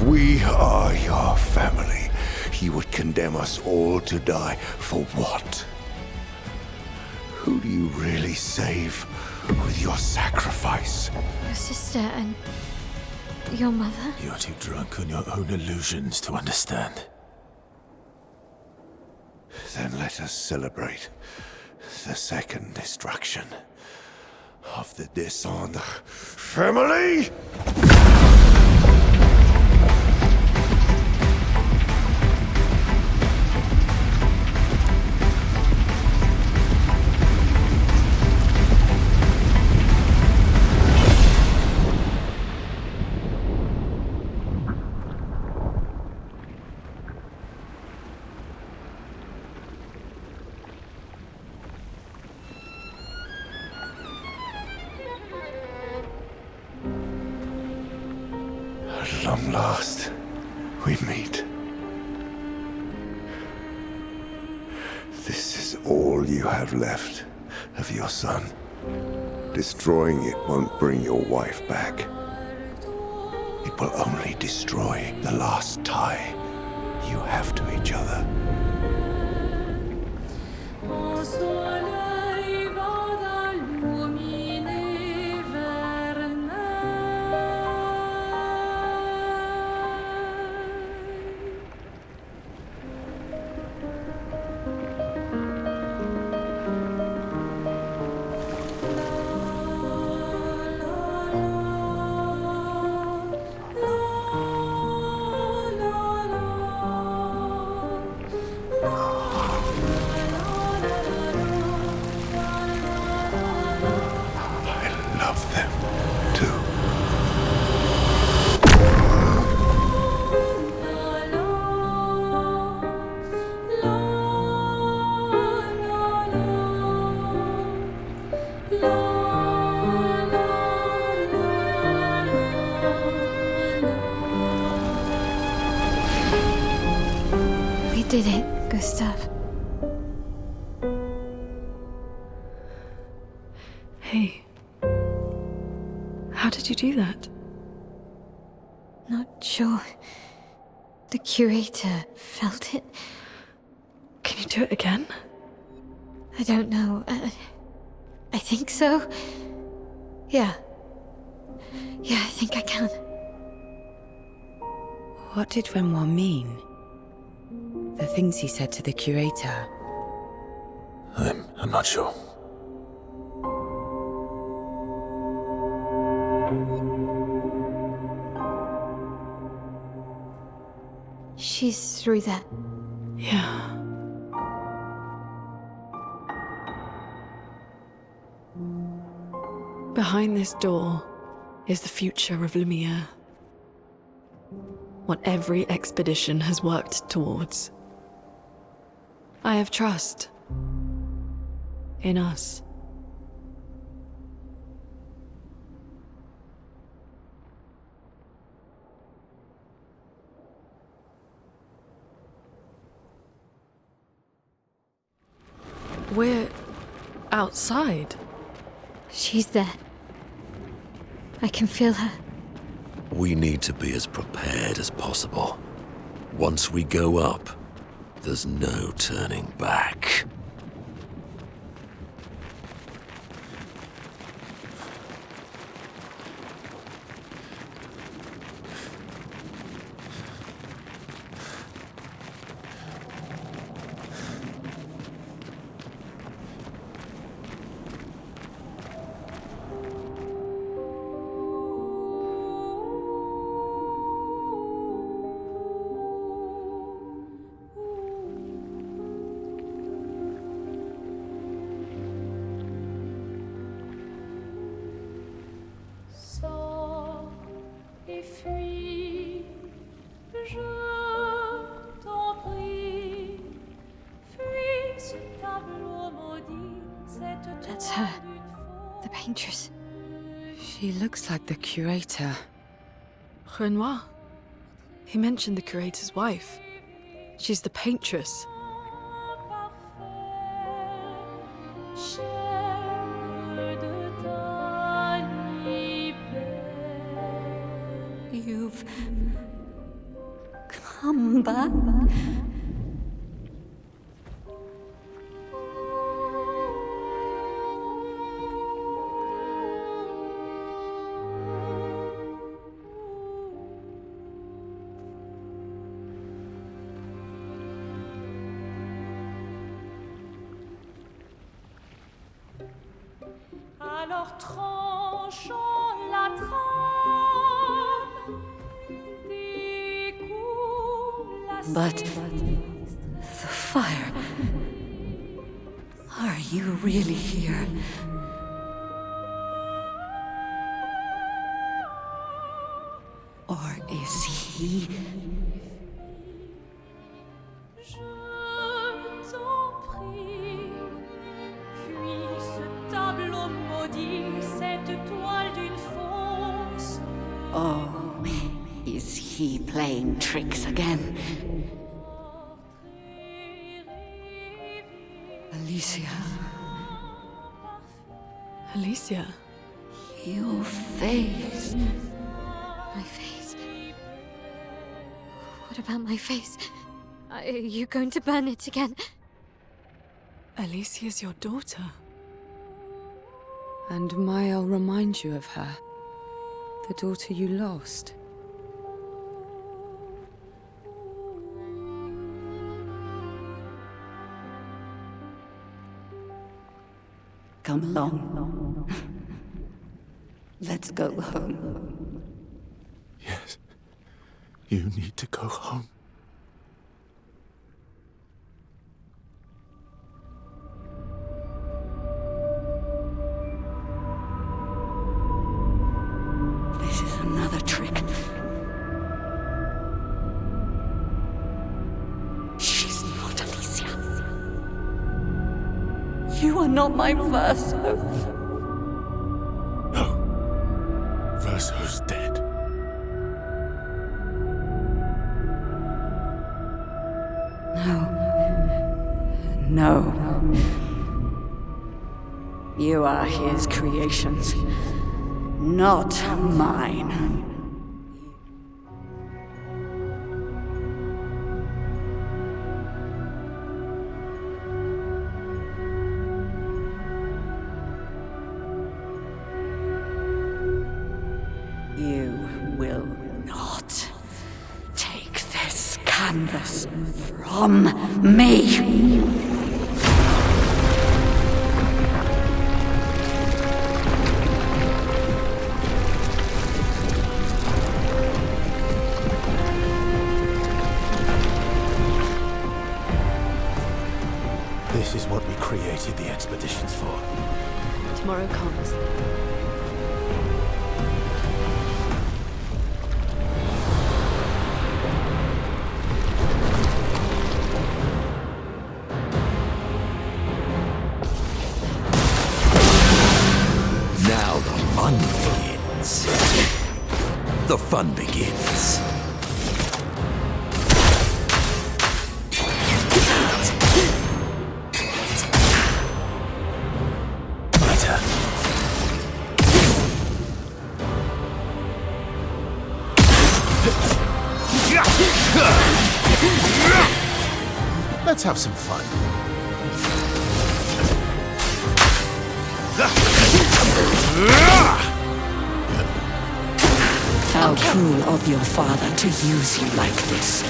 F: We are your family. You would condemn us all to die for what? Who do you really save with your sacrifice?
B: Your sister and your mother?
A: You're too drunk on your own illusions to understand.
F: Then let us celebrate the second destruction of the Descendre family! At long last, we meet. This is all you have left of your son. Destroying it won't bring your wife back. It will only destroy the last tie you have to each other.
B: Did it, Gustave?
U: Hey. How did you do that?
B: Not sure. The curator felt it.
U: Can you do it again?
B: I don't know. I think so. Yeah. Yeah, I think I can.
V: What did Renoir mean? The things he said to the curator.
A: I'm not sure.
B: She's through that.
U: Yeah. Behind this door is the future of Lumiere. What every expedition has worked towards. I have trust in us. We're outside.
B: She's there. I can feel her.
L: We need to be as prepared as possible. Once we go up, there's no turning back.
B: That's her. The Paintress.
V: She looks like the curator.
U: Renoir. He mentioned the curator's wife. She's the Paintress.
H: You've come back.
I: Alors tranchons la trame, découle la
H: But the fire. Are you really here? Or is he?
I: Je t'en prie, fuis ce tableau maudit, cette toile d'une fausse.
H: Oh, is he playing tricks again? Alicia.
U: Alicia?
H: Your face.
B: My face? What about my face? Are you going to burn it again?
U: Alicia's your daughter.
V: And Maelle reminds you of her. The daughter you lost.
H: Come along. Let's go home.
A: Yes. You need to go home.
H: This is another trick. She's not Alicia. You are not my Verso.
A: No. Verso's dead.
H: No. You are his creations, not mine. You will not take this canvas from me.
A: This is what we created the expeditions for.
U: Tomorrow comes.
L: Now the fun begins. The fun begins.
A: Let's have some fun.
H: How cruel of your father to use you like this.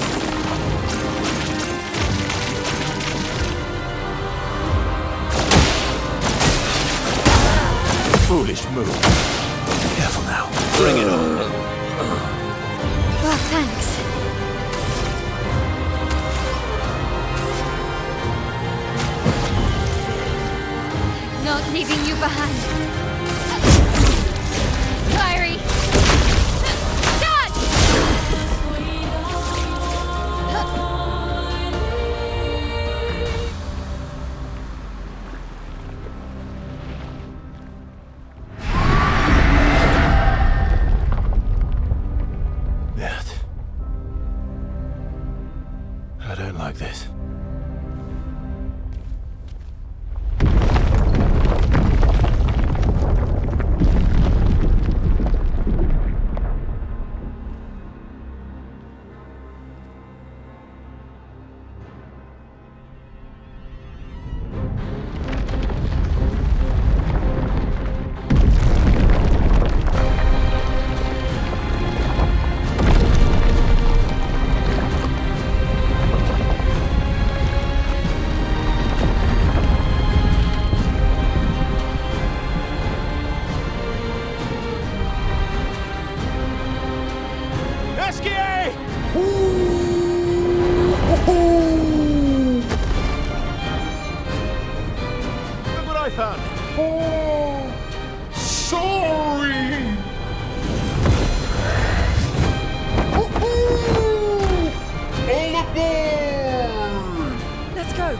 A: Foolish move. Careful now. Bring it on.
B: Well, thanks. Not leaving you behind. Fiery! Dodge!
A: Death. I don't like this. Esquie! Look what I found!
W: Oh, sorry! All aboard!
R: Let's go.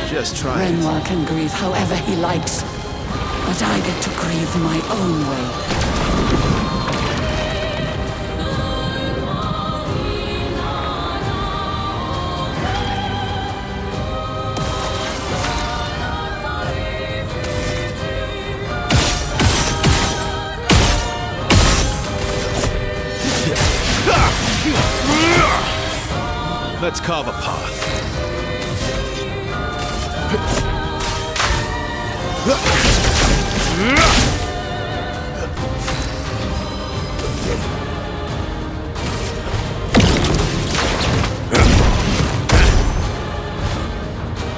A: Just try it.
H: Renoir can grieve however he likes, but I get to grieve my own way.
A: Let's carve a path.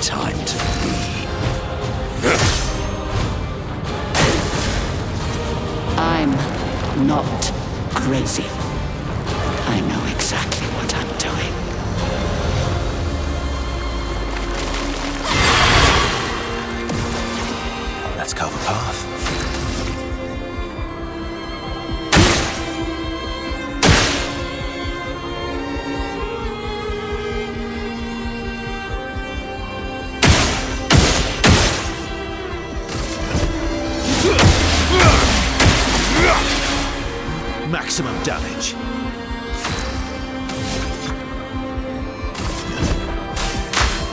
L: Time to bleed.
H: I'm not crazy. I know exactly what I'm doing.
A: Let's carve a path. Maximum damage.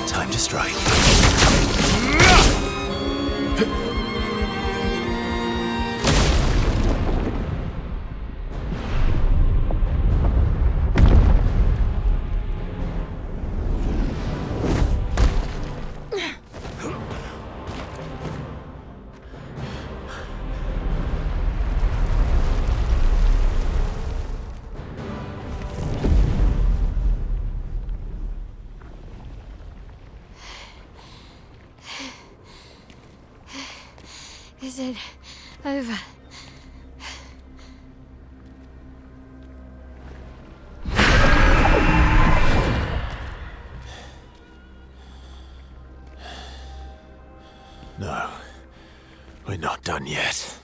A: Time to strike.
B: Is it over?
A: No, we're not done yet.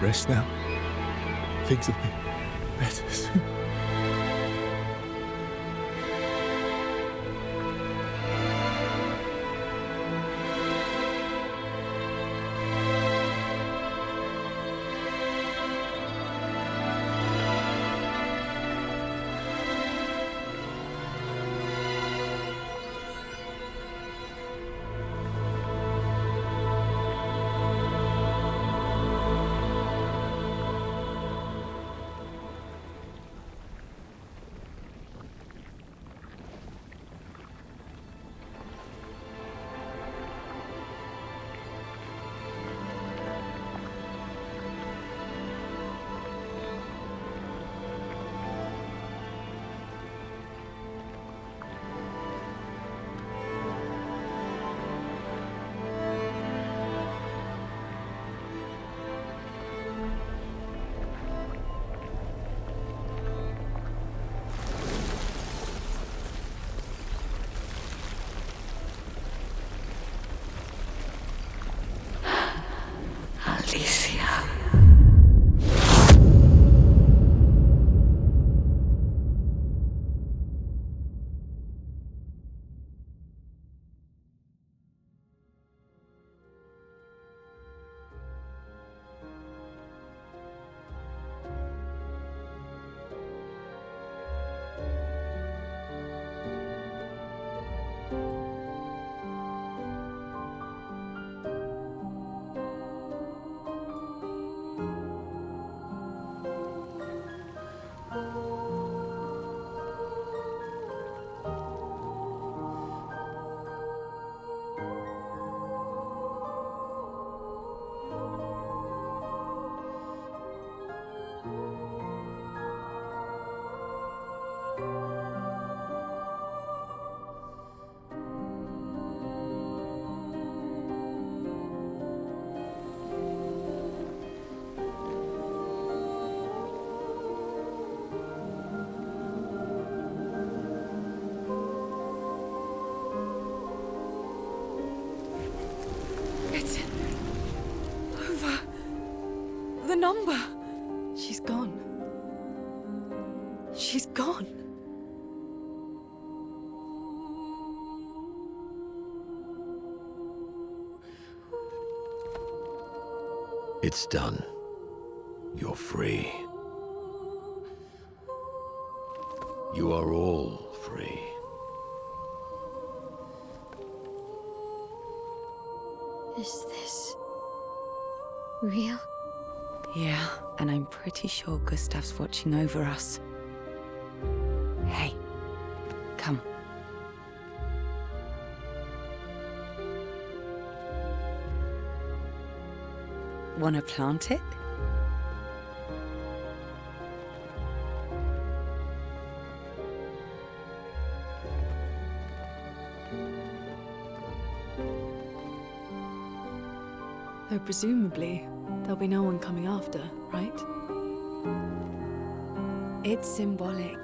A: Rest now. Things will be better soon.
V: Alicia.
R: It's over. The number.
U: She's gone. She's gone.
L: It's done. You're free. You are all free.
B: Is this real?
V: Yeah, and I'm pretty sure Gustave's watching over us. Hey, come. Wanna plant it?
U: Though presumably, there'll be no one coming after, right?
V: It's symbolic.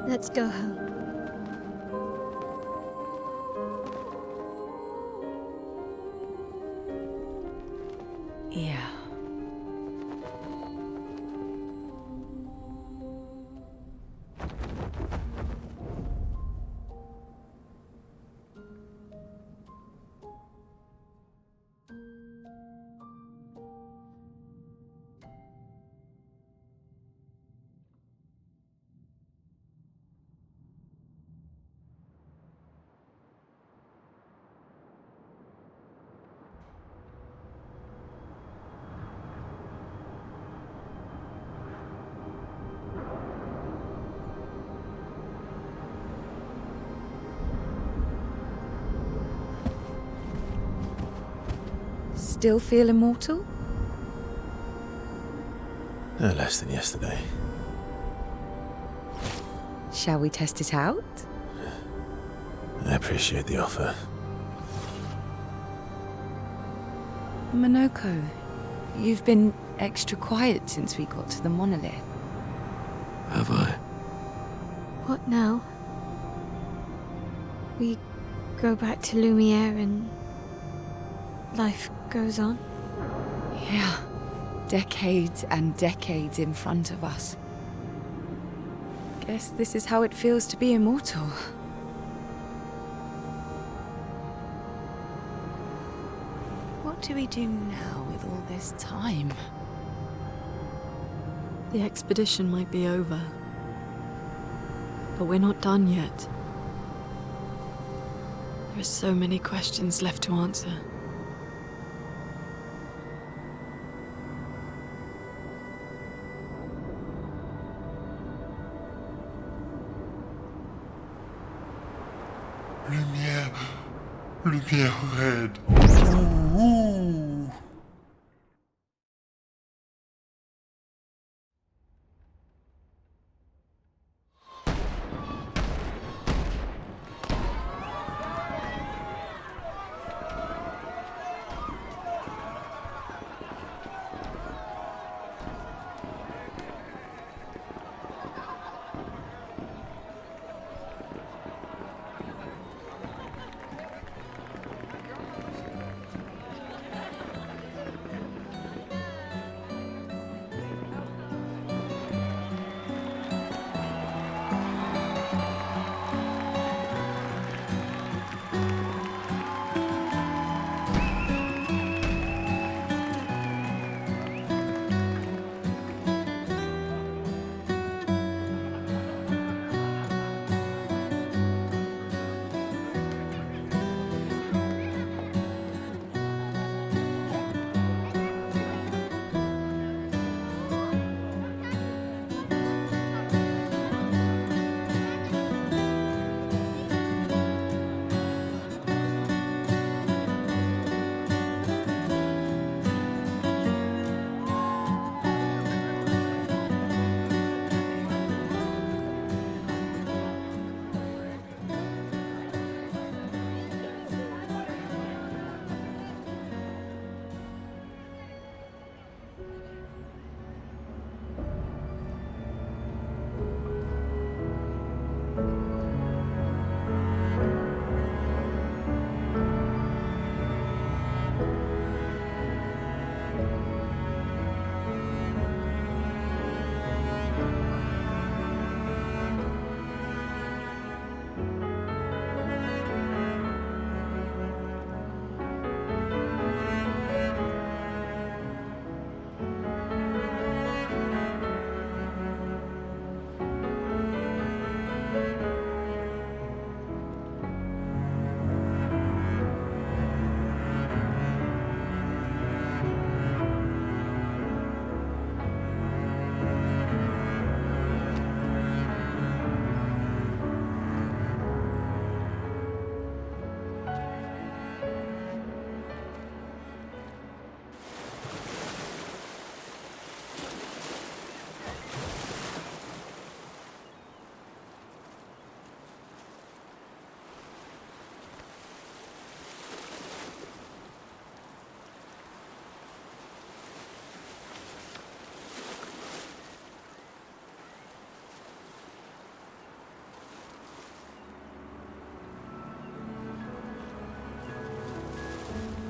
B: Let's go home.
V: Yeah. Still feel immortal?
A: No less than yesterday.
V: Shall we test it out?
A: I appreciate the offer.
V: Monoco, you've been extra quiet since we got to the Monolith.
L: Have I?
B: What now? We go back to Lumiere and life goes on?
V: Yeah. Decades and decades in front of us. Guess this is how it feels to be immortal. What do we do now with all this time?
U: The expedition might be over, but we're not done yet. There are so many questions left to answer.
W: Lumière red. Ouh.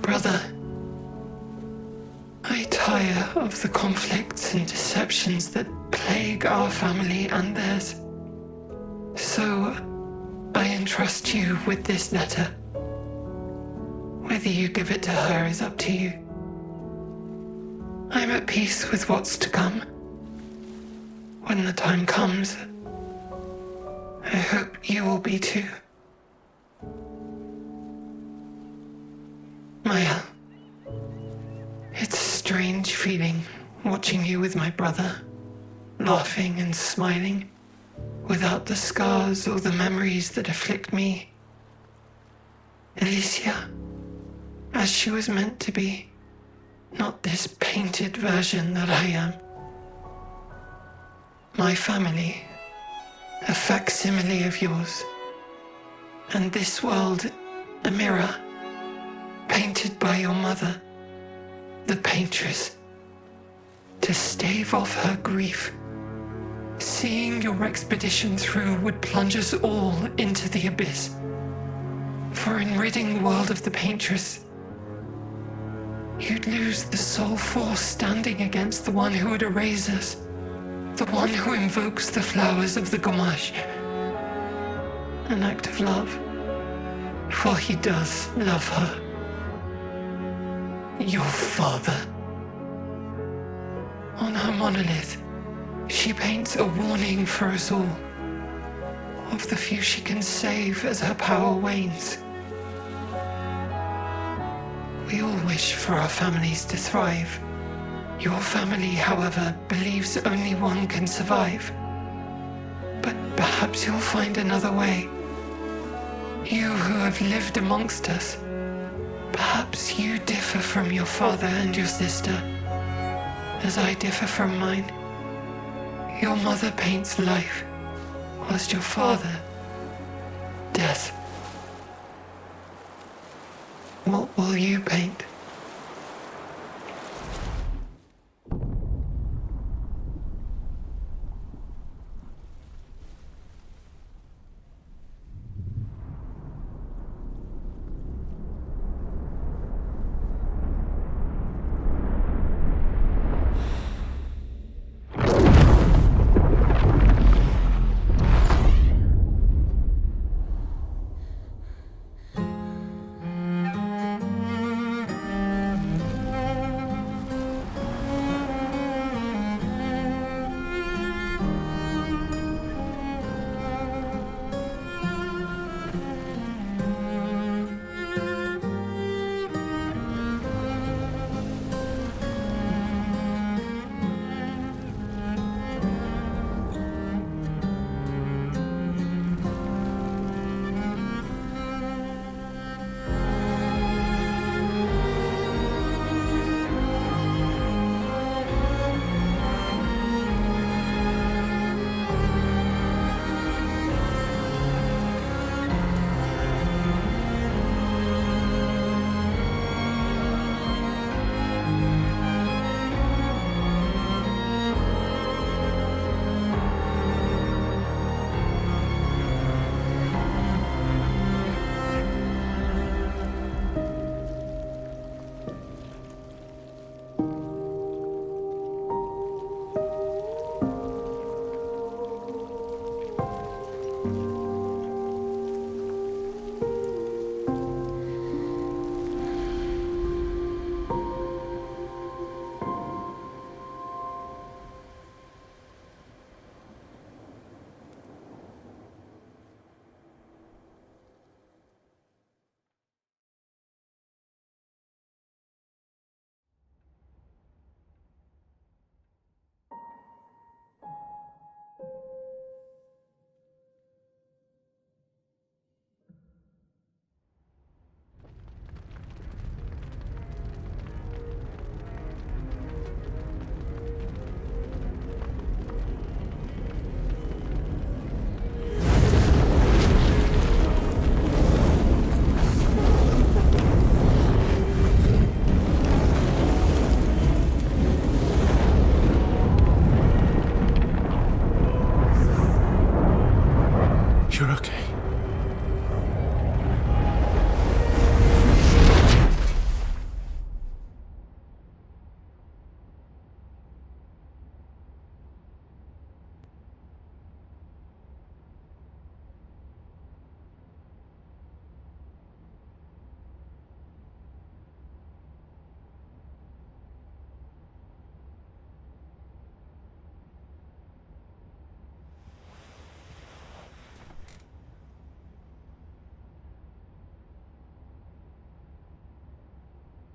N: brother. I tire of the conflicts and deceptions that plague our family and theirs. So, I entrust you with this letter. Whether you give it to her is up to you. I'm at peace with what's to come. When the time comes, I hope you will be too. Maelle, it's a strange feeling watching you with my brother, laughing and smiling, without the scars or the memories that afflict me. Alicia, as she was meant to be, not this painted version that I am. My family, a facsimile of yours, and this world, a mirror, painted by your mother, the Paintress, to stave off her grief. Seeing your expedition through would plunge us all into the abyss. For in ridding the world of the Paintress, you'd lose the sole force standing against the one who would erase us, the one who invokes the flowers of the Gommage. An act of love, for he does love her. Your father. On her monolith, she paints a warning for us all, of the few she can save as her power wanes. We all wish for our families to thrive. Your family, however, believes only one can survive. But perhaps you'll find another way. You who have lived amongst us, perhaps you differ from your father and your sister, as I differ from mine. Your mother paints life, whilst your father, death. What will you paint?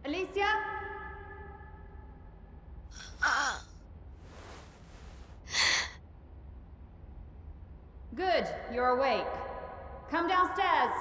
C: Alicia? Good, you're awake. Come downstairs.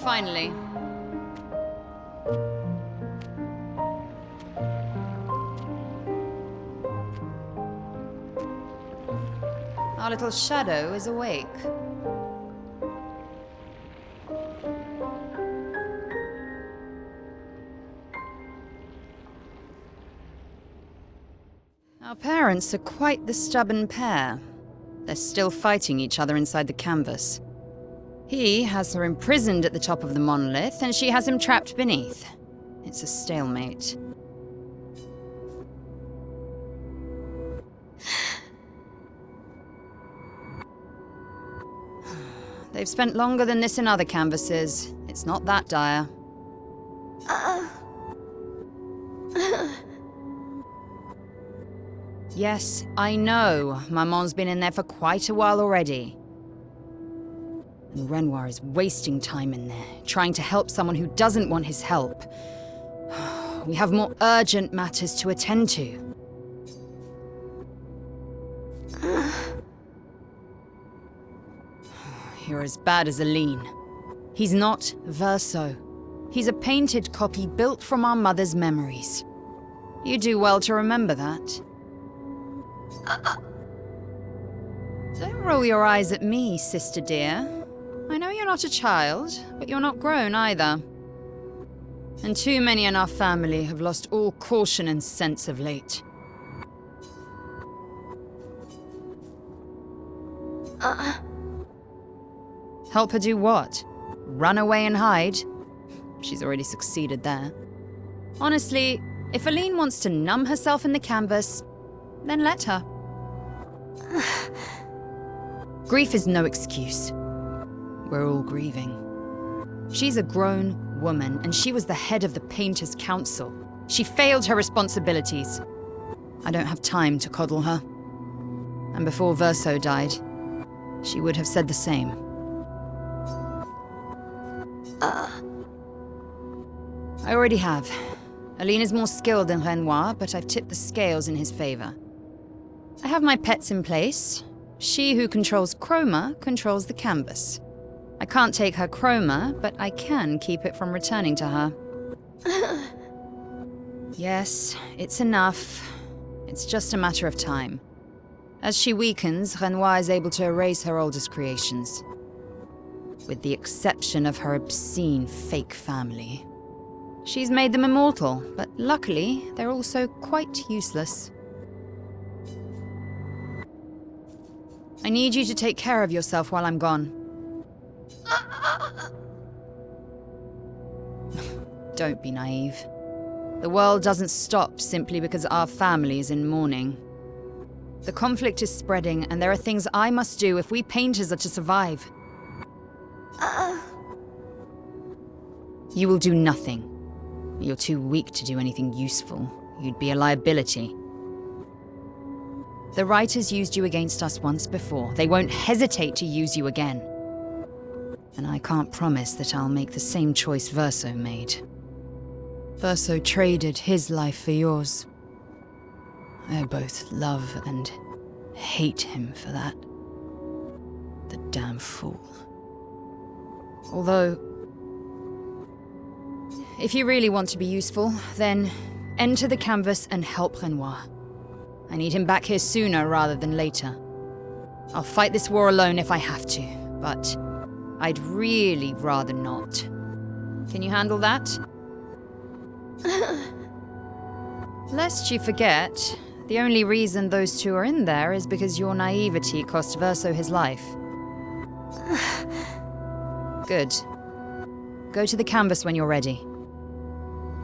O: Finally. Our little shadow is awake. Our parents are quite the stubborn pair. They're still fighting each other inside the canvas. He has her imprisoned at the top of the monolith, and she has him trapped beneath. It's a stalemate. They've spent longer than this in other canvases. It's not that dire. Yes, I know. Maman's been in there for quite a while already. And Renoir is wasting time in there, trying to help someone who doesn't want his help. We have more urgent matters to attend to. You're as bad as Lune. He's not Verso. He's a painted copy built from our mother's memories. You do well to remember that. Don't roll your eyes at me, sister dear. I know you're not a child, but you're not grown either. And too many in our family have lost all caution and sense of late. Help her do what? Run away and hide? She's already succeeded there. Honestly, if Aline wants to numb herself in the canvas, then let her. Grief is no excuse. We're all grieving. She's a grown woman, and she was the head of the Painters' Council. She failed her responsibilities. I don't have time to coddle her. And before Verso died, she would have said the same. I already have. Aline is more skilled than Renoir, but I've tipped the scales in his favor. I have my pets in place. She who controls chroma controls the canvas. I can't take her chroma, but I can keep it from returning to her. Yes, it's enough. It's just a matter of time. As she weakens, Renoir is able to erase her oldest creations. With the exception of her obscene fake family. She's made them immortal, but luckily, they're also quite useless. I need you to take care of yourself while I'm gone. Don't be naive. The world doesn't stop simply because our family is in mourning. The conflict is spreading, and there are things I must do if we painters are to survive. You will do nothing. You're too weak to do anything useful. You'd be a liability. The writers used you against us once before. They won't hesitate to use you again. And I can't promise that I'll make the same choice Verso made. Verso traded his life for yours. I both love and hate him for that. The damn fool. Although, if you really want to be useful, then enter the canvas and help Renoir. I need him back here sooner rather than later. I'll fight this war alone if I have to, but I'd really rather not. Can you handle that? Lest you forget, the only reason those two are in there is because your naivety cost Verso his life. Good. Go to the canvas when you're ready.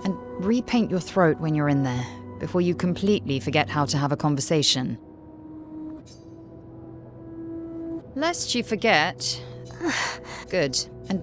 O: And repaint your throat when you're in there, before you completely forget how to have a conversation. Lest you forget... Good. And...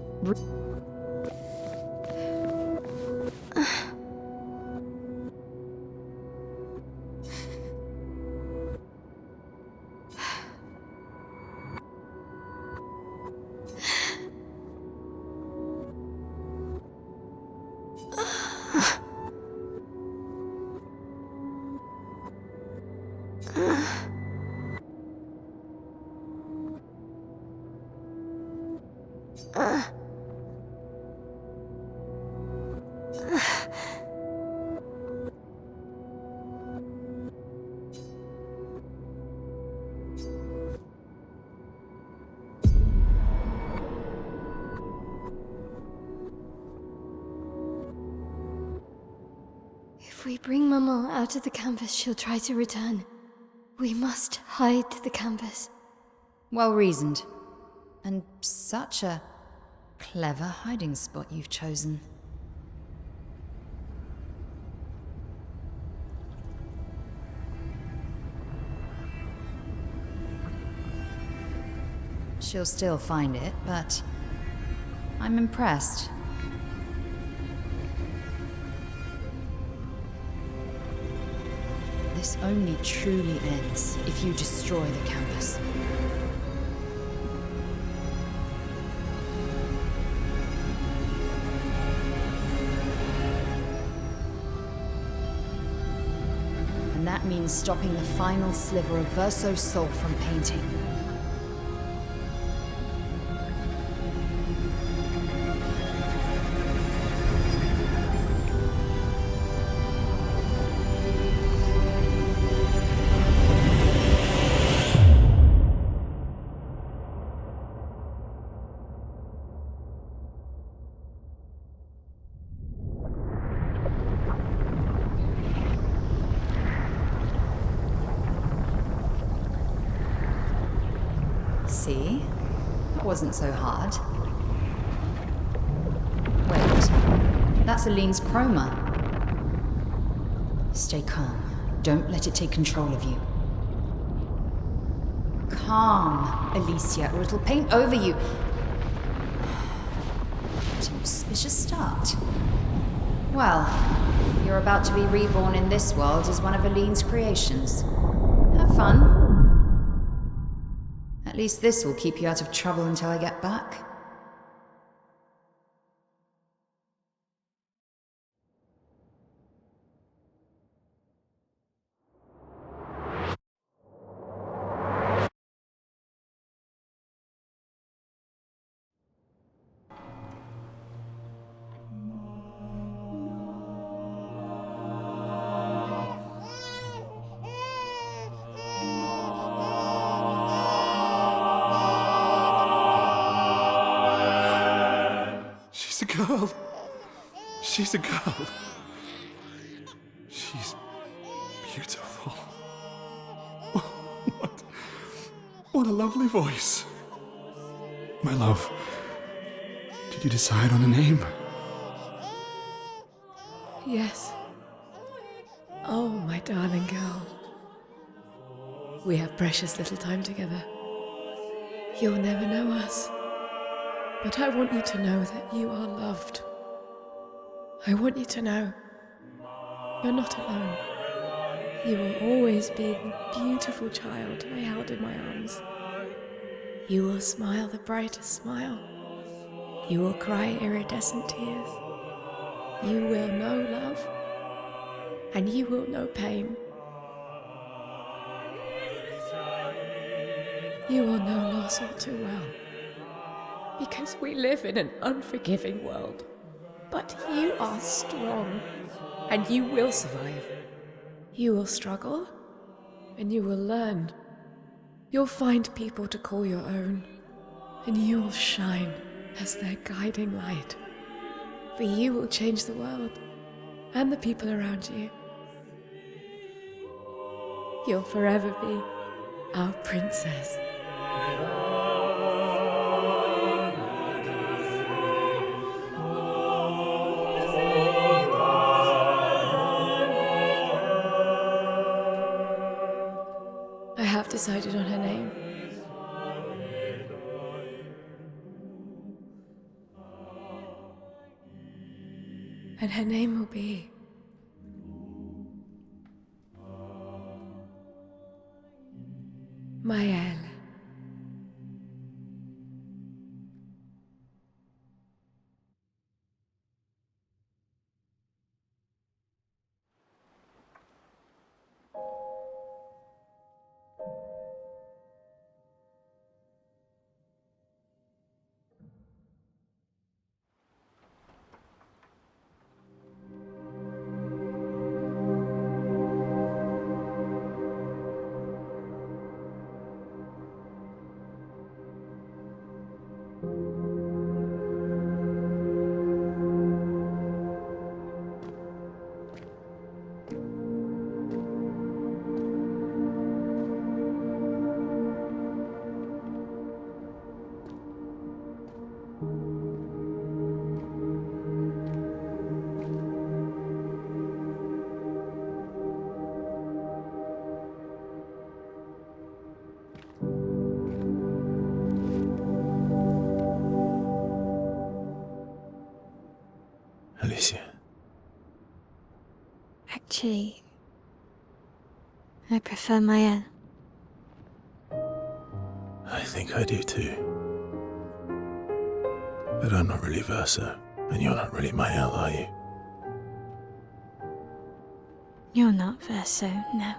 B: If we bring Maman out of the canvas, she'll try to return. We must hide the canvas.
O: Well reasoned. And such a clever hiding spot you've chosen. She'll still find it, but I'm impressed. This only truly ends if you destroy the canvas. And that means stopping the final sliver of Verso's soul from painting. See? That wasn't so hard. Wait, that's Aline's chroma. Stay calm. Don't let it take control of you. Calm, Alicia, or it'll paint over you. What an auspicious start. Well, you're about to be reborn in this world as one of Aline's creations. Have fun. At least this will keep you out of trouble until I get back.
A: Girl. She's a girl. She's beautiful. What a lovely voice. My love, did you decide on a name?
R: Yes. Oh, my darling girl. We have precious little time together. You'll never know us. But I want you to know that you are loved. I want you to know you're not alone. You will always be the beautiful child I held in my arms. You will smile the brightest smile. You will cry iridescent tears. You will know love, and you will know pain. You will know loss all too well. Because we live in an unforgiving world. But you are strong, and you will survive. You will struggle, and you will learn. You'll find people to call your own, and you will shine as their guiding light. For you will change the world, and the people around you. You'll forever be our princess. I have decided on her name. And her name will be Maelle.
A: Alicia.
B: Actually, I prefer Maelle.
A: I think I do too. But I'm not really Verso, and you're not really Maelle, are you?
B: You're not Verso, no.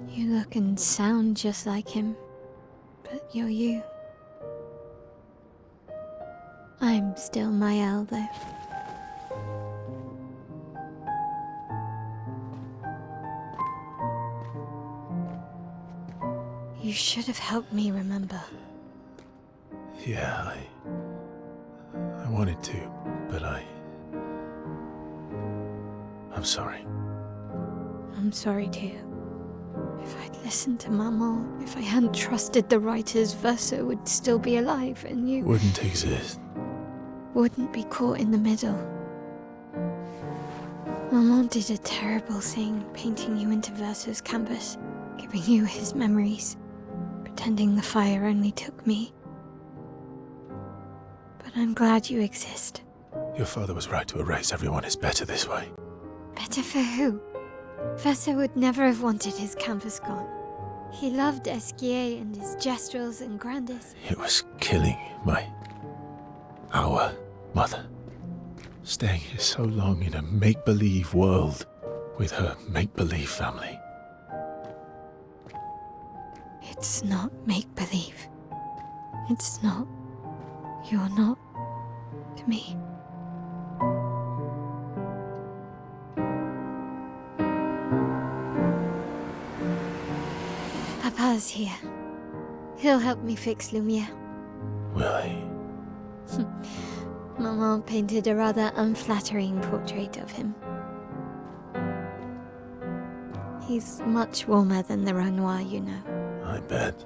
B: You look and sound just like him, but you're you. I'm still Maelle, though. You should have helped me remember.
A: Yeah, I wanted to, but I'm sorry.
B: I'm sorry too. If I'd listened to Maman, if I hadn't trusted the writers, Verso would still be alive, and you
A: wouldn't exist.
B: Wouldn't be caught in the middle. Maman did a terrible thing, painting you into Verso's canvas, giving you his memories, pretending the fire only took me. But I'm glad you exist.
A: Your father was right to erase everyone is better this way.
B: Better for who? Verso would never have wanted his canvas gone. He loved Esquie and his gestrals and grandes.
A: It was killing our mother. Staying here so long in a make-believe world with her make-believe family.
B: It's not make-believe. It's not. You're not to me. Papa's here. He'll help me fix Lumiere.
A: Will he?
B: Maman painted a rather unflattering portrait of him. He's much warmer than the Renoir, you know.
A: I bet.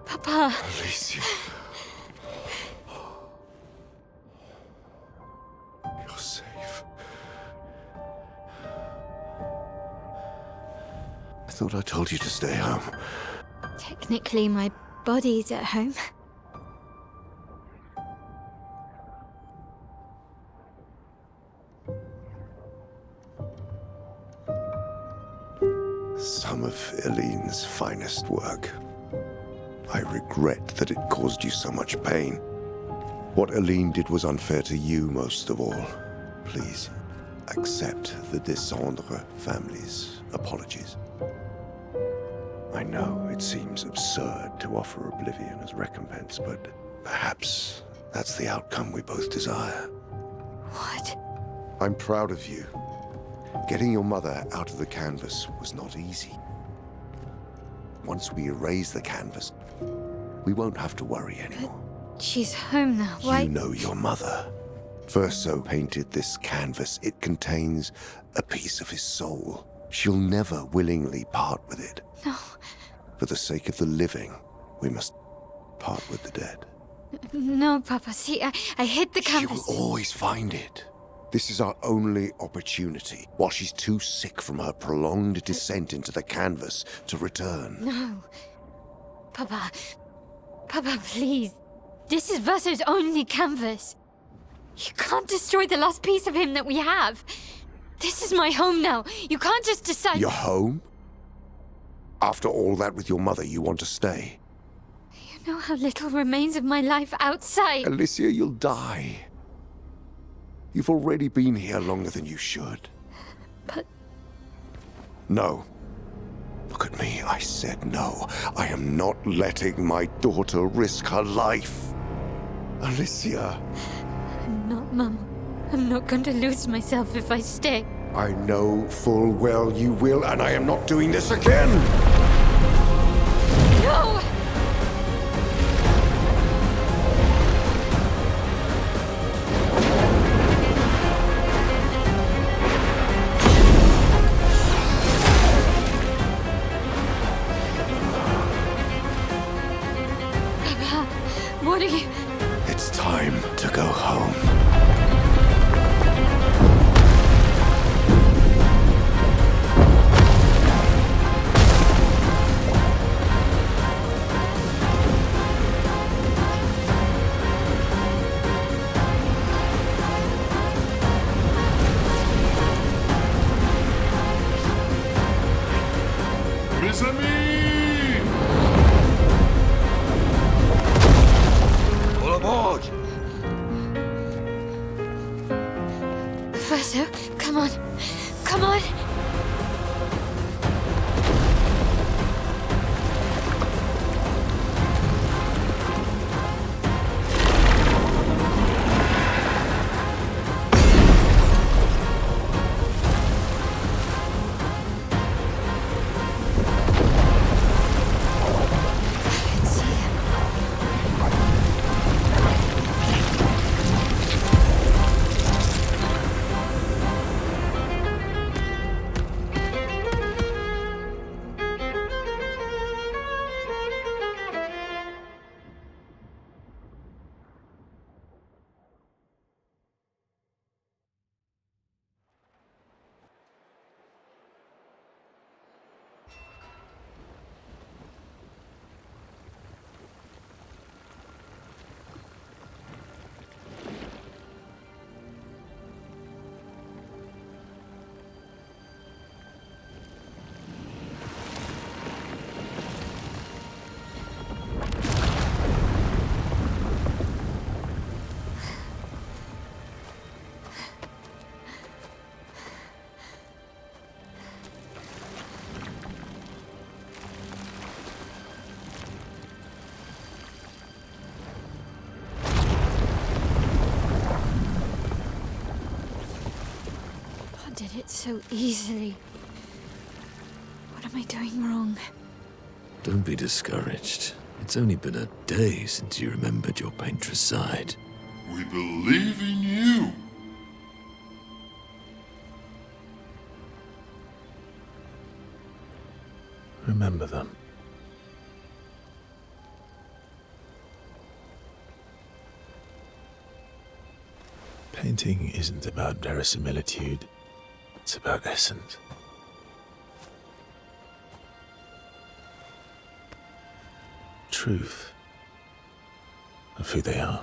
B: Papa.
F: Alicia. You're safe. I thought I told you to stay home.
B: Technically, my body's at home.
F: Some of Eline's finest work. I regret that it caused you so much pain. What Eline did was unfair to you most of all. Please, accept the Descendre family's apologies. I know it seems absurd to offer oblivion as recompense, but perhaps that's the outcome we both desire.
B: What?
F: I'm proud of you. Getting your mother out of the canvas was not easy. Once we erase the canvas, we won't have to worry anymore.
B: But she's home now. Why?
F: You know your mother. Verso painted this canvas. It contains a piece of his soul. She'll never willingly part with it.
B: No.
F: For the sake of the living, we must part with the dead.
B: No, Papa. See, I hid the canvas.
F: She will always find it. This is our only opportunity, while she's too sick from her prolonged descent into the canvas to return.
B: No. Papa. Papa, please. This is Verso's only canvas. You can't destroy the last piece of him that we have. This is my home now. You can't just decide...
F: Your home? After all that with your mother, you want to stay?
B: You know how little remains of my life outside.
F: Alicia, you'll die. You've already been here longer than you should.
B: But...
F: No. Look at me, I said no. I am not letting my daughter risk her life. Alicia.
B: I'm not, Mama. I'm not going to lose myself if I stay.
F: I know full well you will, and I am not doing this again!
B: No! What are you...
F: It's time to go home.
W: Mes amis!
F: All aboard!
B: Verso, come on. Come on! Did it so easily. What am I doing wrong?
L: Don't be discouraged. It's only been a day since you remembered your Paintress side.
W: We believe in you.
A: Remember them. Painting isn't about verisimilitude, it's about essence. Truth of who they are.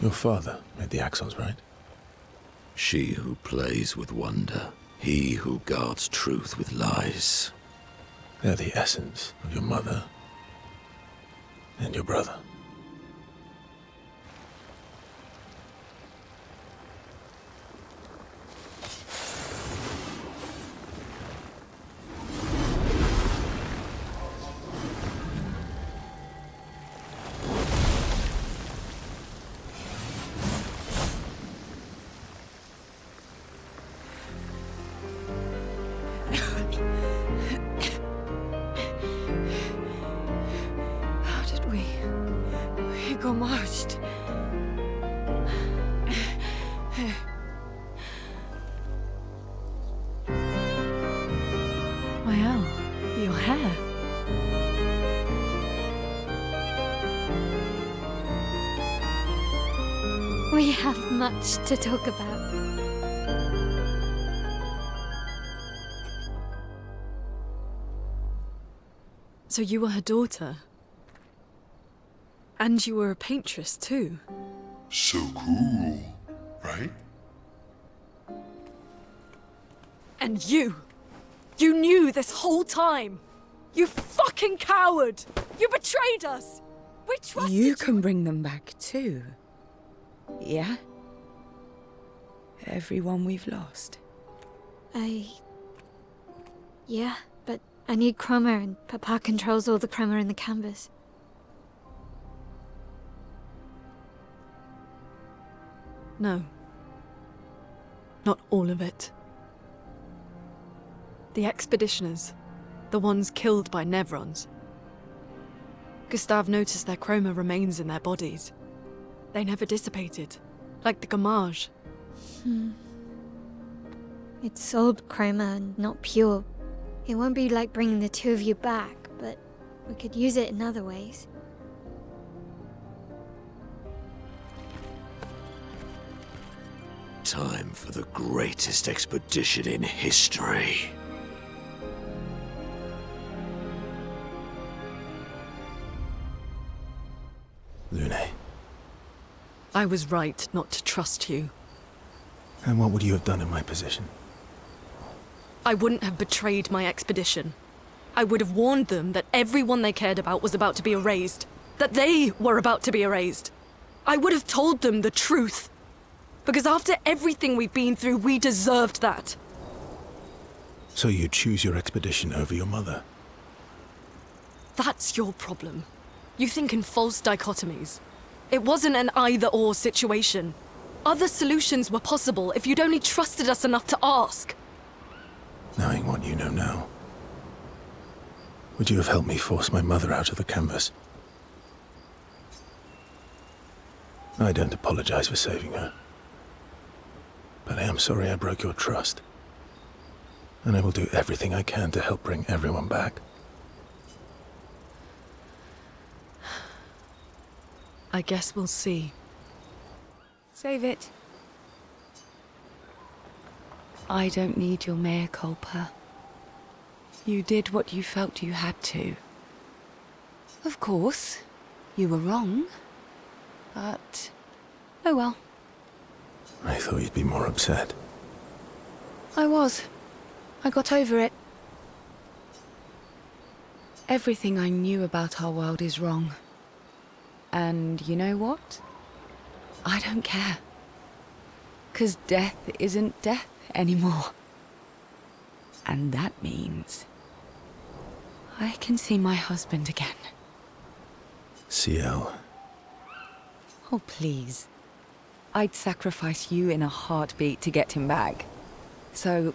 A: Your father made the axons, right?
L: She who plays with wonder, he who guards truth with lies.
A: They're the essence of your mother and your brother.
V: Gommage.
U: Maelle, your hair.
B: We have much to talk about.
U: So you were her daughter? And you were a paintress too?
W: So cool, right?
U: And you knew this whole time! You fucking coward! You betrayed us! We trusted you!
V: You can bring them back too. Yeah? Everyone we've lost.
B: Yeah, but I need chroma and Papa controls all the chroma in the canvas.
U: No. Not all of it. The expeditioners, the ones killed by Nevrons. Gustave noticed their chroma remains in their bodies. They never dissipated, like the Gommage.
B: It's old chroma and not pure. It won't be like bringing the two of you back, but we could use it in other ways.
L: Time for the greatest expedition in history.
A: Lune.
U: I was right not to trust you.
A: And what would you have done in my position?
U: I wouldn't have betrayed my expedition. I would have warned them that everyone they cared about was about to be erased. That they were about to be erased. I would have told them the truth. Because after everything we've been through, we deserved that.
A: So you choose your expedition over your mother?
U: That's your problem. You think in false dichotomies. It wasn't an either-or situation. Other solutions were possible if you'd only trusted us enough to ask.
A: Knowing what you know now, would you have helped me force my mother out of the canvas? I don't apologize for saving her. But I am sorry I broke your trust. And I will do everything I can to help bring everyone back.
U: I guess we'll see.
V: Save it. I don't need your mea culpa. You did what you felt you had to. Of course, you were wrong. But, oh well.
A: I thought you'd be more upset.
V: I was. I got over it. Everything I knew about our world is wrong. And you know what? I don't care. 'Cause death isn't death anymore. And that means I can see my husband again.
A: Sciel.
V: Oh, please. I'd sacrifice you in a heartbeat to get him back. So,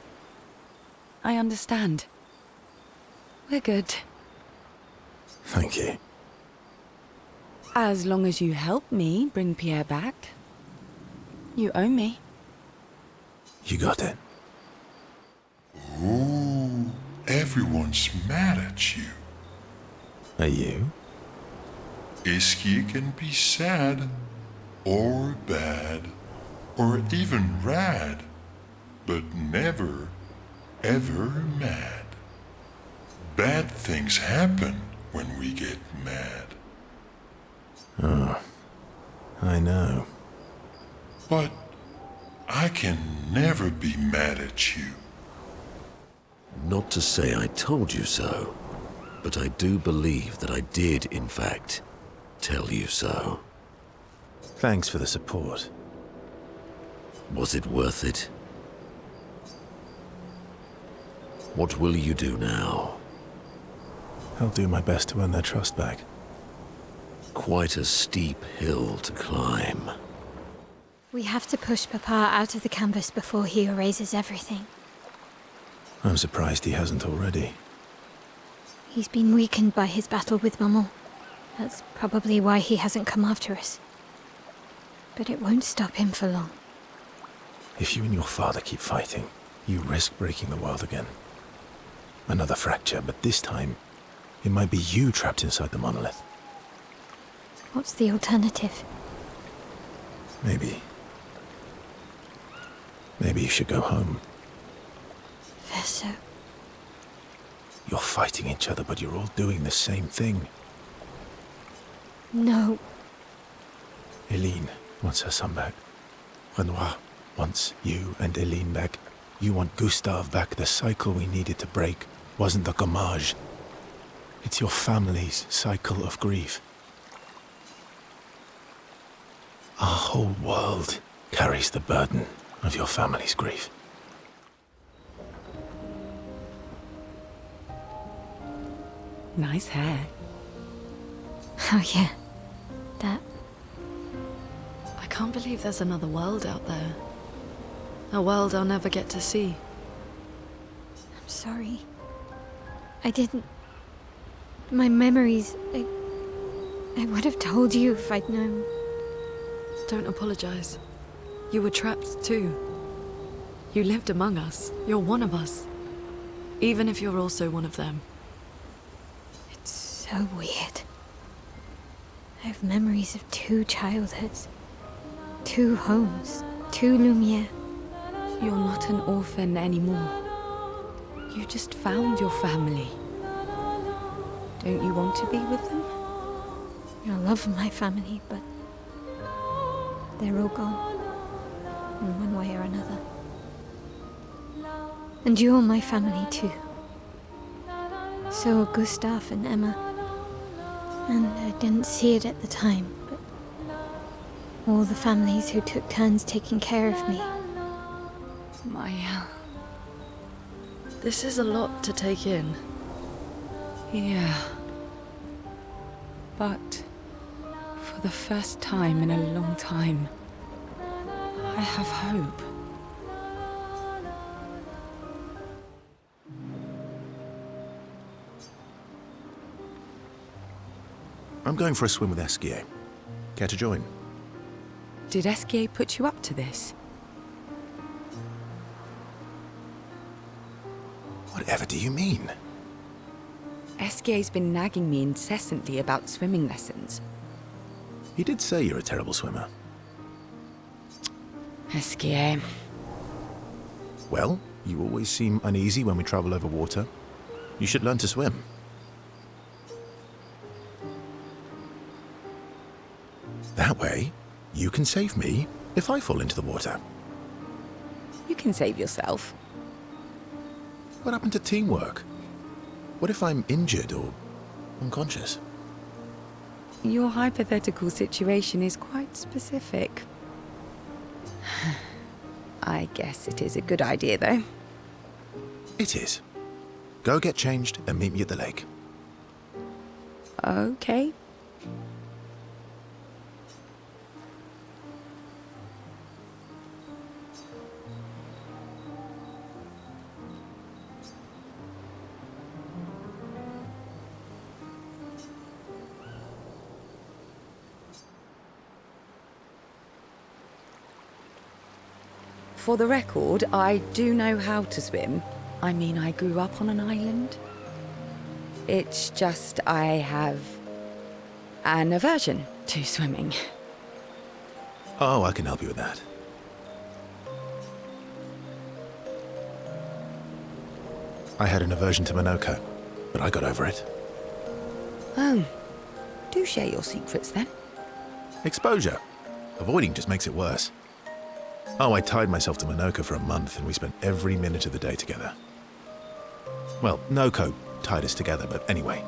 V: I understand. We're good.
A: Thank you.
V: As long as you help me bring Pierre back. You owe me.
A: You got it.
W: Ooh, everyone's mad at you.
A: Are you?
W: Esquie can be sad, or bad, or even rad, but never, ever mad. Bad things happen when we get mad.
A: Oh, I know.
W: But I can never be mad at you.
L: Not to say I told you so, but I do believe that I did, in fact, tell you so.
A: Thanks for the support.
L: Was it worth it? What will you do now?
A: I'll do my best to earn their trust back.
L: Quite a steep hill to climb.
B: We have to push Papa out of the canvas before he erases everything.
A: I'm surprised he hasn't already.
B: He's been weakened by his battle with Maman. That's probably why he hasn't come after us. But it won't stop him for long.
A: If you and your father keep fighting, you risk breaking the world again. Another fracture, but this time, it might be you trapped inside the monolith.
B: What's the alternative?
A: Maybe you should go home.
B: Verso.
A: You're fighting each other, but you're all doing the same thing.
B: No.
A: Eileen wants her son back. Renoir wants you and Eileen back. You want Gustave back. The cycle we needed to break wasn't the Gommage. It's your family's cycle of grief. Our whole world carries the burden of your family's grief.
V: Nice hair.
B: Oh yeah, that.
U: I can't believe there's another world out there. A world I'll never get to see.
B: I'm sorry. I didn't. My memories. I would have told you if I'd known.
U: Don't apologize. You were trapped too. You lived among us. You're one of us. Even if you're also one of them.
B: It's so weird. I have memories of 2 childhoods. 2 homes. 2 Lumiere.
V: You're not an orphan anymore. You just found your family. Don't you want to be with them?
B: I love my family, but they're all gone. In one way or another. And you're my family too. So are Gustave and Emma. And I didn't see it at the time, but all the families who took turns taking care of me.
V: Maelle.
U: This is a lot to take in.
V: Yeah. But for the first time in a long time, I have hope.
A: I'm going for a swim with Esquies. Care to join?
V: Did Esquies put you up to this?
A: Whatever do you mean?
V: Esquies's been nagging me incessantly about swimming lessons.
A: He did say you're a terrible swimmer.
V: Esquies.
A: Well, you always seem uneasy when we travel over water. You should learn to swim. That way, you can save me if I fall into the water.
V: You can save yourself.
A: What happened to teamwork? What if I'm injured or unconscious?
V: Your hypothetical situation is quite specific. I guess it is a good idea, though.
A: It is. Go get changed and meet me at the lake.
V: Okay. For the record, I do know how to swim. I mean, I grew up on an island. It's just I have an aversion to swimming.
A: Oh, I can help you with that. I had an aversion to Monoco, but I got over it.
V: Oh. Do share your secrets then.
A: Exposure. Avoiding just makes it worse. Oh, I tied myself to Monoco for a month and we spent every minute of the day together. Well, Noko tied us together, but anyway.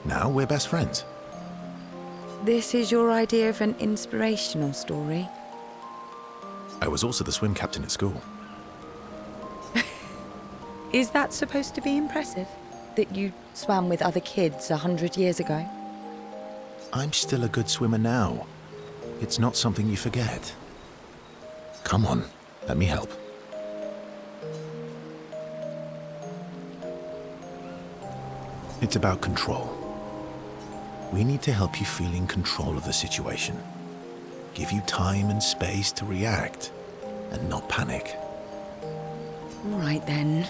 A: Now we're best friends.
V: This is your idea of an inspirational story?
A: I was also the swim captain at school.
V: Is that supposed to be impressive? That you swam with other kids 100 years ago?
A: I'm still a good swimmer now. It's not something you forget. Come on, let me help. It's about control. We need to help you feel in control of the situation. Give you time and space to react, and not panic.
V: All right then.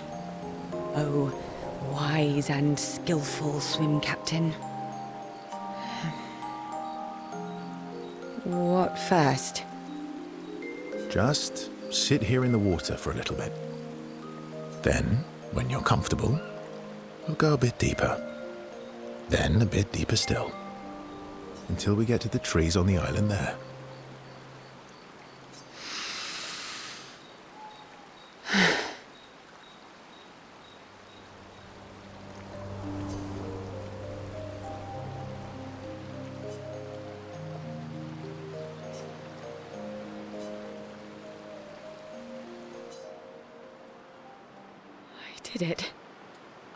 V: Oh, wise and skillful swim captain. What first?
A: Just sit here in the water for a little bit. Then, when you're comfortable, we'll go a bit deeper. Then a bit deeper still. Until we get to the trees on the island there.
V: Did it?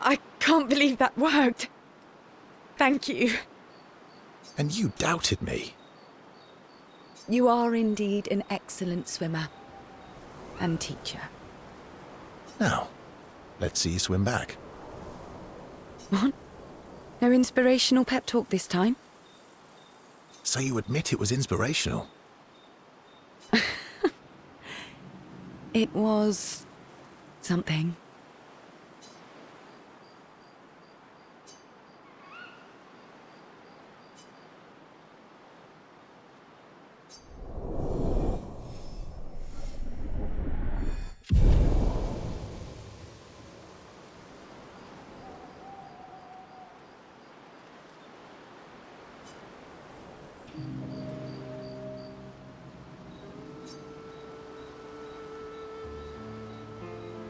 V: I can't believe that worked. Thank you.
A: And you doubted me.
V: You are indeed an excellent swimmer and teacher.
A: Now, let's see you swim back.
V: What? No inspirational pep talk this time?
A: So you admit it was inspirational?
V: It was something.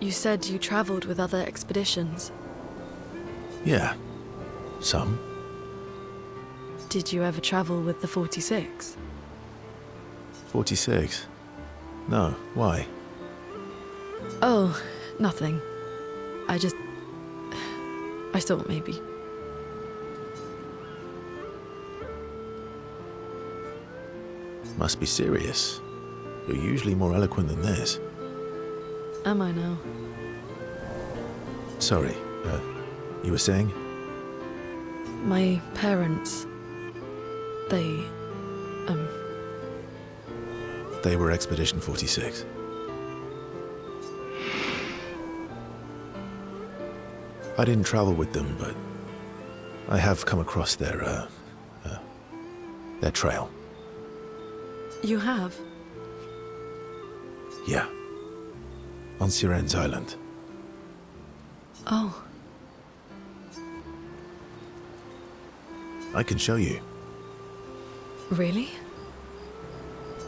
U: You said you traveled with other expeditions.
A: Yeah, some.
U: Did you ever travel with the 46?
A: 46? No, why?
U: Oh, nothing. I thought maybe.
A: Must be serious. You're usually more eloquent than this.
U: Am I now?
A: Sorry, you were saying?
U: My parents, they
A: were Expedition 46. I didn't travel with them, but I have come across their trail.
U: You have?
A: Yeah. On Sirene's island.
U: Oh.
A: I can show you.
U: Really?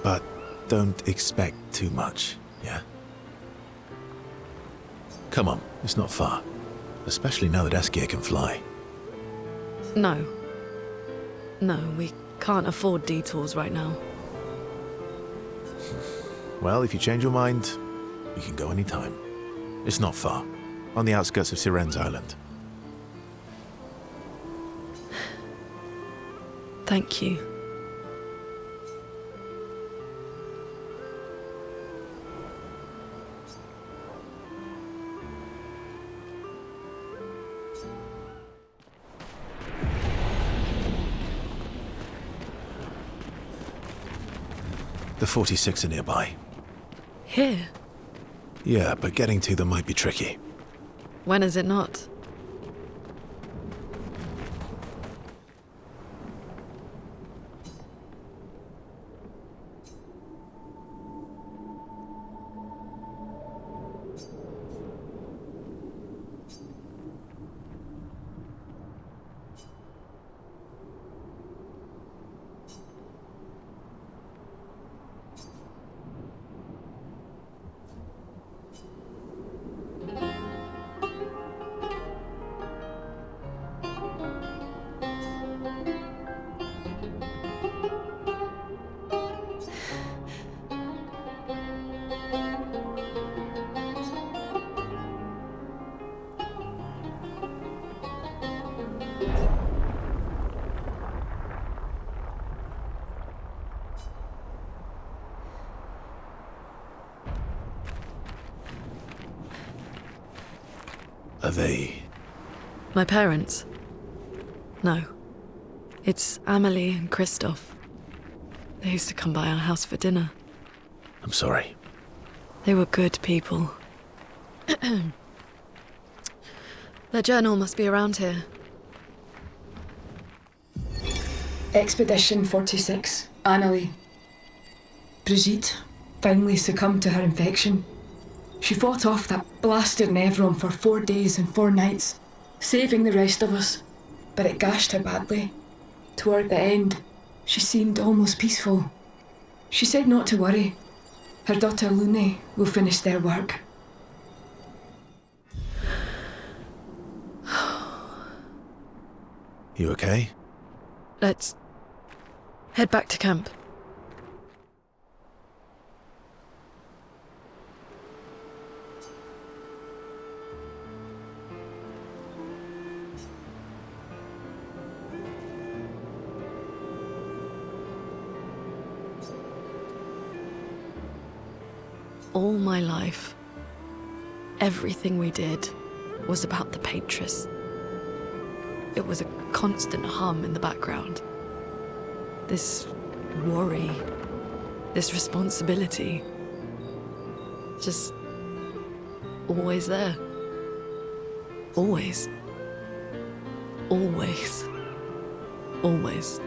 A: But don't expect too much, yeah? Come on, it's not far. Especially now that Esquie can fly.
U: No. No, we can't afford detours right now.
A: Well, if you change your mind, you can go anytime. It's not far. On the outskirts of Sirene's island.
U: Thank you.
A: The 46 are nearby.
U: Here?
A: Yeah, but getting to them might be tricky.
U: When is it not?
A: Are they...
U: My parents? No. It's Amelie and Christophe. They used to come by our house for dinner.
A: I'm sorry.
U: They were good people. Their journal must be around here.
T: Expedition 46, Annalie. Brigitte finally succumbed to her infection. She fought off that blasted Nevron for 4 days and 4 nights, saving the rest of us, but it gashed her badly. Toward the end, she seemed almost peaceful. She said not to worry. Her daughter Lune will finish their work.
A: You okay?
U: Let's head back to camp. All my life, everything we did was about the Paintress. It was a constant hum in the background. This worry, this responsibility, just always there. Always. Always. Always.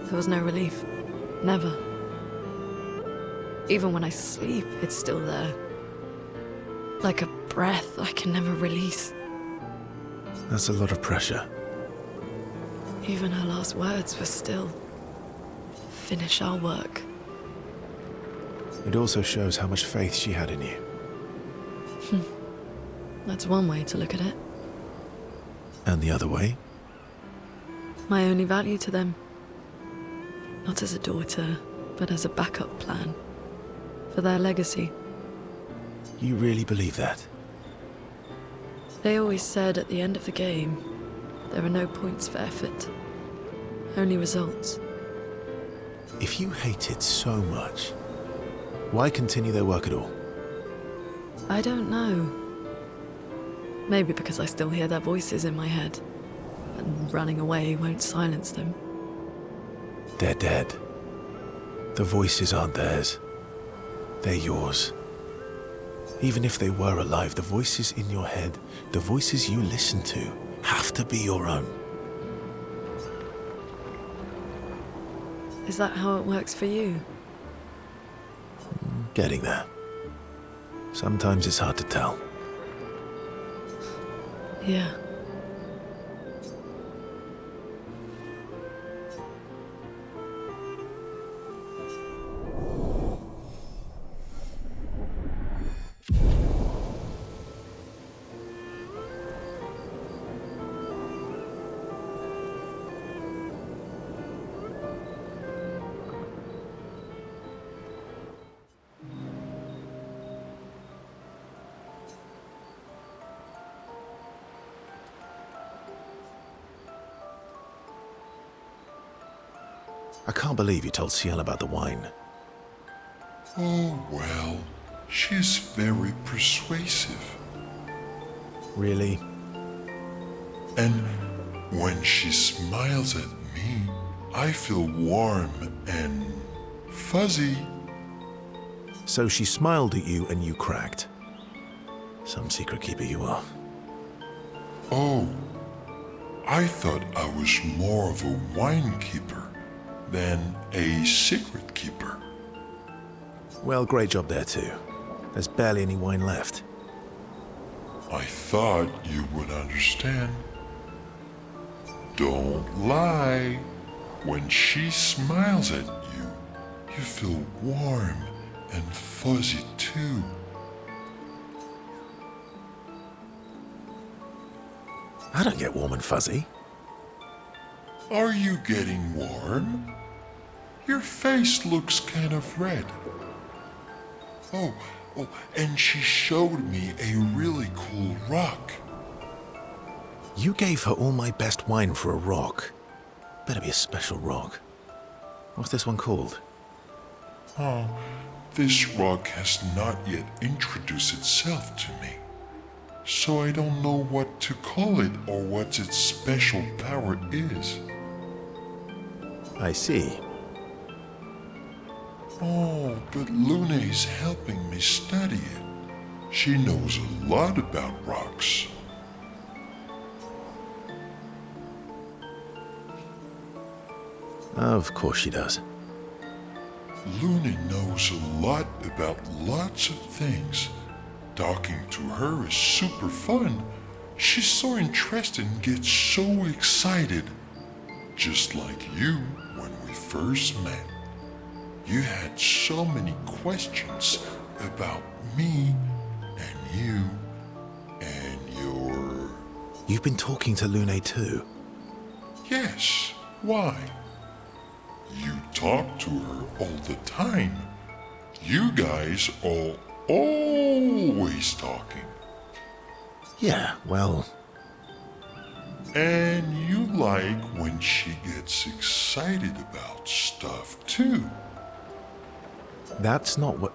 U: There was no relief. Never. Even when I sleep, it's still there. Like a breath I can never release.
A: That's a lot of pressure.
U: Even her last words were still, finish our work.
A: It also shows how much faith she had in you.
U: That's one way to look at it.
A: And the other way?
U: My only value to them. Not as a daughter, but as a backup plan. For their legacy.
A: You really believe that?
U: They always said at the end of the game, there are no points for effort, only results.
A: If you hate it so much, why continue their work at all?
U: I don't know. Maybe because I still hear their voices in my head, and running away won't silence them.
A: They're dead. The voices aren't theirs. They're yours. Even if they were alive, the voices in your head, the voices you listen to, have to be your own.
U: Is that how it works for you?
A: Getting there. Sometimes it's hard to tell.
U: Yeah.
A: I can't believe you told Sciel about the wine.
W: Oh, well, she's very persuasive.
A: Really?
W: And when she smiles at me, I feel warm and fuzzy.
A: So she smiled at you and you cracked. Some secret keeper you are.
W: Oh, I thought I was more of a wine keeper than a secret keeper.
A: Well, great job there too. There's barely any wine left.
W: I thought you would understand. Don't lie. When she smiles at you, you feel warm and fuzzy too.
A: I don't get warm and fuzzy.
W: Are you getting warm? Your face looks kind of red. Oh, and she showed me a really cool rock.
A: You gave her all my best wine for a rock. Better be a special rock. What's this one called?
W: Oh, this rock has not yet introduced itself to me. so I don't know what to call it or what its special power is.
A: I see.
W: Oh, but Lune is helping me study it. She knows a lot about rocks.
A: Of course she does.
W: Lune knows a lot about lots of things. Talking to her is super fun. She's so interested and gets so excited. Just like you when we first met. You had so many questions about me and you and your...
A: You've been talking to Lune too?
W: Yes. Why? You talk to her all the time. You guys are always talking.
A: Yeah, well...
W: And you like when she gets excited about stuff too.
A: That's not what...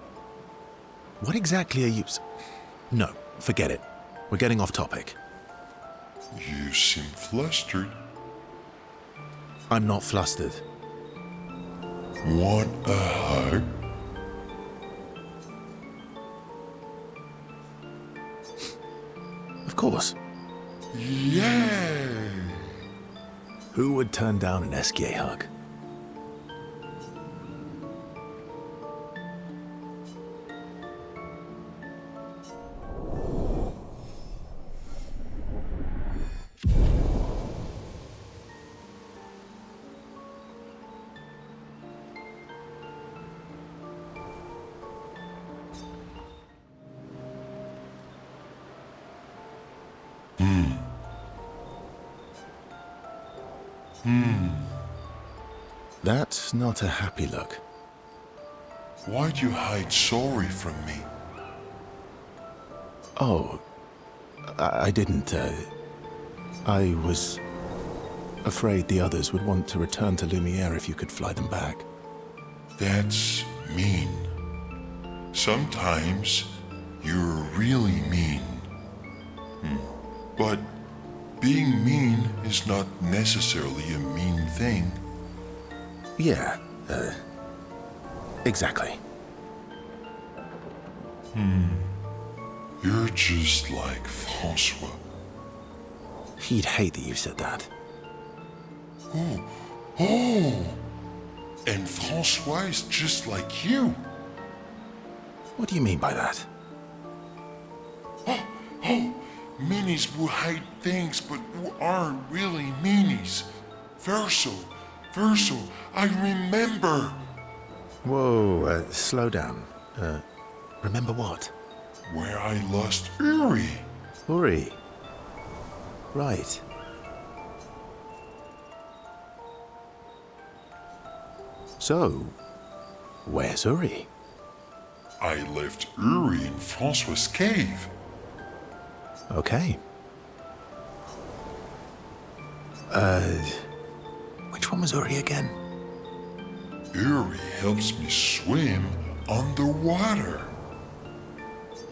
A: What exactly are you... No, forget it. We're getting off topic.
W: You seem flustered.
A: I'm not flustered.
W: Want a hug?
A: Of course.
W: Yay!
A: Who would turn down an Esquie hug? That's not a happy look.
W: Why'd you hide sorry from me?
A: Oh, I didn't, I was afraid the others would want to return to Lumiere if you could fly them back.
W: That's mean. Sometimes you're really mean. But being mean is not necessarily a mean thing.
A: Yeah, exactly.
W: You're just like Francois.
A: He'd hate that you said that.
W: Oh! And Francois is just like you.
A: What do you mean by that?
W: Oh! Minis who hide things but who aren't really meanies. Verso, I remember.
A: Whoa, slow down. Remember what?
W: Where I lost Uri.
A: Uri. Right. So, where's Uri?
W: I left Uri in Francois' cave.
A: Okay. Which one was Uri again?
W: Uri helps me swim underwater.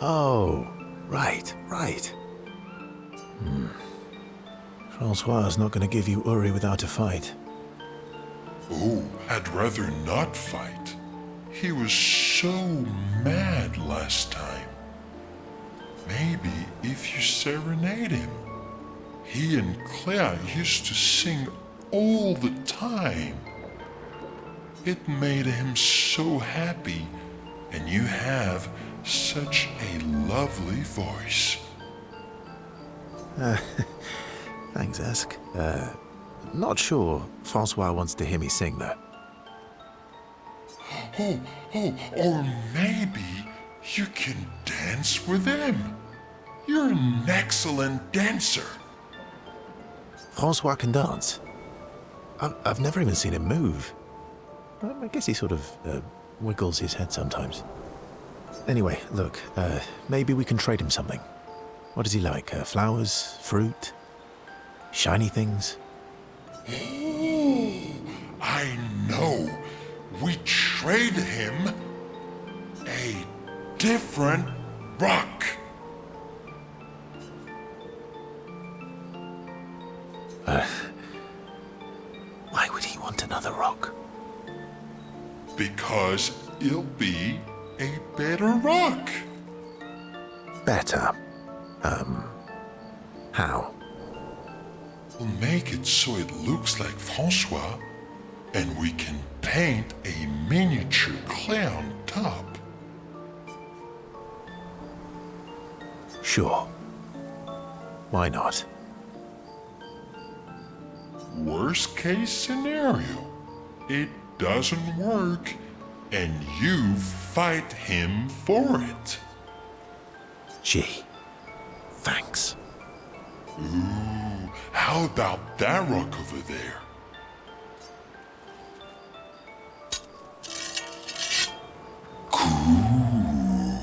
A: Oh, right. Francois is not going to give you Uri without a fight.
W: Oh, I'd rather not fight. He was so mad last time. Maybe if you serenade him. He and Clea used to sing all the time. It made him so happy, and you have such a lovely voice.
A: Thanks, Esk. Not sure Francois wants to hear me sing, though.
W: Oh, or maybe you can dance with him. You're an excellent dancer.
A: Francois can dance. I've never even seen him move. I guess he sort of wiggles his head sometimes. Anyway, look, maybe we can trade him something. What does he like? Flowers? Fruit? Shiny things?
W: Oh, I know. We trade him a different rock.
A: Why would he want another rock?
W: Because it'll be a better rock.
A: Better? How?
W: We'll make it so it looks like Francois, and we can paint a miniature Clea on top.
A: Sure. Why not?
W: Worst case scenario, it doesn't work, and you fight him for it.
A: Gee, thanks.
W: Ooh, how about that rock over there? Cool.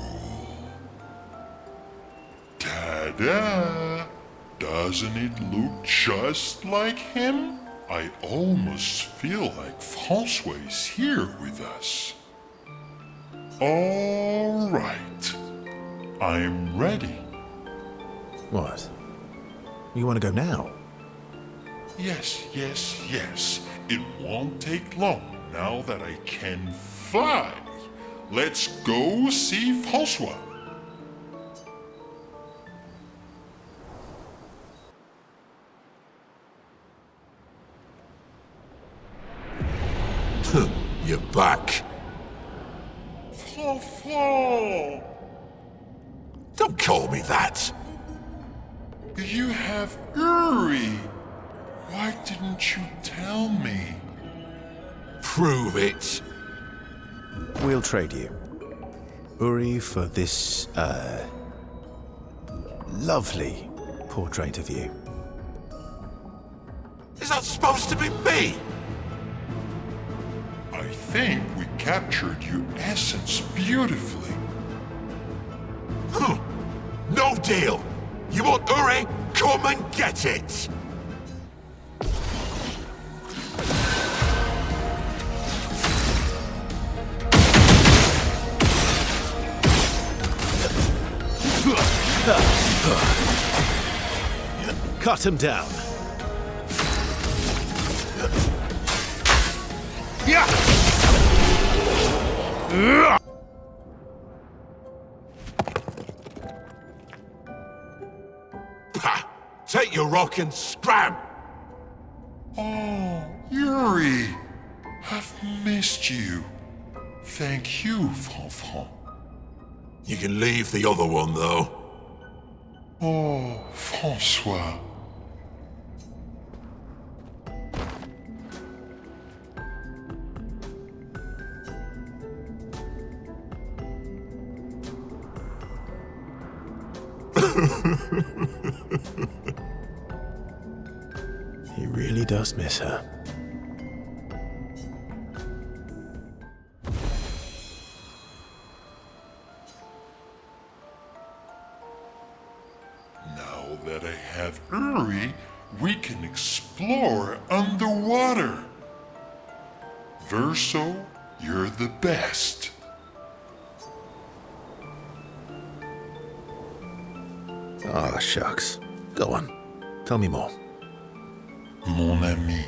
W: Ta-da! Doesn't it look just like him? I almost feel like Francois is here with us. All right. I'm ready.
A: What? You want to go now?
W: Yes. It won't take long now that I can fly. Let's go see Francois.
E: You're back.
W: Francois!
E: Don't call me that.
W: You have Uri. Why didn't you tell me?
E: Prove it.
A: We'll trade you. Uri for this, lovely portrait of you.
E: Is that supposed to be me?
W: I think we captured your essence beautifully.
E: No deal. You want Uri? Come and get it.
A: Cut him down.
E: Take your rock and scram!
W: Oh, Uri! I've missed you. Thank you, Franfran.
E: You can leave the other one, though.
W: Oh, Francois.
A: He really does miss her.
W: Now that I have Uri, we can explore underwater. Verso, you're the best.
A: Ah, shucks. Go on. Tell me more.
W: Mon ami,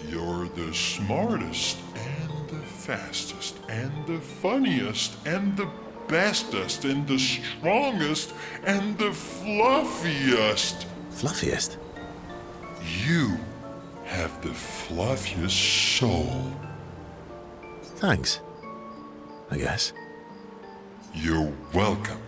W: you're the smartest and the fastest and the funniest and the bestest and the strongest and the fluffiest.
A: Fluffiest?
W: You have the fluffiest soul.
A: Thanks. I guess.
W: You're welcome.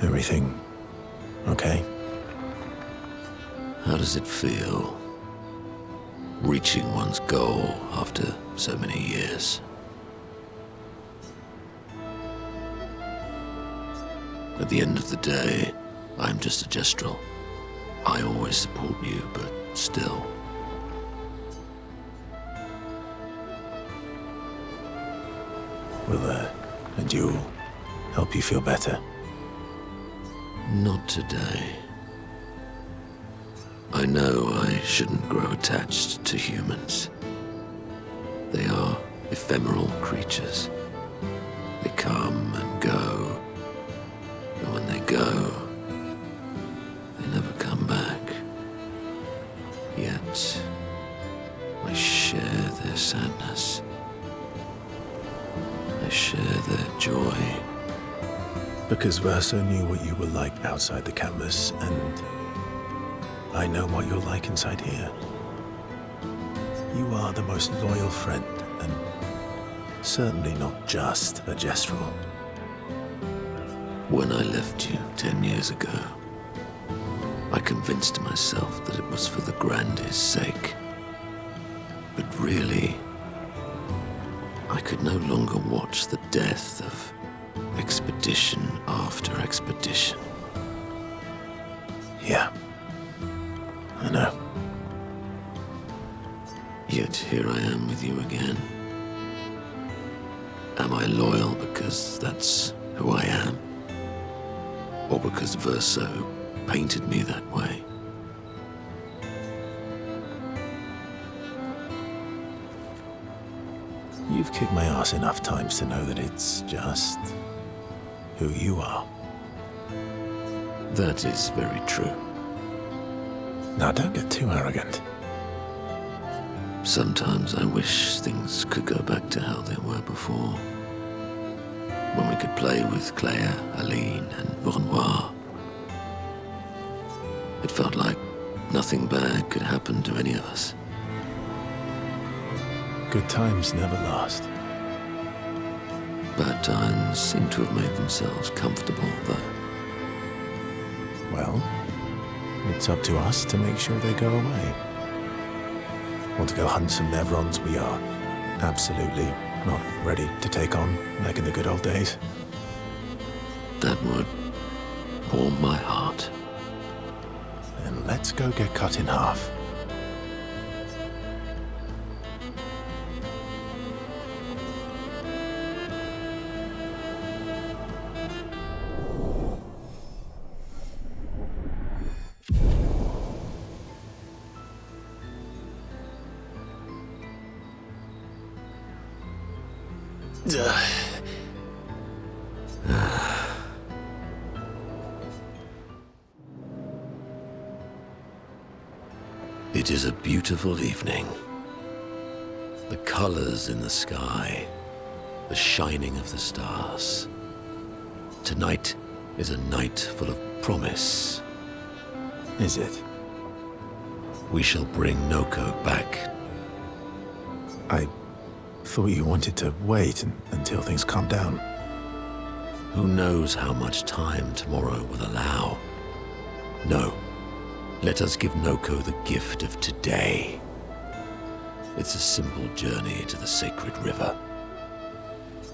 A: Everything okay?
L: How does it feel? Reaching one's goal after so many years. At the end of the day, I'm just a Gestral. I always support you, but still.
A: Will a duel help you feel better?
L: Not today. I know I shouldn't grow attached to humans. They are ephemeral creatures. They come and go. And when they go, they never come back. Yet, I share their sadness. I share their joy.
A: Because Verso knew what you were like outside the canvas, and I know what you're like inside here. You are the most loyal friend, and certainly not just a Gestral.
L: When I left you 10 years ago, I convinced myself that it was for the Grande's sake. But really, I could no longer watch the death of expedition after expedition.
A: Yeah, I know.
L: Yet here I am with you again. Am I loyal because that's who I am? Or because Verso painted me that way?
A: You've kicked my ass enough times to know that it's just who you are.
L: That is very true.
A: Now don't get too arrogant.
L: Sometimes I wish things could go back to how they were before. When we could play with Clea, Aline, and Renoir. It felt like nothing bad could happen to any of us.
A: Good times never last.
L: Bad times seem to have made themselves comfortable, though.
A: Well, it's up to us to make sure they go away. Want to go hunt some Nevrons? We are absolutely not ready to take on like in the good old days.
L: That would warm my heart.
A: Then let's go get cut in half.
L: It is a beautiful evening. The colors in the sky, the shining of the stars. Tonight is a night full of promise.
A: Is it?
L: We shall bring Noco back.
A: I thought you wanted to wait until things calm down.
L: Who knows how much time tomorrow will allow? No. Let us give Noco the gift of today. It's a simple journey to the sacred river.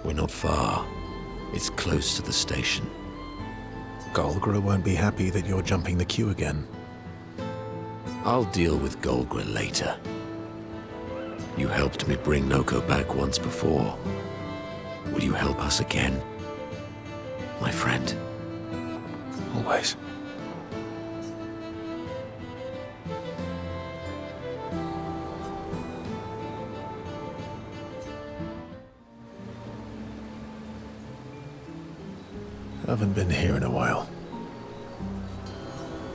L: We're not far. It's close to the station.
A: Golgra won't be happy that you're jumping the queue again.
L: I'll deal with Golgra later. You helped me bring Noco back once before. Will you help us again? My friend.
A: Always. Haven't been here in a while.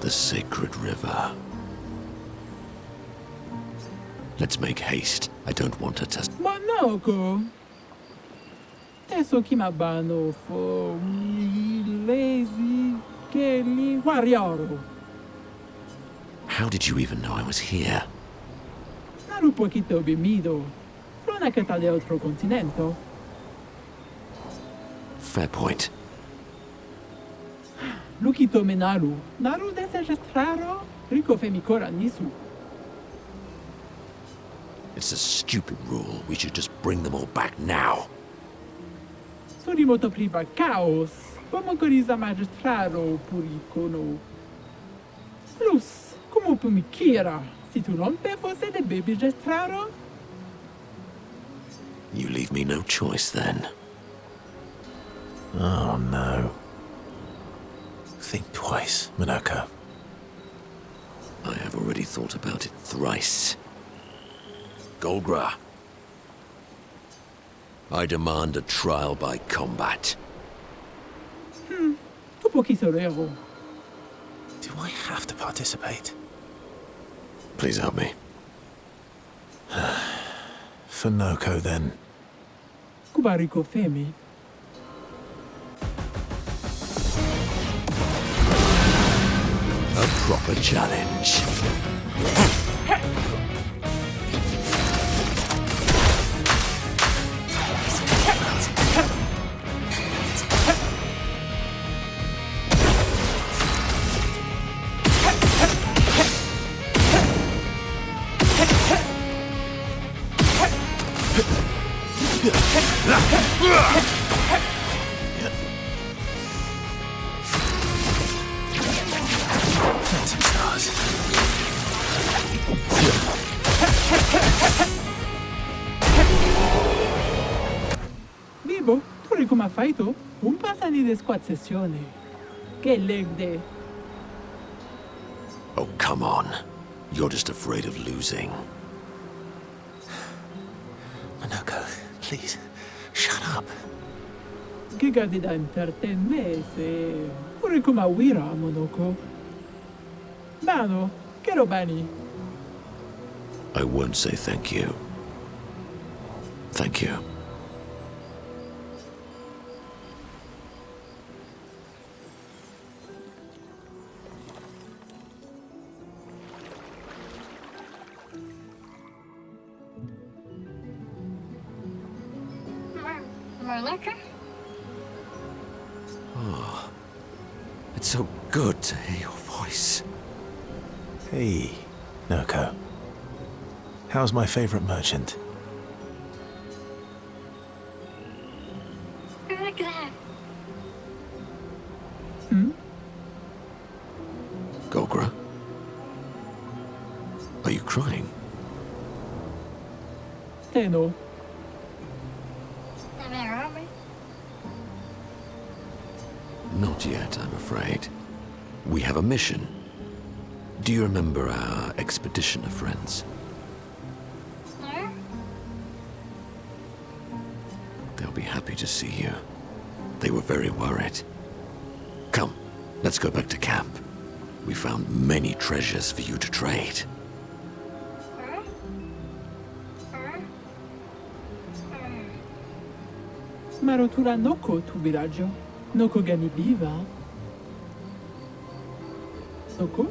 L: The sacred river. Let's make haste. I don't want her to...
J: Monoco! Eso que mabano fo lazy Kelly warrior.
L: How did you even know I was here?
J: Ero un poquito bimido. Una que tal de otro continente.
L: Fair point.
J: Lukito menaru. Naru desejas raro. Rico femicora nisu.
L: It's a stupid rule. We should just bring them all back now.
J: Surimoto priva chaos. Vamos autoriza magistrado puricono. Plus, como tu me queira, se tu não te fosse de baby gestraro?
L: You leave me no choice then.
A: Oh no. Think twice, Monoco.
L: I have already thought about it thrice. Golgra. I demand a trial by combat.
J: Tu poquito rero.
A: Do I have to participate?
L: Please help me.
A: For Noco, then.
J: Kubarico femi.
L: A proper challenge.
J: Bibo, tu come ha fatto? Un passani di squad sessione. Che legde.
L: Oh, come on. You're just afraid of losing.
A: Monoco, please, shut up.
J: Che gadi da intrattenere se... Pure come a Wira, Monoco. Mano, che robani.
L: I won't say thank you. Thank you. Oh, it's so good to hear your voice.
A: Hey, Noco. How's my favorite merchant?
L: Golgra? Are you crying?
J: Teno.
L: Not yet, I'm afraid. We have a mission. Do you remember our expeditioner friends? They'll be happy to see you. They were very worried. Come, let's go back to camp. We found many treasures for you to trade.
J: Marotura Noco tu villaggio. Noco gani biva. Noco?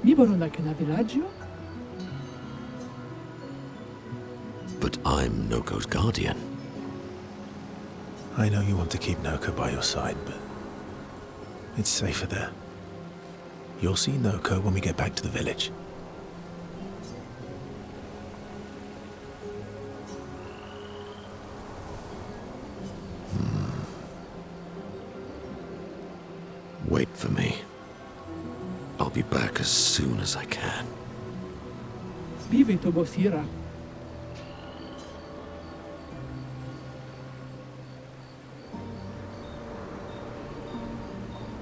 J: Mi borona che na villaggio?
L: But I'm Noco's guardian.
A: I know you want to keep Noco by your side, but it's safer there. You'll see Noco when we get back to the village.
L: Wait for me. I'll be back as soon as I can.
J: Vivi to bosira.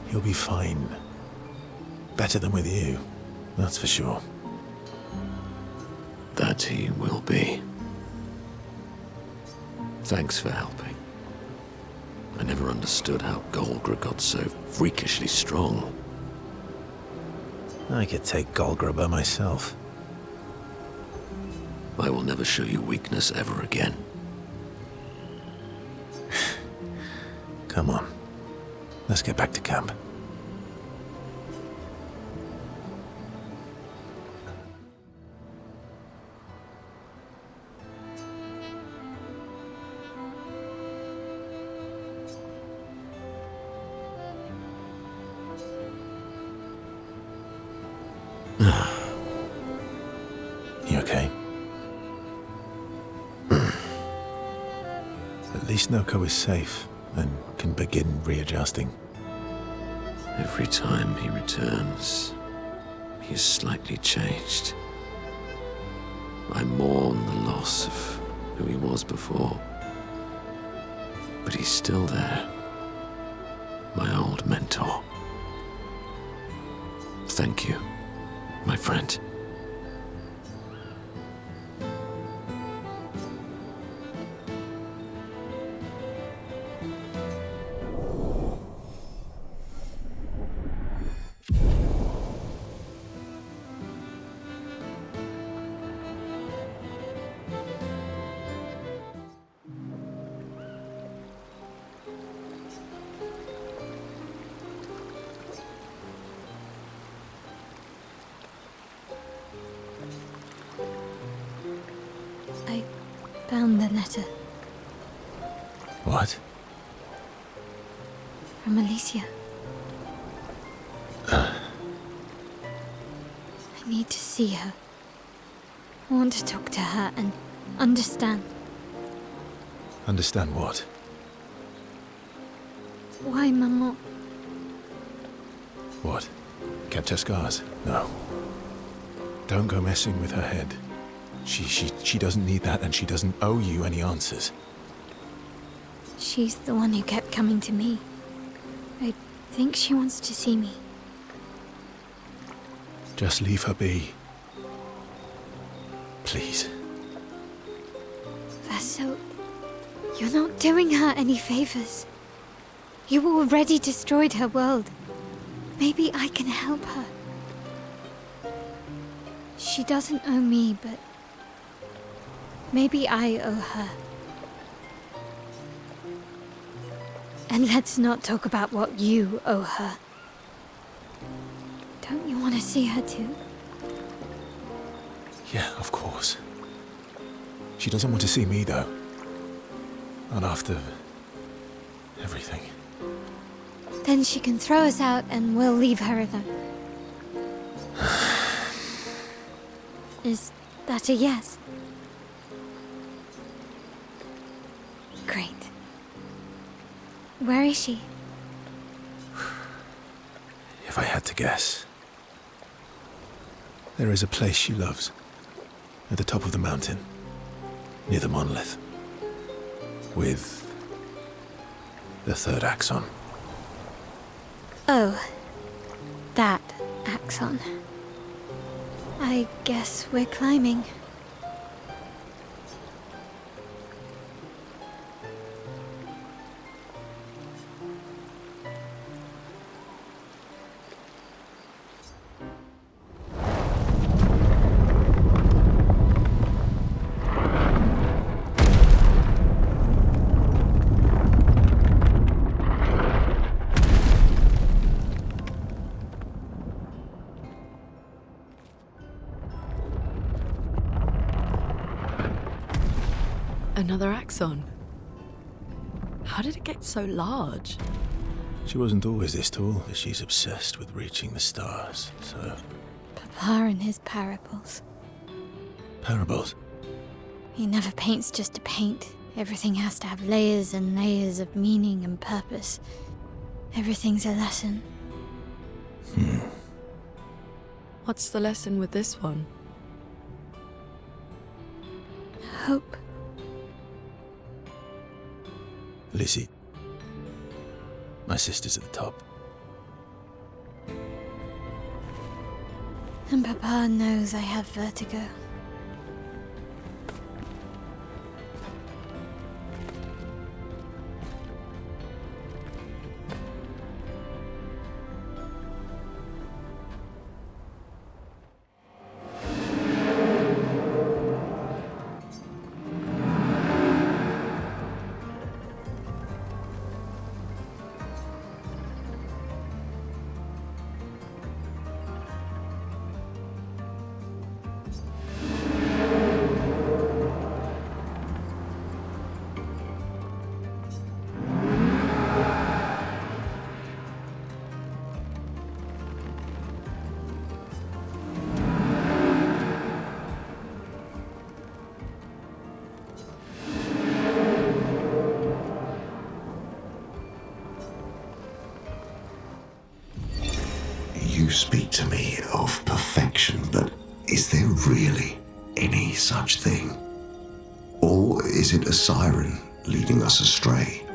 A: He'll be fine. Better than with you, that's for sure.
L: That he will be. Thanks for helping. I never understood how Golgra got so freakishly strong.
A: I could take Golgra by myself.
L: I will never show you weakness ever again.
A: Come on. Let's get back to camp. You okay? At least Noco is safe and can begin readjusting.
L: Every time he returns, he is slightly changed. I mourn the loss of who he was before. But he's still there. My old mentor. Thank you, my friend.
B: Found the letter.
A: What?
B: From Alicia. I need to see her. I want to talk to her and understand.
A: Understand what?
B: Why Maman?
A: What? Kept her scars? No. Don't go messing with her head. She doesn't need that, and she doesn't owe you any answers.
B: She's the one who kept coming to me. I think she wants to see me.
A: Just leave her be. Please.
B: Verso, you're not doing her any favors. You already destroyed her world. Maybe I can help her. She doesn't owe me, but maybe I owe her. And let's not talk about what you owe her. Don't you want to see her too?
A: Yeah, of course. She doesn't want to see me, though. Not after everything.
B: Then she can throw us out and we'll leave her alone. Is that a yes? Great. Where is she?
A: If I had to guess, there is a place she loves. At the top of the mountain, near the Monolith. With the third axon.
B: Oh, that axon. I guess we're climbing.
U: Another axon. How did it get so large?
A: She wasn't always this tall, but she's obsessed with reaching the stars, so...
B: Papa and his parables.
A: Parables?
B: He never paints just to paint. Everything has to have layers and layers of meaning and purpose. Everything's a lesson.
U: What's the lesson with this one?
B: Hope.
A: Lizzie. My sister's at the top.
B: And Papa knows I have vertigo.
F: You speak to me of perfection, but is there really any such thing? Or is it a siren leading us astray?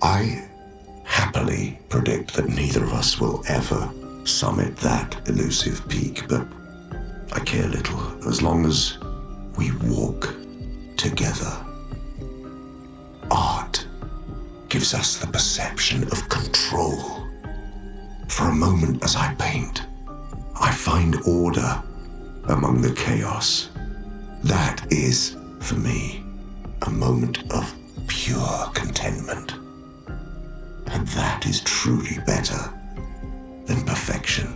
F: I happily predict that neither of us will ever summit that elusive peak, but I care little as long as we walk together. Art gives us the perception of control. For a moment as I paint, I find order among the chaos. That is, for me, a moment of pure contentment. And that is truly better than perfection.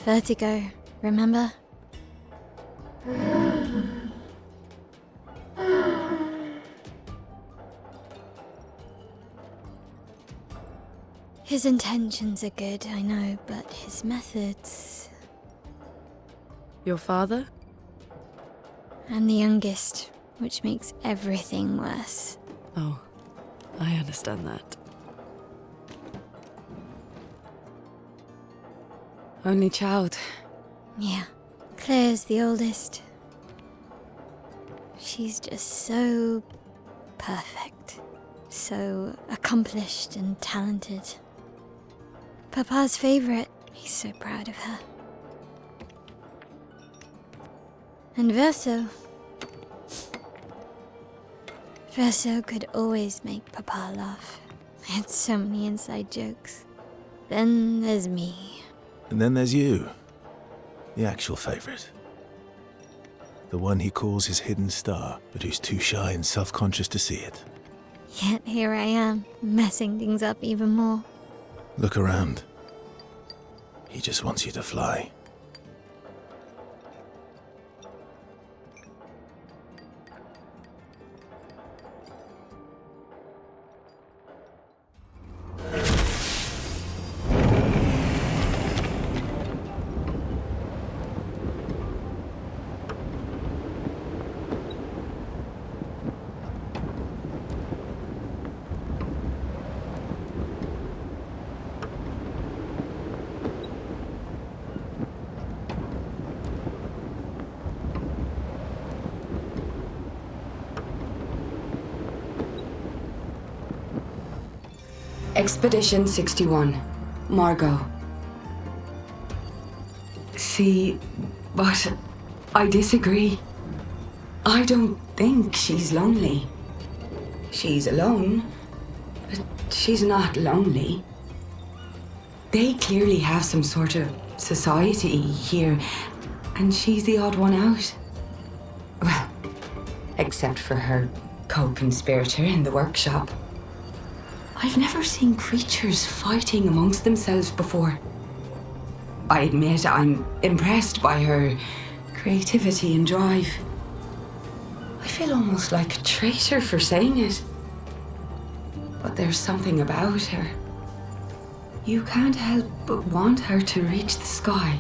B: Vertigo, remember? His intentions are good, I know, but his methods...
U: Your father?
B: I'm the youngest, which makes everything worse.
U: Oh, I understand that. Only child.
B: Yeah, Claire's the oldest. She's just so perfect, so accomplished and talented. Papa's favorite. He's so proud of her. And Verso. Verso could always make Papa laugh. I had so many inside jokes. Then there's me.
A: And then there's you. The actual favorite. The one he calls his hidden star, but who's too shy and self-conscious to see it.
B: Yet here I am, messing things up even more.
A: Look around. He just wants you to fly.
G: Expedition 61, Margot. See, but I disagree. I don't think she's lonely. She's alone, but she's not lonely. They clearly have some sort of society here, and she's the odd one out. Well, except for her co-conspirator in the workshop. I've never seen creatures fighting amongst themselves before. I admit I'm impressed by her creativity and drive. I feel almost like a traitor for saying it. But there's something about her. You can't help but want her to reach the sky.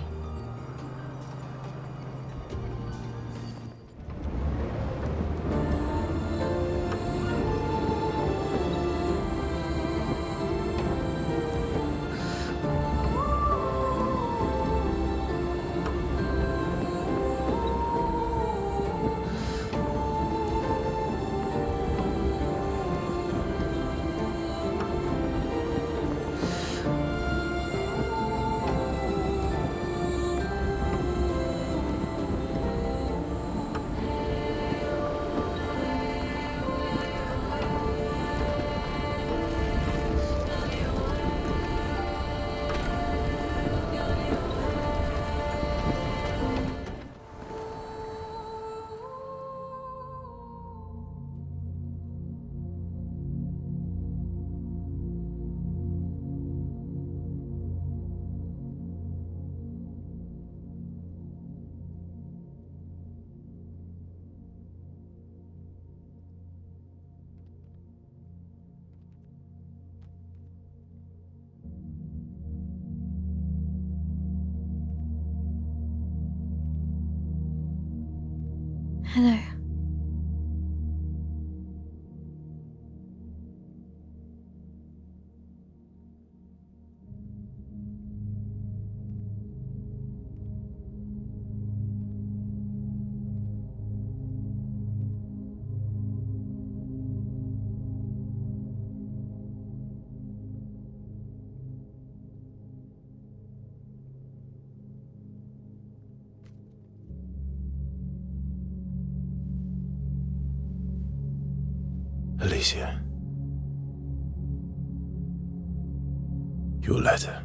B: Hello.
A: Alicia. Your letter.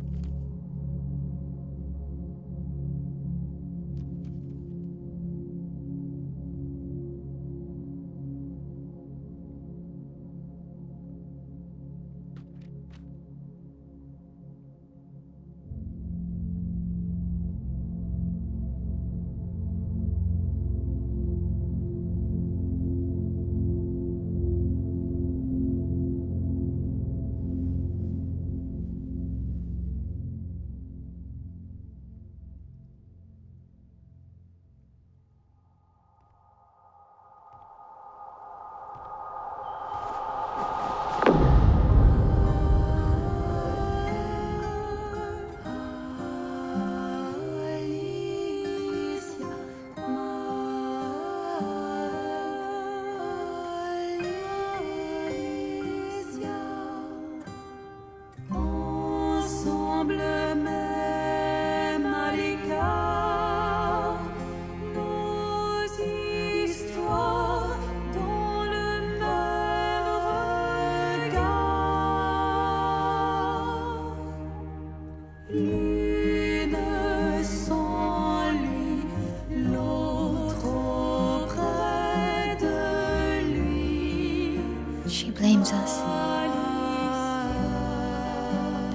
B: She blames us.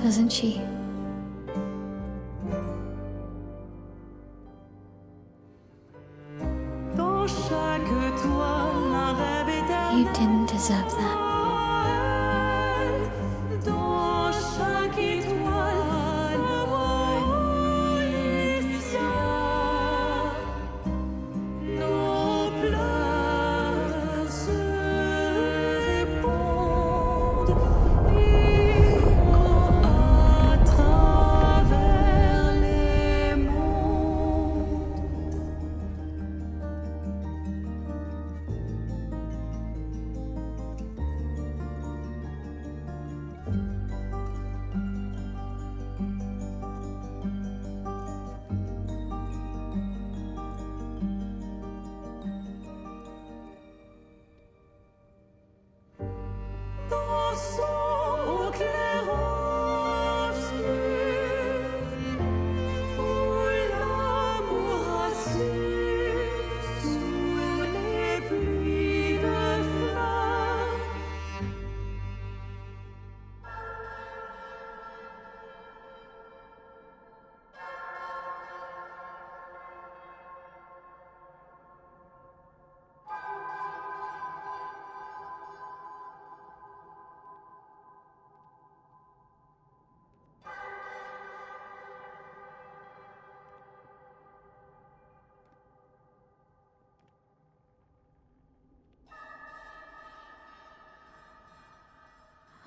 B: Doesn't she? You didn't deserve that.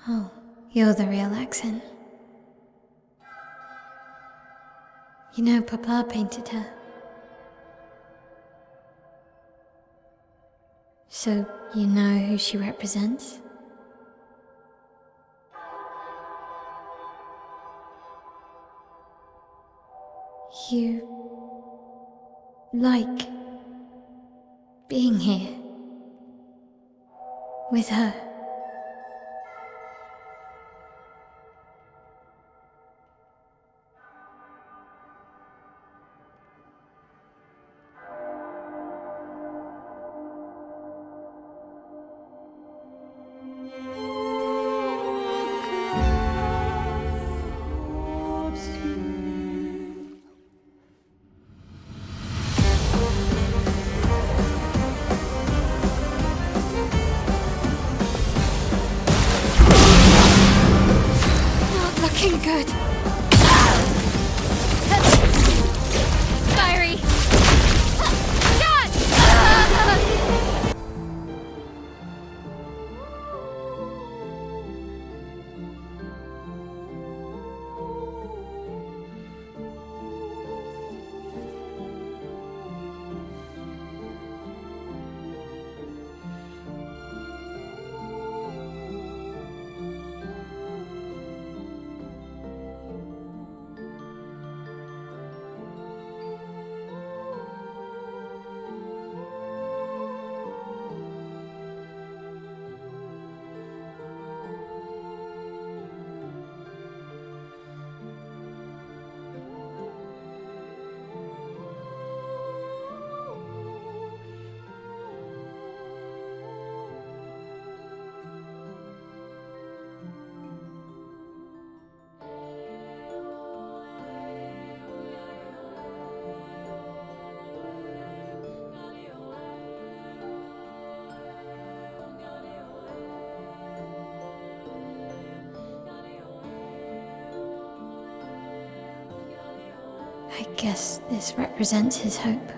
B: Oh, you're the real accent. You know, Papa painted her. So, you know who she represents? You like being here with her. Good. Fiery. God! I guess this represents his hope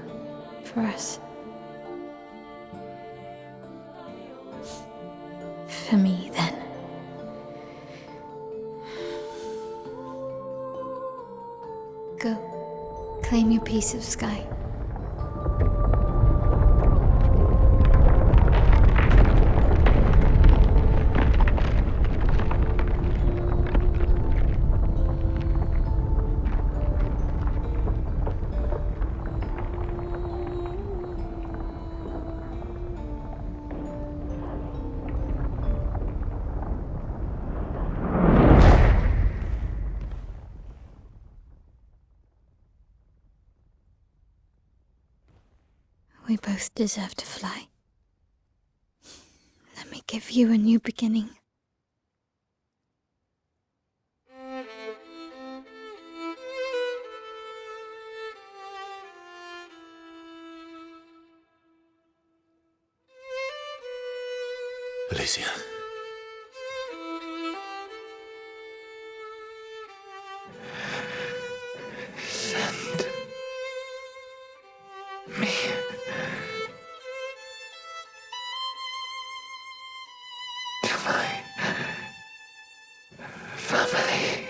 B: for us. For me, then. Go. Claim your piece of sky. We both deserve to fly. Let me give you a new beginning.
A: Alicia.
N: Send me to my family.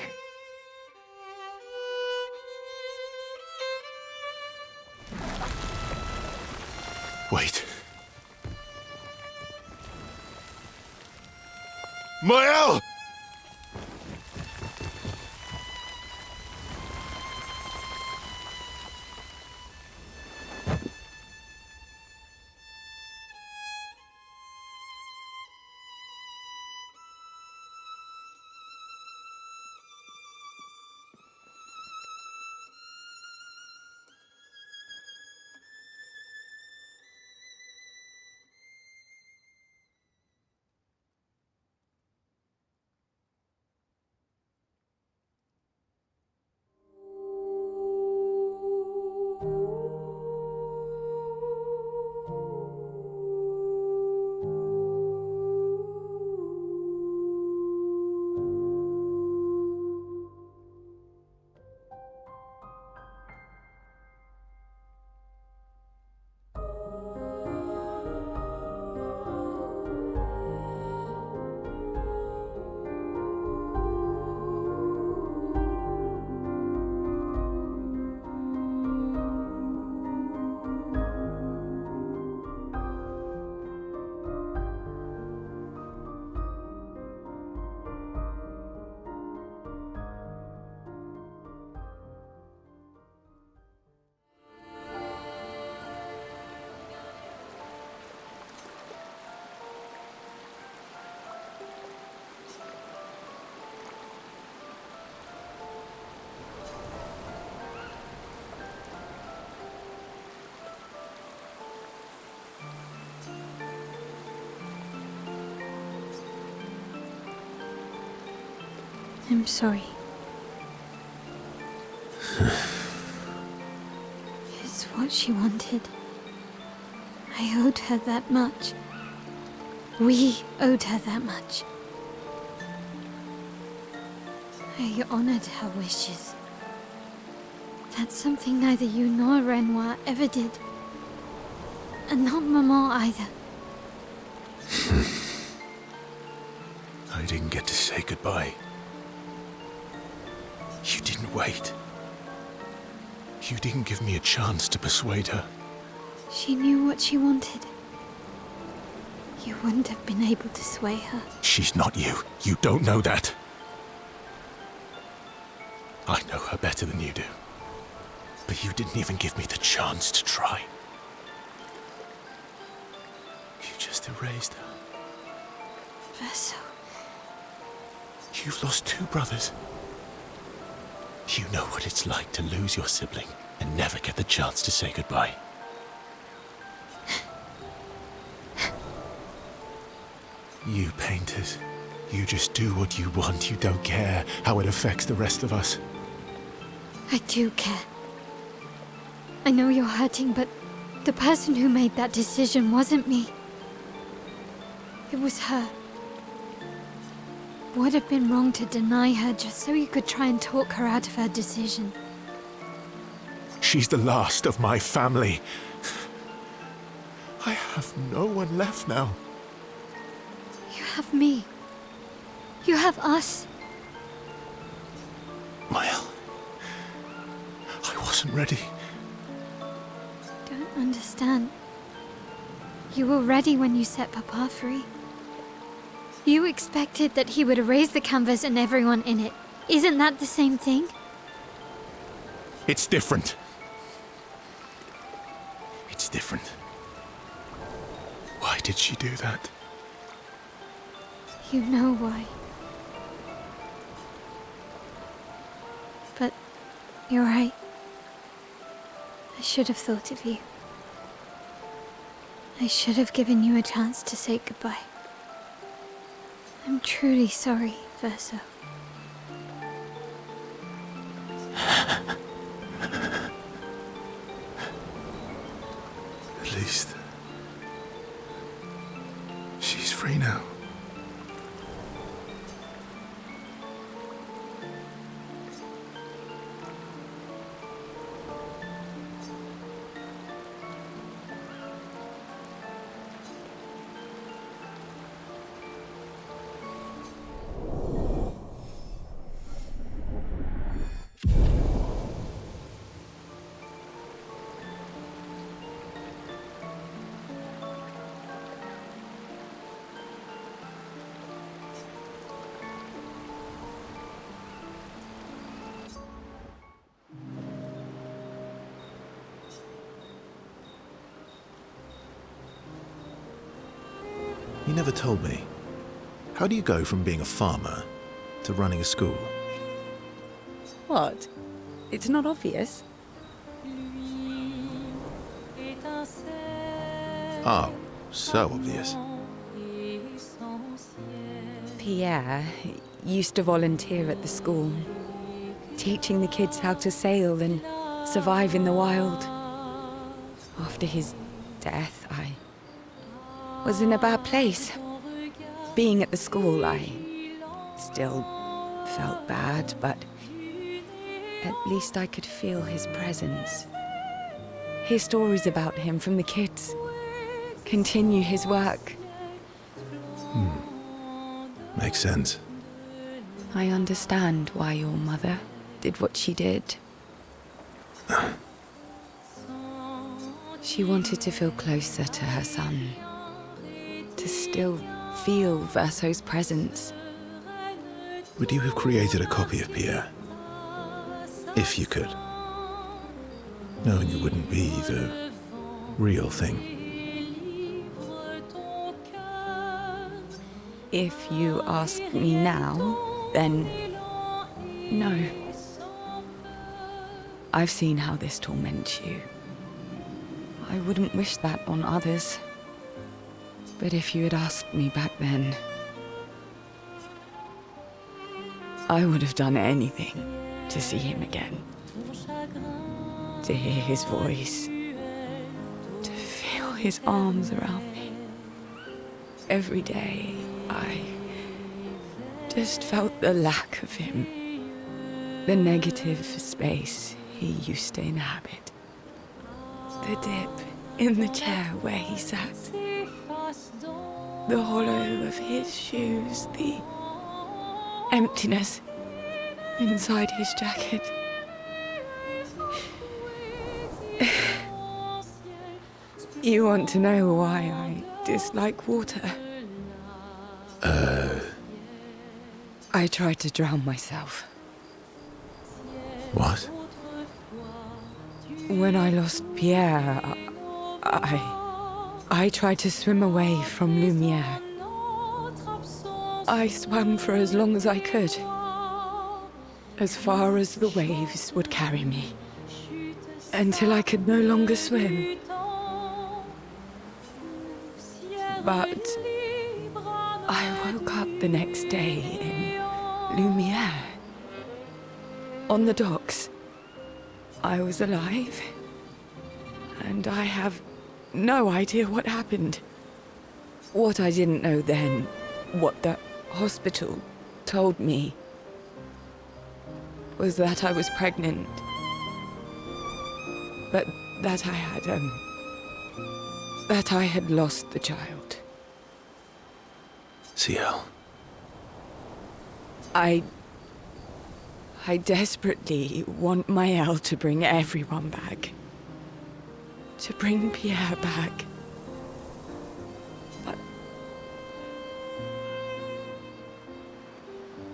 A: Wait. Maelle!
B: I'm sorry. It's what she wanted. I owed her that much. We owed her that much. I honored her wishes. That's something neither you nor Renoir ever did. And not Maman either.
A: I didn't get to say goodbye. You didn't wait. You didn't give me a chance to persuade her.
B: She knew what she wanted. You wouldn't have been able to sway her.
A: She's not you. You don't know that. I know her better than you do. But you didn't even give me the chance to try. You just erased her.
B: Verso.
A: You've lost 2 brothers. You know what it's like to lose your sibling and never get the chance to say goodbye. You painters, you just do what you want. You don't care how it affects the rest of us.
B: I do care. I know you're hurting, but the person who made that decision wasn't me. It was her. Would have been wrong to deny her just so you could try and talk her out of her decision.
A: She's the last of my family. I have no one left now.
B: You have me. You have us.
A: Maelle. I wasn't ready.
B: Don't understand. You were ready when you set Papa free. You expected that he would erase the canvas and everyone in it. Isn't that the same thing?
A: It's different. It's different. Why did she do that?
B: You know why. But you're right. I should have thought of you. I should have given you a chance to say goodbye. I'm truly sorry, Verso.
A: At least she's free now. You never told me. How do you go from being a farmer to running a school?
V: What? It's not obvious.
A: Oh, so obvious.
V: Pierre used to volunteer at the school, teaching the kids how to sail and survive in the wild. After his death, I was in a bad place. Being at the school, I still felt bad, but at least I could feel his presence. Hear stories about him from the kids. Continue his work.
A: Makes sense.
V: I understand why your mother did what she did. She wanted to feel closer to her son. To still feel Verso's presence.
A: Would you have created a copy of Pierre? If you could. Knowing it wouldn't be the real thing.
V: If you ask me now, then no. I've seen how this torments you. I wouldn't wish that on others. But if you had asked me back then, I would have done anything to see him again. To hear his voice. To feel his arms around me. Every day, I just felt the lack of him. The negative space he used to inhabit. The dip in the chair where he sat. The hollow of his shoes, the emptiness inside his jacket. You want to know why I dislike water? I tried to drown myself.
A: What?
V: When I lost Pierre, I tried to swim away from Lumiere. I swam for as long as I could. As far as the waves would carry me. Until I could no longer swim. But I woke up the next day in Lumiere. On the docks. I was alive. And I have no idea what happened. What I didn't know then, what the hospital told me, was that I was pregnant. but that I had lost the child.
A: Sciel.
V: I desperately want Maelle to bring everyone back. To bring Pierre back.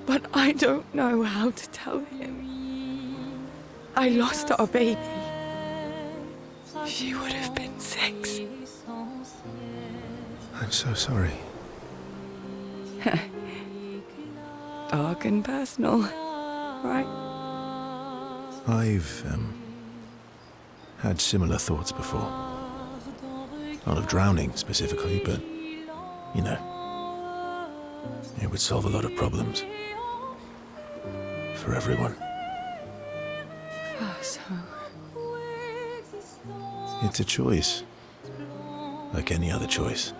V: But I don't know how to tell him. I lost our baby. She would have been 6.
A: I'm so sorry.
V: Dark and personal, right?
A: I've, had similar thoughts before. Not of drowning specifically, but, you know, it would solve a lot of problems. For everyone.
V: So...
A: It's a choice. Like any other choice.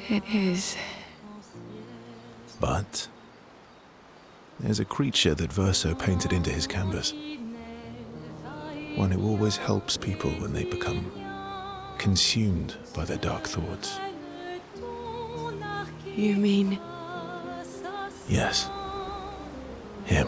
V: It is.
A: But there's a creature that Verso painted into his canvas. One who always helps people when they become consumed by their dark thoughts.
V: You mean...
A: Yes. Him.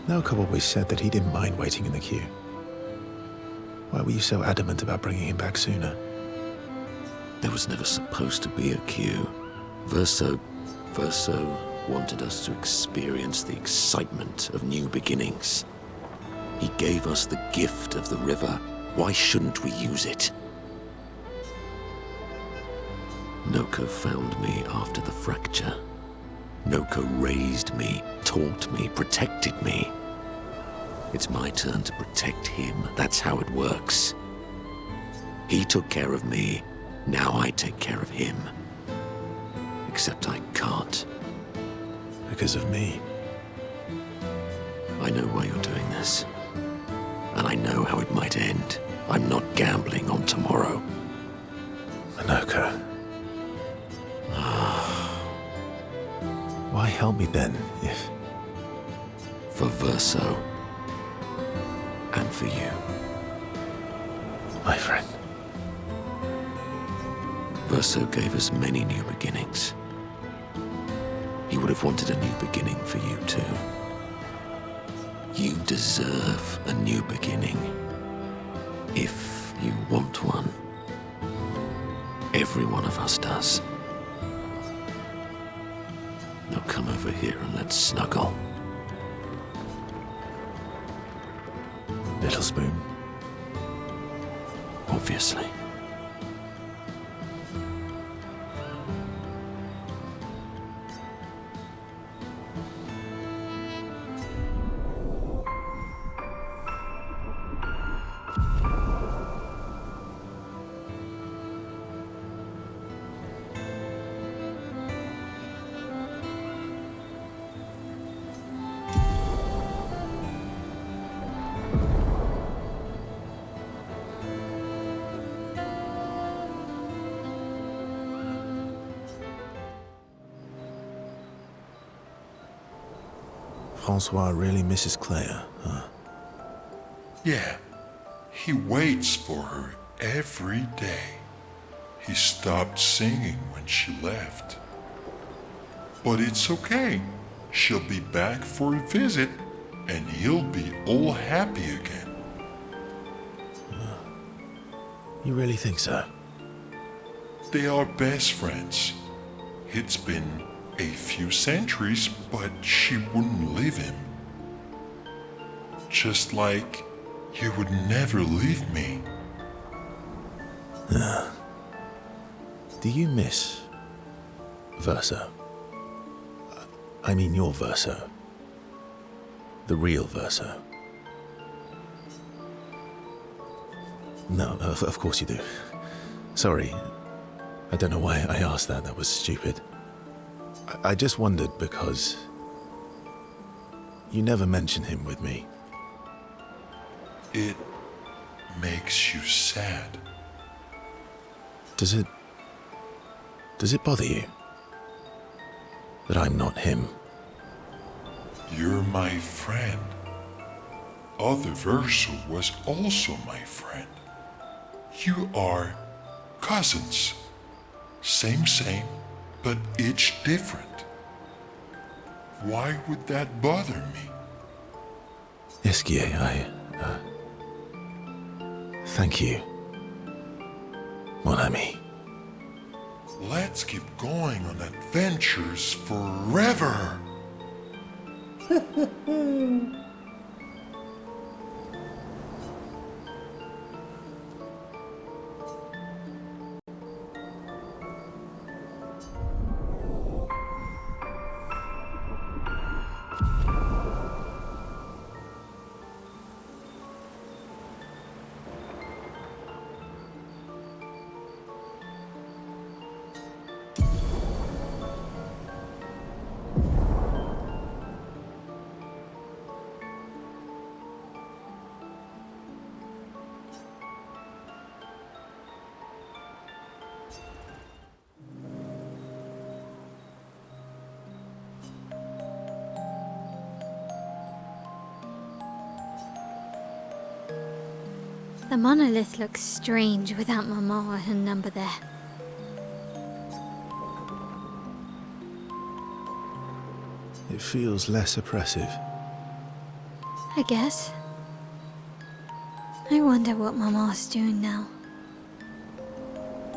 A: Monoco always said that he didn't mind waiting in the queue. Why were you so adamant about bringing him back sooner?
L: There was never supposed to be a queue. Verso wanted us to experience the excitement of new beginnings. He gave us the gift of the river. Why shouldn't we use it? Monoco found me after the fracture. Monoco raised me, taught me, protected me. It's my turn to protect him. That's how it works. He took care of me. Now I take care of him. Except I can't.
A: Because of me.
L: I know why you're doing this. And I know how it might end. I'm not gambling on tomorrow.
A: Monoco. Why help me then, if...
L: For Verso. And for you.
A: My friend.
L: Verso gave us many new beginnings. He would have wanted a new beginning for you too. You deserve a new beginning. If you want one. Every one of us does. Now come over here and let's snuggle.
A: Little spoon.
L: Obviously.
A: Francois really misses Clea, huh?
W: Yeah. He waits for her every day. He stopped singing when she left. But it's okay. She'll be back for a visit, and he'll be all happy again.
A: You really think so?
W: They are best friends. It's been a few centuries, but she wouldn't leave him. Just like you would never leave me.
A: Do you miss Verso? I mean your Verso. The real Verso. No, of course you do. Sorry. I don't know why I asked that. That was stupid. I just wondered because you never mention him with me.
W: It makes you sad.
A: Does it bother you that I'm not him?
W: You're my friend. Other Verso was also my friend. You are cousins. Same, but each different. Why would that bother me?
A: Esquie, thank you, mon ami.
W: Let's keep going on adventures forever.
B: The monolith looks strange without Mama or her number there.
A: It feels less oppressive.
B: I guess. I wonder what Mama's doing now.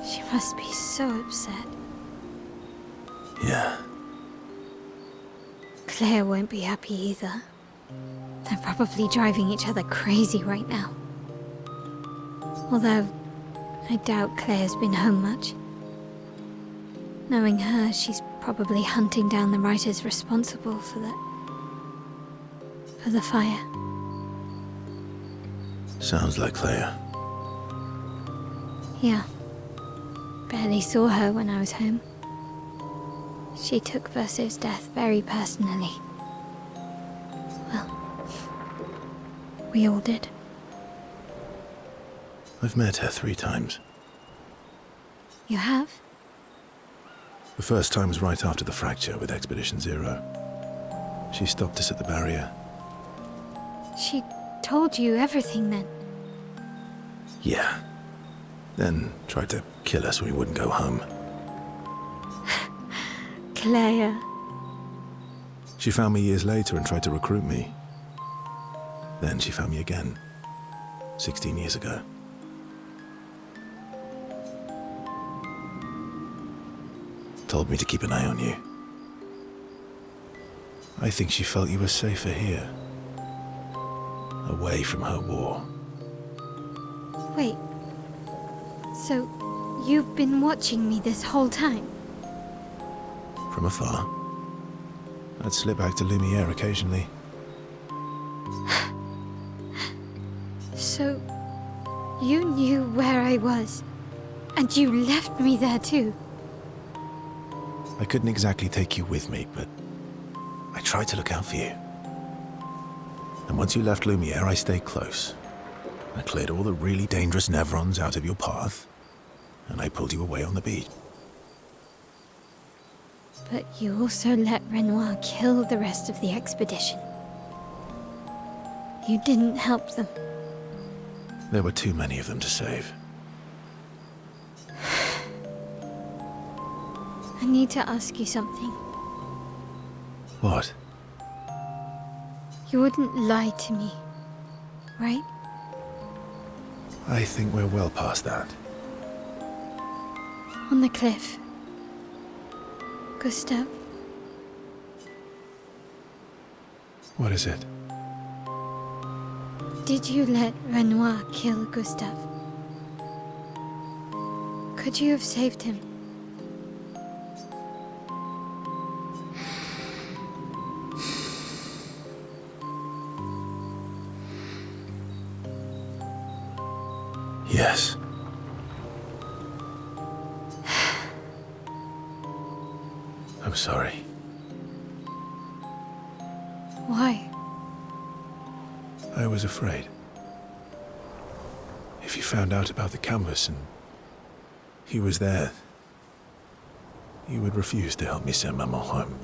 B: She must be so upset.
A: Yeah.
B: Clea won't be happy either. They're probably driving each other crazy right now. Although, I doubt Claire's been home much. Knowing her, she's probably hunting down the writers responsible for the fire.
A: Sounds like Clea.
B: Yeah. Barely saw her when I was home. She took Verso's death very personally. Well, we all did.
A: I've met her 3 times.
B: You have?
A: The first time was right after the fracture with Expedition Zero. She stopped us at the barrier.
B: She told you everything then?
A: Yeah. Then tried to kill us when we wouldn't go home.
B: Clea.
A: She found me years later and tried to recruit me. Then she found me again, 16 years ago. Told me to keep an eye on you. I think she felt you were safer here. Away from her war.
B: Wait. So, you've been watching me this whole time?
A: From afar. I'd slip back to Lumiere occasionally.
B: So, you knew where I was, and you left me there too?
A: I couldn't exactly take you with me, but I tried to look out for you. And once you left Lumiere, I stayed close. I cleared all the really dangerous Nevrons out of your path, and I pulled you away on the beach.
B: But you also let Renoir kill the rest of the expedition. You didn't help them.
A: There were too many of them to save.
B: I need to ask you something.
A: What?
B: You wouldn't lie to me, right?
A: I think we're well past that.
B: On the cliff. Gustave.
A: What is it?
B: Did you let Renoir kill Gustave? Could you have saved him?
A: Yes. I'm sorry.
B: Why?
A: I was afraid. If you found out about the canvas and he was there, you would refuse to help me send Maman home.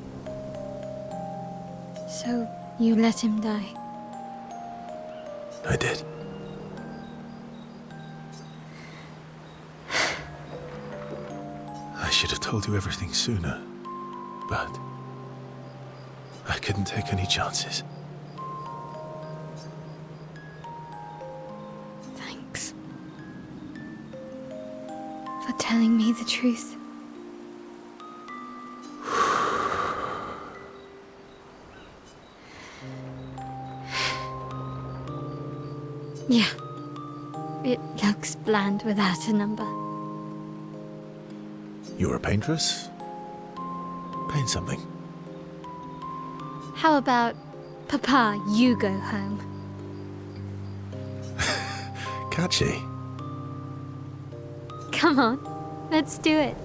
B: So you let him die?
A: I did. I should have told you everything sooner, but I couldn't take any chances.
B: Thanks. For telling me the truth. Yeah. It looks bland without a number.
A: You're a paintress? Paint something.
B: How about, Papa, you go home?
A: Catchy.
B: Come on, let's do it.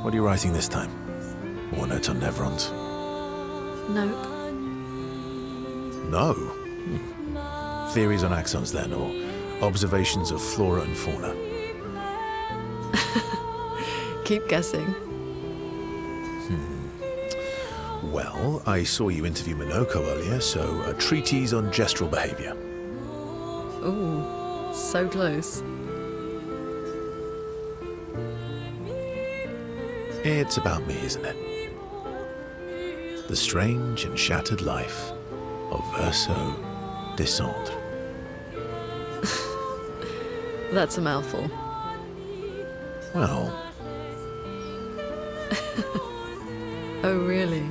A: What are you writing this time? More notes on Nevrons?
U: Nope.
A: No? Theories on axons then, or observations of flora and fauna?
U: Keep guessing.
A: Well, I saw you interview Monoco earlier, so a treatise on gestral behavior.
U: Ooh, so close.
A: It's about me, isn't it? The strange and shattered life of Verso Descendre.
U: That's a mouthful.
A: Well...
U: Oh, really?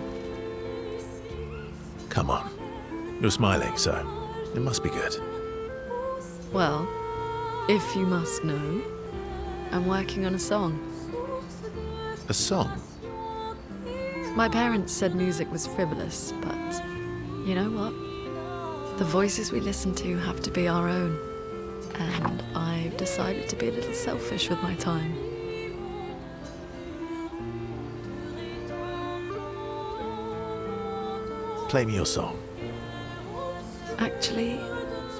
A: Come on. You're smiling, so it must be good.
U: Well, if you must know, I'm working on a song.
A: A song?
U: My parents said music was frivolous, but you know what? The voices we listen to have to be our own. And I've decided to be a little selfish with my time.
A: Play me your song.
U: Actually,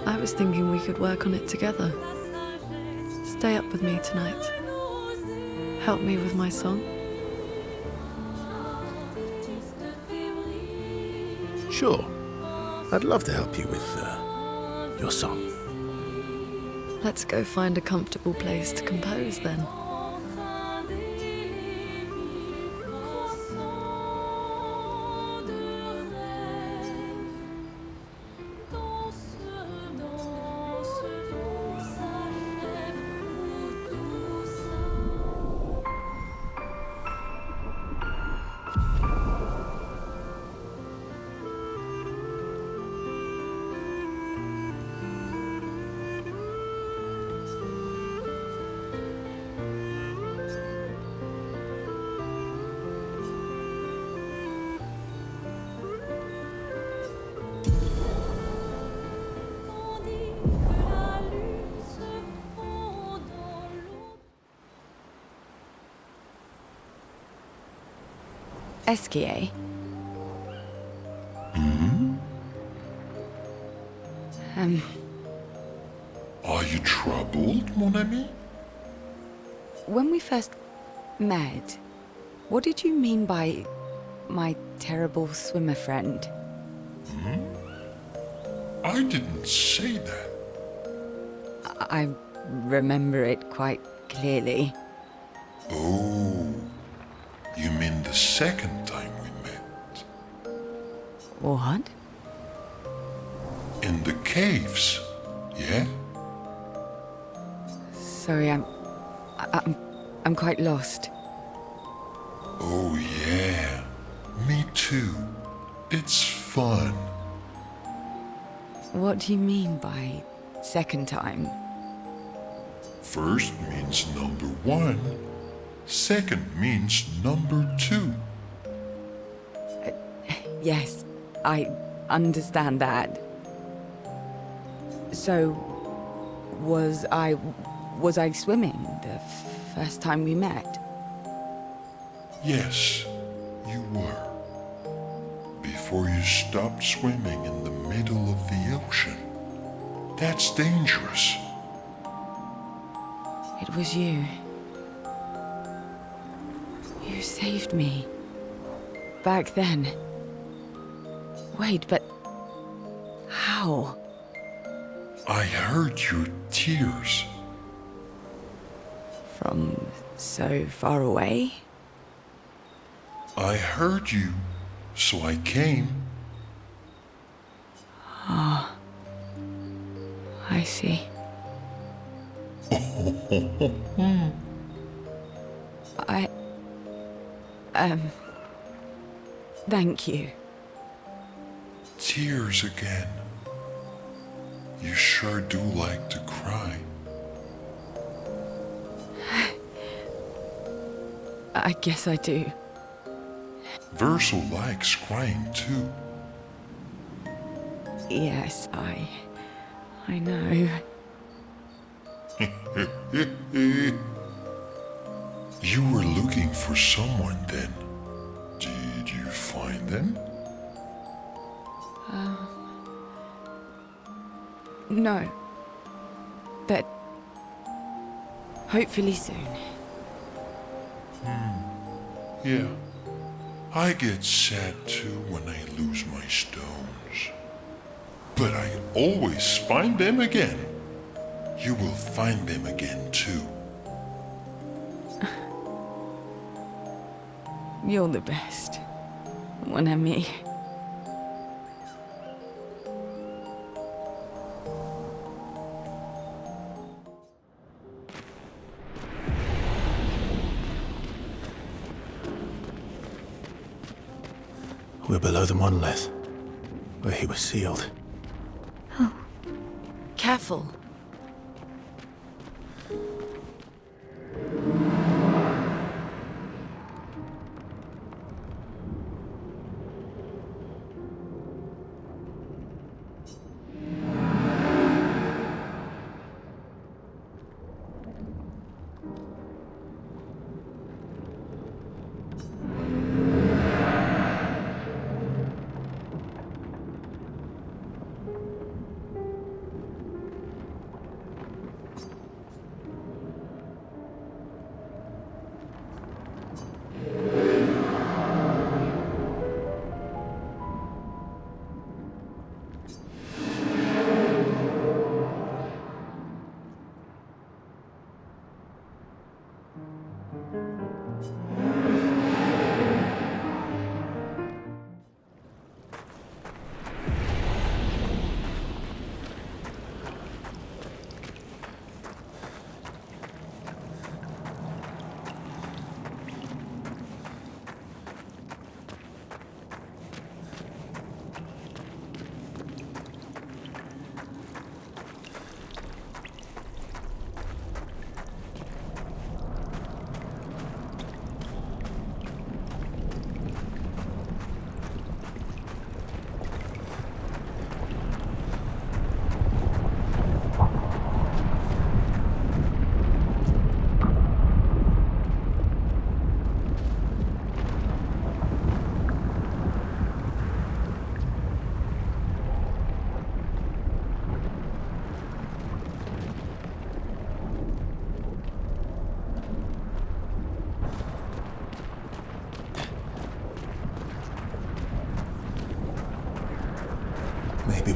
U: I was thinking we could work on it together. Stay up with me tonight. Help me with my song.
A: Sure. I'd love to help you with your song.
U: Let's go find a comfortable place to compose then.
V: Esquie.
W: Are you troubled, mon ami?
V: When we first met, what did you mean by my terrible swimmer friend?
W: I didn't say that.
V: I remember it quite clearly.
W: Oh, you mean the second time we met?
V: What?
W: In the caves, yeah?
V: Sorry, I'm quite lost.
W: Oh yeah, me too. It's fun.
V: What do you mean by second time?
W: First means number 1. Second means number 2.
V: Yes, I understand that. So, was I swimming the first time we met?
W: Yes, you were. Before you stopped swimming in the middle of the ocean. That's dangerous.
V: It was you. You saved me. Back then. Wait, but how?
W: I heard your tears.
V: From so far away?
W: I heard you, so I came.
V: Ah, I see. Thank you.
W: Tears again. You sure do like to cry.
V: I guess I do.
W: Verso likes crying too.
V: Yes, I know.
W: You were looking for someone then. Did you find them?
V: No. But hopefully soon.
W: Yeah. I get sad too when I lose my stones. But I always find them again. You will find them again too.
V: You're the best, mon ami.
A: We're below the monolith, where he was sealed.
V: Oh. Careful.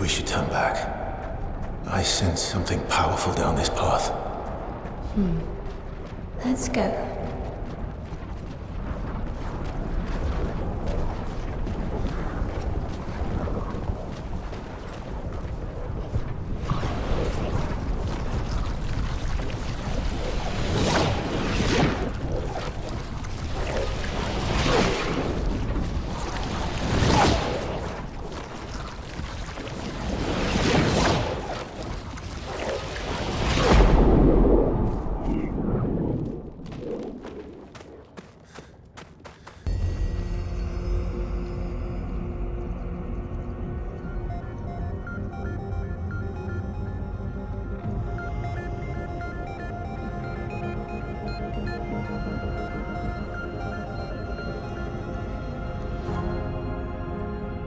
A: we should turn back. I sense something powerful down this path.
B: Let's go.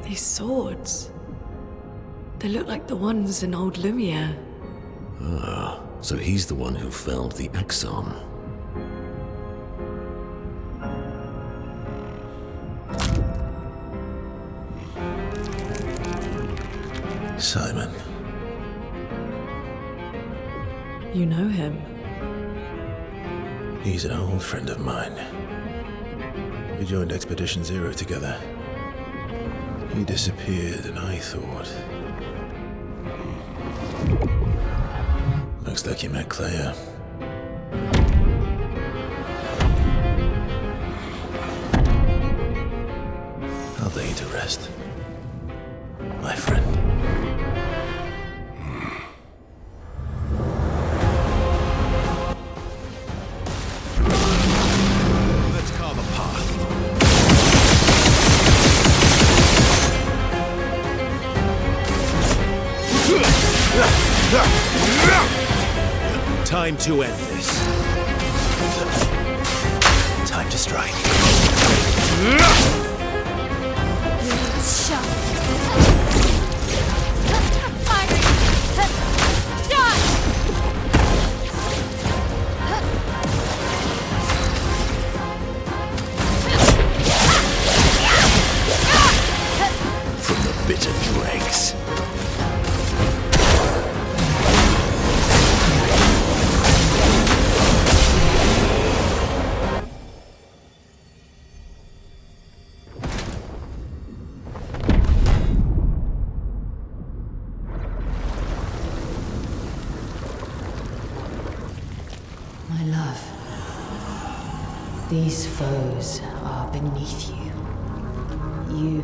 R: These swords. They look like the ones in old Lumiere.
L: Ah, so he's the one who felled the Exxon.
A: Simon.
R: You know him?
A: He's an old friend of mine. We joined Expedition Zero together. He disappeared and I thought... Looks like you met Clea. I'll lay you to rest, my friend. Let's carve a path. Time to end this. Time to strike.
L: From the bitter dregs.
H: My love, these foes are beneath you. You,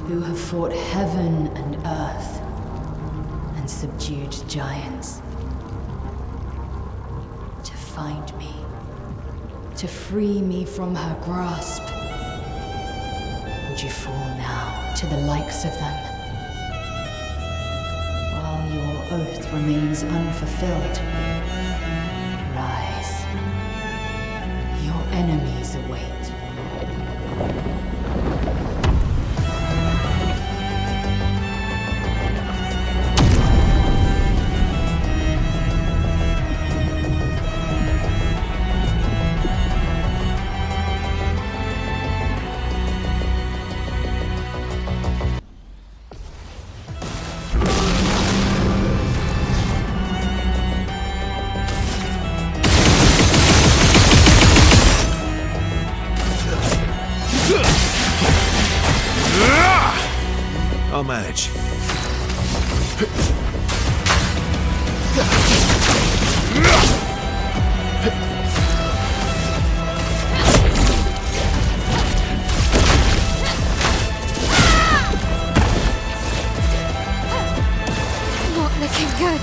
H: who have fought heaven and earth, and subdued giants. To find me, to free me from her grasp. Would you fall now to the likes of them? While your oath remains unfulfilled, rise. Your enemies await.
A: I'll manage.
B: Not looking good.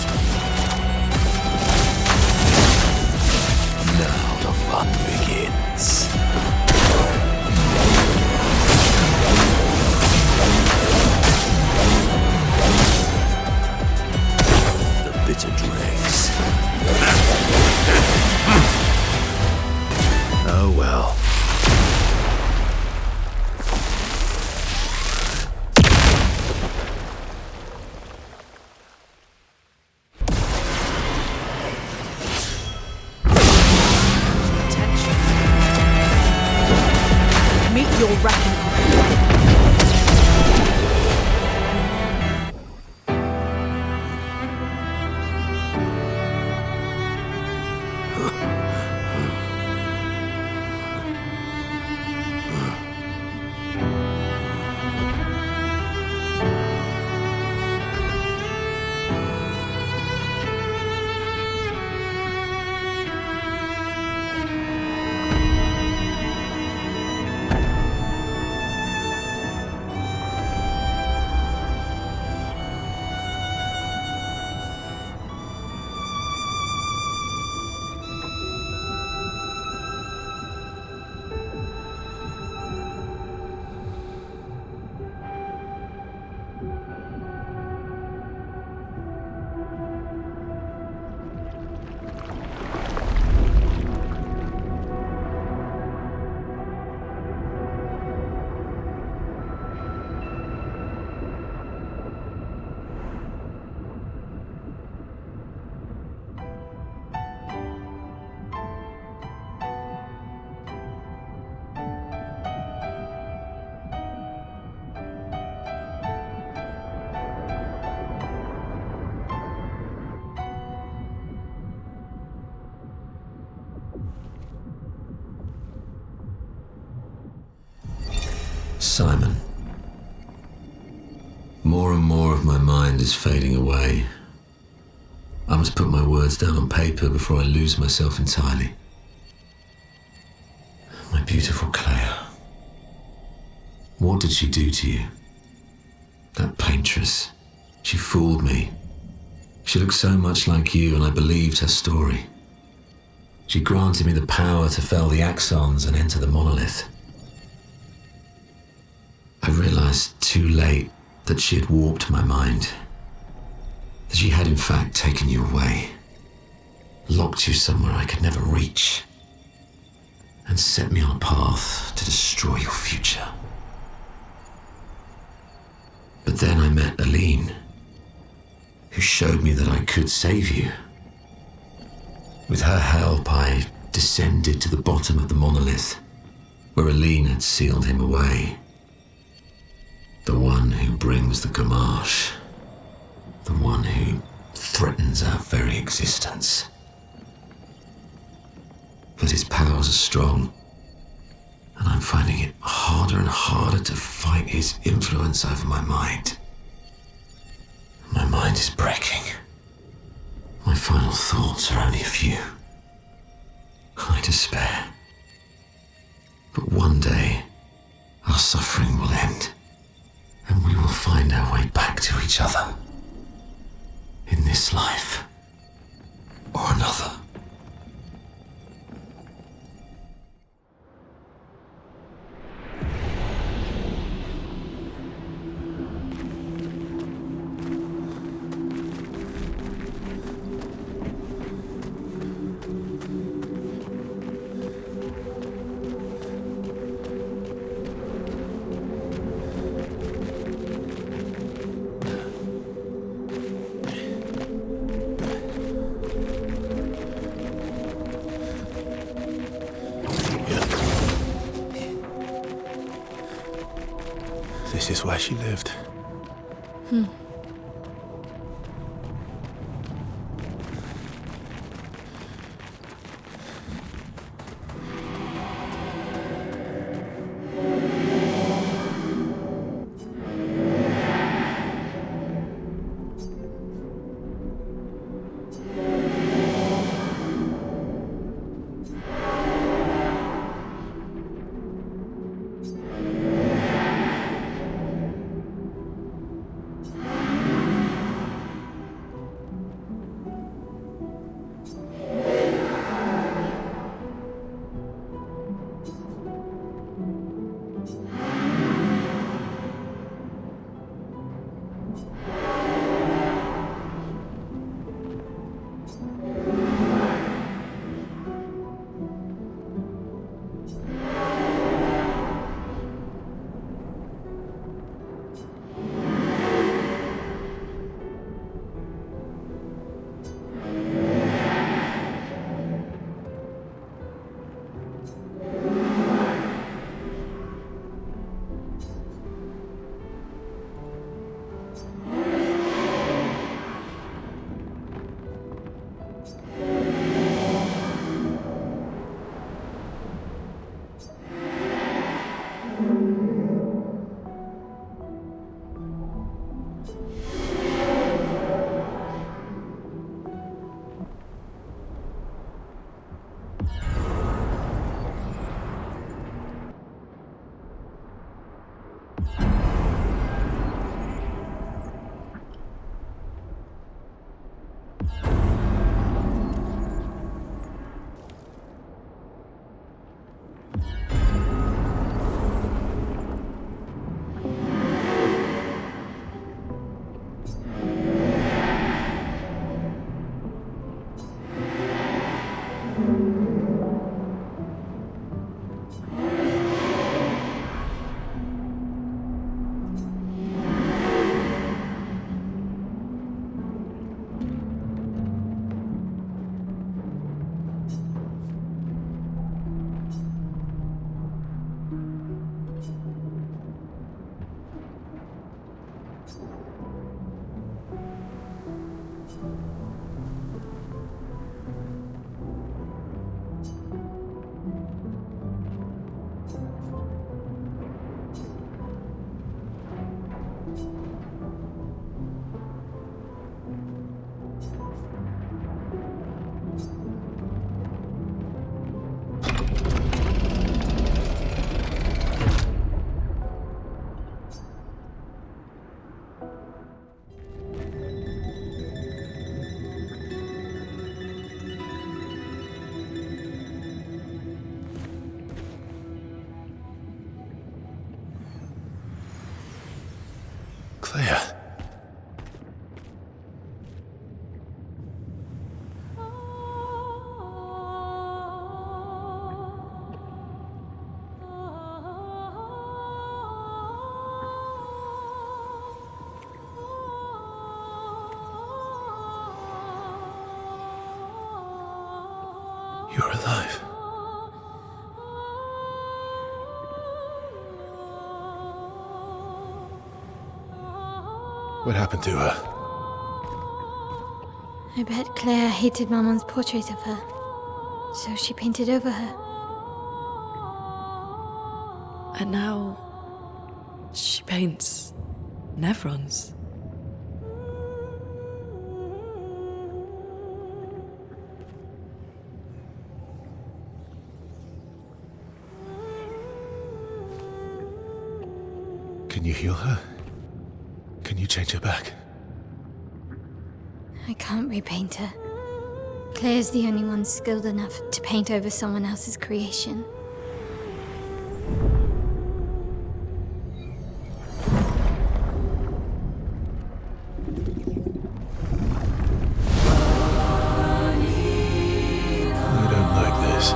L: Now the fun begins. Bitter dregs.
A: Oh well.
Q: Meet your reckoning.
L: Simon. More and more of my mind is fading away. I must put my words down on paper before I lose myself entirely. My beautiful Clea. What did she do to you? That Paintress. She fooled me. She looked so much like you, and I believed her story. She granted me the power to fell the Axons and enter the Monolith. I realized too late that she had warped my mind. That she had in fact taken you away, locked you somewhere I could never reach, and set me on a path to destroy your future. But then I met Aline, who showed me that I could save you. With her help, I descended to the bottom of the Monolith, where Aline had sealed him away. The one who brings the Gommage. The one who threatens our very existence. But his powers are strong, and I'm finding it harder and harder to fight his influence over my mind. My mind is breaking. My final thoughts are only a few. I despair. But one day, our suffering will end, and we will find our way back to each other. In this life, or another.
A: This is where she lived. Clea. You're alive. What happened to her?
B: I bet Claire hated Maman's portrait of her, so she painted over her.
U: And now she paints Nevrons.
A: Can you heal her? Can you change her back?
B: I can't repaint her. Claire's the only one skilled enough to paint over someone else's creation.
A: I don't like this.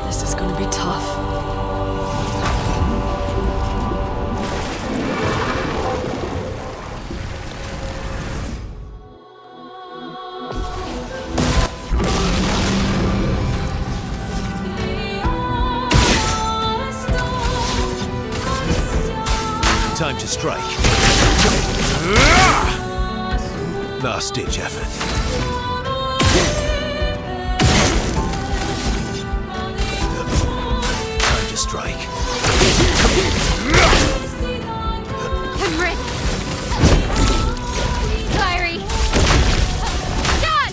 U: This is gonna be tough.
A: Time to strike. Last-ditch effort. Time to strike.
D: Henrik! Clary! Dad!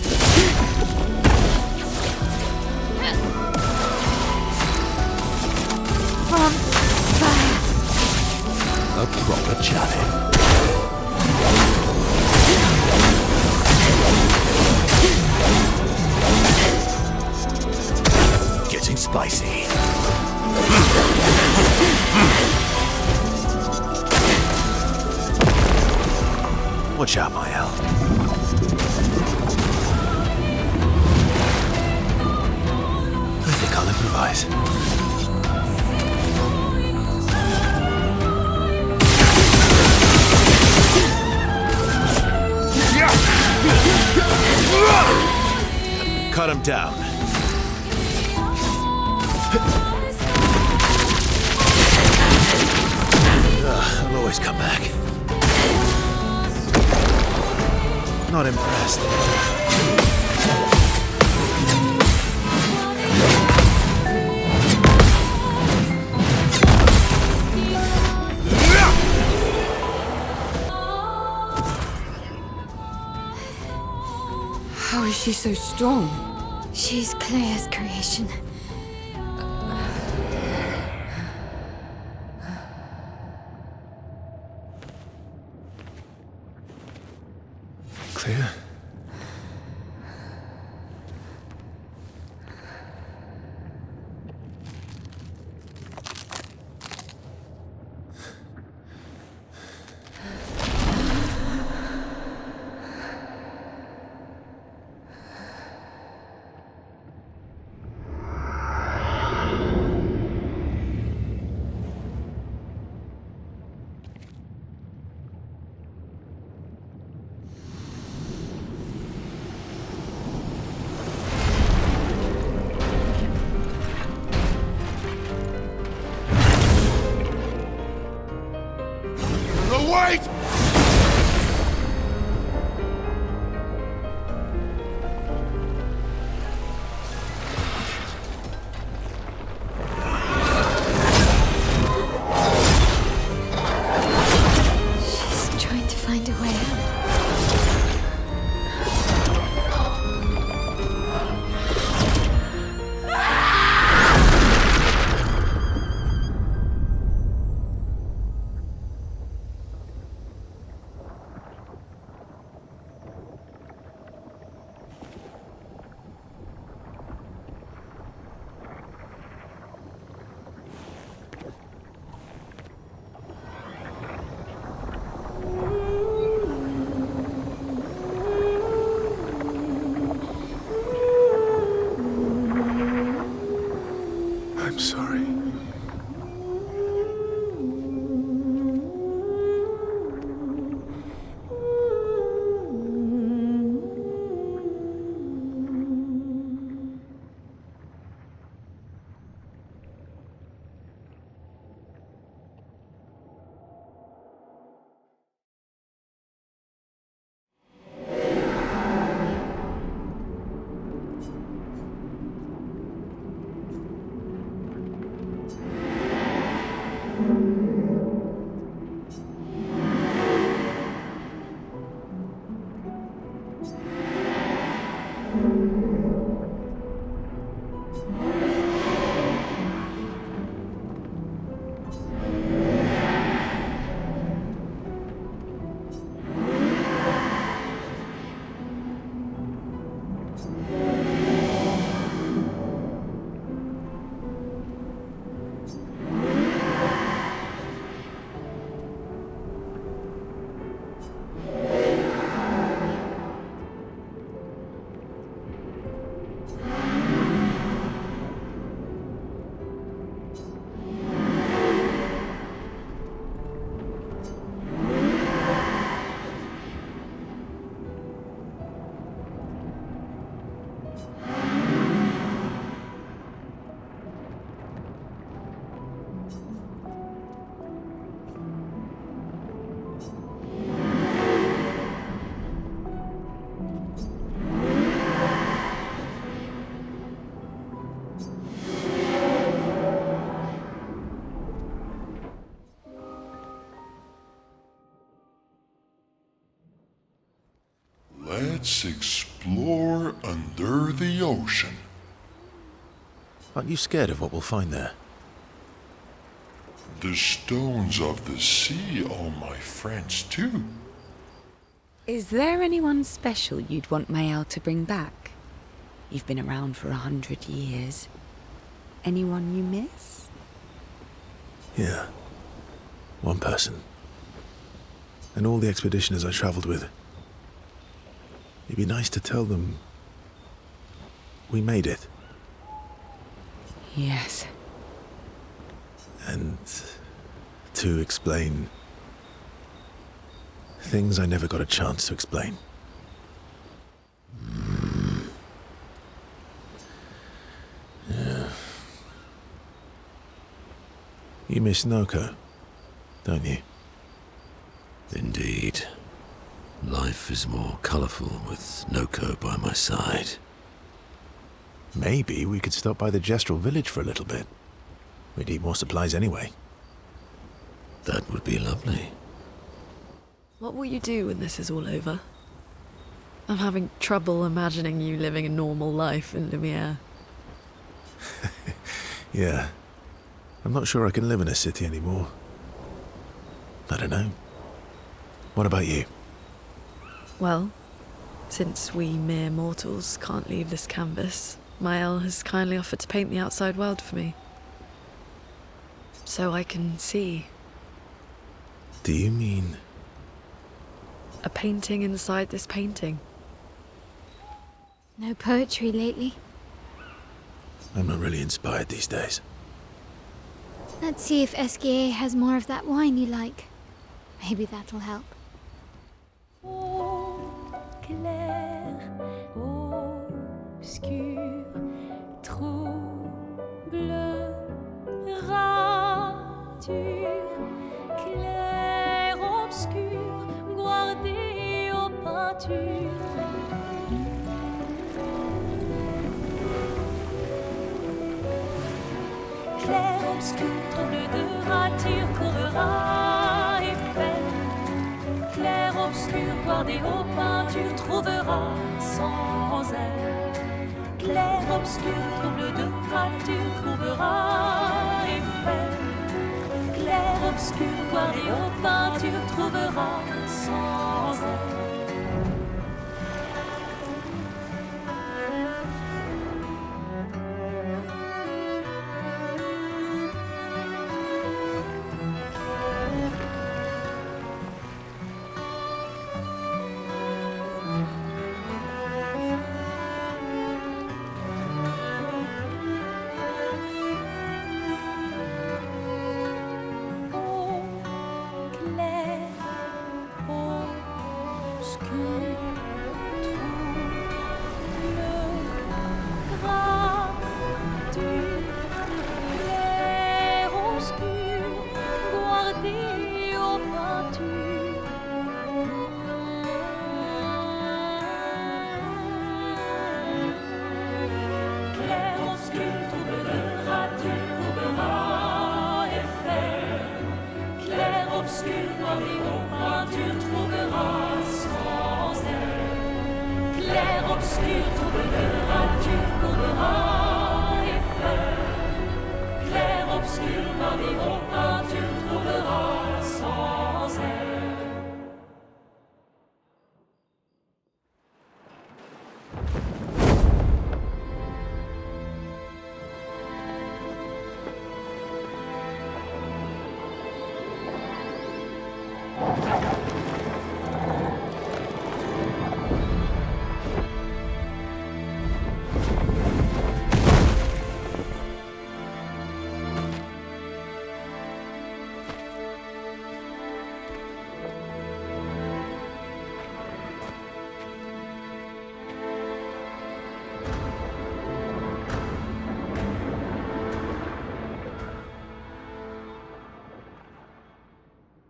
D: On fire!
L: A proper challenge. Getting spicy. Watch out, Maelle. I think I'll improvise. Cut him down. I'll always come back. Not impressed.
V: How is she so strong?
B: She's Claire's creation.
A: Clea?
W: Let's explore under the ocean.
A: Aren't you scared of what we'll find there?
W: The stones of the sea are my friends too.
V: Is there anyone special you'd want Maelle to bring back? You've been around for 100 years. Anyone you miss?
A: Yeah. One person. And all the expeditioners I travelled with. It'd be nice to tell them we made it.
V: Yes.
A: And to explain things I never got a chance to explain. Yeah. You miss Noco, don't you?
L: Indeed. Life is more colourful with Noco by my side.
A: Maybe we could stop by the Gestral Village for a little bit. We'd need more supplies anyway.
L: That would be lovely.
U: What will you do when this is all over? I'm having trouble imagining you living a normal life in Lumiere.
A: Yeah. I'm not sure I can live in a city anymore. I don't know. What about you?
U: Well, since we mere mortals can't leave this canvas, Maelle has kindly offered to paint the outside world for me. So I can see.
A: Do you mean...
U: a painting inside this painting?
B: No poetry lately.
A: I'm not really inspired these days.
B: Let's see if Esquies has more of that wine you like. Maybe that'll help.
I: Clair, obscur, trouble, rature, clair, obscur, guardé aux peintures. Clair, obscur, trouble de rature, courera et fait. Clair, obscur, guardé aux peintures, trouvera sans elle. Clair, obscur, trouble de rature, trouvera et fait. Clair, obscur, guardé aux peintures, trouvera sans elle.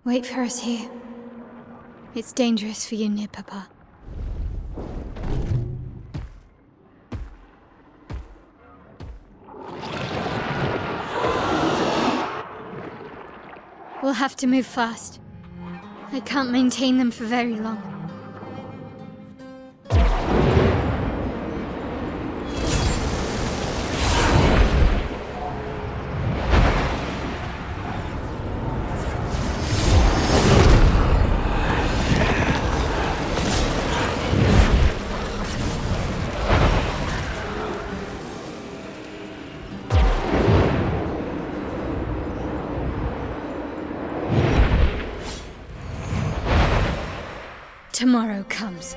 B: Wait for us here. It's dangerous for you near Papa. We'll have to move fast. I can't maintain them for very long. comes.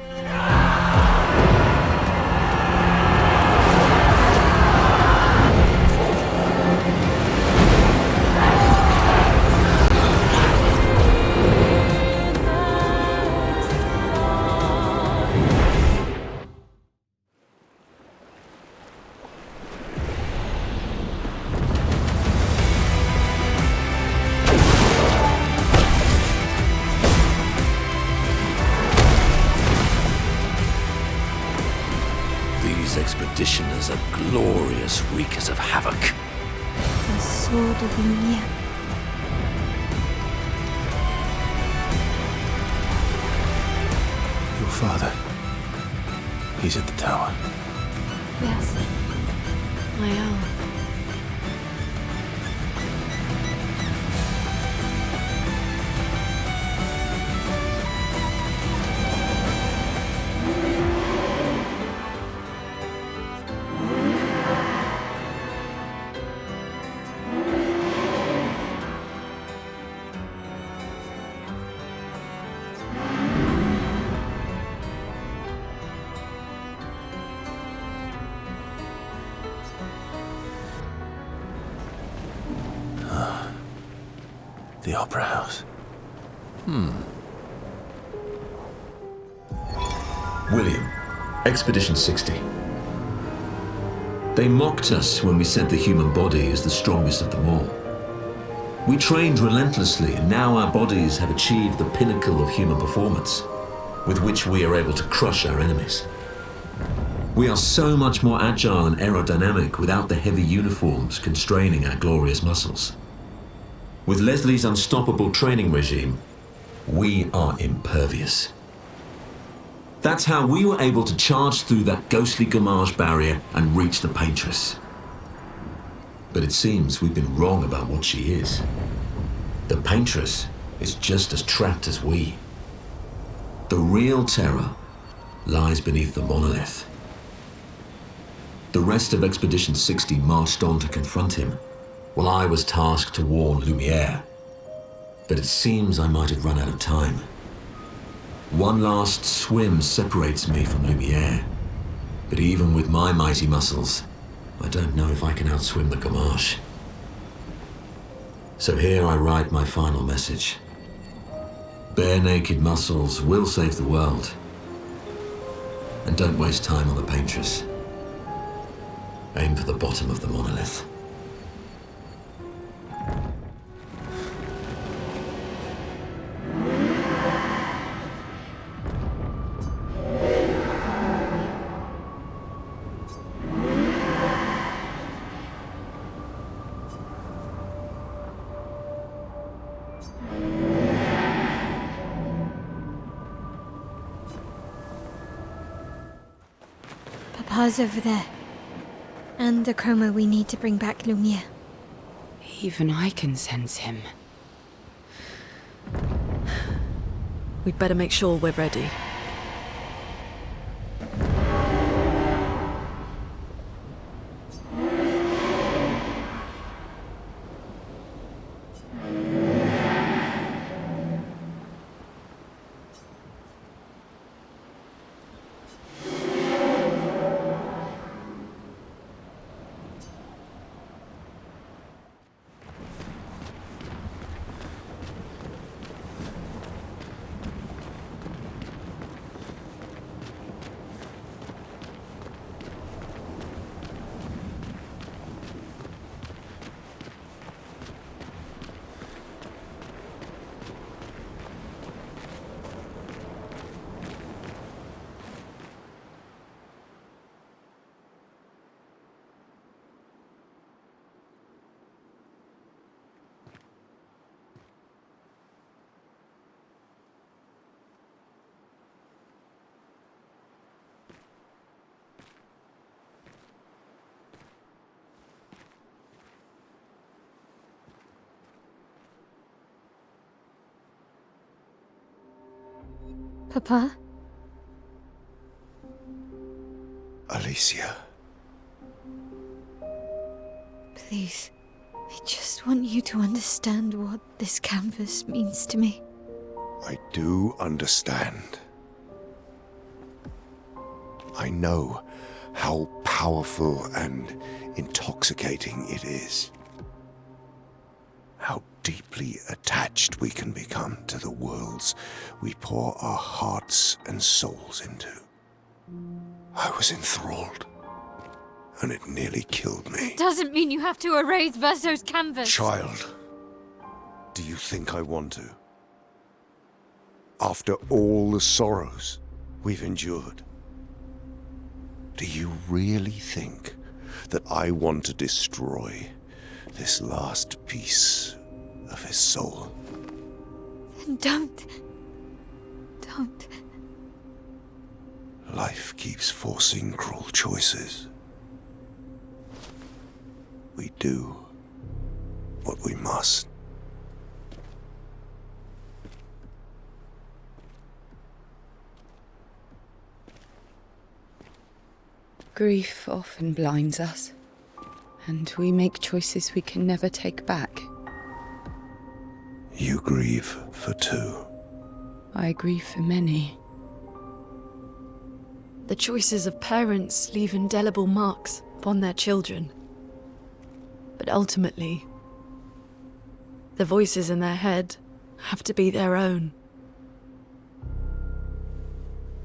L: Expeditioners are glorious wreakers of havoc.
B: The sword of Lumiere.
A: Your father. He's at the tower.
B: Yes.
U: Maelle.
A: The Opera House.
L: William, Expedition 60. They mocked us when we said the human body is the strongest of them all. We trained relentlessly, and now our bodies have achieved the pinnacle of human performance, with which we are able to crush our enemies. We are so much more agile and aerodynamic without the heavy uniforms constraining our glorious muscles. With Leslie's unstoppable training regime, we are impervious. That's how we were able to charge through that ghostly Gommage barrier and reach the Paintress. But it seems we've been wrong about what she is. The Paintress is just as trapped as we. The real terror lies beneath the Monolith. The rest of Expedition 60 marched on to confront him, while I was tasked to warn Lumiere. But it seems I might have run out of time. One last swim separates me from Lumiere, but even with my mighty muscles, I don't know if I can outswim the Gommage. So here I write my final message. Bare naked muscles will save the world. And don't waste time on the Paintress. Aim for the bottom of the Monolith.
B: Papa's over there. And the chroma we need to bring back Lumiere.
G: Even I can sense him.
U: We'd better make sure we're ready.
B: Papa?
F: Alicia.
B: Please, I just want you to understand what this canvas means to me.
F: I do understand. I know how powerful and intoxicating it is. How deeply attached we can become to the worlds we pour our hearts and souls into. I was enthralled, and it nearly killed me.
B: Doesn't mean you have to erase Verso's canvas.
F: Child, do you think I want to? After all the sorrows we've endured, do you really think that I want to destroy this last piece of his soul?
B: Don't.
F: Life keeps forcing cruel choices. We do what we must.
V: Grief often blinds us, and we make choices we can never take back.
F: You grieve for two.
V: I grieve for many.
Q: The choices of parents leave indelible marks upon their children. But ultimately, the voices in their head have to be their own.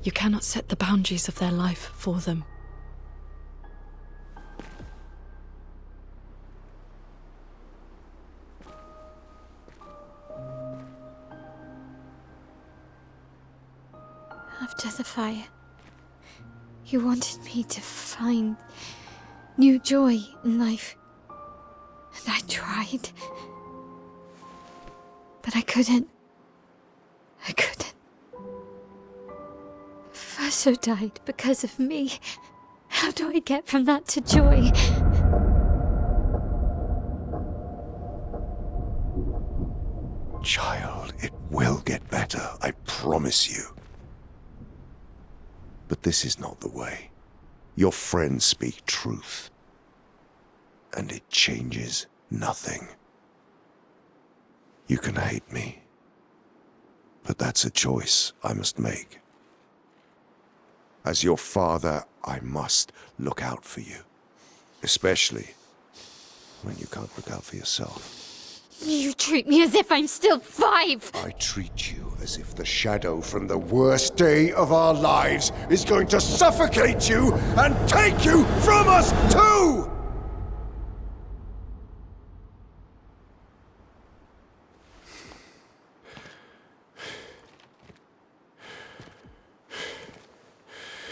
Q: You cannot set the boundaries of their life for them.
B: After the fire, you wanted me to find new joy in life. And I tried. But I couldn't. Verso died because of me. How do I get from that to joy?
F: Child, it will get better, I promise you. But this is not the way. Your friends speak truth. And it changes nothing. You can hate me. But that's a choice I must make. As your father, I must look out for you. Especially when you can't look out for yourself.
B: You treat me as if I'm still 5!
F: I treat you as if the shadow from the worst day of our lives is going to suffocate you and take you from us too!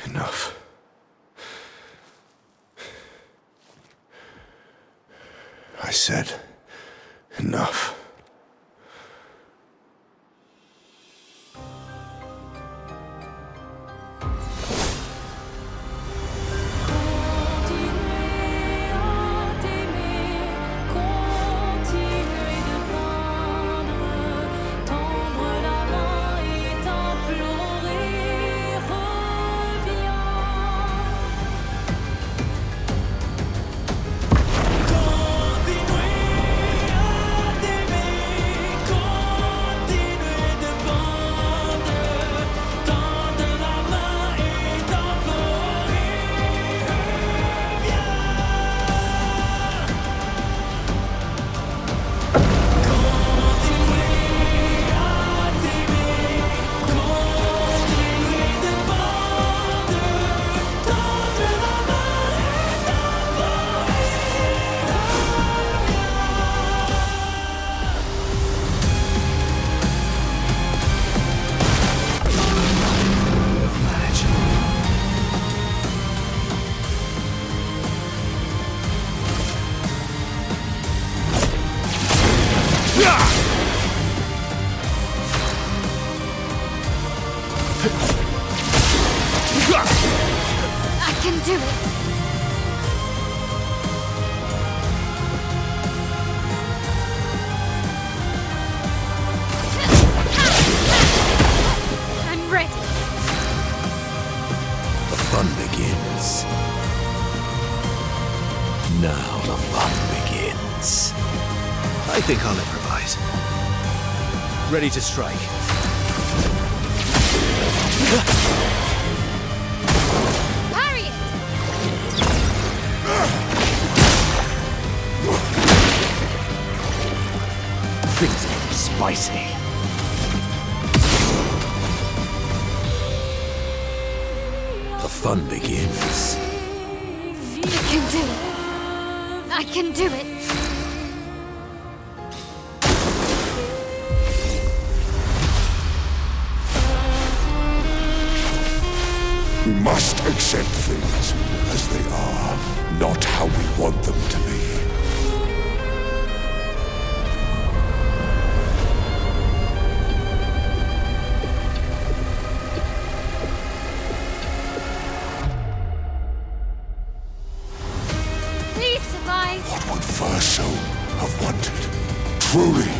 F: Enough. I said enough.
B: I can do it! I'm ready!
L: The fun begins. Now the fun begins.
A: I think I'll improvise. Ready to strike.
L: spicy. The fun begins.
B: I can do it. I can do it.
F: We must accept things as they are, not how we want them to be.
B: Please survive.
F: What would Verso have wanted? Truly.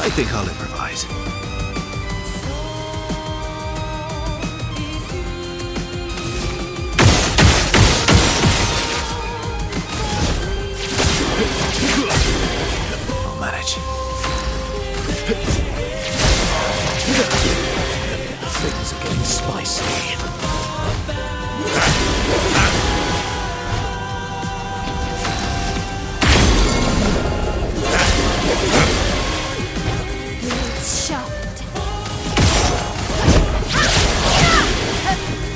A: I think I'll improvise. I'll manage.
L: Things are getting spicy.
B: Blades sharpened.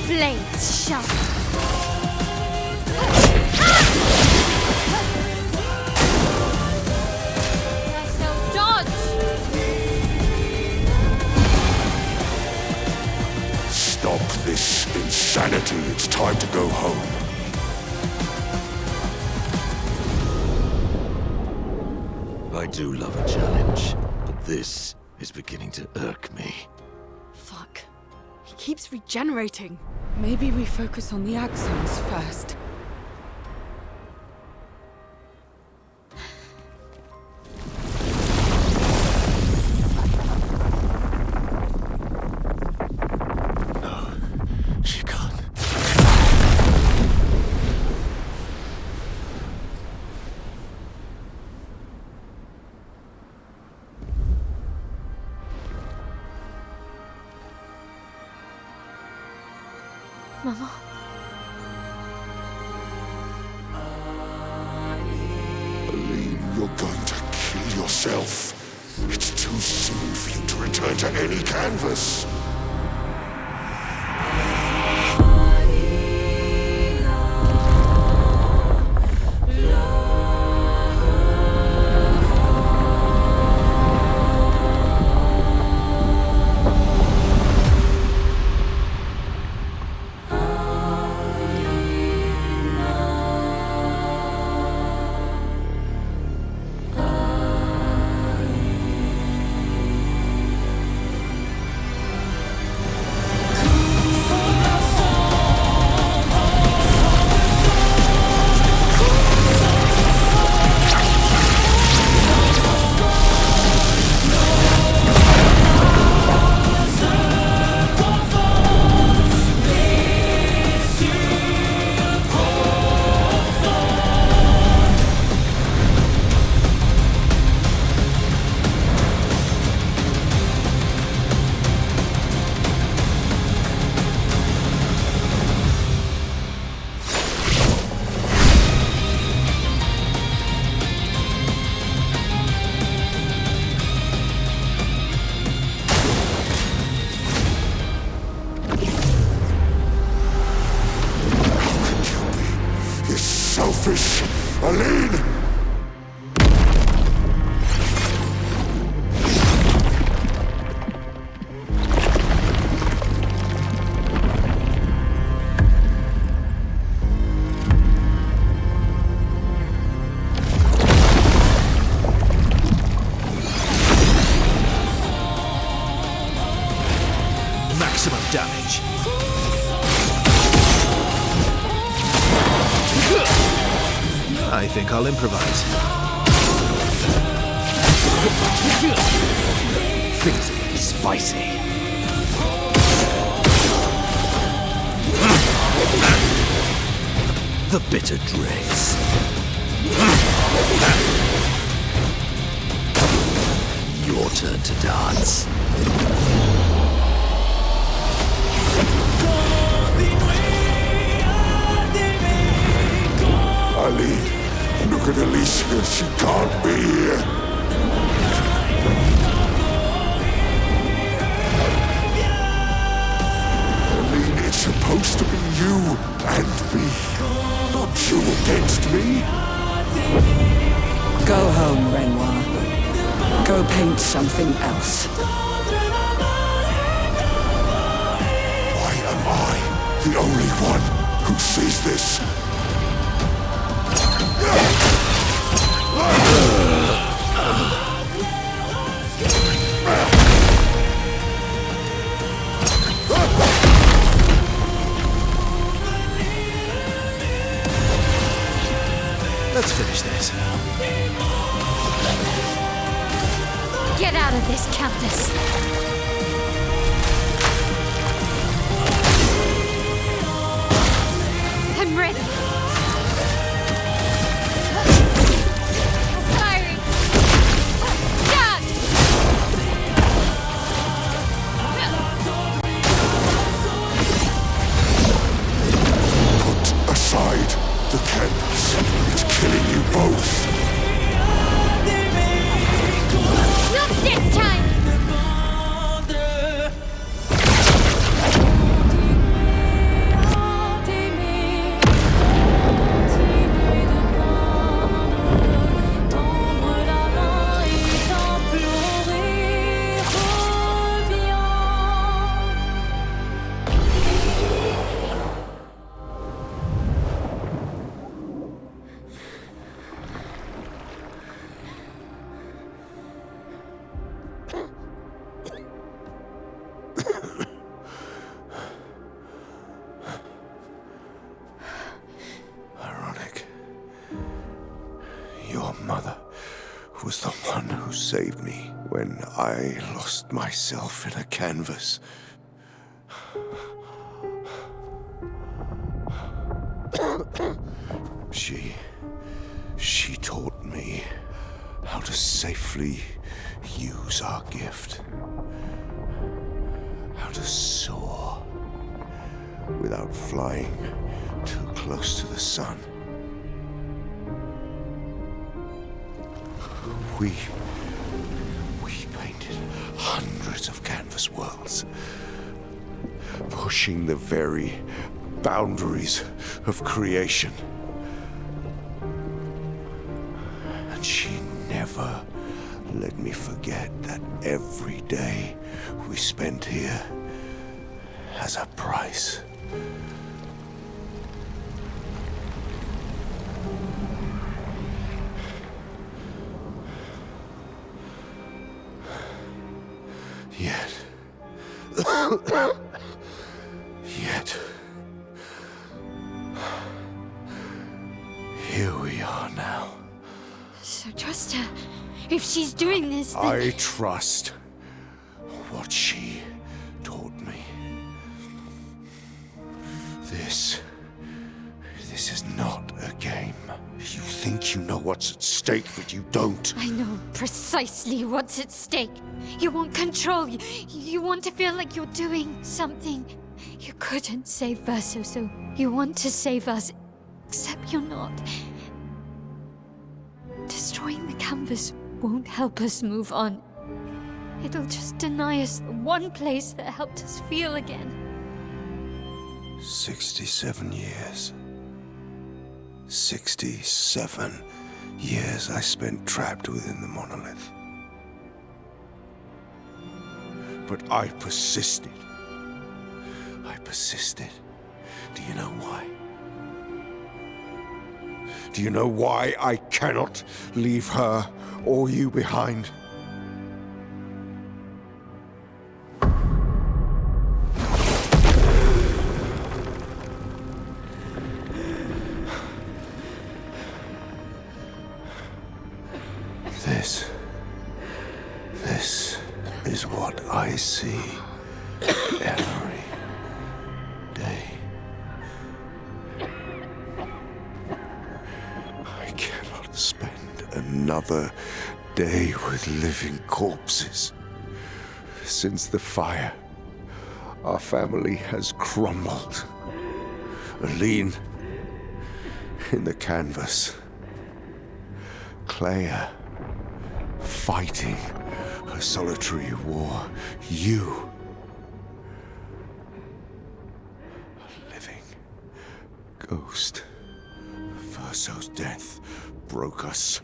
B: Blades sharpened.
F: Stop this insanity. It's time to go home.
L: I do love a challenge, but this is beginning to irk me.
Q: Fuck. He keeps regenerating.
G: Maybe we focus on the axons first.
A: She can't.
B: Mama.
F: Aline, you're going to kill yourself. It's too soon for you to return to any canvas. Selfish, Aline!
A: Maximum damage. I think I'll improvise.
L: Things are getting spicy. The bitter dregs. Your turn to dance.
F: Aline, look at Alicia. She can't be here. you against me?
G: Go home, Renoir. Go paint something else.
F: Why am I the only one who sees this?
A: Let's finish this.
B: Get out of this canvas. I'm ready. Firing. Stop!
F: Put aside the canvas. It's killing you both.
B: Not this time!
F: Your mother was the one who saved me when I lost myself in a canvas. She taught me how to safely use our gift. How to soar without flying too close to the sun. We painted hundreds of canvas worlds, pushing the very boundaries of creation. And she never let me forget that every day we spent here has a price. Yet, here we are now.
B: So trust her. If she's doing this, then...
F: I trust what she taught me. This is not a game. You think you know what's at stake, but you don't.
B: I know precisely what's at stake. You want control. You want to feel like you're doing something. You couldn't save Verso, so you want to save us. Except you're not. Destroying the canvas won't help us move on. It'll just deny us the one place that helped us feel again.
F: 67 years. 67 years I spent trapped within the Monolith. But I persisted. Do you know why? Do you know why I cannot leave her or you behind? This is what I see every day. I cannot spend another day with living corpses. Since the fire, our family has crumbled. Aline in the canvas. Clea fighting her solitary war. You, a living ghost Verso's death broke us.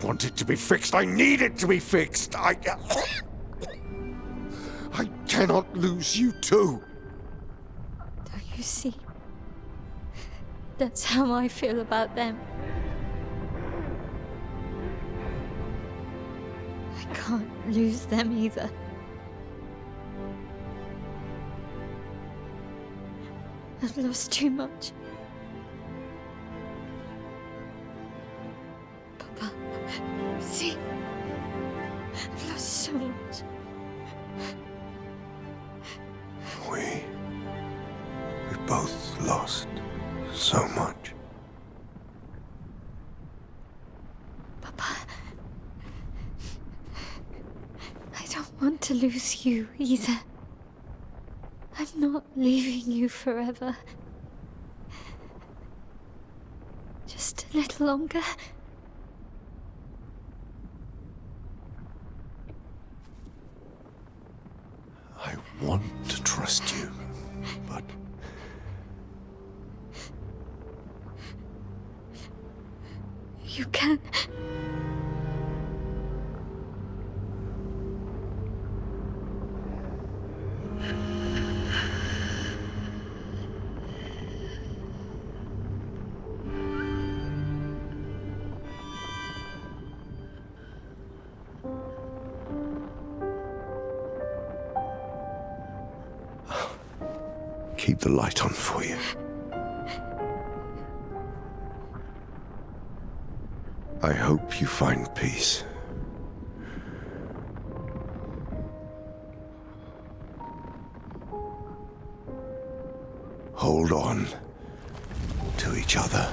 F: Want it to be fixed. I need it to be fixed. I cannot lose you too.
B: Don't you see? That's how I feel about them. I can't lose them either. I've lost too much. Papa, see? I've lost so much.
F: We both lost so much.
B: Papa, I don't want to lose you either. I'm not leaving you forever. Just a little longer.
F: I want to trust you, but...
B: You can.
F: Keep the light on for you. I hope you find peace. Hold on to each other.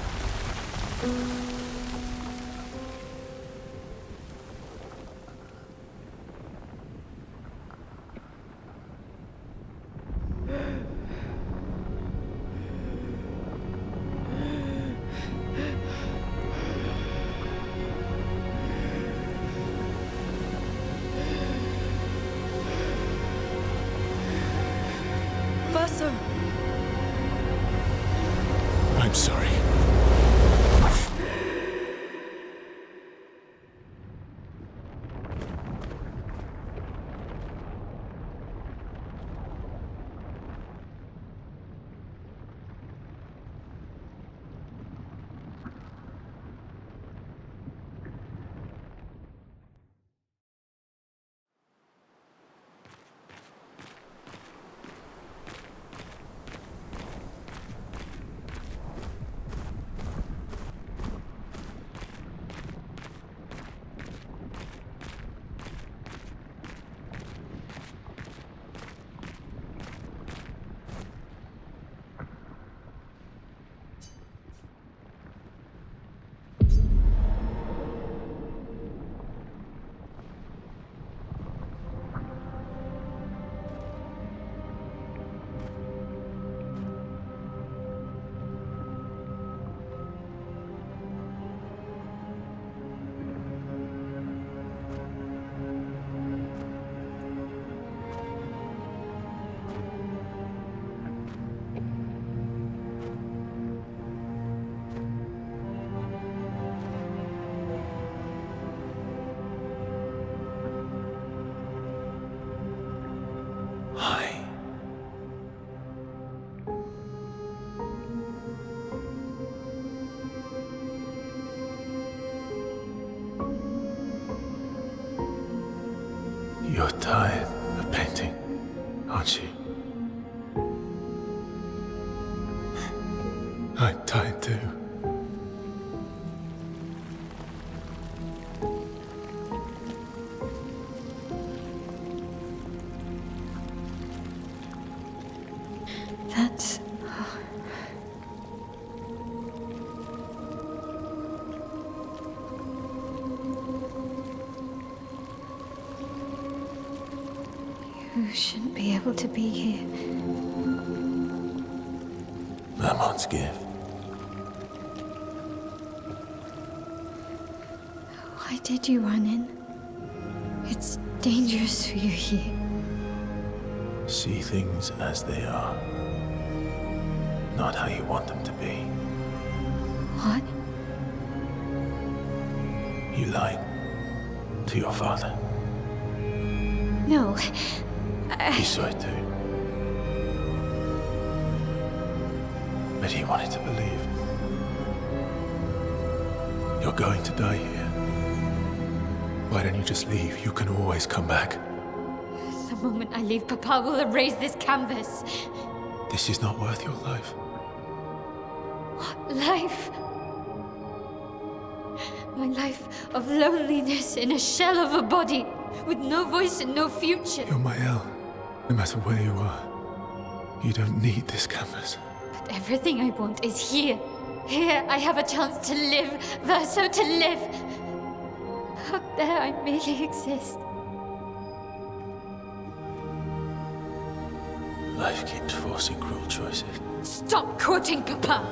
Q: Verso!
A: I'm sorry. You're tired of painting, aren't you? I'm tired too.
B: That's... You shouldn't be able to be here.
A: Mamon's gift.
B: Why did you run in? It's dangerous for you here.
A: See things as they are, not how you want them to be.
B: What?
A: You lied to your father.
B: No.
A: He saw it too. But he wanted to believe. You're going to die here. Why don't you just leave? You can always come back.
B: The moment I leave, Papa will erase this canvas.
A: This is not worth your life.
B: What life? My life of loneliness in a shell of a body, with no voice and no future.
A: You're Maelle. No matter where you are, you don't need this canvas.
B: But everything I want is here. Here I have a chance to live, Verso, to live. Out there I merely exist.
A: Life keeps forcing cruel choices.
B: Stop quoting Papa!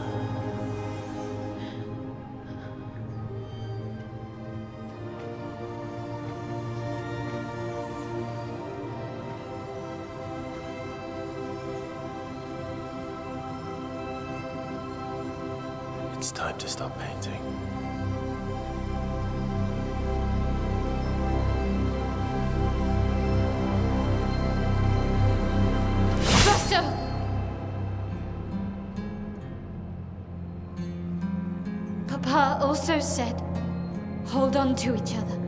A: It's time to stop painting.
B: Verso! Papa also said, hold on to each other.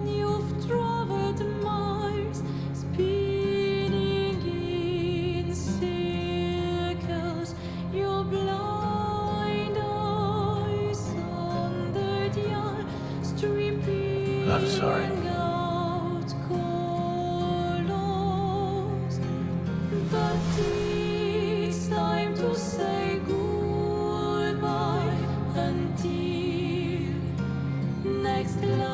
I: You've traveled miles, spinning in circles. Your blind eyes on the dial, stripping
A: I'm sorry.
I: out colors. But it's time to say goodbye until next life.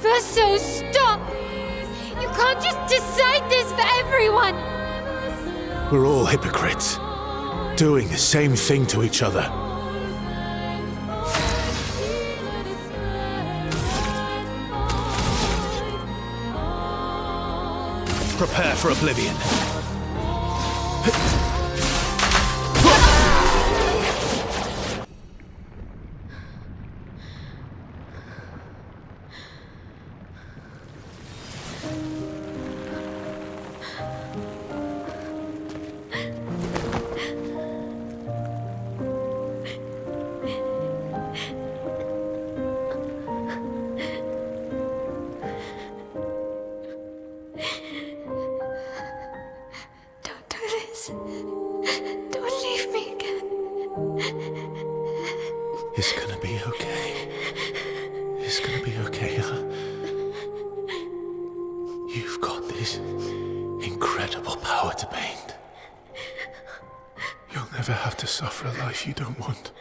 B: Verso, stop! You can't just decide this for everyone!
A: We're all hypocrites, doing the same thing to each other. Prepare for oblivion.
B: Don't do this. Don't leave me again.
A: It's gonna be okay. It's gonna be okay, huh? You've got this incredible power to paint. You'll never have to suffer a life you don't want.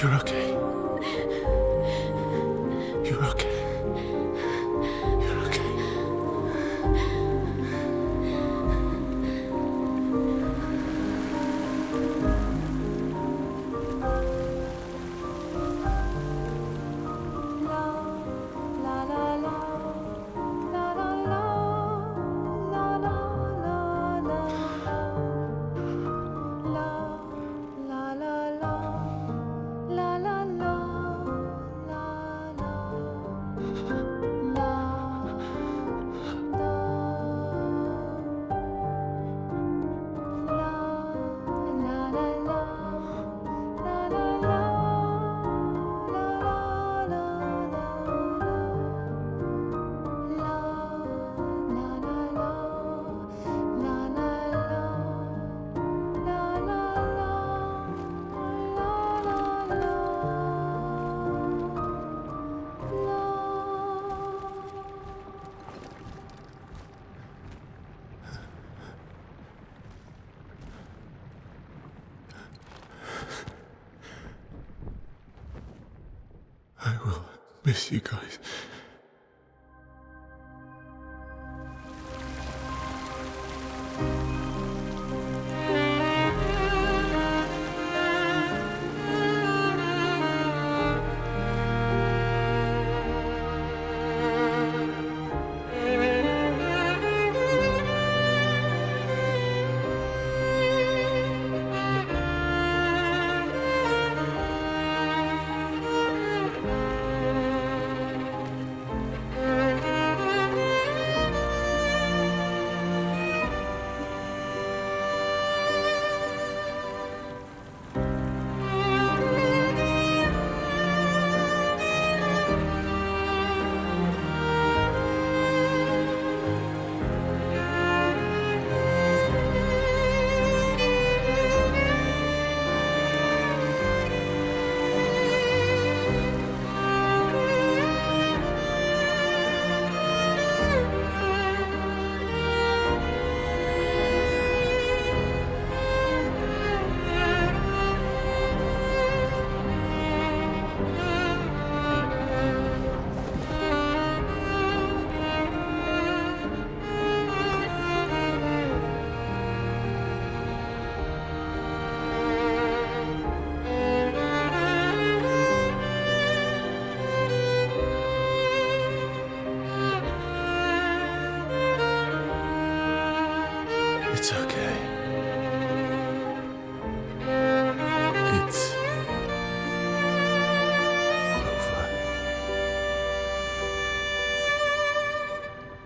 A: You're okay. You're okay. You're okay.
I: La la
A: miss you guys. It's okay. It's over.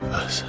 A: Verso.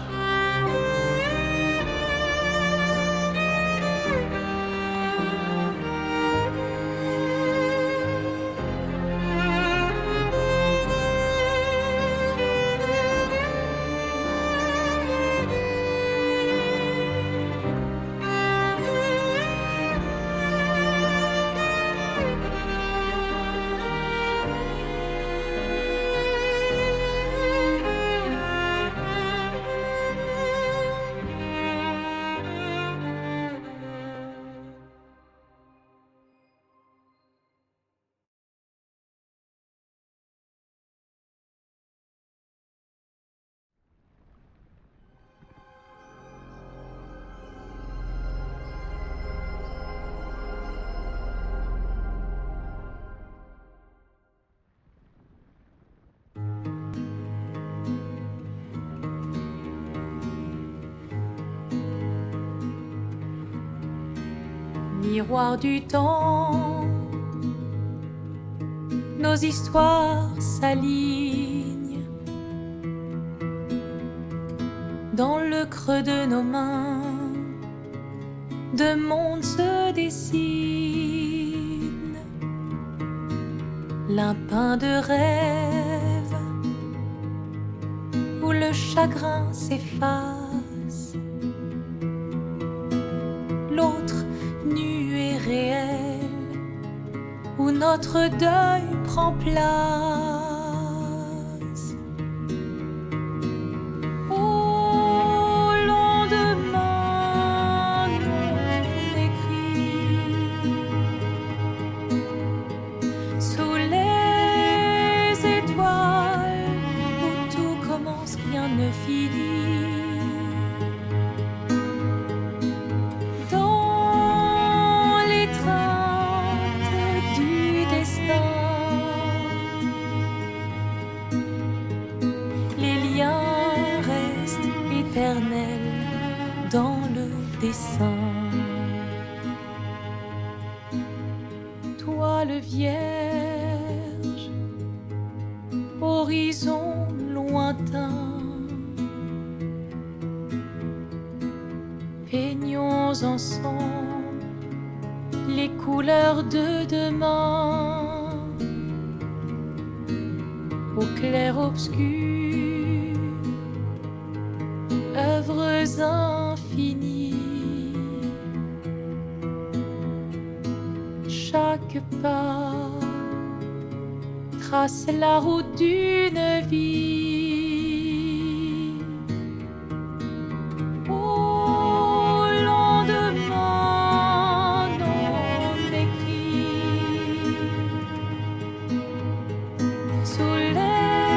I: Miroir du temps, nos histoires s'alignent. Dans le creux de nos mains, deux mondes se dessinent. L'un peint de rêve, où le chagrin s'efface. L'autre nu et réel, où notre deuil prend place. Au lendemain non écrit, sous les étoiles, où tout commence, rien ne finit. Dans le dessin, toile vierge, horizon lointain, peignons ensemble les couleurs de demain, au clair obscur. Œuvres infinies, chaque pas trace la route d'une vie. Au lendemain non écrit, sous les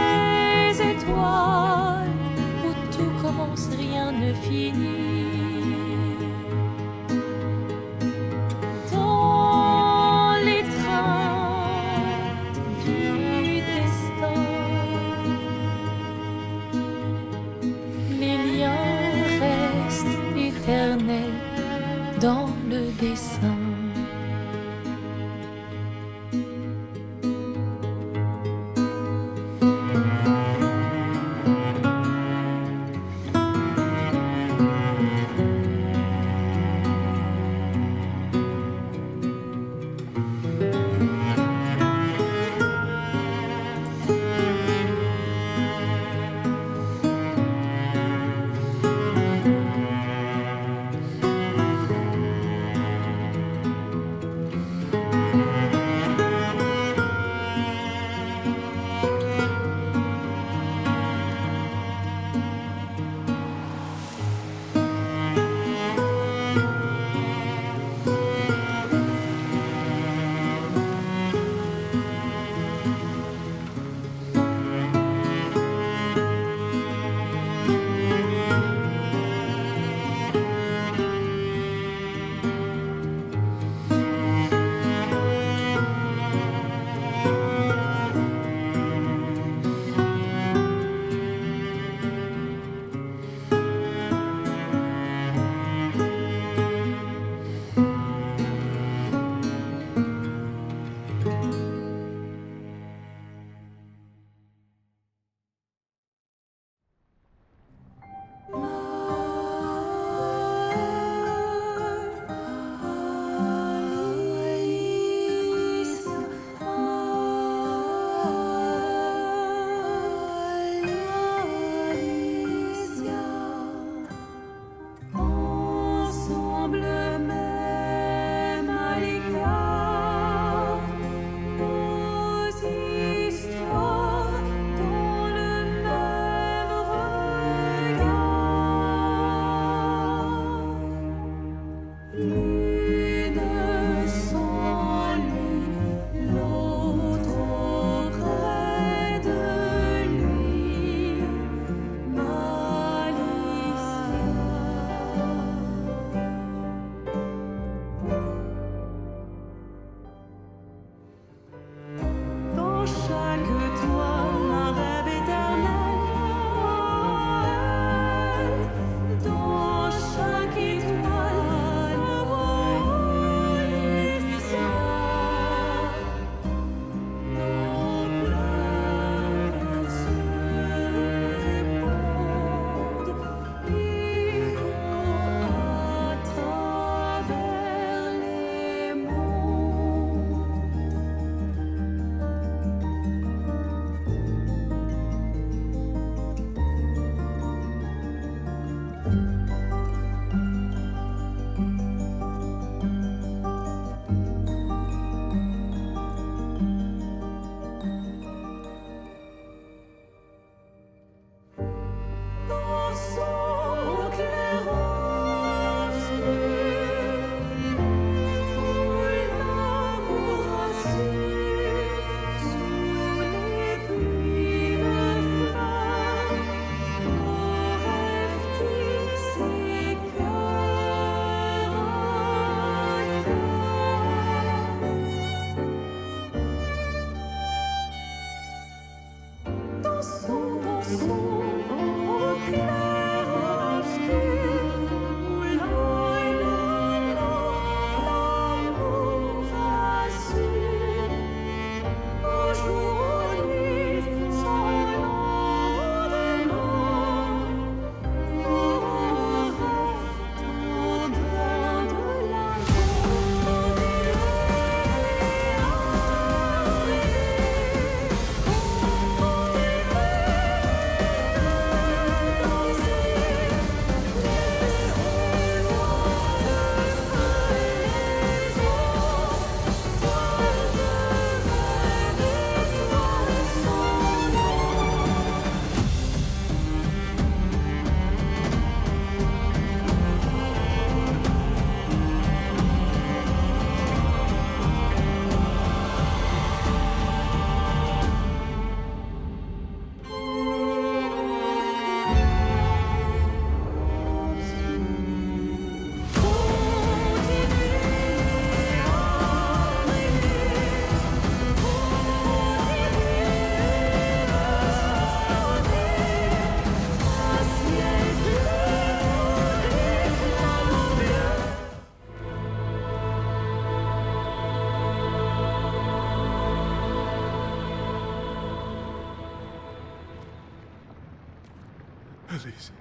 A: Alicia,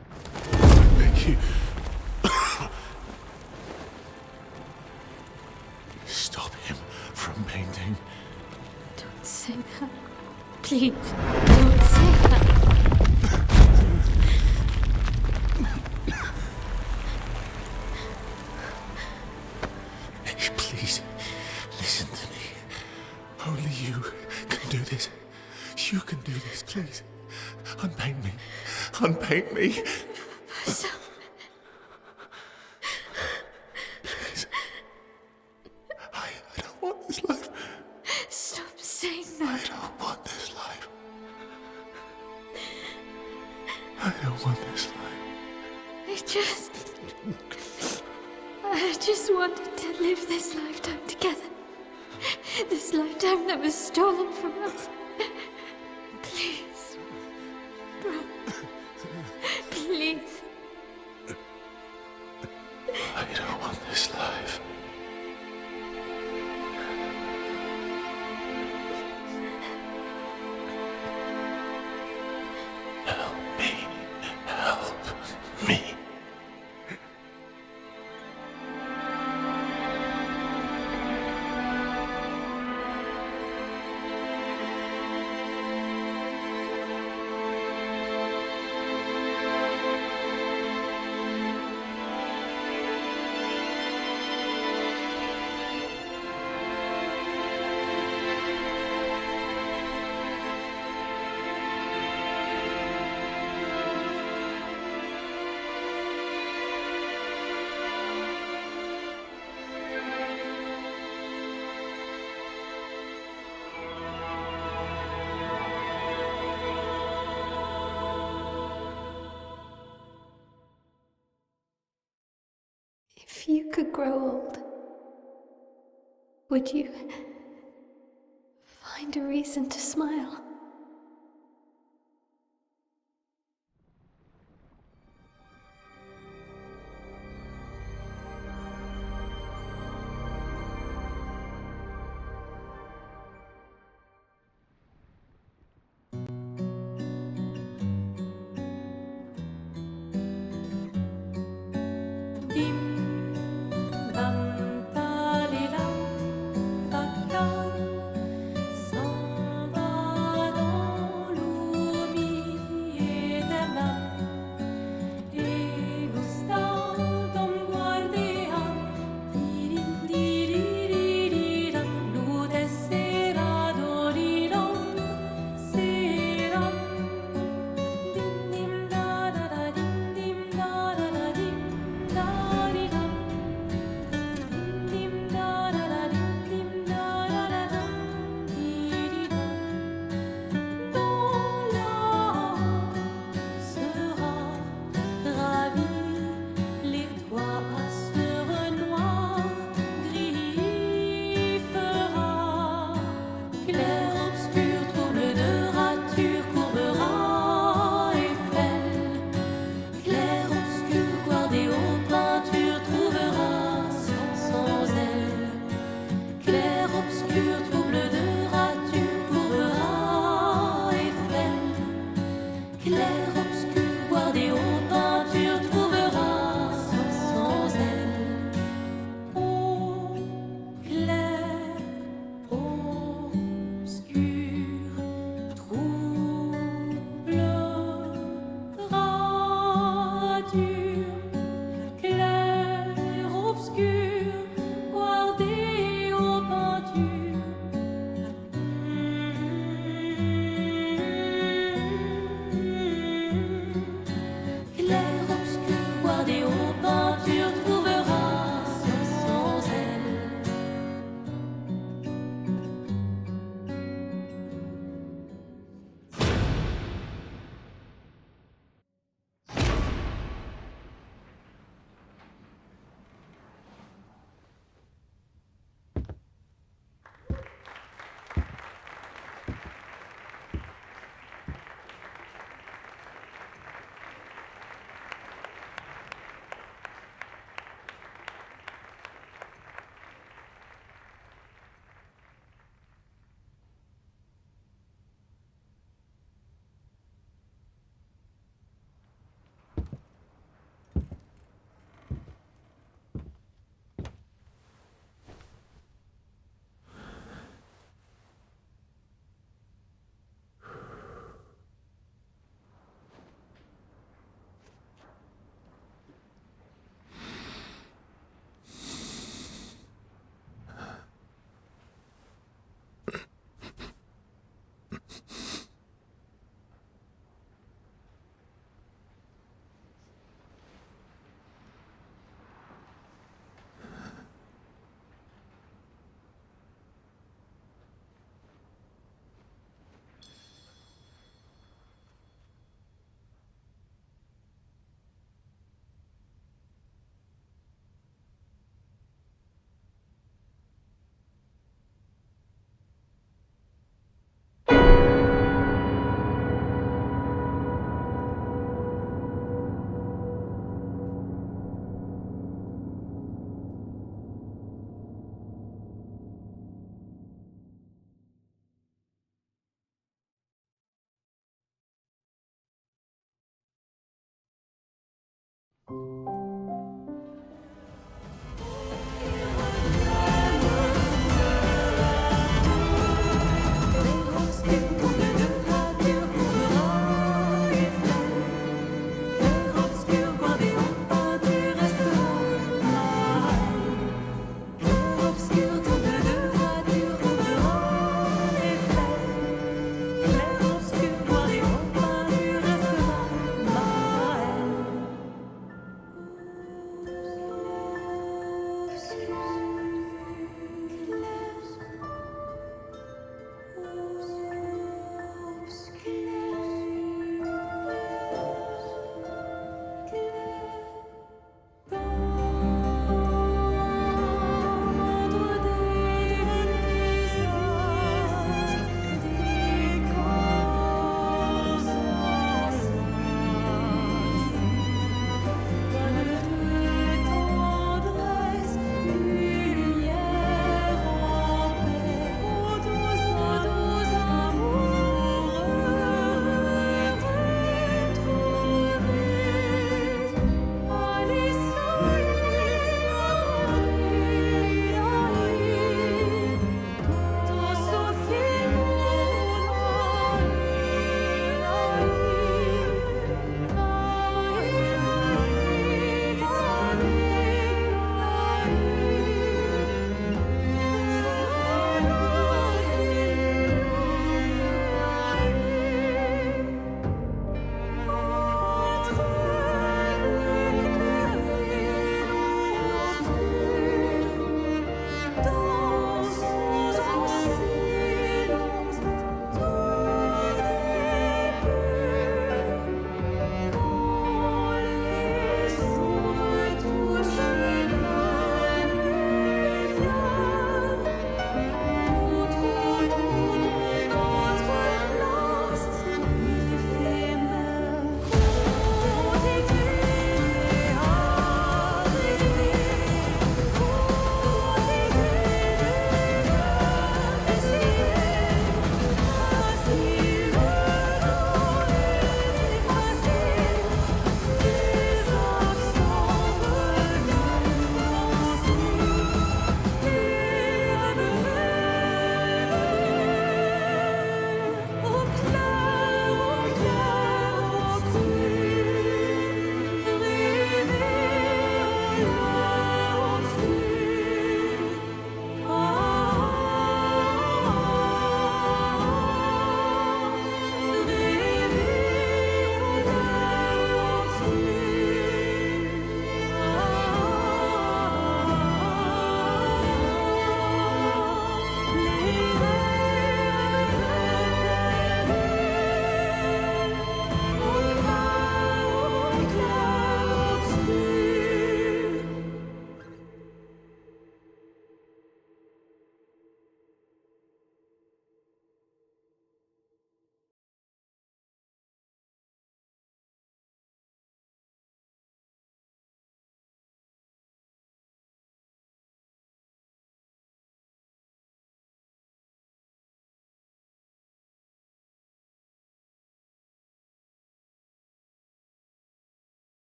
A: thank you. Stop him from painting.
B: Don't say that. Please, don't say that.
A: Hey, please, listen to me. Only you can do this. You can do this, please. Unpaint me. Unpaint me.
B: Verso.
A: Please. I don't want this life.
B: Stop saying that.
A: I don't want this life. I don't want this life.
B: I just wanted to live this lifetime together. This lifetime that was stolen from us. Please. Bro. Please.
A: I don't want this life. Help me. Help me.
B: If you could grow old, would you find a reason to smile?
I: Clair obscur, guardé aux peintures, trouvera sans elle. Ô clair obscur, troublera dur. Clair obscur, guardé aux peintures.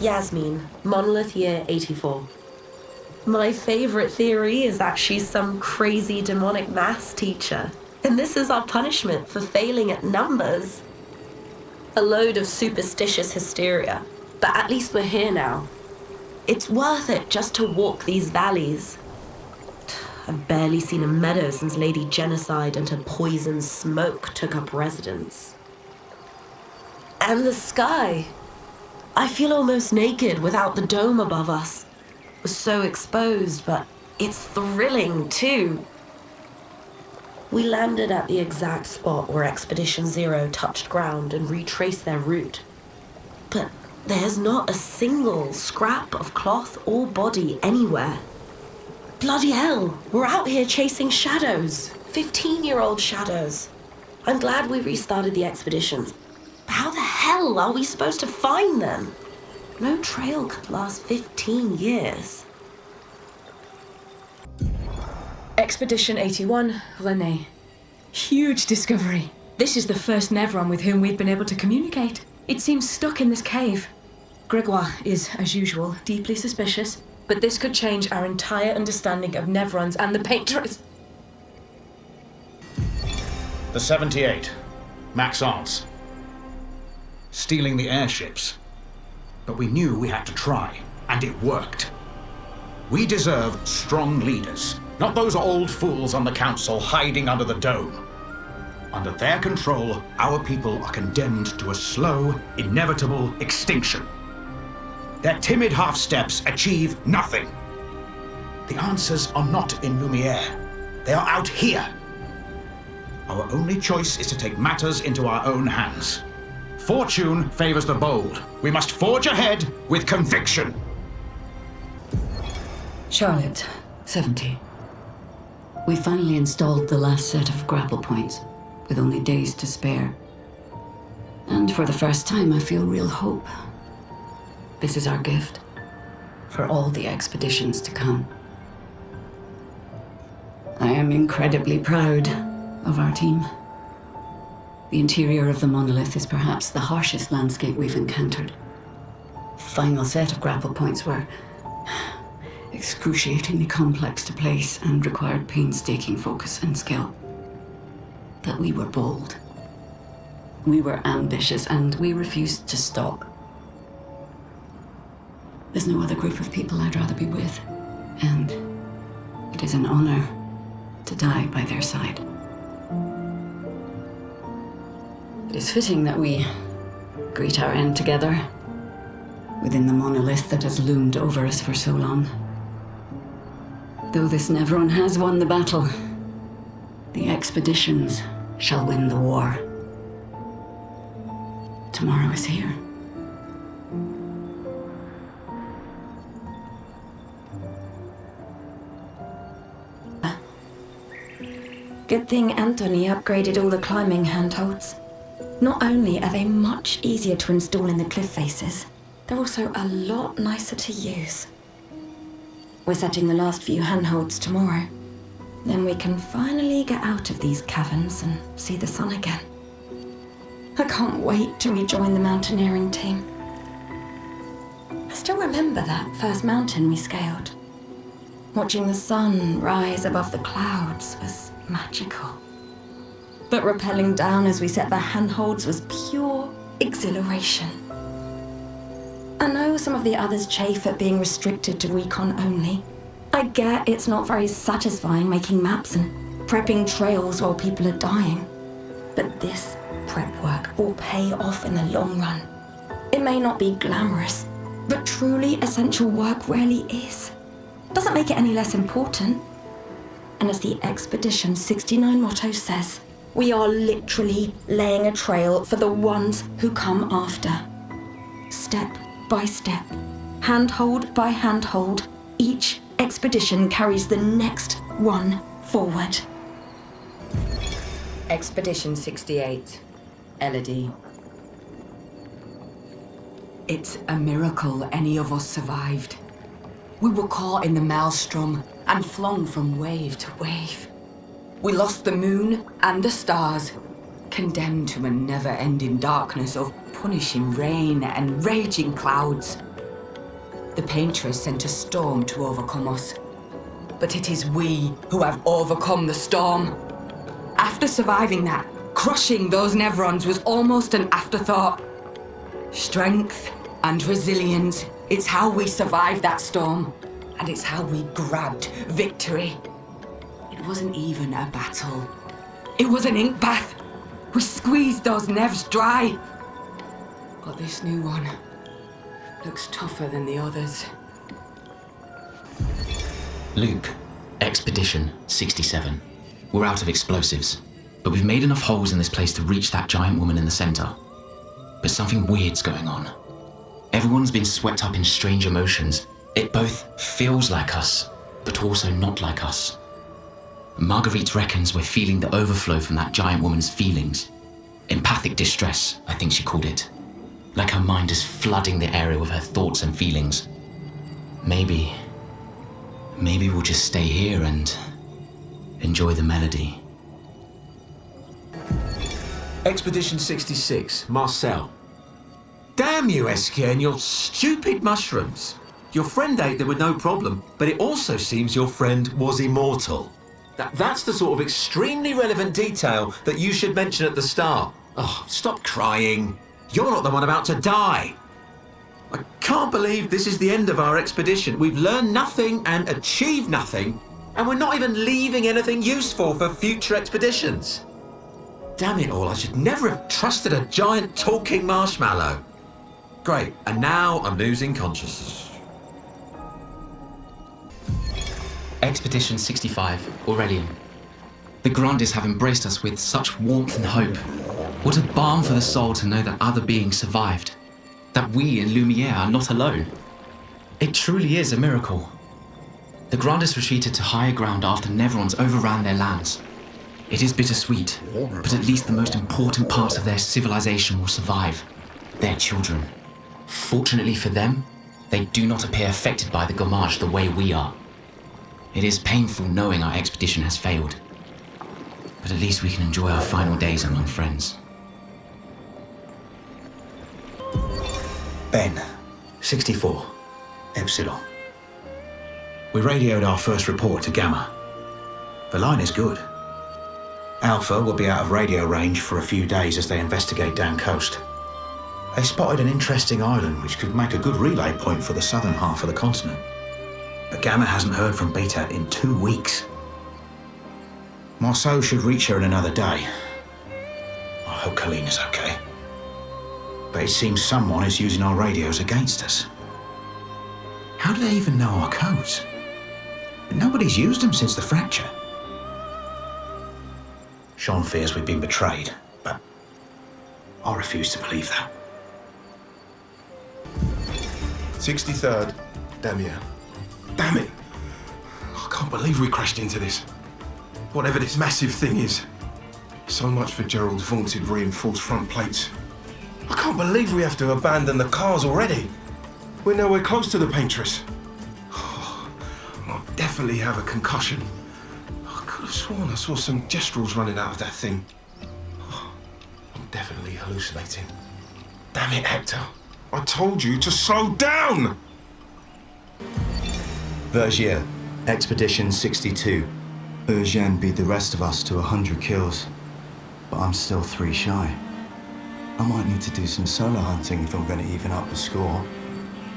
M: Yasmin, Monolith year 84. My favorite theory is that she's some crazy demonic maths teacher, and this is our punishment for failing at numbers. A load of superstitious hysteria, but at least we're here now. It's worth it just to walk these valleys. I've barely seen a meadow since Lady Genocide and her poison smoke took up residence. And the sky. I feel almost naked without the dome above us. We're so exposed, but it's thrilling too. We landed at the exact spot where Expedition Zero touched ground and retraced their route. But there's not a single scrap of cloth or body anywhere. Bloody hell, we're out here chasing shadows. 15-year-old shadows. I'm glad we restarted the expeditions. But how the hell are we supposed to find them? No trail could last 15 years.
T: Expedition 81, Rene. Huge discovery. This is the first Nevron with whom we've been able to communicate. It seems stuck in this cave. Gregoire is, as usual, deeply suspicious, but this could change our entire understanding of Nevrons and the Paintress.
P: The 78. Maxence. Stealing the airships. But we knew we had to try, and it worked. We deserve strong leaders, not those old fools on the council hiding under the dome. Under their control, our people are condemned to a slow, inevitable extinction. Their timid half-steps achieve nothing. The answers are not in Lumiere. They are out here. Our only choice is to take matters into our own hands. Fortune favors the bold. We must forge ahead with conviction.
H: Charlotte, 70. We finally installed the last set of grapple points, with only days to spare. And for the first time, I feel real hope. This is our gift, for all the expeditions to come. I am incredibly proud of our team. The interior of the Monolith is perhaps the harshest landscape we've encountered. The final set of grapple points were excruciatingly complex to place and required painstaking focus and skill. But we were bold. We were ambitious, and we refused to stop. There's no other group of people I'd rather be with, and it is an honor to die by their side. It is fitting that we greet our end together within the monolith that has loomed over us for so long. Though this Nevron has won the battle, the expeditions shall win the war. Tomorrow is here.
M: Good thing Anthony upgraded all the climbing handholds. Not only are they much easier to install in the cliff faces, they're also a lot nicer to use. We're setting the last few handholds tomorrow. Then we can finally get out of these caverns and see the sun again. I can't wait to rejoin the mountaineering team. I still remember that first mountain we scaled. Watching the sun rise above the clouds was magical. But rappelling down as we set the handholds was pure exhilaration. I know some of the others chafe at being restricted to recon only. I get it's not very satisfying making maps and prepping trails while people are dying. But this prep work will pay off in the long run. It may not be glamorous, but truly essential work rarely is. Doesn't make it any less important. And as the Expedition 69 motto says, we are literally laying a trail for the ones who come after. Step by step, handhold by handhold, each expedition carries the next one forward.
G: Expedition 68, Elodie. It's a miracle any of us survived. We were caught in the maelstrom and flung from wave to wave. We lost the moon and the stars, condemned to a never-ending darkness of punishing rain and raging clouds. The Paintress sent a storm to overcome us. But it is we who have overcome the storm. After surviving that, crushing those Nevrons was almost an afterthought. Strength and resilience, it's how we survived that storm. And it's how we grabbed victory. It wasn't even a battle. It was an ink bath. We squeezed those Nevs dry. But this new one looks tougher than the others.
C: Luke, Expedition 67. We're out of explosives, but we've made enough holes in this place to reach that giant woman in the center. But something weird's going on. Everyone's been swept up in strange emotions. It both feels like us, but also not like us. Marguerite reckons we're feeling the overflow from that giant woman's feelings. Empathic distress, I think she called it. Like her mind is flooding the area with her thoughts and feelings. Maybe we'll just stay here and enjoy the melody.
K: Expedition 66, Marcel. Damn you, Esquie, and your stupid mushrooms. Your friend ate them with no problem, but it also seems your friend was immortal. That's the sort of extremely relevant detail that you should mention at the start. Oh, stop crying. You're not the one about to die. I can't believe this is the end of our expedition. We've learned nothing and achieved nothing, and we're not even leaving anything useful for future expeditions. Damn it all, I should never have trusted a giant talking marshmallow. Great, and now I'm losing consciousness.
C: Expedition 65, Aurelian. The Grandes have embraced us with such warmth and hope. What a balm for the soul to know that other beings survived. That we in Lumiere are not alone. It truly is a miracle. The Grandes retreated to higher ground after Nevrons overran their lands. It is bittersweet, but at least the most important parts of their civilization will survive. Their children. Fortunately for them, they do not appear affected by the Gommage the way we are. It is painful knowing our expedition has failed. But at least we can enjoy our final days among friends.
P: Ben, 64, Epsilon. We radioed our first report to Gamma. The line is good. Alpha will be out of radio range for a few days as they investigate down coast. They spotted an interesting island which could make a good relay point for the southern half of the continent. But Gamma hasn't heard from Beta in 2 weeks. Marceau should reach her in another day. I hope Colleen is okay. But it seems someone is using our radios against us. How do they even know our codes? Nobody's used them since the fracture. Sean fears we've been betrayed, but I refuse to believe that.
S: 63rd, Damien. Damn it! I can't believe we crashed into this. Whatever this massive thing is. So much for Gerald's vaunted reinforced front plates. I can't believe we have to abandon the cars already. We're nowhere close to the Paintress. I'll definitely have a concussion. I could have sworn I saw some gestrals running out of that thing. I'm definitely hallucinating. Damn it, Hector. I told you to slow down!
X: Vergier, Expedition 62. Eugène beat the rest of us to 100 kills, but I'm still 3 shy. I might need to do some solo hunting if I'm going to even up the score.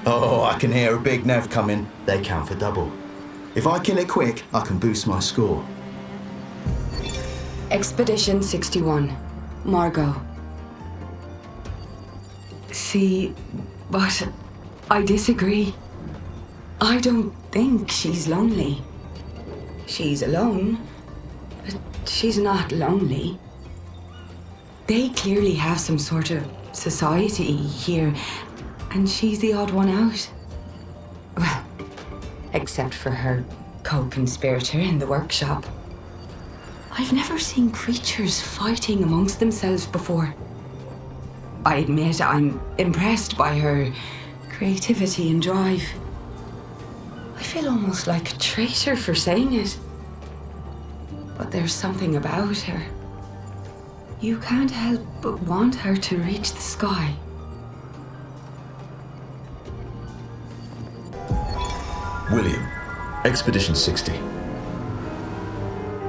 X: Oh, I can hear a big Nev coming. They count for double. If I kill it quick, I can boost my score.
G: Expedition 61, Margot. See, but I disagree. I don't think she's lonely. She's alone, but she's not lonely. They clearly have some sort of society here, and she's the odd one out. Well, except for her co-conspirator in the workshop. I've never seen creatures fighting amongst themselves before. I admit I'm impressed by her creativity and drive. I feel almost like a traitor for saying it. But there's something about her. You can't help but want her to reach the sky.
K: William, Expedition 60.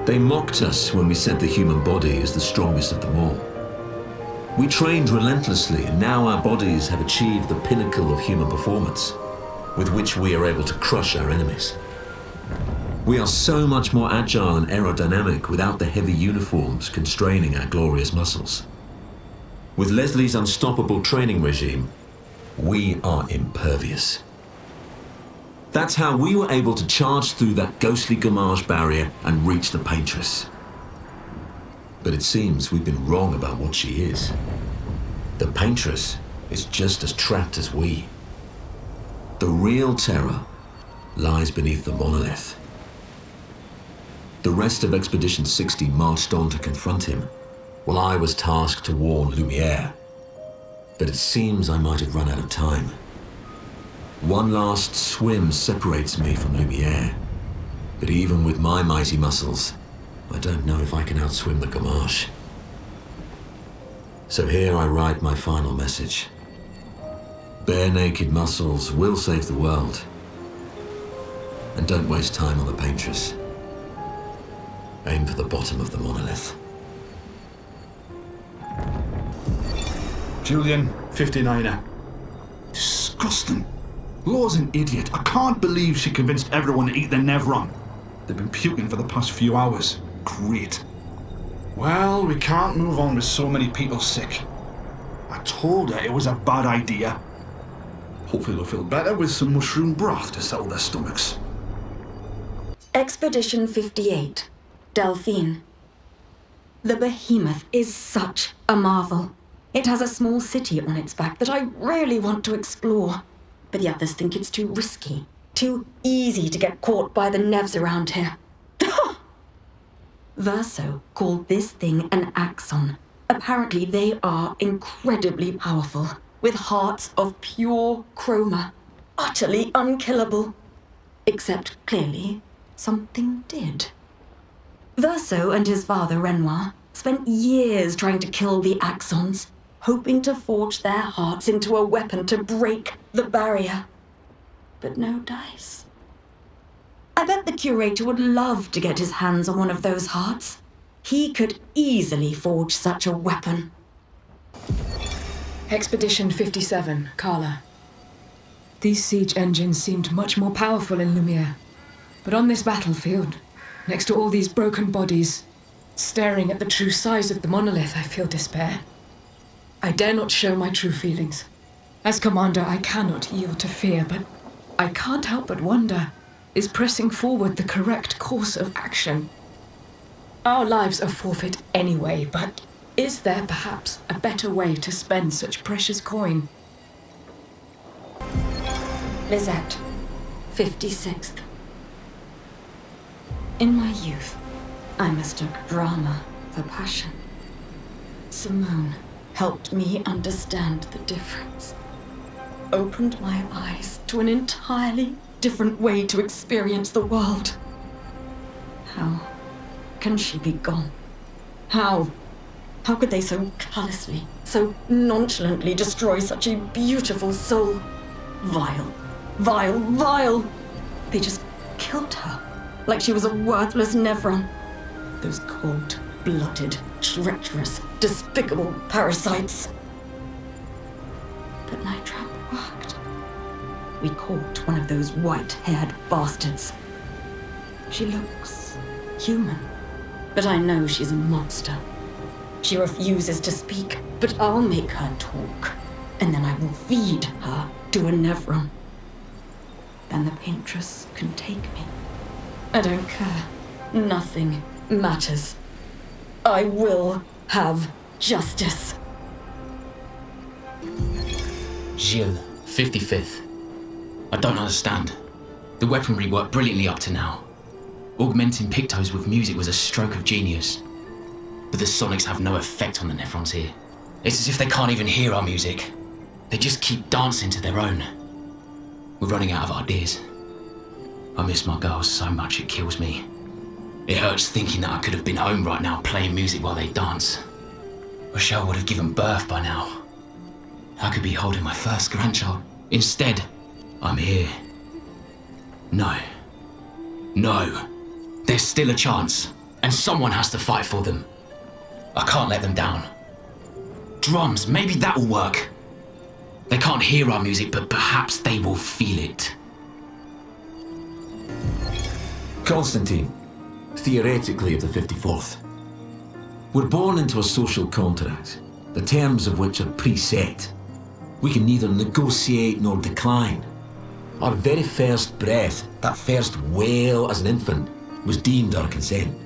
K: They mocked us when we said the human body is the strongest of them all. We trained relentlessly, and now our bodies have achieved the pinnacle of human performance, with which we are able to crush our enemies. We are so much more agile and aerodynamic without the heavy uniforms constraining our glorious muscles. With Leslie's unstoppable training regime, we are impervious. That's how we were able to charge through that ghostly Gommage barrier and reach the Paintress. But it seems we've been wrong about what she is. The Paintress is just as trapped as we. The real terror lies beneath the Monolith. The rest of Expedition 60 marched on to confront him, while I was tasked to warn Lumiere. But it seems I might have run out of time. One last swim separates me from Lumiere, but even with my mighty muscles, I don't know if I can outswim the Gommage. So here I write my final message. Bare naked muscles will save the world. And don't waste time on the Paintress. Aim for the bottom of the Monolith.
P: Julian, 59er. Disgusting. Law's an idiot. I can't believe she convinced everyone to eat the Nevron. They've been puking for the past few hours. Great. Well, we can't move on with so many people sick. I told her it was a bad idea. Hopefully they'll feel better with some mushroom broth to settle their stomachs.
M: Expedition 58, Delphine. The behemoth is such a marvel. It has a small city on its back that I really want to explore, but the others think it's too risky, too easy to get caught by the Nevs around here. Verso called this thing an axon. Apparently they are incredibly powerful, with hearts of pure chroma, utterly unkillable. Except, clearly, something did. Verso and his father, Renoir, spent years trying to kill the axons, hoping to forge their hearts into a weapon to break the barrier. But no dice. I bet the Curator would love to get his hands on one of those hearts. He could easily forge such a weapon.
T: Expedition 57, Carla. These siege engines seemed much more powerful in Lumiere. But on this battlefield, next to all these broken bodies, staring at the true size of the monolith, I feel despair. I dare not show my true feelings. As commander, I cannot yield to fear, but I can't help but wonder, is pressing forward the correct course of action? Our lives are forfeit anyway, but is there perhaps a better way to spend such precious coin?
M: Lisette, 56th. In my youth, I mistook drama for passion. Simone helped me understand the difference. Opened my eyes to an entirely different way to experience the world. How can she be gone? How could they so callously, so nonchalantly destroy such a beautiful soul? Vile, vile, vile! They just killed her, like she was a worthless Nevron. Those cold-blooded, treacherous, despicable parasites. But my trap worked. We caught one of those white-haired bastards. She looks human, but I know she's a monster. She refuses to speak, but I'll make her talk, and then I will feed her to a Nevron. Then the Paintress can take me. I don't care. Nothing matters. I will have justice.
C: Sciel, 55th. I don't understand. The weaponry worked brilliantly up to now. Augmenting pictos with music was a stroke of genius. But the sonics have no effect on the Nevrons here. It's as if they can't even hear our music. They just keep dancing to their own. We're running out of ideas. I miss my girls so much it kills me. It hurts thinking that I could have been home right now playing music while they dance. Rochelle would have given birth by now. I could be holding my first grandchild. Instead, I'm here. No. No. There's still a chance, and someone has to fight for them. I can't let them down. Drums, maybe that'll work. They can't hear our music, but perhaps they will feel it.
K: Constantine, theoretically of the 54th. We're born into a social contract, the terms of which are preset. We can neither negotiate nor decline. Our very first breath, that first wail as an infant, was deemed our consent.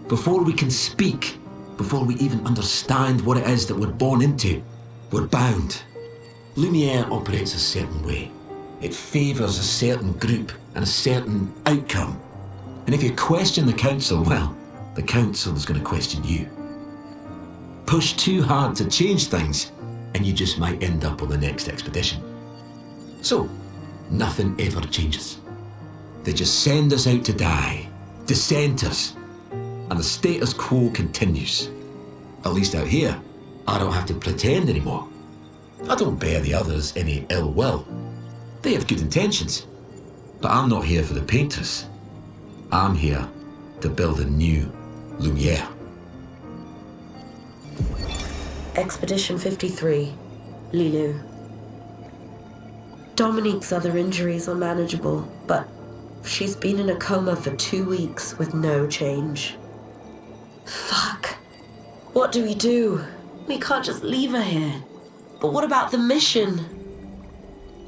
K: Before we can speak, before we even understand what it is that we're born into, we're bound. Lumiere operates a certain way. It favours a certain group and a certain outcome. And if you question the council, well, the council is going to question you. Push too hard to change things, and you just might end up on the next expedition. So, nothing ever changes. They just send us out to die, dissent us, and the status quo continues. At least out here, I don't have to pretend anymore. I don't bear the others any ill will. They have good intentions. But I'm not here for the Paintress. I'm here to build a new Lumiere.
E: Expedition 53, Lune. Dominique's other injuries are manageable, but she's been in a coma for 2 weeks with no change. Fuck. What do we do? We can't just leave her here. But what about the mission?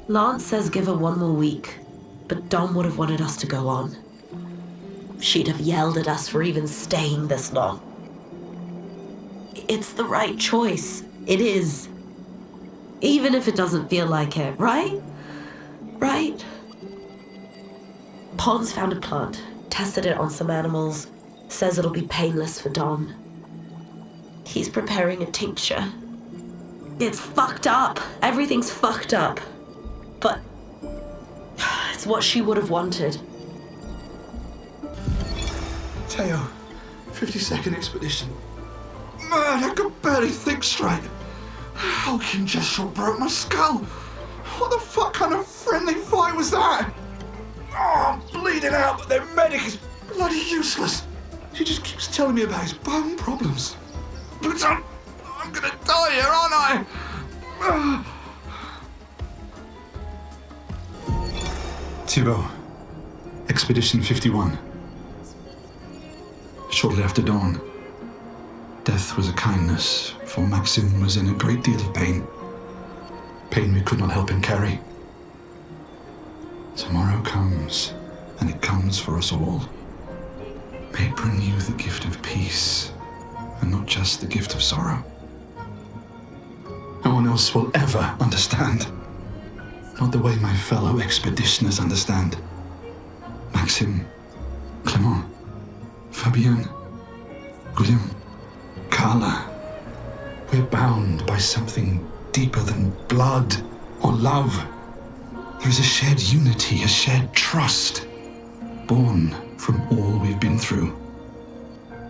E: Lance says give her 1 more week, but Dom would have wanted us to go on. She'd have yelled at us for even staying this long. It's the right choice. It is. Even if it doesn't feel like it, right? Right? Pons found a plant, tested it on some animals, says it'll be painless for Dom. He's preparing a tincture. It's fucked up. Everything's fucked up. But it's what she would have wanted.
S: Teo, 52nd expedition. Man, I could barely think straight. Hulking Gestral broke my skull. What the fuck kind of friendly fight was that? Oh, I'm bleeding out, but their medic is bloody useless. He just keeps telling me about his bone problems. But I'm gonna die here, aren't I?
J: Thibault, Expedition 51. Shortly after dawn, death was a kindness, for Maxim was in a great deal of pain. Pain we could not help him carry. Tomorrow comes, and it comes for us all. May it bring you the gift of peace, and not just the gift of sorrow. No one else will ever understand. Not the way my fellow expeditioners understand. Maxim, Clement, Fabienne, Guillaume, Carla. We're bound by something deeper than blood or love. There is a shared unity, a shared trust, born from all we've been through.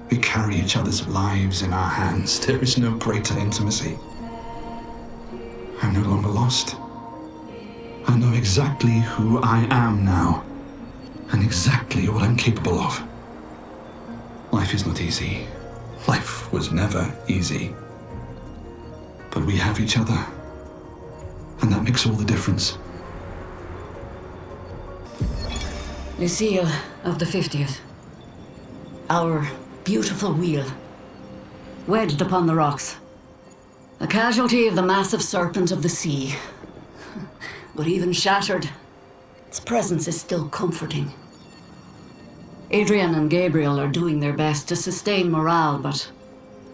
J: We carry each other's lives in our hands. There is no greater intimacy. I'm no longer lost. I know exactly who I am now, and exactly what I'm capable of. Life is not easy. Life was never easy. But we have each other, and that makes all the difference.
H: Lucille of the 50th. Our beautiful wheel. Wedged upon the rocks. A casualty of the massive serpent of the sea. But even shattered, its presence is still comforting. Adrian and Gabriel are doing their best to sustain morale, but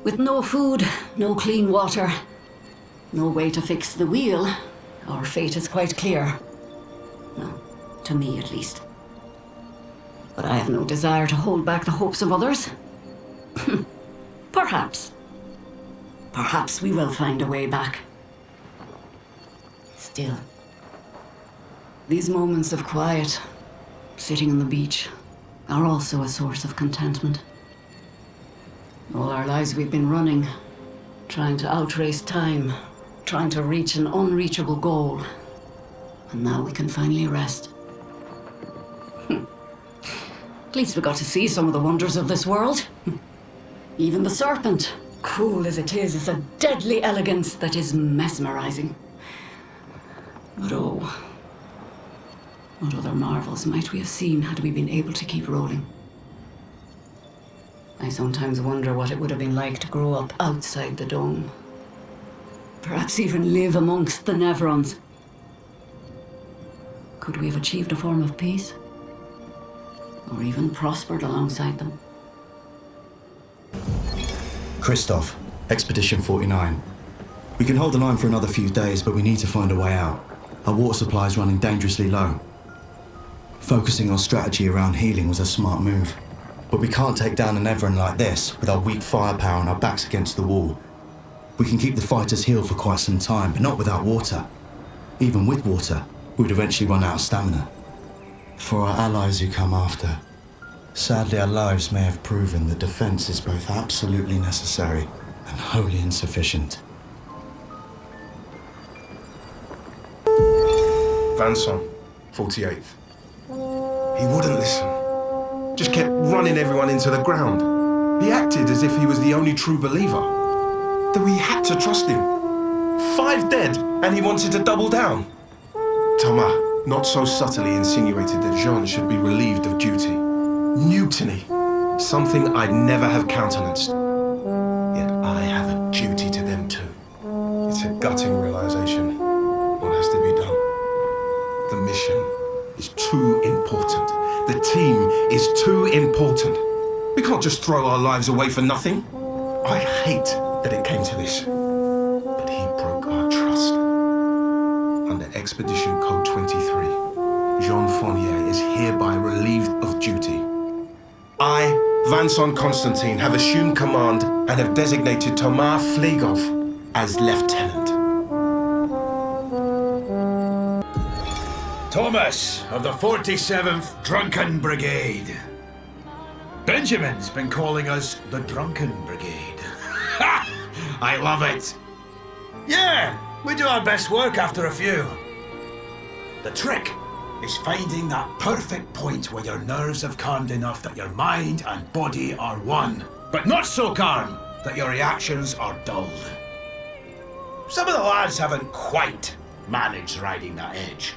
H: with no food, no clean water, no way to fix the wheel, our fate is quite clear. Well, to me at least. But I have no desire to hold back the hopes of others. Perhaps. Perhaps we will find a way back. Still, these moments of quiet, sitting on the beach, are also a source of contentment. All our lives we've been running, trying to outrace time, trying to reach an unreachable goal. And now we can finally rest. At least we got to see some of the wonders of this world. Even the serpent, cool as it is a deadly elegance that is mesmerizing. But oh, what other marvels might we have seen had we been able to keep rolling? I sometimes wonder what it would have been like to grow up outside the dome. Perhaps even live amongst the Neverons. Could we have achieved a form of peace? Or even prospered alongside them?
X: Christoph, Expedition 49. We can hold the line for another few days, but we need to find a way out. Our water supply is running dangerously low. Focusing on strategy around healing was a smart move. But we can't take down an Neveron like this with our weak firepower and our backs against the wall. We can keep the fighters healed for quite some time, but not without water. Even with water, we'd eventually run out of stamina. For our allies who come after, sadly our lives may have proven that defense is both absolutely necessary and wholly insufficient.
S: Vanson, 48th. He wouldn't listen. Just kept running everyone into the ground. He acted as if he was the only true believer. That we had to trust him. 5 dead, and he wanted to double down. Thomas, not so subtly insinuated that Jean should be relieved of duty. Mutiny. Something I'd never have countenanced. Yet I have a duty to them too. It's a gutting realization. What has to be done? The mission is too important. The team is too important. We can't just throw our lives away for nothing. I hate that it came to this. But he broke our trust. Under Expedition Code 23, Jean Fournier is hereby relieved of duty. I, Vanson Constantine, have assumed command and have designated Thomas Flegov as lieutenant.
P: Thomas of the 47th Drunken Brigade. Benjamin's been calling us the Drunken Brigade. Ha! I love it. Yeah, we do our best work after a few. The trick is finding that perfect point where your nerves have calmed enough that your mind and body are one, but not so calm that your reactions are dulled. Some of the lads haven't quite managed riding that edge.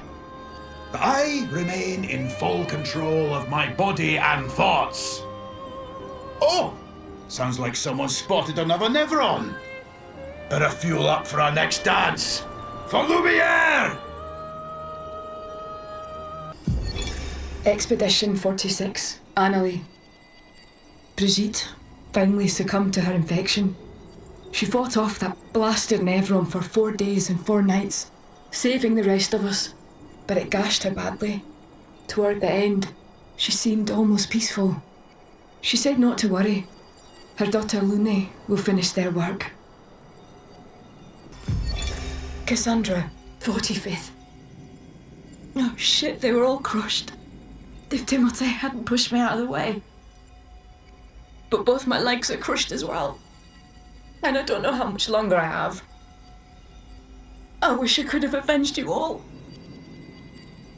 P: But I remain in full control of my body and thoughts. Oh, sounds like someone spotted another Neveron. Better fuel up for our next dance. For Lumiere!
T: Expedition 46, Annalie. Brigitte finally succumbed to her infection. She fought off that blasted Neveron for 4 days and 4 nights, saving the rest of us. But it gashed her badly. Toward the end, she seemed almost peaceful. She said not to worry. Her daughter Lune will finish their work. Cassandra, 45th. Oh shit, they were all crushed. If Timothée hadn't pushed me out of the way. But both my legs are crushed as well. And I don't know how much longer I have. I wish I could have avenged you all.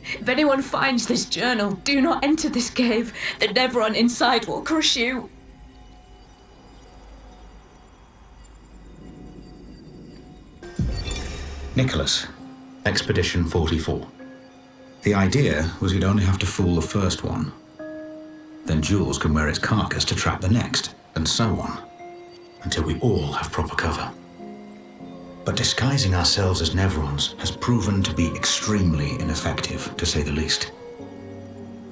T: If anyone finds this journal, do not enter this cave. The Neveron inside will crush you.
P: Nicholas, Expedition 44. The idea was you'd only have to fool the first one. Then Jules can wear its carcass to trap the next, and so on, until we all have proper cover. But disguising ourselves as Neverons has proven to be extremely ineffective, to say the least.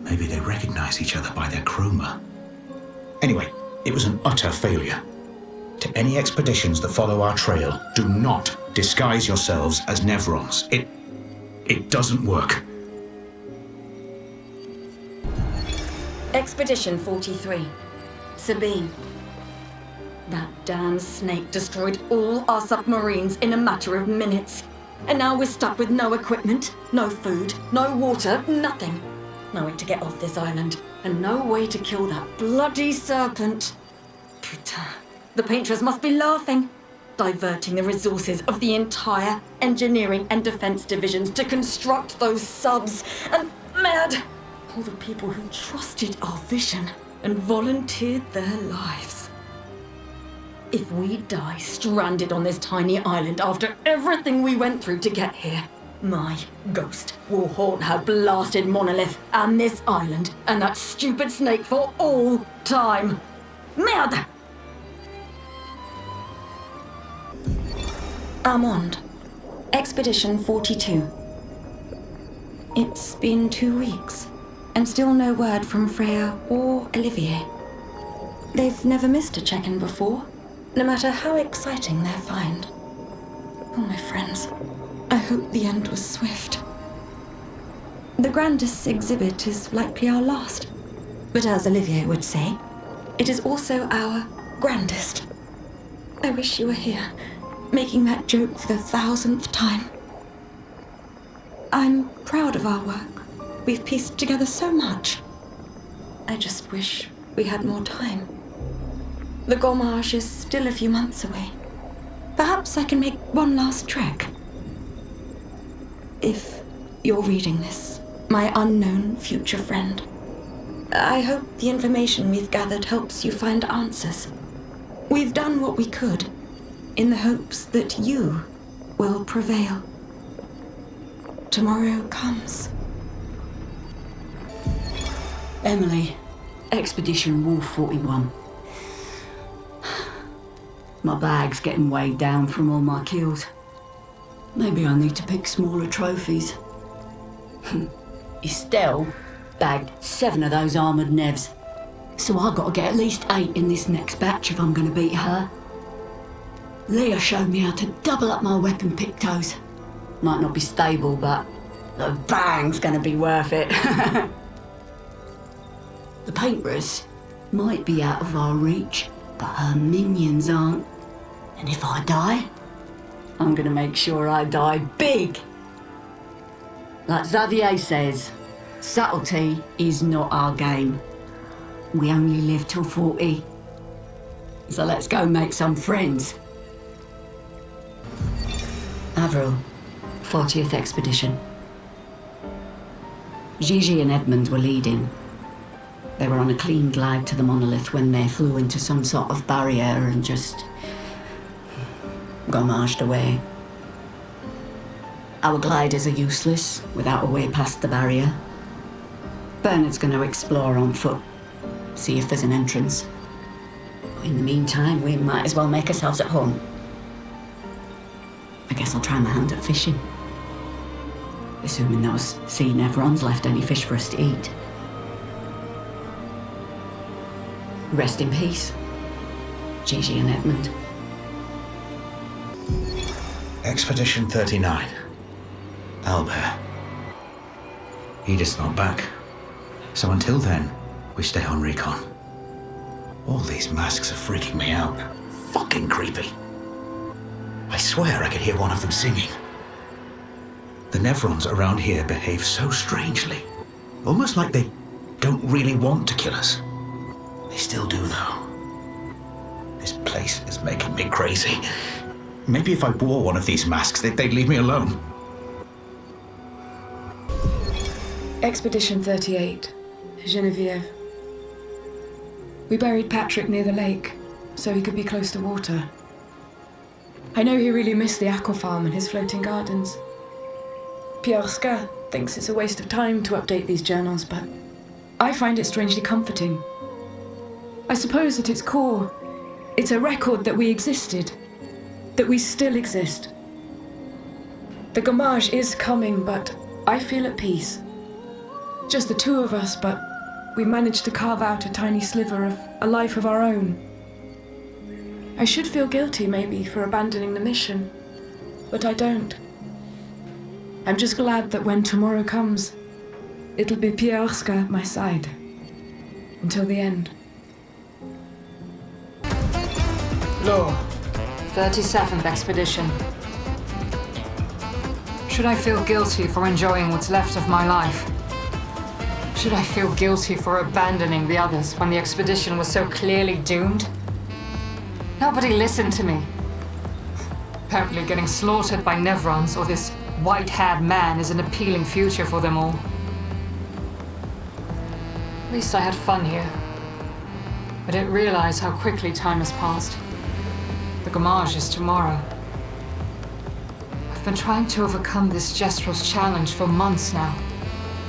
P: Maybe they recognize each other by their chroma. Anyway, it was an utter failure. To any expeditions that follow our trail, do not disguise yourselves as Neverons. It doesn't work.
M: Expedition 43, Sabine. That damn snake destroyed all our submarines in a matter of minutes. And now we're stuck with no equipment, no food, no water, nothing. No way to get off this island, and no way to kill that bloody serpent. Putain, the Paintress must be laughing. Diverting the resources of the entire engineering and defense divisions to construct those subs. And mad. all the people who trusted our vision and volunteered their lives. If we die stranded on this tiny island after everything we went through to get here, my ghost will haunt her blasted monolith and this island and that stupid snake for all time. Merde! Armand, Expedition 42. It's been 2 weeks, and still no word from Freya or Olivier. They've never missed a check-in before, no matter how exciting their find. Oh, my friends, I hope the end was swift. The grandest exhibit is likely our last, but as Olivier would say, it is also our grandest. I wish you were here, making that joke for the 1000th time. I'm proud of our work. We've pieced together so much. I just wish we had more time. The Gommage is still a few months away. Perhaps I can make one last trek. If you're reading this, my unknown future friend, I hope the information we've gathered helps you find answers. We've done what we could, in the hopes that you will prevail. Tomorrow comes.
H: Emily, Expedition Wolf 41. My bag's getting weighed down from all my kills. Maybe I need to pick smaller trophies. Estelle bagged 7 of those armoured nevs, so I've got to get at least 8 in this next batch if I'm going to beat her. Leah showed me how to double up my weapon pictos. Might not be stable, but the bang's going to be worth it. The Paintress might be out of our reach, but her minions aren't. And if I die, I'm going to make sure I die big. Like Xavier says, subtlety is not our game. We only live till 40. So let's go make some friends. Avril, 40th Expedition. Gigi and Edmund were leading. They were on a clean glide to the Monolith when they flew into some sort of barrier and just gommaged away. Our gliders are useless without a way past the barrier. Bernard's going to explore on foot, see if there's an entrance. In the meantime, we might as well make ourselves at home. I guess I'll try my hand at fishing. Assuming those sea nevrons left any fish for us to eat. Rest in peace, Gigi and Edmund.
P: Expedition 39. Albert. Edith's not back. So until then, we stay on recon. All these masks are freaking me out. Fucking creepy. I swear I could hear one of them singing. The Nevrons around here behave so strangely. Almost like they don't really want to kill us. They still do, though. This place is making me crazy. Maybe if I wore one of these masks, they'd leave me alone.
T: Expedition 38, Geneviève. We buried Patrick near the lake, so he could be close to water. I know he really missed the aqua farm and his floating gardens. Pierre Sca thinks it's a waste of time to update these journals, but I find it strangely comforting. I suppose at its core, it's a record that we existed, that we still exist. The Gommage is coming, but I feel at peace. Just the two of us, but we managed to carve out a tiny sliver of a life of our own. I should feel guilty, maybe, for abandoning the mission, but I don't. I'm just glad that when tomorrow comes, it'll be Pierre Sca at my side. Until the end.
D: Law, 37th Expedition. Should I feel guilty for enjoying what's left of my life? Should I feel guilty for abandoning the others when the expedition was so clearly doomed? Nobody listened to me. Apparently getting slaughtered by Nevrons or this white-haired man is an appealing future for them all. least I had fun here. I didn't realize how quickly time has passed. The Gommage is tomorrow. I've been trying to overcome this Gestral's challenge for months now,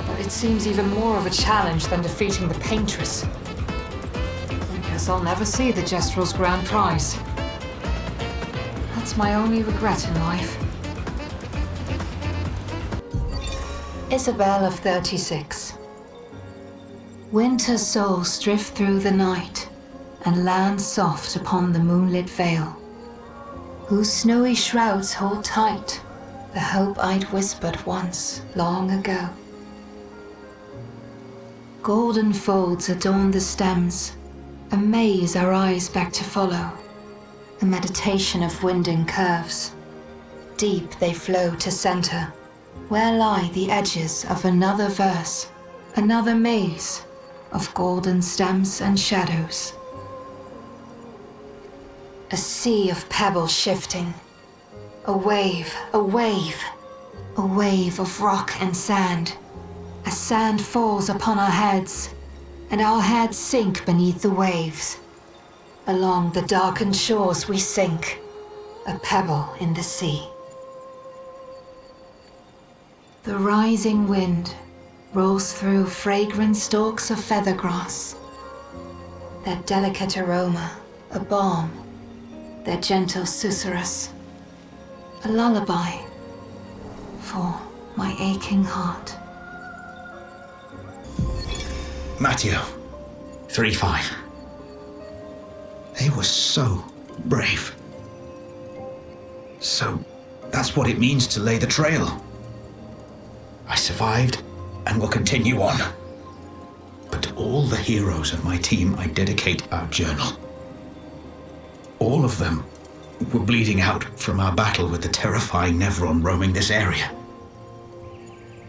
D: but it seems even more of a challenge than defeating the Paintress. I guess I'll never see the Gestral's grand prize. That's my only regret in life. Isabel of 36. Winter souls drift through the night and land soft upon the moonlit vale, whose snowy shrouds hold tight the hope I'd whispered once, long ago. Golden folds adorn the stems, a maze our eyes back to follow, a meditation of winding curves. Deep they flow to center, where lie the edges of another verse, another maze of golden stems and shadows. A sea of pebbles shifting, a wave, a wave, a wave of rock and sand, as sand falls upon our heads, and our heads sink beneath the waves. Along the darkened shores we sink, a pebble in the sea. The rising wind rolls through fragrant stalks of feathergrass, their delicate aroma a balm, their gentle susurrus, a lullaby for my aching heart.
P: Matteo, 3-5. They were so brave. So that's what it means to lay the trail. I survived and will continue on. But to all the heroes of my team, I dedicate our journal. All of them were bleeding out from our battle with the terrifying Nevron roaming this area.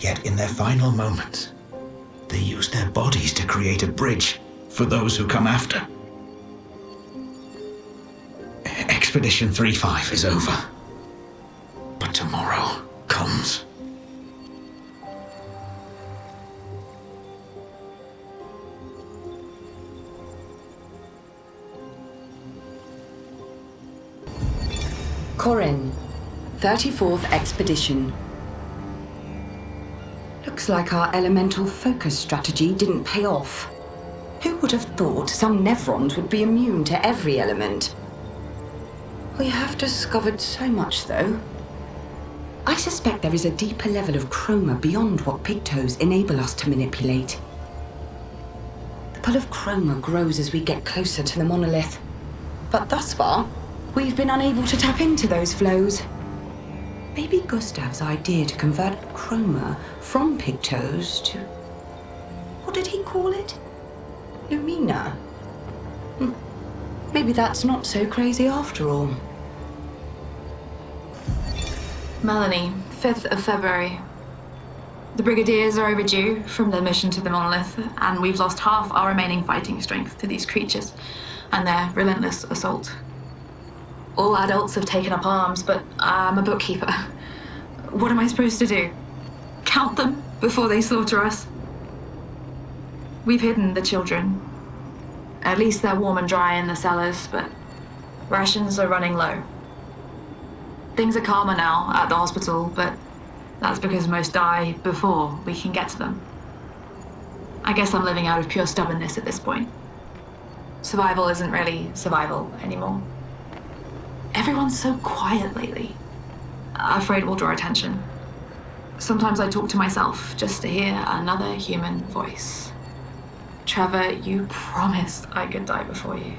P: Yet in their final moments, they used their bodies to create a bridge for those who come after. Expedition 3-5 is over. But tomorrow comes.
G: Corin, 34th Expedition. Looks like our elemental focus strategy didn't pay off. Who would have thought some Nevrons would be immune to every element? We have discovered so much, though. I suspect there is a deeper level of chroma beyond what pigtoes enable us to manipulate. The pull of chroma grows as we get closer to the monolith. But thus far, we've been unable to tap into those flows. Maybe Gustave's idea to convert chroma from pigtoes to... what did he call it? Lumina? Maybe that's not so crazy after all.
N: Melanie, 5th of February. The Brigadiers are overdue from their mission to the Monolith, and we've lost half our remaining fighting strength to these creatures and their relentless assault. All adults have taken up arms, but I'm a bookkeeper. What am I supposed to do? Count them before they slaughter us? We've hidden the children. At least they're warm and dry in the cellars, but rations are running low. Things are calmer now at the hospital, but that's because most die before we can get to them. I guess I'm living out of pure stubbornness at this point. Survival isn't really survival anymore. Everyone's so quiet lately. Afraid we'll draw attention. Sometimes I talk to myself just to hear another human voice. Trevor, you promised I could die before you.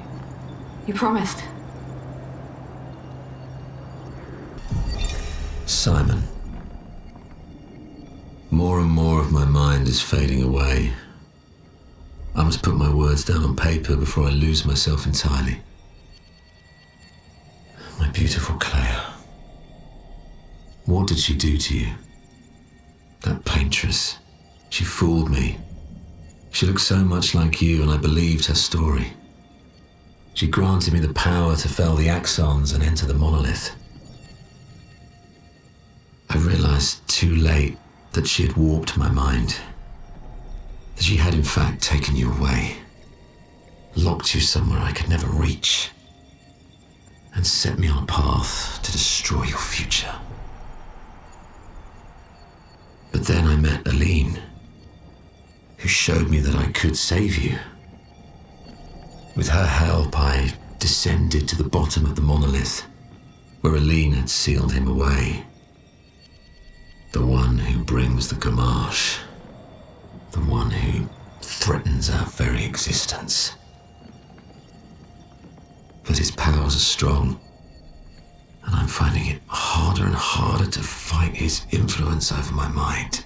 N: You promised.
L: Simon. More and more of my mind is fading away. I must put my words down on paper before I lose myself entirely. My beautiful Clea. What did she do to you? That Paintress. She fooled me. She looked so much like you, and I believed her story. She granted me the power to fell the axons and enter the Monolith. I realized too late that she had warped my mind. That she had in fact taken you away, locked you somewhere I could never reach, and set me on a path to destroy your future. But then I met Aline, who showed me that I could save you. With her help, I descended to the bottom of the Monolith, where Aline had sealed him away. The one who brings the Gommage. The one who threatens our very existence. But his powers are strong, and I'm finding it harder and harder to fight his influence over my mind.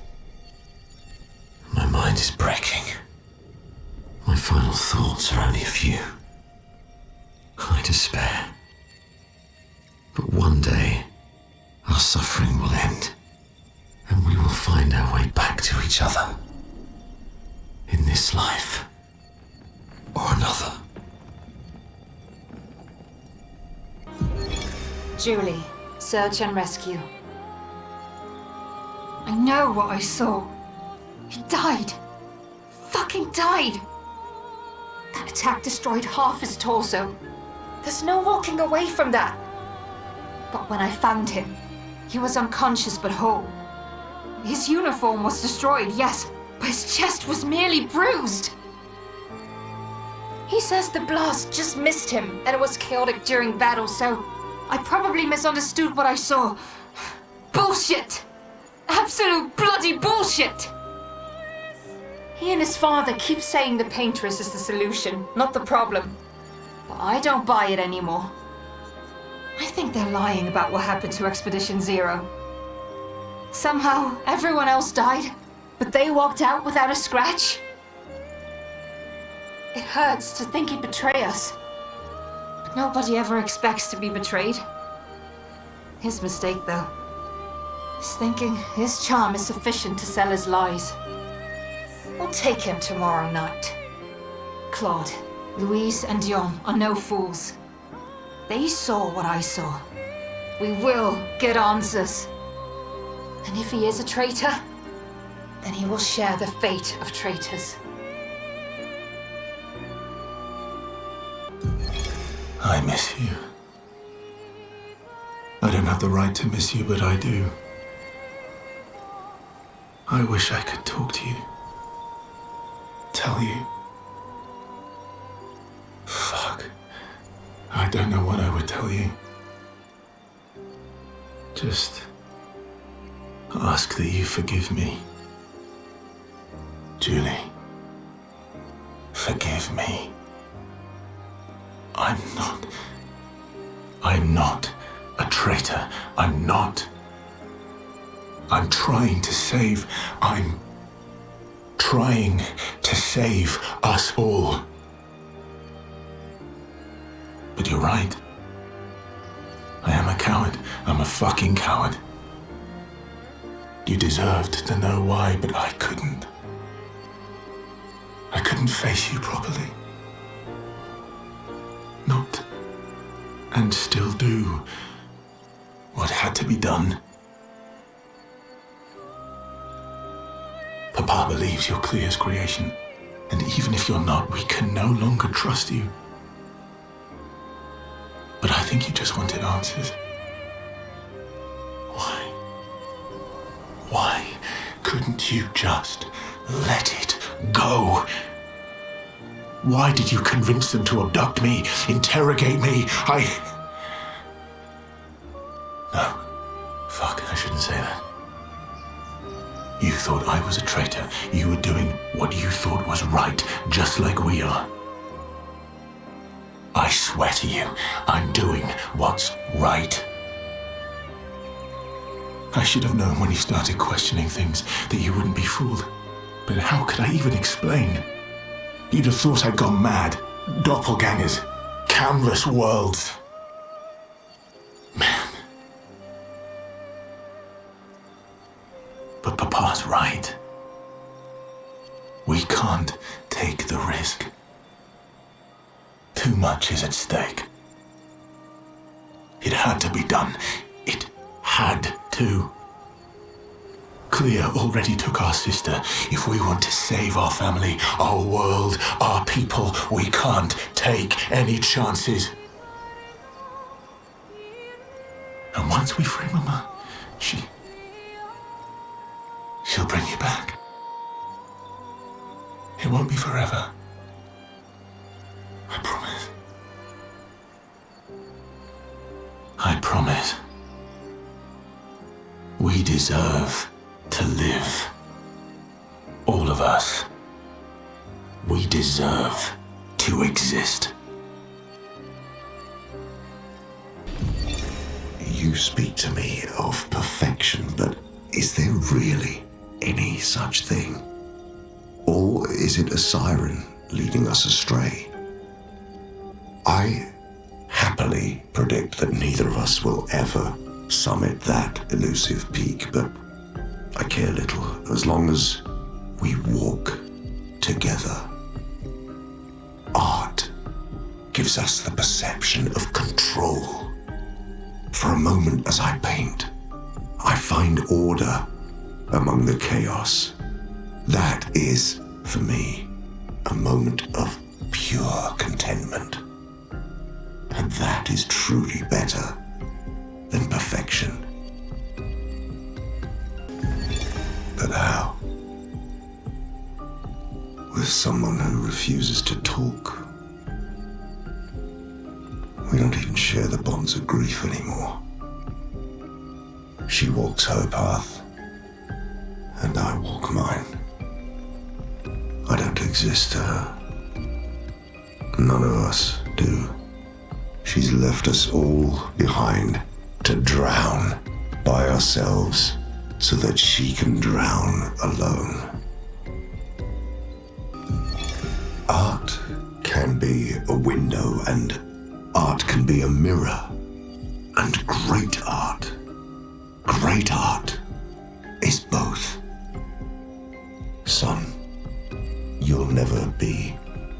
L: My mind is breaking. My final thoughts are only a few. I despair. But one day, our suffering will end, and we will find our way back to each other. In this life, or another.
D: Julie, search and rescue. I know what I saw. He died. Fucking died. That attack destroyed half his torso. There's no walking away from that. But when I found him, he was unconscious but whole. His uniform was destroyed, yes, but his chest was merely bruised. He says the blast just missed him and it was chaotic during battle, so I probably misunderstood what I saw. Bullshit! Absolute bloody bullshit! He and his father keep saying the Paintress is the solution, not the problem. But I don't buy it anymore. I think they're lying about what happened to Expedition Zero. Somehow, everyone else died, but they walked out without a scratch. It hurts to think he'd betray us. But nobody ever expects to be betrayed. His mistake, though, is thinking his charm is sufficient to sell his lies. We'll take him tomorrow night. Claude, Louise, and Dion are no fools. They saw what I saw. We will get answers. And if he is a traitor, then he will share the fate of traitors.
A: I miss you. I don't have the right to miss you, but I do. I wish I could talk to you. Tell you. Fuck. I don't know what I would tell you. Just ask that you forgive me. Julie. Forgive me. I'm not a traitor. I'm not. I'm trying to save us all. But you're right. I am a coward. I'm a fucking coward. You deserved to know why, but I couldn't. I couldn't face you properly. Not, and still do, what had to be done. Papa believes you're Clea's creation, and even if you're not, we can no longer trust you. But I think you just wanted answers. Why couldn't you just let it go? Why did you convince them to abduct me, interrogate me? No. Fuck, I shouldn't say that. You thought I was a traitor. You were doing what you thought was right, just like we are. I swear to you, I'm doing what's right. I should have known when you started questioning things that you wouldn't be fooled. But how could I even explain? You'd have thought I'd gone mad. Doppelgangers. Canvas worlds. Man. But Papa's right. We can't take the risk. Too much is at stake. It had to be done. It had to.
O: Clea already took our sister. If we want to save our family, our world, our people, we can't take any chances. And once we free Mama, she'll bring you back. It won't be forever. I promise. I promise. We deserve to live. All of us. We deserve to exist.
F: You speak to me of perfection, but is there really any such thing? Or is it a siren leading us astray? I happily predict that neither of us will ever summit that elusive peak, but I care little as long as we walk together. Art gives us the perception of control. For a moment as I paint, I find order among the chaos. That is, for me, a moment of pure contentment. And that is truly better than perfection. But how? With someone who refuses to talk. We don't even share the bonds of grief anymore. She walks her path, and I walk mine. I don't exist to her. None of us do. She's left us all behind to drown by ourselves so that she can drown alone. Art can be a window, and art can be a mirror. And great art is both. Son, you'll never be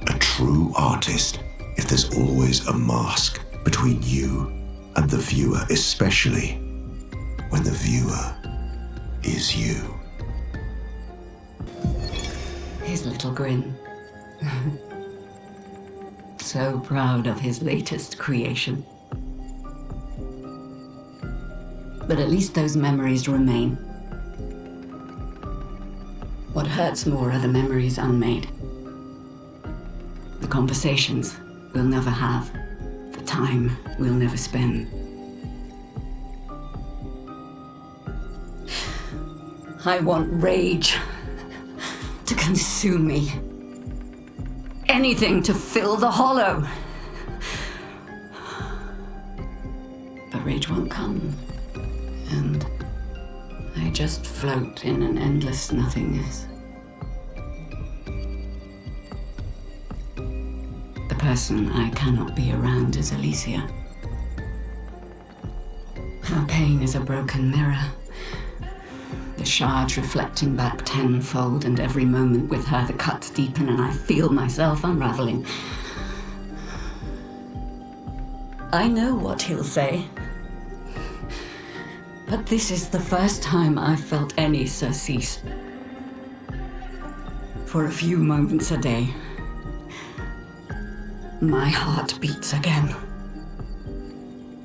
F: a true artist if there's always a mask between you and the viewer, especially when the viewer is you.
H: His little grin. So proud of his latest creation. But at least those memories remain. What hurts more are the memories unmade. The conversations we'll never have. The time we'll never spend. I want rage to consume me. Anything to fill the hollow. But rage won't come. And I just float in an endless nothingness. The person I cannot be around is Alicia. Her pain is a broken mirror. The shards reflecting back tenfold, and every moment with her the cuts deepen and I feel myself unraveling. I know what he'll say. But this is the first time I've felt any surcease. For a few moments a day, my heart beats again.